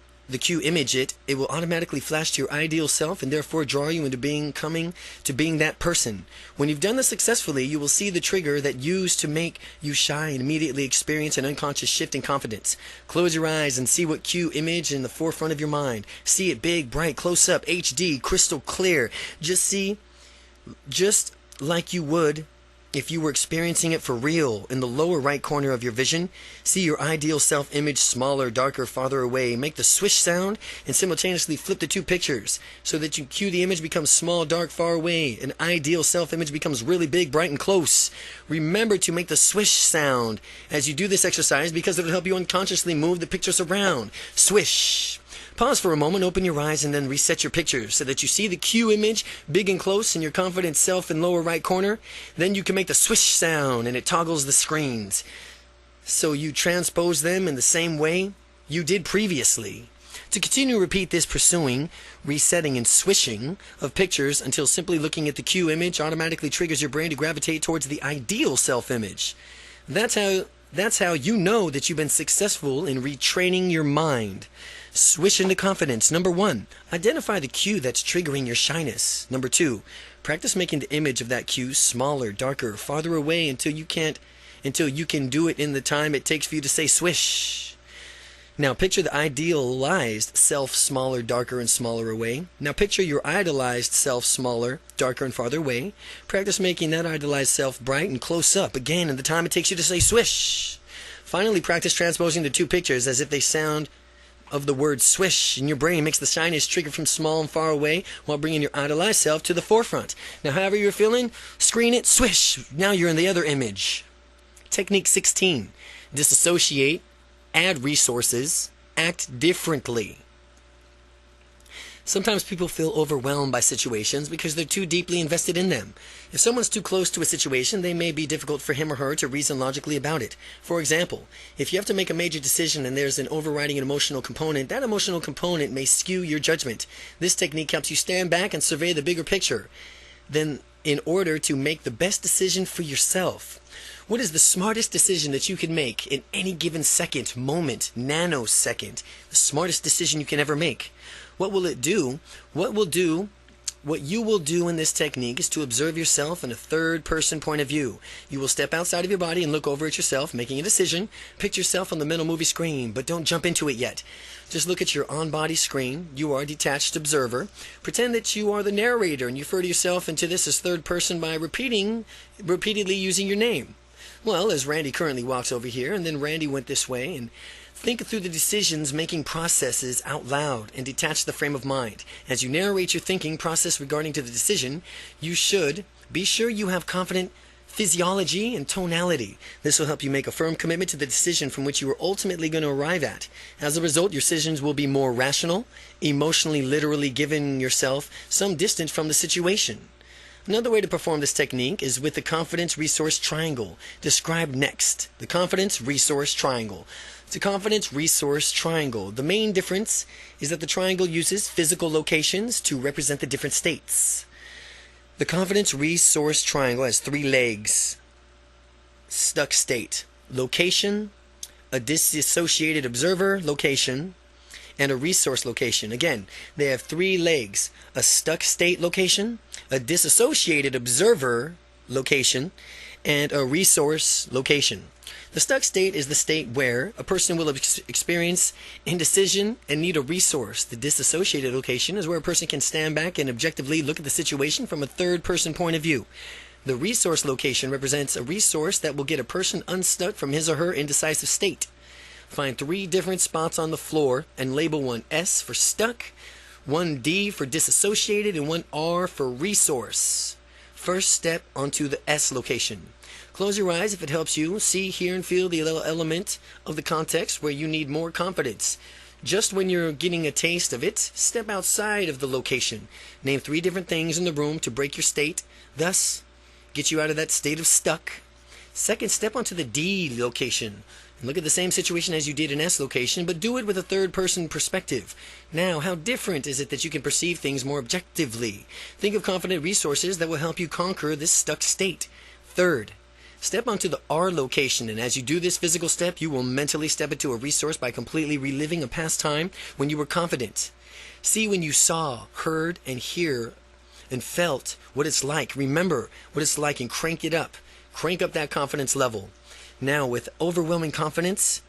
image it will automatically flash to your ideal self and therefore draw you into being that person. When you've done this successfully, you will see the trigger that used to make you shy and immediately experience an unconscious shift in confidence. Close your eyes and see what cue image in the forefront of your mind. See it big, bright, close up, HD, crystal clear. Just like you would if you were experiencing it for real. In the lower right corner of your vision, see your ideal self-image smaller, darker, farther away. Make the swish sound and simultaneously flip the two pictures so that you cue the image becomes small, dark, far away. An ideal self-image becomes really big, bright, and close. Remember to make the swish sound as you do this exercise because it will help you unconsciously move the pictures around. Swish. Pause for a moment, open your eyes, and then reset your picture so that you see the cue image big and close in your confident self in lower right corner. Then you can make the swish sound and it toggles the screens. So you transpose them in the same way you did previously. To continue, repeat this pursuing, resetting, and swishing of pictures until simply looking at the cue image automatically triggers your brain to gravitate towards the ideal self-image. That's how you know that you've been successful in retraining your mind. Swish into confidence. Number 1, identify the cue that's triggering your shyness. Number 2, practice making the image of that cue smaller, darker, farther away until you can do it in the time it takes for you to say swish. Now picture the idealized self smaller, darker, and smaller away. Now picture your idolized self smaller, darker, and farther away. Practice making that idolized self bright and close up again in the time it takes you to say swish. Finally, practice transposing the two pictures as if they sound of the word swish in your brain. Makes the shyness trigger from small and far away while bringing your idolized self to the forefront. Now however you're feeling, screen it, swish. Now you're in the other image. Technique 16. Disassociate, add resources, act differently. Sometimes people feel overwhelmed by situations because they're too deeply invested in them. If someone's too close to a situation, they may be difficult for him or her to reason logically about it. For example, if you have to make a major decision and there's an overriding emotional component, that emotional component may skew your judgment. This technique helps you stand back and survey the bigger picture, then in order to make the best decision for yourself. What is the smartest decision that you can make in any given second, moment, nanosecond? The smartest decision you can ever make. What will it do? What you will do in this technique is to observe yourself in a third-person point of view. You will step outside of your body and look over at yourself, making a decision. Picture yourself on the mental movie screen, but don't jump into it yet. Just look at your on-body screen. You are a detached observer. Pretend that you are the narrator, and you refer to yourself into this as third person by repeatedly using your name. Well, as Randy currently walks over here, and then Randy went this way, and think through the decisions-making processes out loud and detach the frame of mind. As you narrate your thinking process regarding to the decision, you should be sure you have confident physiology and tonality. This will help you make a firm commitment to the decision from which you are ultimately going to arrive at. As a result, your decisions will be more rational, emotionally, literally giving yourself some distance from the situation. Another way to perform this technique is with the confidence resource triangle, described next. The confidence resource triangle. It's a confidence resource triangle. The main difference is that the triangle uses physical locations to represent the different states. The confidence resource triangle has 3 legs. Stuck state, location, a disassociated observer location, and a resource location. Again, they have 3 legs: a stuck state location, a disassociated observer location, and a resource location. The stuck state is the state where a person will experience indecision and need a resource. The disassociated location is where a person can stand back and objectively look at the situation from a third-person point of view. The resource location represents a resource that will get a person unstuck from his or her indecisive state. Find 3 different spots on the floor and label one S for stuck, one D for disassociated, and one R for resource. First step onto the S location. Close your eyes if it helps you. See, hear, and feel the element of the context where you need more confidence. Just when you're getting a taste of it, step outside of the location. Name 3 different things in the room to break your state, thus get you out of that state of stuck. Second, step onto the D location. And look at the same situation as you did in S location, but do it with a third-person perspective. Now, how different is it that you can perceive things more objectively? Think of confident resources that will help you conquer this stuck state. Third, step onto the R location, and as you do this physical step, you will mentally step into a resource by completely reliving a past time when you were confident. See when you saw, heard, and hear, and felt what it's like. Remember what it's like and crank it up. Crank up that confidence level. Now, with overwhelming confidence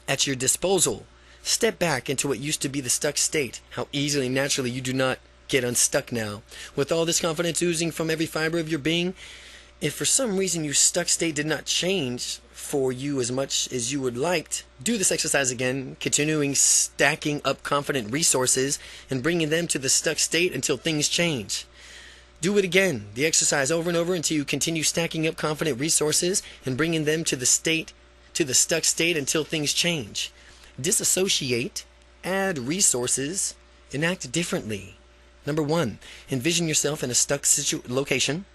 at your disposal, step back into what used to be the stuck state. How easily, naturally, you do not get unstuck now. With all this confidence oozing from every fiber of your being, if for some reason your stuck state did not change for you as much as you would like, do this exercise again, continuing stacking up confident resources and bringing them to the stuck state until things change. Do it again, the exercise over and over until you continue stacking up confident resources and bringing them to the stuck state until things change. Disassociate, add resources, and act differently. Number 1, envision yourself in a stuck location.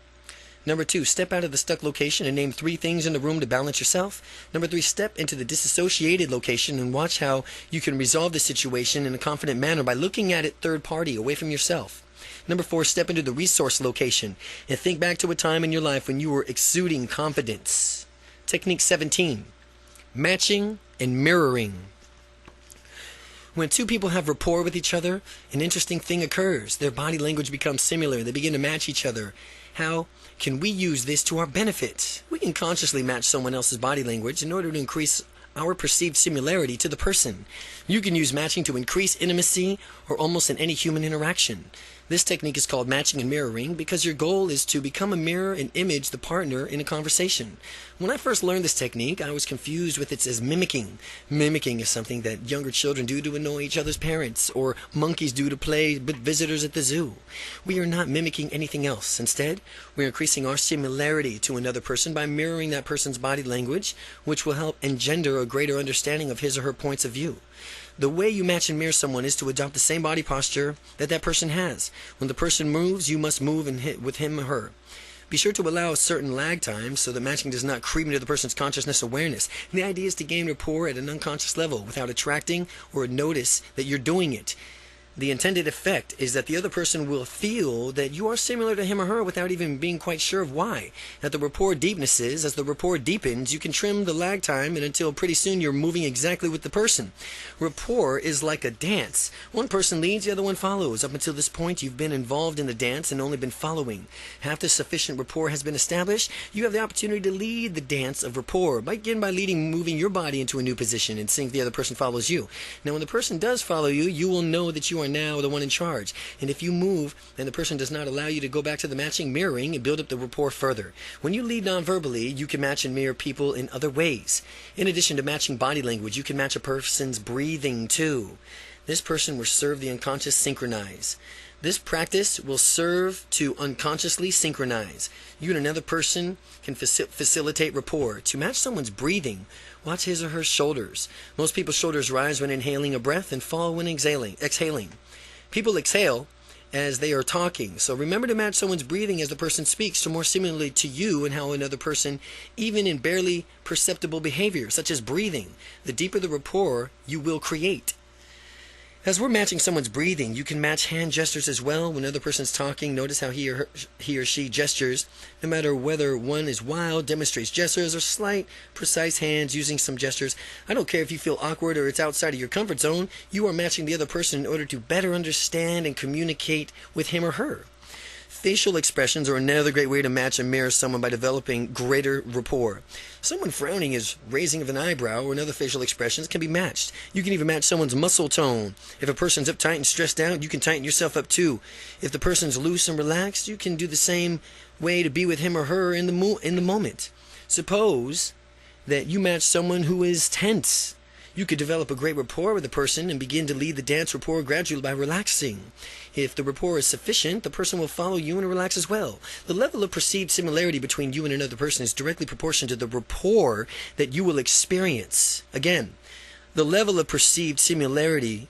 Number 2, step out of the stuck location and name 3 things in the room to balance yourself. Number 3, step into the disassociated location and watch how you can resolve the situation in a confident manner by looking at it third party, away from yourself. Number 4, step into the resource location and think back to a time in your life when you were exuding confidence. Technique 17, matching and mirroring. When 2 people have rapport with each other, an interesting thing occurs. Their body language becomes similar. They begin to match each other. How can we use this to our benefit? We can consciously match someone else's body language in order to increase our perceived similarity to the person. You can use matching to increase intimacy or almost in any human interaction. This technique is called matching and mirroring because your goal is to become a mirror and image the partner in a conversation. When I first learned this technique, I was confused with it as mimicking. Mimicking is something that younger children do to annoy each other's parents, or monkeys do to play with visitors at the zoo. We are not mimicking anything else. Instead, we are increasing our similarity to another person by mirroring that person's body language, which will help engender a greater understanding of his or her points of view. The way you match and mirror someone is to adopt the same body posture that that person has. When the person moves, you must move and hit with him or her. Be sure to allow a certain lag time so that matching does not creep into the person's consciousness awareness. And the idea is to gain rapport at an unconscious level without attracting or notice that you're doing it. The intended effect is that the other person will feel that you are similar to him or her without even being quite sure of why. At the rapport deepnesses, as the rapport deepens, you can trim the lag time and until pretty soon you're moving exactly with the person. Rapport is like a dance. One person leads, the other one follows. Up until this point, you've been involved in the dance and only been following. After sufficient rapport has been established, you have the opportunity to lead the dance of rapport. Begin by moving your body into a new position and seeing if the other person follows you. Now, when the person does follow you, you will know that you are now the one in charge. And if you move and the person does not allow you to go back to the matching, mirroring and build up the rapport further. When you lead non-verbally, you can match and mirror people in other ways. In addition to matching body language, you can match a person's breathing too. This person will serve the unconscious synchronize. This practice will serve to unconsciously synchronize. You and another person can facilitate rapport. To match someone's breathing, watch his or her shoulders. Most people's shoulders rise when inhaling a breath and fall when exhaling. People exhale as they are talking. So remember to match someone's breathing as the person speaks to more similarly to you and how another person, even in barely perceptible behavior, such as breathing. The deeper the rapport you will create. As we're matching someone's breathing, you can match hand gestures as well. When another person's talking, notice how he or she gestures. No matter whether one is wild, demonstrates gestures, or slight, precise hands using some gestures. I don't care if you feel awkward or it's outside of your comfort zone. You are matching the other person in order to better understand and communicate with him or her. Facial expressions are another great way to match and mirror someone by developing greater rapport. Someone frowning is raising of an eyebrow or another facial expressions can be matched. You can even match someone's muscle tone. If a person's uptight and stressed out, you can tighten yourself up too. If the person's loose and relaxed, you can do the same way to be with him or her in the moment. Suppose that you match someone who is tense. You could develop a great rapport with the person and begin to lead the dance rapport gradually by relaxing. If the rapport is sufficient, the person will follow you and relax as well. The level of perceived similarity between you and another person is directly proportional to the rapport that you will experience. Again, the level of perceived similarity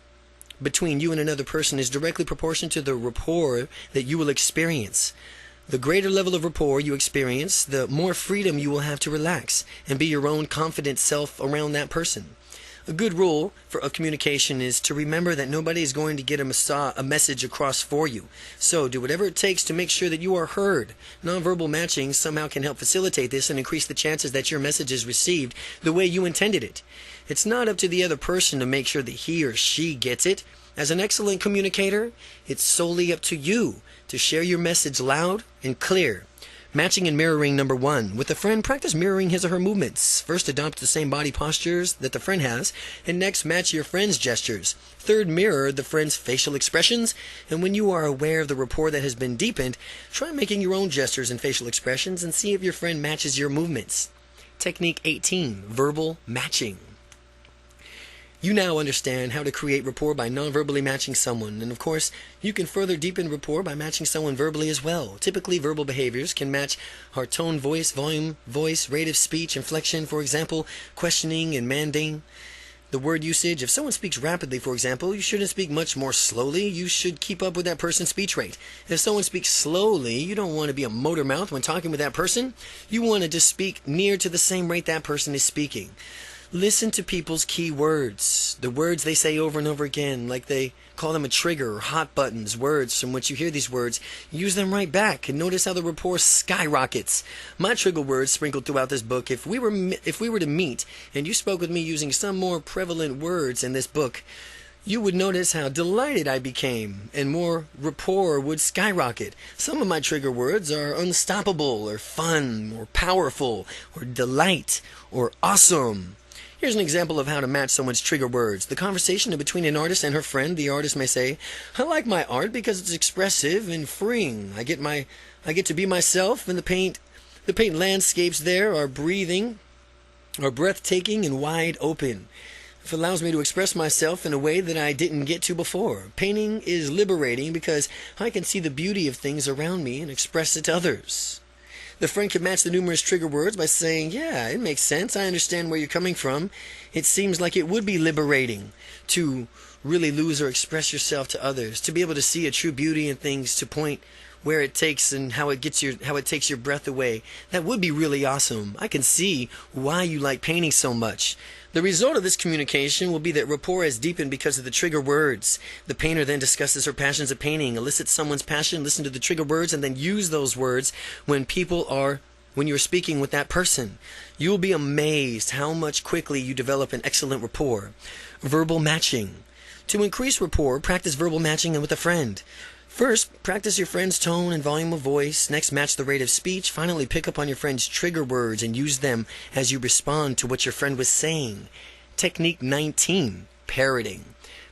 between you and another person is directly proportional to the rapport that you will experience. The greater level of rapport you experience, the more freedom you will have to relax and be your own confident self around that person. A good rule of communication is to remember that nobody is going to get a message across for you. So do whatever it takes to make sure that you are heard. Nonverbal matching somehow can help facilitate this and increase the chances that your message is received the way you intended it. It's not up to the other person to make sure that he or she gets it. As an excellent communicator, it's solely up to you to share your message loud and clear. Matching and mirroring number 1. With a friend, practice mirroring his or her movements. First, adopt the same body postures that the friend has, and next, match your friend's gestures. Third, mirror the friend's facial expressions, and when you are aware of the rapport that has been deepened, try making your own gestures and facial expressions and see if your friend matches your movements. Technique 18. Verbal matching. You now understand how to create rapport by non-verbally matching someone, and of course, you can further deepen rapport by matching someone verbally as well. Typically, verbal behaviors can match our tone, voice, volume, voice, rate of speech, inflection, for example, questioning and manding. The word usage, if someone speaks rapidly, for example, you shouldn't speak much more slowly. You should keep up with that person's speech rate. If someone speaks slowly, you don't want to be a motor mouth when talking with that person. You want to just speak near to the same rate that person is speaking. Listen to people's key words, the words they say over and over again, like they call them a trigger or hot buttons, words from which you hear these words. Use them right back and notice how the rapport skyrockets. My trigger words sprinkled throughout this book. If we were to meet and you spoke with me using some more prevalent words in this book, you would notice how delighted I became and more rapport would skyrocket. Some of my trigger words are unstoppable or fun or powerful or delight or awesome. Here's an example of how to match someone's trigger words. The conversation between an artist and her friend. The artist may say, "I like my art because it's expressive and freeing. I get to be myself, and the paint landscapes there are breathing, are breathtaking and wide open. It allows me to express myself in a way that I didn't get to before. Painting is liberating because I can see the beauty of things around me and express it to others." The friend can match the numerous trigger words by saying, yeah, it makes sense. I understand where you're coming from. It seems like it would be liberating to really lose or express yourself to others, to be able to see a true beauty in things, to point where it takes and how it takes your breath away. That would be really awesome. I can see why you like painting so much. The result of this communication will be that rapport has deepened because of the trigger words. The painter then discusses her passions of painting, elicits someone's passion, listen to the trigger words, and then use those words when you're speaking with that person. You will be amazed how much quickly you develop an excellent rapport. Verbal matching. To increase rapport, practice verbal matching with a friend. First, practice your friend's tone and volume of voice. Next, match the rate of speech. Finally, pick up on your friend's trigger words and use them as you respond to what your friend was saying. Technique 19, parroting.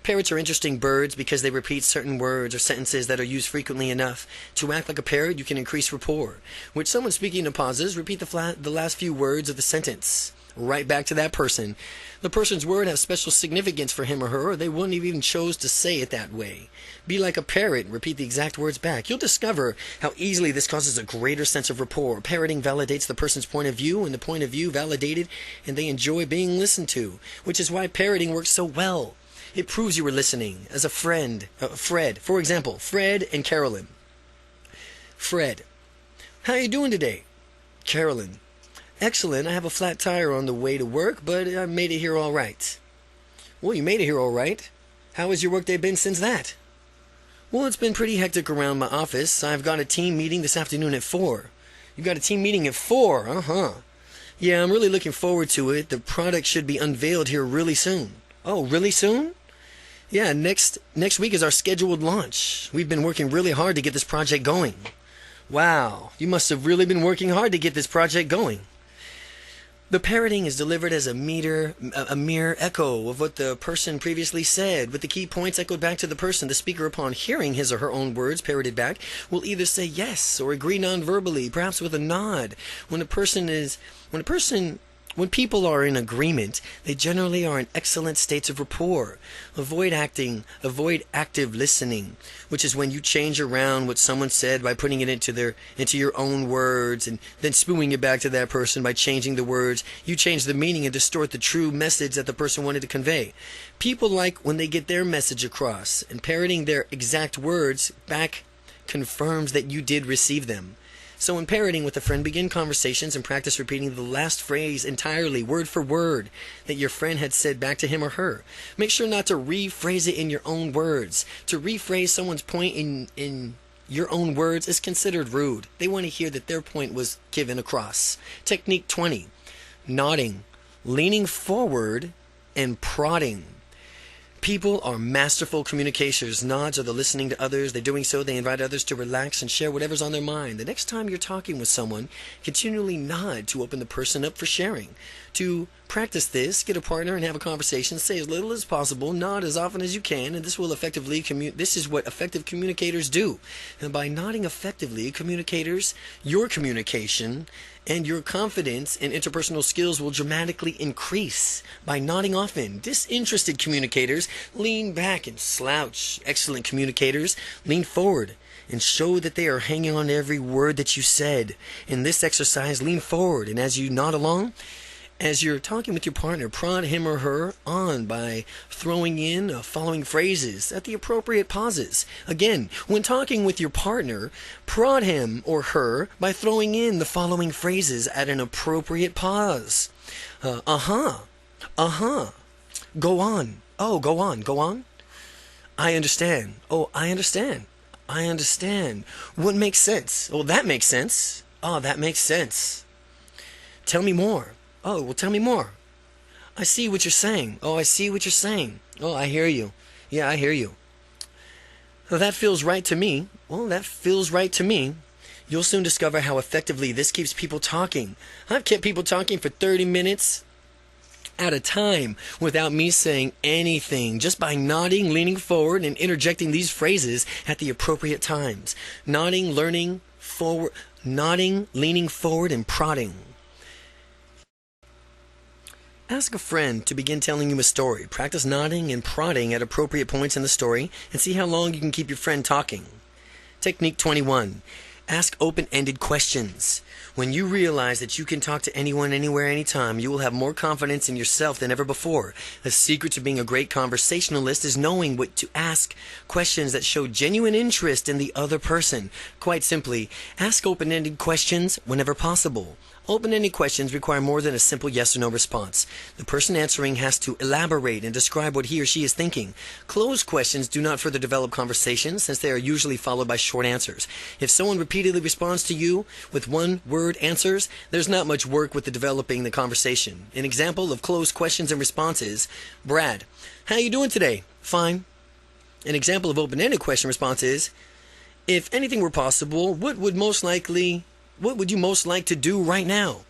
Parrots are interesting birds because they repeat certain words or sentences that are used frequently enough. To act like a parrot, you can increase rapport. With someone speaking in pauses, repeat the last few words of the sentence. Right back to that person. The person's word has special significance for him or her, or they wouldn't have even chose to say it that way. Be like a parrot and repeat the exact words back. You'll discover how easily this causes a greater sense of rapport. Parroting validates the person's point of view, and the point of view validated, and they enjoy being listened to, which is why parroting works so well. It proves you were listening. As a friend, Fred, for example, Fred and Carolyn. Fred, how are you doing today? Carolyn, excellent. I have a flat tire on the way to work, but I made it here all right. Well, you made it here all right. How has your workday been since that? Well, it's been pretty hectic around my office. I've got a team meeting this afternoon at 4. You got a team meeting at 4? Uh-huh. Yeah, I'm really looking forward to it. The product should be unveiled here really soon. Oh, really soon? Yeah, next week is our scheduled launch. We've been working really hard to get this project going. Wow, you must have really been working hard to get this project going. The parroting is delivered as a mere echo of what the person previously said, with the key points echoed back to the person. The speaker, upon hearing his or her own words parroted back, will either say yes or agree non-verbally, perhaps with a nod. When people are in agreement, they generally are in excellent states of rapport. Avoid active listening, which is when you change around what someone said by putting it into your own words and then spewing it back to that person by changing the words. You change the meaning and distort the true message that the person wanted to convey. People like when they get their message across, and parroting their exact words back confirms that you did receive them. So in parroting with a friend, begin conversations and practice repeating the last phrase entirely, word for word, that your friend had said back to him or her. Make sure not to rephrase it in your own words. To rephrase someone's point in your own words is considered rude. They want to hear that their point was given across. Technique 20, nodding, leaning forward, and prodding. People are masterful communicators. Nods are the listening to others. They're doing so. They invite others to relax and share whatever's on their mind. The next time you're talking with someone, continually nod to open the person up for sharing. To practice this, get a partner and have a conversation. Say as little as possible. Nod as often as you can, and this will effectively this is what effective communicators do. And by nodding effectively, your communication and your confidence and interpersonal skills will dramatically increase. By nodding often, disinterested communicators lean back and slouch. Excellent communicators lean forward and show that they are hanging on to every word that you said. In this exercise, lean forward, and as you nod along, as you're talking with your partner, prod him or her on by throwing in following phrases at the appropriate pauses. Again, when talking with your partner, prod him or her by throwing in the following phrases at an appropriate pause. Go on. Oh, go on. I understand. Oh, I understand. I understand. What makes sense? Oh, that makes sense. Oh, that makes sense. Tell me more. Oh, well, tell me more. I see what you're saying. Oh, I see what you're saying. Oh, I hear you. Yeah, I hear you. Well, that feels right to me. Well, that feels right to me. You'll soon discover how effectively this keeps people talking. I've kept people talking for 30 minutes at a time without me saying anything, just by nodding, leaning forward, and interjecting these phrases at the appropriate times. Nodding, leaning forward, and prodding. Ask a friend to begin telling you a story. Practice nodding and prodding at appropriate points in the story and see how long you can keep your friend talking. Technique 21. Ask open-ended questions. When you realize that you can talk to anyone, anywhere, anytime, you will have more confidence in yourself than ever before. The secret to being a great conversationalist is knowing what to ask questions that show genuine interest in the other person. Quite simply, ask open-ended questions whenever possible. Open-ended questions require more than a simple yes or no response. The person answering has to elaborate and describe what he or she is thinking. Closed questions do not further develop conversations, since they are usually followed by short answers. If someone repeatedly responds to you with one-word answers, there's not much work with developing the conversation. An example of closed questions and responses: Brad, how you doing today? Fine. An example of open-ended question response is: if anything were possible, what would you most like to do right now?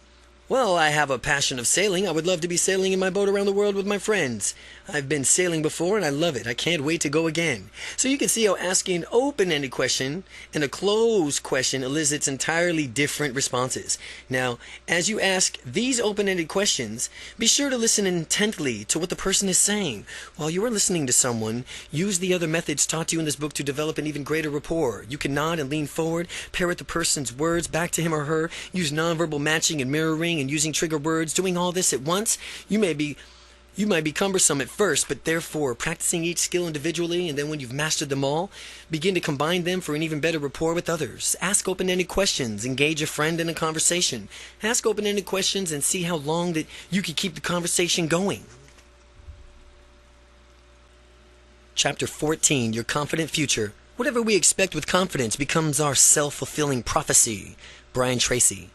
Well, I have a passion of sailing. I would love to be sailing in my boat around the world with my friends. I've been sailing before and I love it. I can't wait to go again. So you can see how asking an open-ended question and a closed question elicits entirely different responses. Now, as you ask these open-ended questions, be sure to listen intently to what the person is saying. While you are listening to someone, use the other methods taught to you in this book to develop an even greater rapport. You can nod and lean forward, parrot the person's words back to him or her, use nonverbal matching and mirroring and using trigger words. Doing all this at once, you might be cumbersome at first, but therefore practicing each skill individually, and then when you've mastered them all, begin to combine them for an even better rapport with others. Ask open-ended questions. Engage a friend in a conversation. Ask open-ended questions and see how long that you can keep the conversation going. Chapter 14, Your Confident Future. Whatever we expect with confidence becomes our self-fulfilling prophecy. Brian Tracy.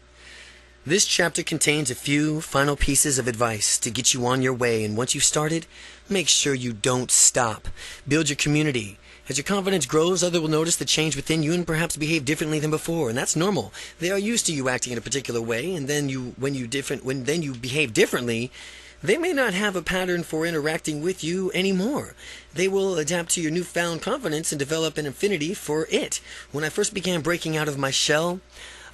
This chapter contains a few final pieces of advice to get you on your way, and once you've started, make sure you don't stop. Build your community. As your confidence grows, others will notice the change within you and perhaps behave differently than before, and that's normal. They are used to you acting in a particular way, and then when you behave differently, they may not have a pattern for interacting with you anymore. They will adapt to your newfound confidence and develop an affinity for it. When I first began breaking out of my shell,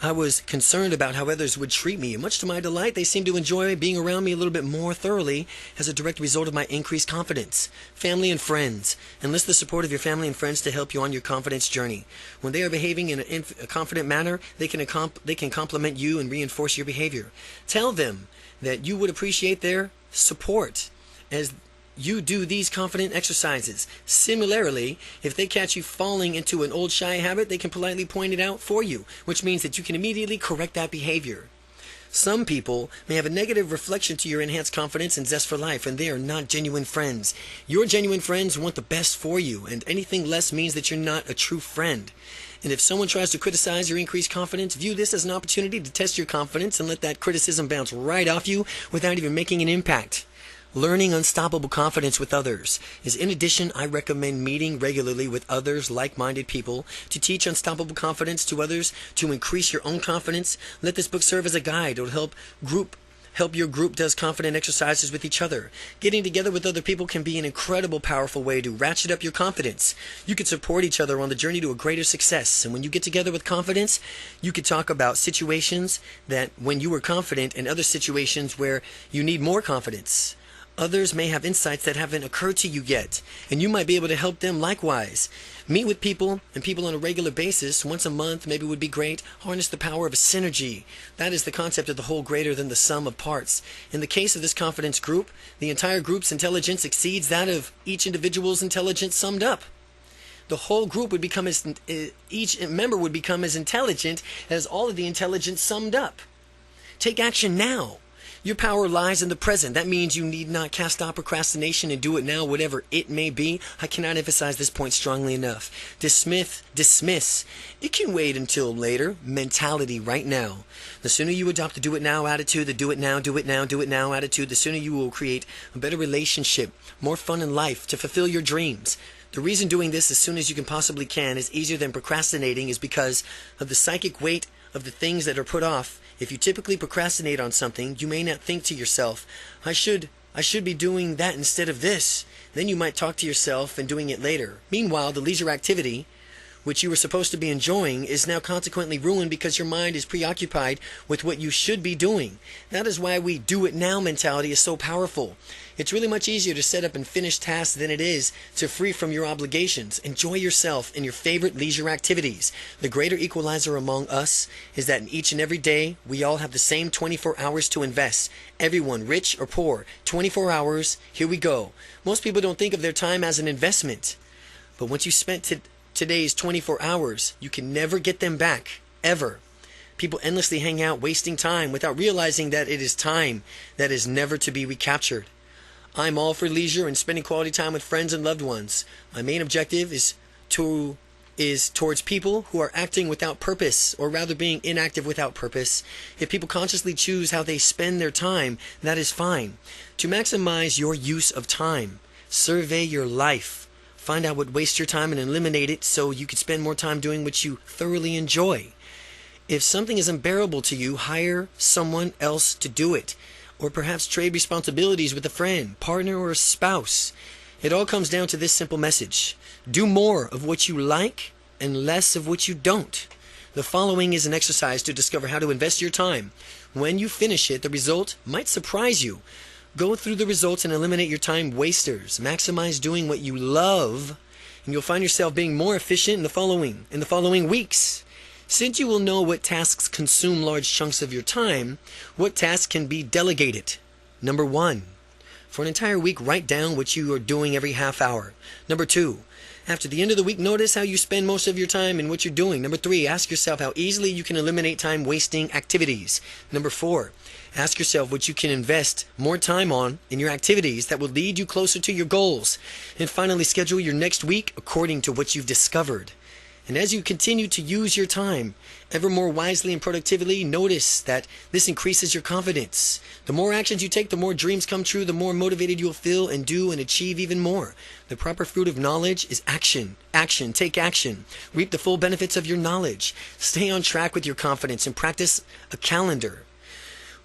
I was concerned about how others would treat me, and much to my delight, they seemed to enjoy being around me a little bit more thoroughly as a direct result of my increased confidence. Family and friends. Enlist the support of your family and friends to help you on your confidence journey. When they are behaving in a confident manner, they can compliment you and reinforce your behavior. Tell them that you would appreciate their support as you do these confident exercises. Similarly, if they catch you falling into an old shy habit, they can politely point it out for you, which means that you can immediately correct that behavior. Some people may have a negative reflection to your enhanced confidence and zest for life, and they are not genuine friends. Your genuine friends want the best for you, and anything less means that you're not a true friend. And if someone tries to criticize your increased confidence, view this as an opportunity to test your confidence and let that criticism bounce right off you without even making an impact. Learning unstoppable confidence with others is, in addition, I recommend meeting regularly with others, like-minded people, to teach unstoppable confidence to others, to increase your own confidence. Let this book serve as a guide. It will help your group does confident exercises with each other. Getting together with other people can be an incredible, powerful way to ratchet up your confidence. You can support each other on the journey to a greater success. And when you get together with confidence, you can talk about situations that when you were confident and other situations where you need more confidence. Others may have insights that haven't occurred to you yet, and you might be able to help them likewise. Meet with people on a regular basis. Once a month maybe would be great. Harness the power of synergy. That is the concept of the whole greater than the sum of parts. In the case of this confidence group, the entire group's intelligence exceeds that of each individual's intelligence summed up. The whole group would become each member would become as intelligent as all of the intelligence summed up. Take action now. Your power lies in the present. That means you need not cast off procrastination and do it now, whatever it may be. I cannot emphasize this point strongly enough. Dismiss. It can wait until later mentality right now. The sooner you adopt the do it now attitude, the do it now attitude, the sooner you will create a better relationship, more fun in life, to fulfill your dreams. The reason doing this as soon as you can possibly is easier than procrastinating is because of the psychic weight of the things that are put off. If you typically procrastinate on something, you may not think to yourself, I should be doing that instead of this. Then you might talk to yourself and doing it later. Meanwhile, the leisure activity, which you were supposed to be enjoying, is now consequently ruined because your mind is preoccupied with what you should be doing. That is why we do it now mentality is so powerful. It's really much easier to set up and finish tasks than it is to free from your obligations. Enjoy yourself in your favorite leisure activities. The greater equalizer among us is that in each and every day, we all have the same 24 hours to invest. Everyone, rich or poor, 24 hours, here we go. Most people don't think of their time as an investment. But once you spent today's 24 hours, you can never get them back, ever. People endlessly hang out wasting time without realizing that it is time that is never to be recaptured. I'm all for leisure and spending quality time with friends and loved ones. My main objective is towards people who are acting without purpose, or rather being inactive without purpose. If people consciously choose how they spend their time, that is fine. To maximize your use of time, survey your life. Find out what wastes your time and eliminate it so you can spend more time doing what you thoroughly enjoy. If something is unbearable to you, hire someone else to do it. Or perhaps trade responsibilities with a friend, partner, or a spouse. It all comes down to this simple message. Do more of what you like and less of what you don't. The following is an exercise to discover how to invest your time. When you finish it, the result might surprise you. Go through the results and eliminate your time wasters. Maximize doing what you love, and you'll find yourself being more efficient in the following weeks. Since you will know what tasks consume large chunks of your time, what tasks can be delegated? Number 1, for an entire week, write down what you are doing every half hour. Number 2, after the end of the week, notice how you spend most of your time and what you're doing. Number 3, ask yourself how easily you can eliminate time-wasting activities. Number 4, ask yourself what you can invest more time on in your activities that will lead you closer to your goals. And finally, schedule your next week according to what you've discovered. And as you continue to use your time ever more wisely and productively, notice that this increases your confidence. The more actions you take, the more dreams come true, the more motivated you'll feel and do and achieve even more. The proper fruit of knowledge is action. Action. Take action. Reap the full benefits of your knowledge. Stay on track with your confidence and practice a calendar.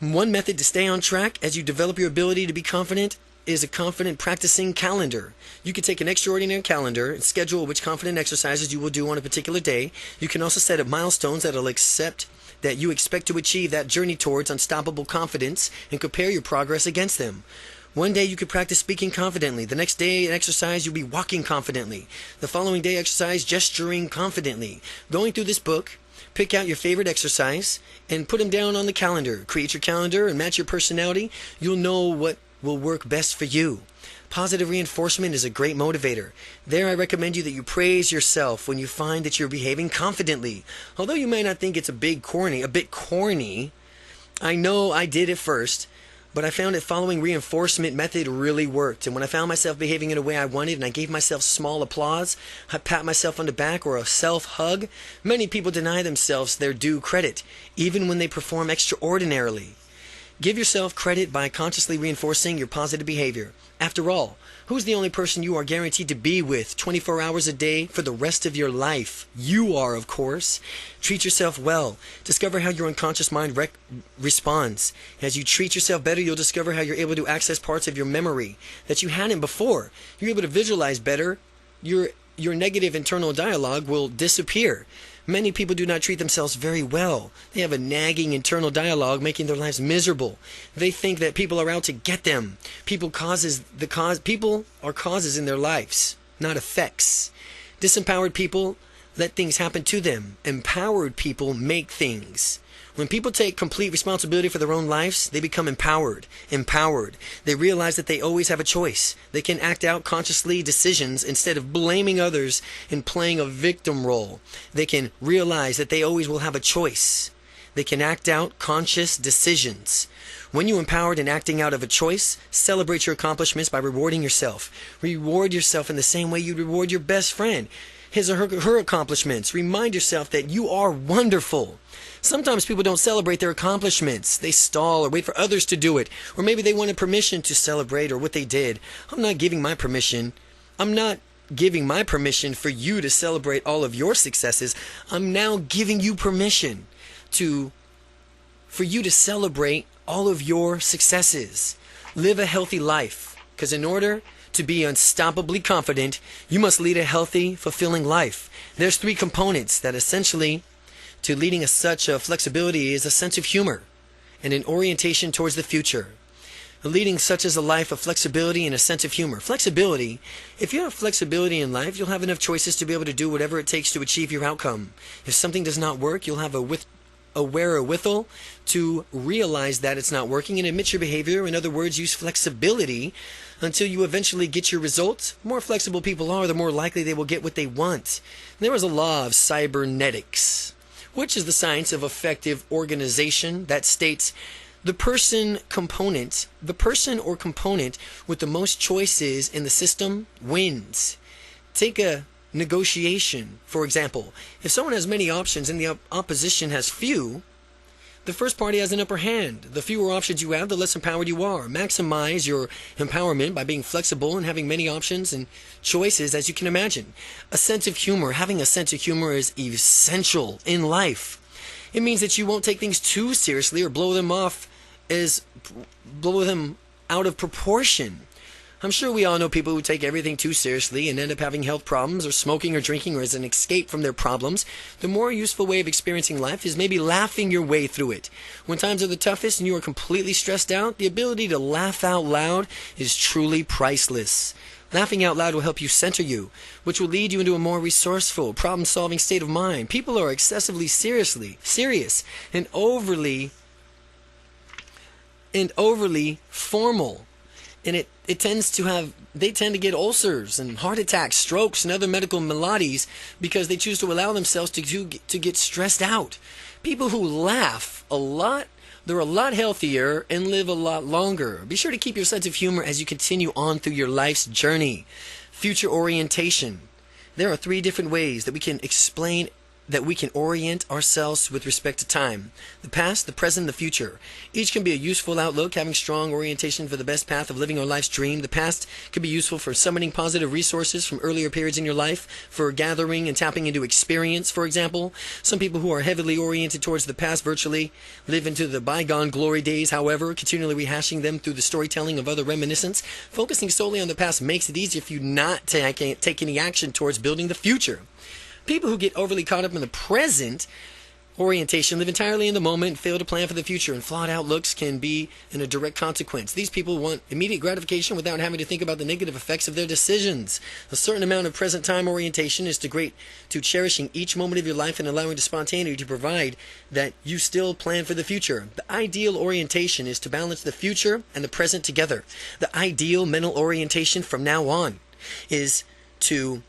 One method to stay on track as you develop your ability to be confident is a confident practicing calendar. You can take an extraordinary calendar and schedule which confident exercises you will do on a particular day. You can also set up milestones that you expect to achieve that journey towards unstoppable confidence and compare your progress against them. One day you could practice speaking confidently. The next day exercise you'll be walking confidently. The following day exercise gesturing confidently. Going through this book, pick out your favorite exercise and put them down on the calendar. Create your calendar and match your personality. You'll know what will work best for you. Positive reinforcement is a great motivator. There I recommend you that you praise yourself when you find that you're behaving confidently. Although you may not think it's a bit corny, I know I did at first, but I found that following reinforcement method really worked. And when I found myself behaving in a way I wanted and I gave myself small applause, a pat myself on the back, or a self-hug, many people deny themselves their due credit, even when they perform extraordinarily. Give yourself credit by consciously reinforcing your positive behavior. After all, who's the only person you are guaranteed to be with 24 hours a day for the rest of your life? You are, of course. Treat yourself well. Discover how your unconscious mind responds. As you treat yourself better, you'll discover how you're able to access parts of your memory that you hadn't before. You're able to visualize better. Your negative internal dialogue will disappear. Many people do not treat themselves very well. They have a nagging internal dialogue making their lives miserable. They think that people are out to get them. People are causes in their lives, not effects. Disempowered people let things happen to them. Empowered people make things. When people take complete responsibility for their own lives, they become empowered. They realize that they always have a choice. They can act out consciously decisions instead of blaming others and playing a victim role. They can realize that they always will have a choice. They can act out conscious decisions. When you're empowered and acting out of a choice, celebrate your accomplishments by rewarding yourself. Reward yourself in the same way you reward your best friend. His or her accomplishments. Remind yourself that you are wonderful. Sometimes people don't celebrate their accomplishments. They stall or wait for others to do it. Or maybe they wanted permission to celebrate or what they did. I'm not giving my permission for you to celebrate all of your successes. I'm now giving you permission for you to celebrate all of your successes. Live a healthy life. Because in order To be unstoppably confident, you must lead a healthy, fulfilling life. There's 3 components that essentially to leading such a flexibility is a sense of humor and an orientation towards the future. Leading such as a life of flexibility and a sense of humor. Flexibility, if you have flexibility in life, you'll have enough choices to be able to do whatever it takes to achieve your outcome. If something does not work, you'll have a wherewithal to realize that it's not working and admit your behavior. In other words, use flexibility until you eventually get your results. The more flexible people are, the more likely they will get what they want. There is a law of cybernetics, which is the science of effective organization, that states the person or component with the most choices in the system wins. Take a negotiation, for example. If someone has many options and the opposition has few, the first party has an upper hand. The fewer options you have, the less empowered you are. Maximize your empowerment by being flexible and having many options and choices as you can imagine. A sense of humor. Having a sense of humor is essential in life. It means that you won't take things too seriously or blow them out of proportion. I'm sure we all know people who take everything too seriously and end up having health problems or smoking or drinking or as an escape from their problems. The more useful way of experiencing life is maybe laughing your way through it. When times are the toughest and you are completely stressed out, the ability to laugh out loud is truly priceless. Laughing out loud will help you center you, which will lead you into a more resourceful, problem-solving state of mind. People are excessively serious and overly formal. And they tend to get ulcers and heart attacks, strokes, and other medical maladies because they choose to allow themselves to get stressed out. People who laugh a lot, they're a lot healthier and live a lot longer. Be sure to keep your sense of humor as you continue on through your life's journey. Future orientation. There are 3 different ways that we can orient ourselves with respect to time. The past, the present, the future. Each can be a useful outlook, having strong orientation for the best path of living our life's dream. The past could be useful for summoning positive resources from earlier periods in your life, for gathering and tapping into experience, for example. Some people who are heavily oriented towards the past virtually live into the bygone glory days, however, continually rehashing them through the storytelling of other reminiscence. Focusing solely on the past makes it easier for you not to take any action towards building the future. People who get overly caught up in the present orientation live entirely in the moment and fail to plan for the future, and flawed outlooks can be in a direct consequence. These people want immediate gratification without having to think about the negative effects of their decisions. A certain amount of present time orientation is to cherishing each moment of your life and allowing the spontaneity to provide that you still plan for the future. The ideal orientation is to balance the future and the present together. The ideal mental orientation from now on is to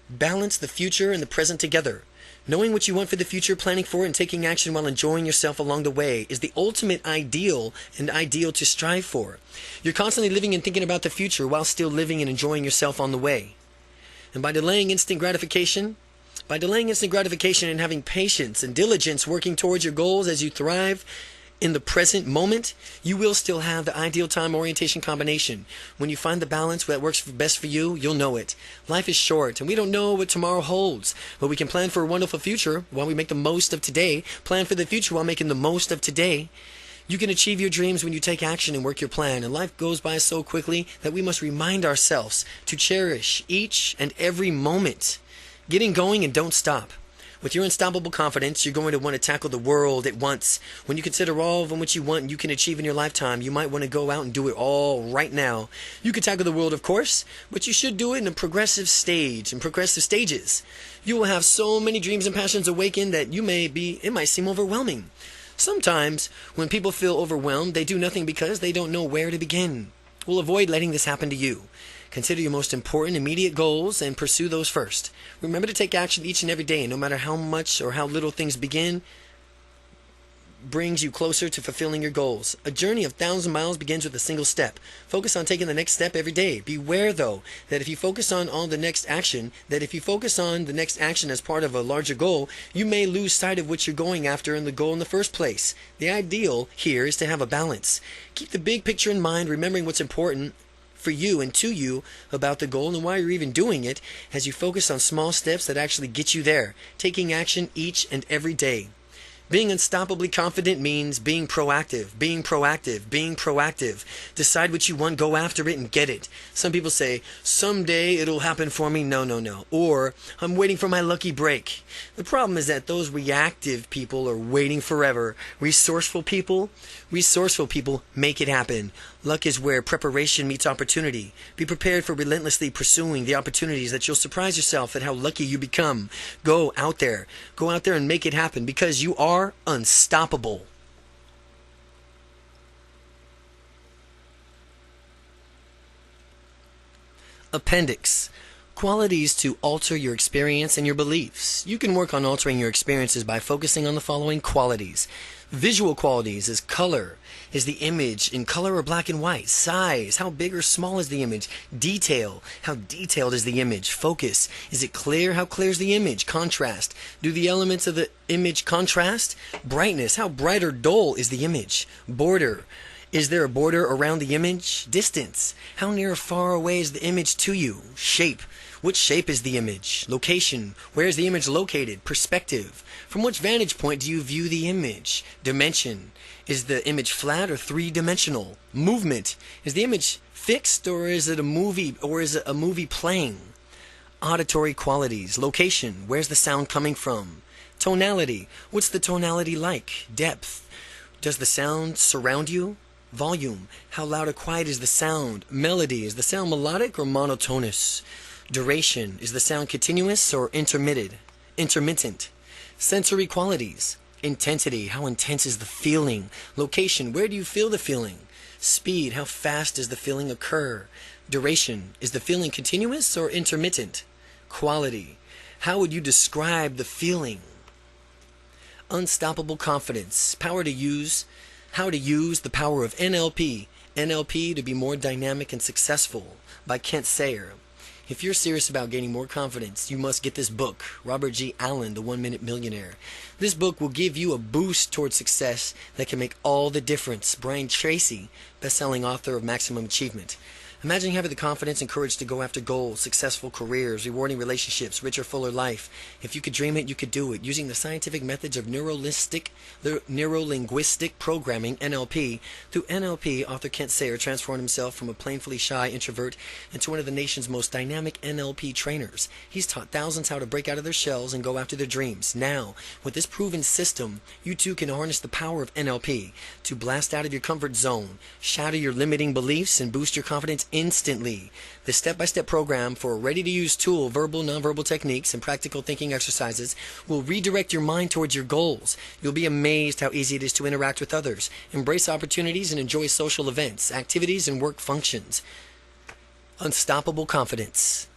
balance the future and the present together. Knowing what you want for the future, planning for it, and taking action while enjoying yourself along the way is the ultimate ideal and ideal to strive for. You're constantly living and thinking about the future while still living and enjoying yourself on the way. And by delaying instant gratification and having patience and diligence working towards your goals as you thrive in the present moment, you will still have the ideal time orientation combination. When you find the balance that works best for you, you'll know it. Life is short, and we don't know what tomorrow holds, but we can plan for a wonderful future while we make the most of today. Plan for the future while making the most of today. You can achieve your dreams when you take action and work your plan, and life goes by so quickly that we must remind ourselves to cherish each and every moment. Getting going and don't stop. With your unstoppable confidence, you're going to want to tackle the world at once. When you consider all of what you want and you can achieve in your lifetime, you might want to go out and do it all right now. You can tackle the world, of course, but you should do it in a progressive stages. You will have so many dreams and passions awakened that it might seem overwhelming. Sometimes, when people feel overwhelmed, they do nothing because they don't know where to begin. We'll avoid letting this happen to you. Consider your most important immediate goals and pursue those first. Remember to take action each and every day, and no matter how much or how little things brings you closer to fulfilling your goals. A journey of 1,000 miles begins with a single step. Focus on taking the next step every day. Beware, though, that if you focus on the next action as part of a larger goal, you may lose sight of what you're going after in the goal in the first place. The ideal here is to have a balance. Keep the big picture in mind, remembering what's important for you and to you about the goal and why you're even doing it, as you focus on small steps that actually get you there, taking action each and every day. Being unstoppably confident means being proactive, being proactive, being proactive. Decide what you want, go after it, and get it. Some people say, someday it'll happen for me. No, no, no. Or, I'm waiting for my lucky break. The problem is that those reactive people are waiting forever. Resourceful people make it happen. Luck is where preparation meets opportunity. Be prepared for relentlessly pursuing the opportunities that you'll surprise yourself at how lucky you become. Go out there and make it happen because you are unstoppable. Appendix. Qualities to alter your experience and your beliefs. You can work on altering your experiences by focusing on the following qualities. Visual qualities is color. Is the image in color or black and white? Size. How big or small is the image? Detail. How detailed is the image? Focus. Is it clear? How clear is the image? Contrast. Do the elements of the image contrast? Brightness. How bright or dull is the image? Border. Is there a border around the image? Distance. How near or far away is the image to you? Shape. Which shape is the image? Location. Where is the image located? Perspective. From which vantage point do you view the image? Dimension. Is the image flat or three-dimensional? Movement. Is the image fixed or is it a movie playing? Auditory qualities. Location. Where's the sound coming from? Tonality. What's the tonality like? Depth. Does the sound surround you? Volume. How loud or quiet is the sound? Melody. Is the sound melodic or monotonous? Duration. Is the sound continuous or intermittent? Sensory qualities. Intensity. How intense is the feeling? Location. Where do you feel the feeling? Speed. How fast does the feeling occur? Duration. Is the feeling continuous or intermittent? Quality. How would you describe the feeling? Unstoppable confidence. How to use the power of NLP. NLP to be more dynamic and successful by Kent Sayre. If you're serious about gaining more confidence, you must get this book, Robert G. Allen, The 1 Minute Millionaire. This book will give you a boost towards success that can make all the difference. Brian Tracy, best-selling author of Maximum Achievement. Imagine having the confidence and courage to go after goals, successful careers, rewarding relationships, richer, fuller life. If you could dream it, you could do it. Using the scientific methods of neuro-linguistic programming, NLP. Through NLP, author Kent Sayre transformed himself from a plainly shy introvert into one of the nation's most dynamic NLP trainers. He's taught thousands how to break out of their shells and go after their dreams. Now, with this proven system, you too can harness the power of NLP to blast out of your comfort zone, shatter your limiting beliefs, and boost your confidence instantly. The step-by-step program for a ready-to-use tool, verbal, nonverbal techniques, and practical thinking exercises will redirect your mind towards your goals. You'll be amazed how easy it is to interact with others, embrace opportunities, and enjoy social events, activities, and work functions. Unstoppable confidence.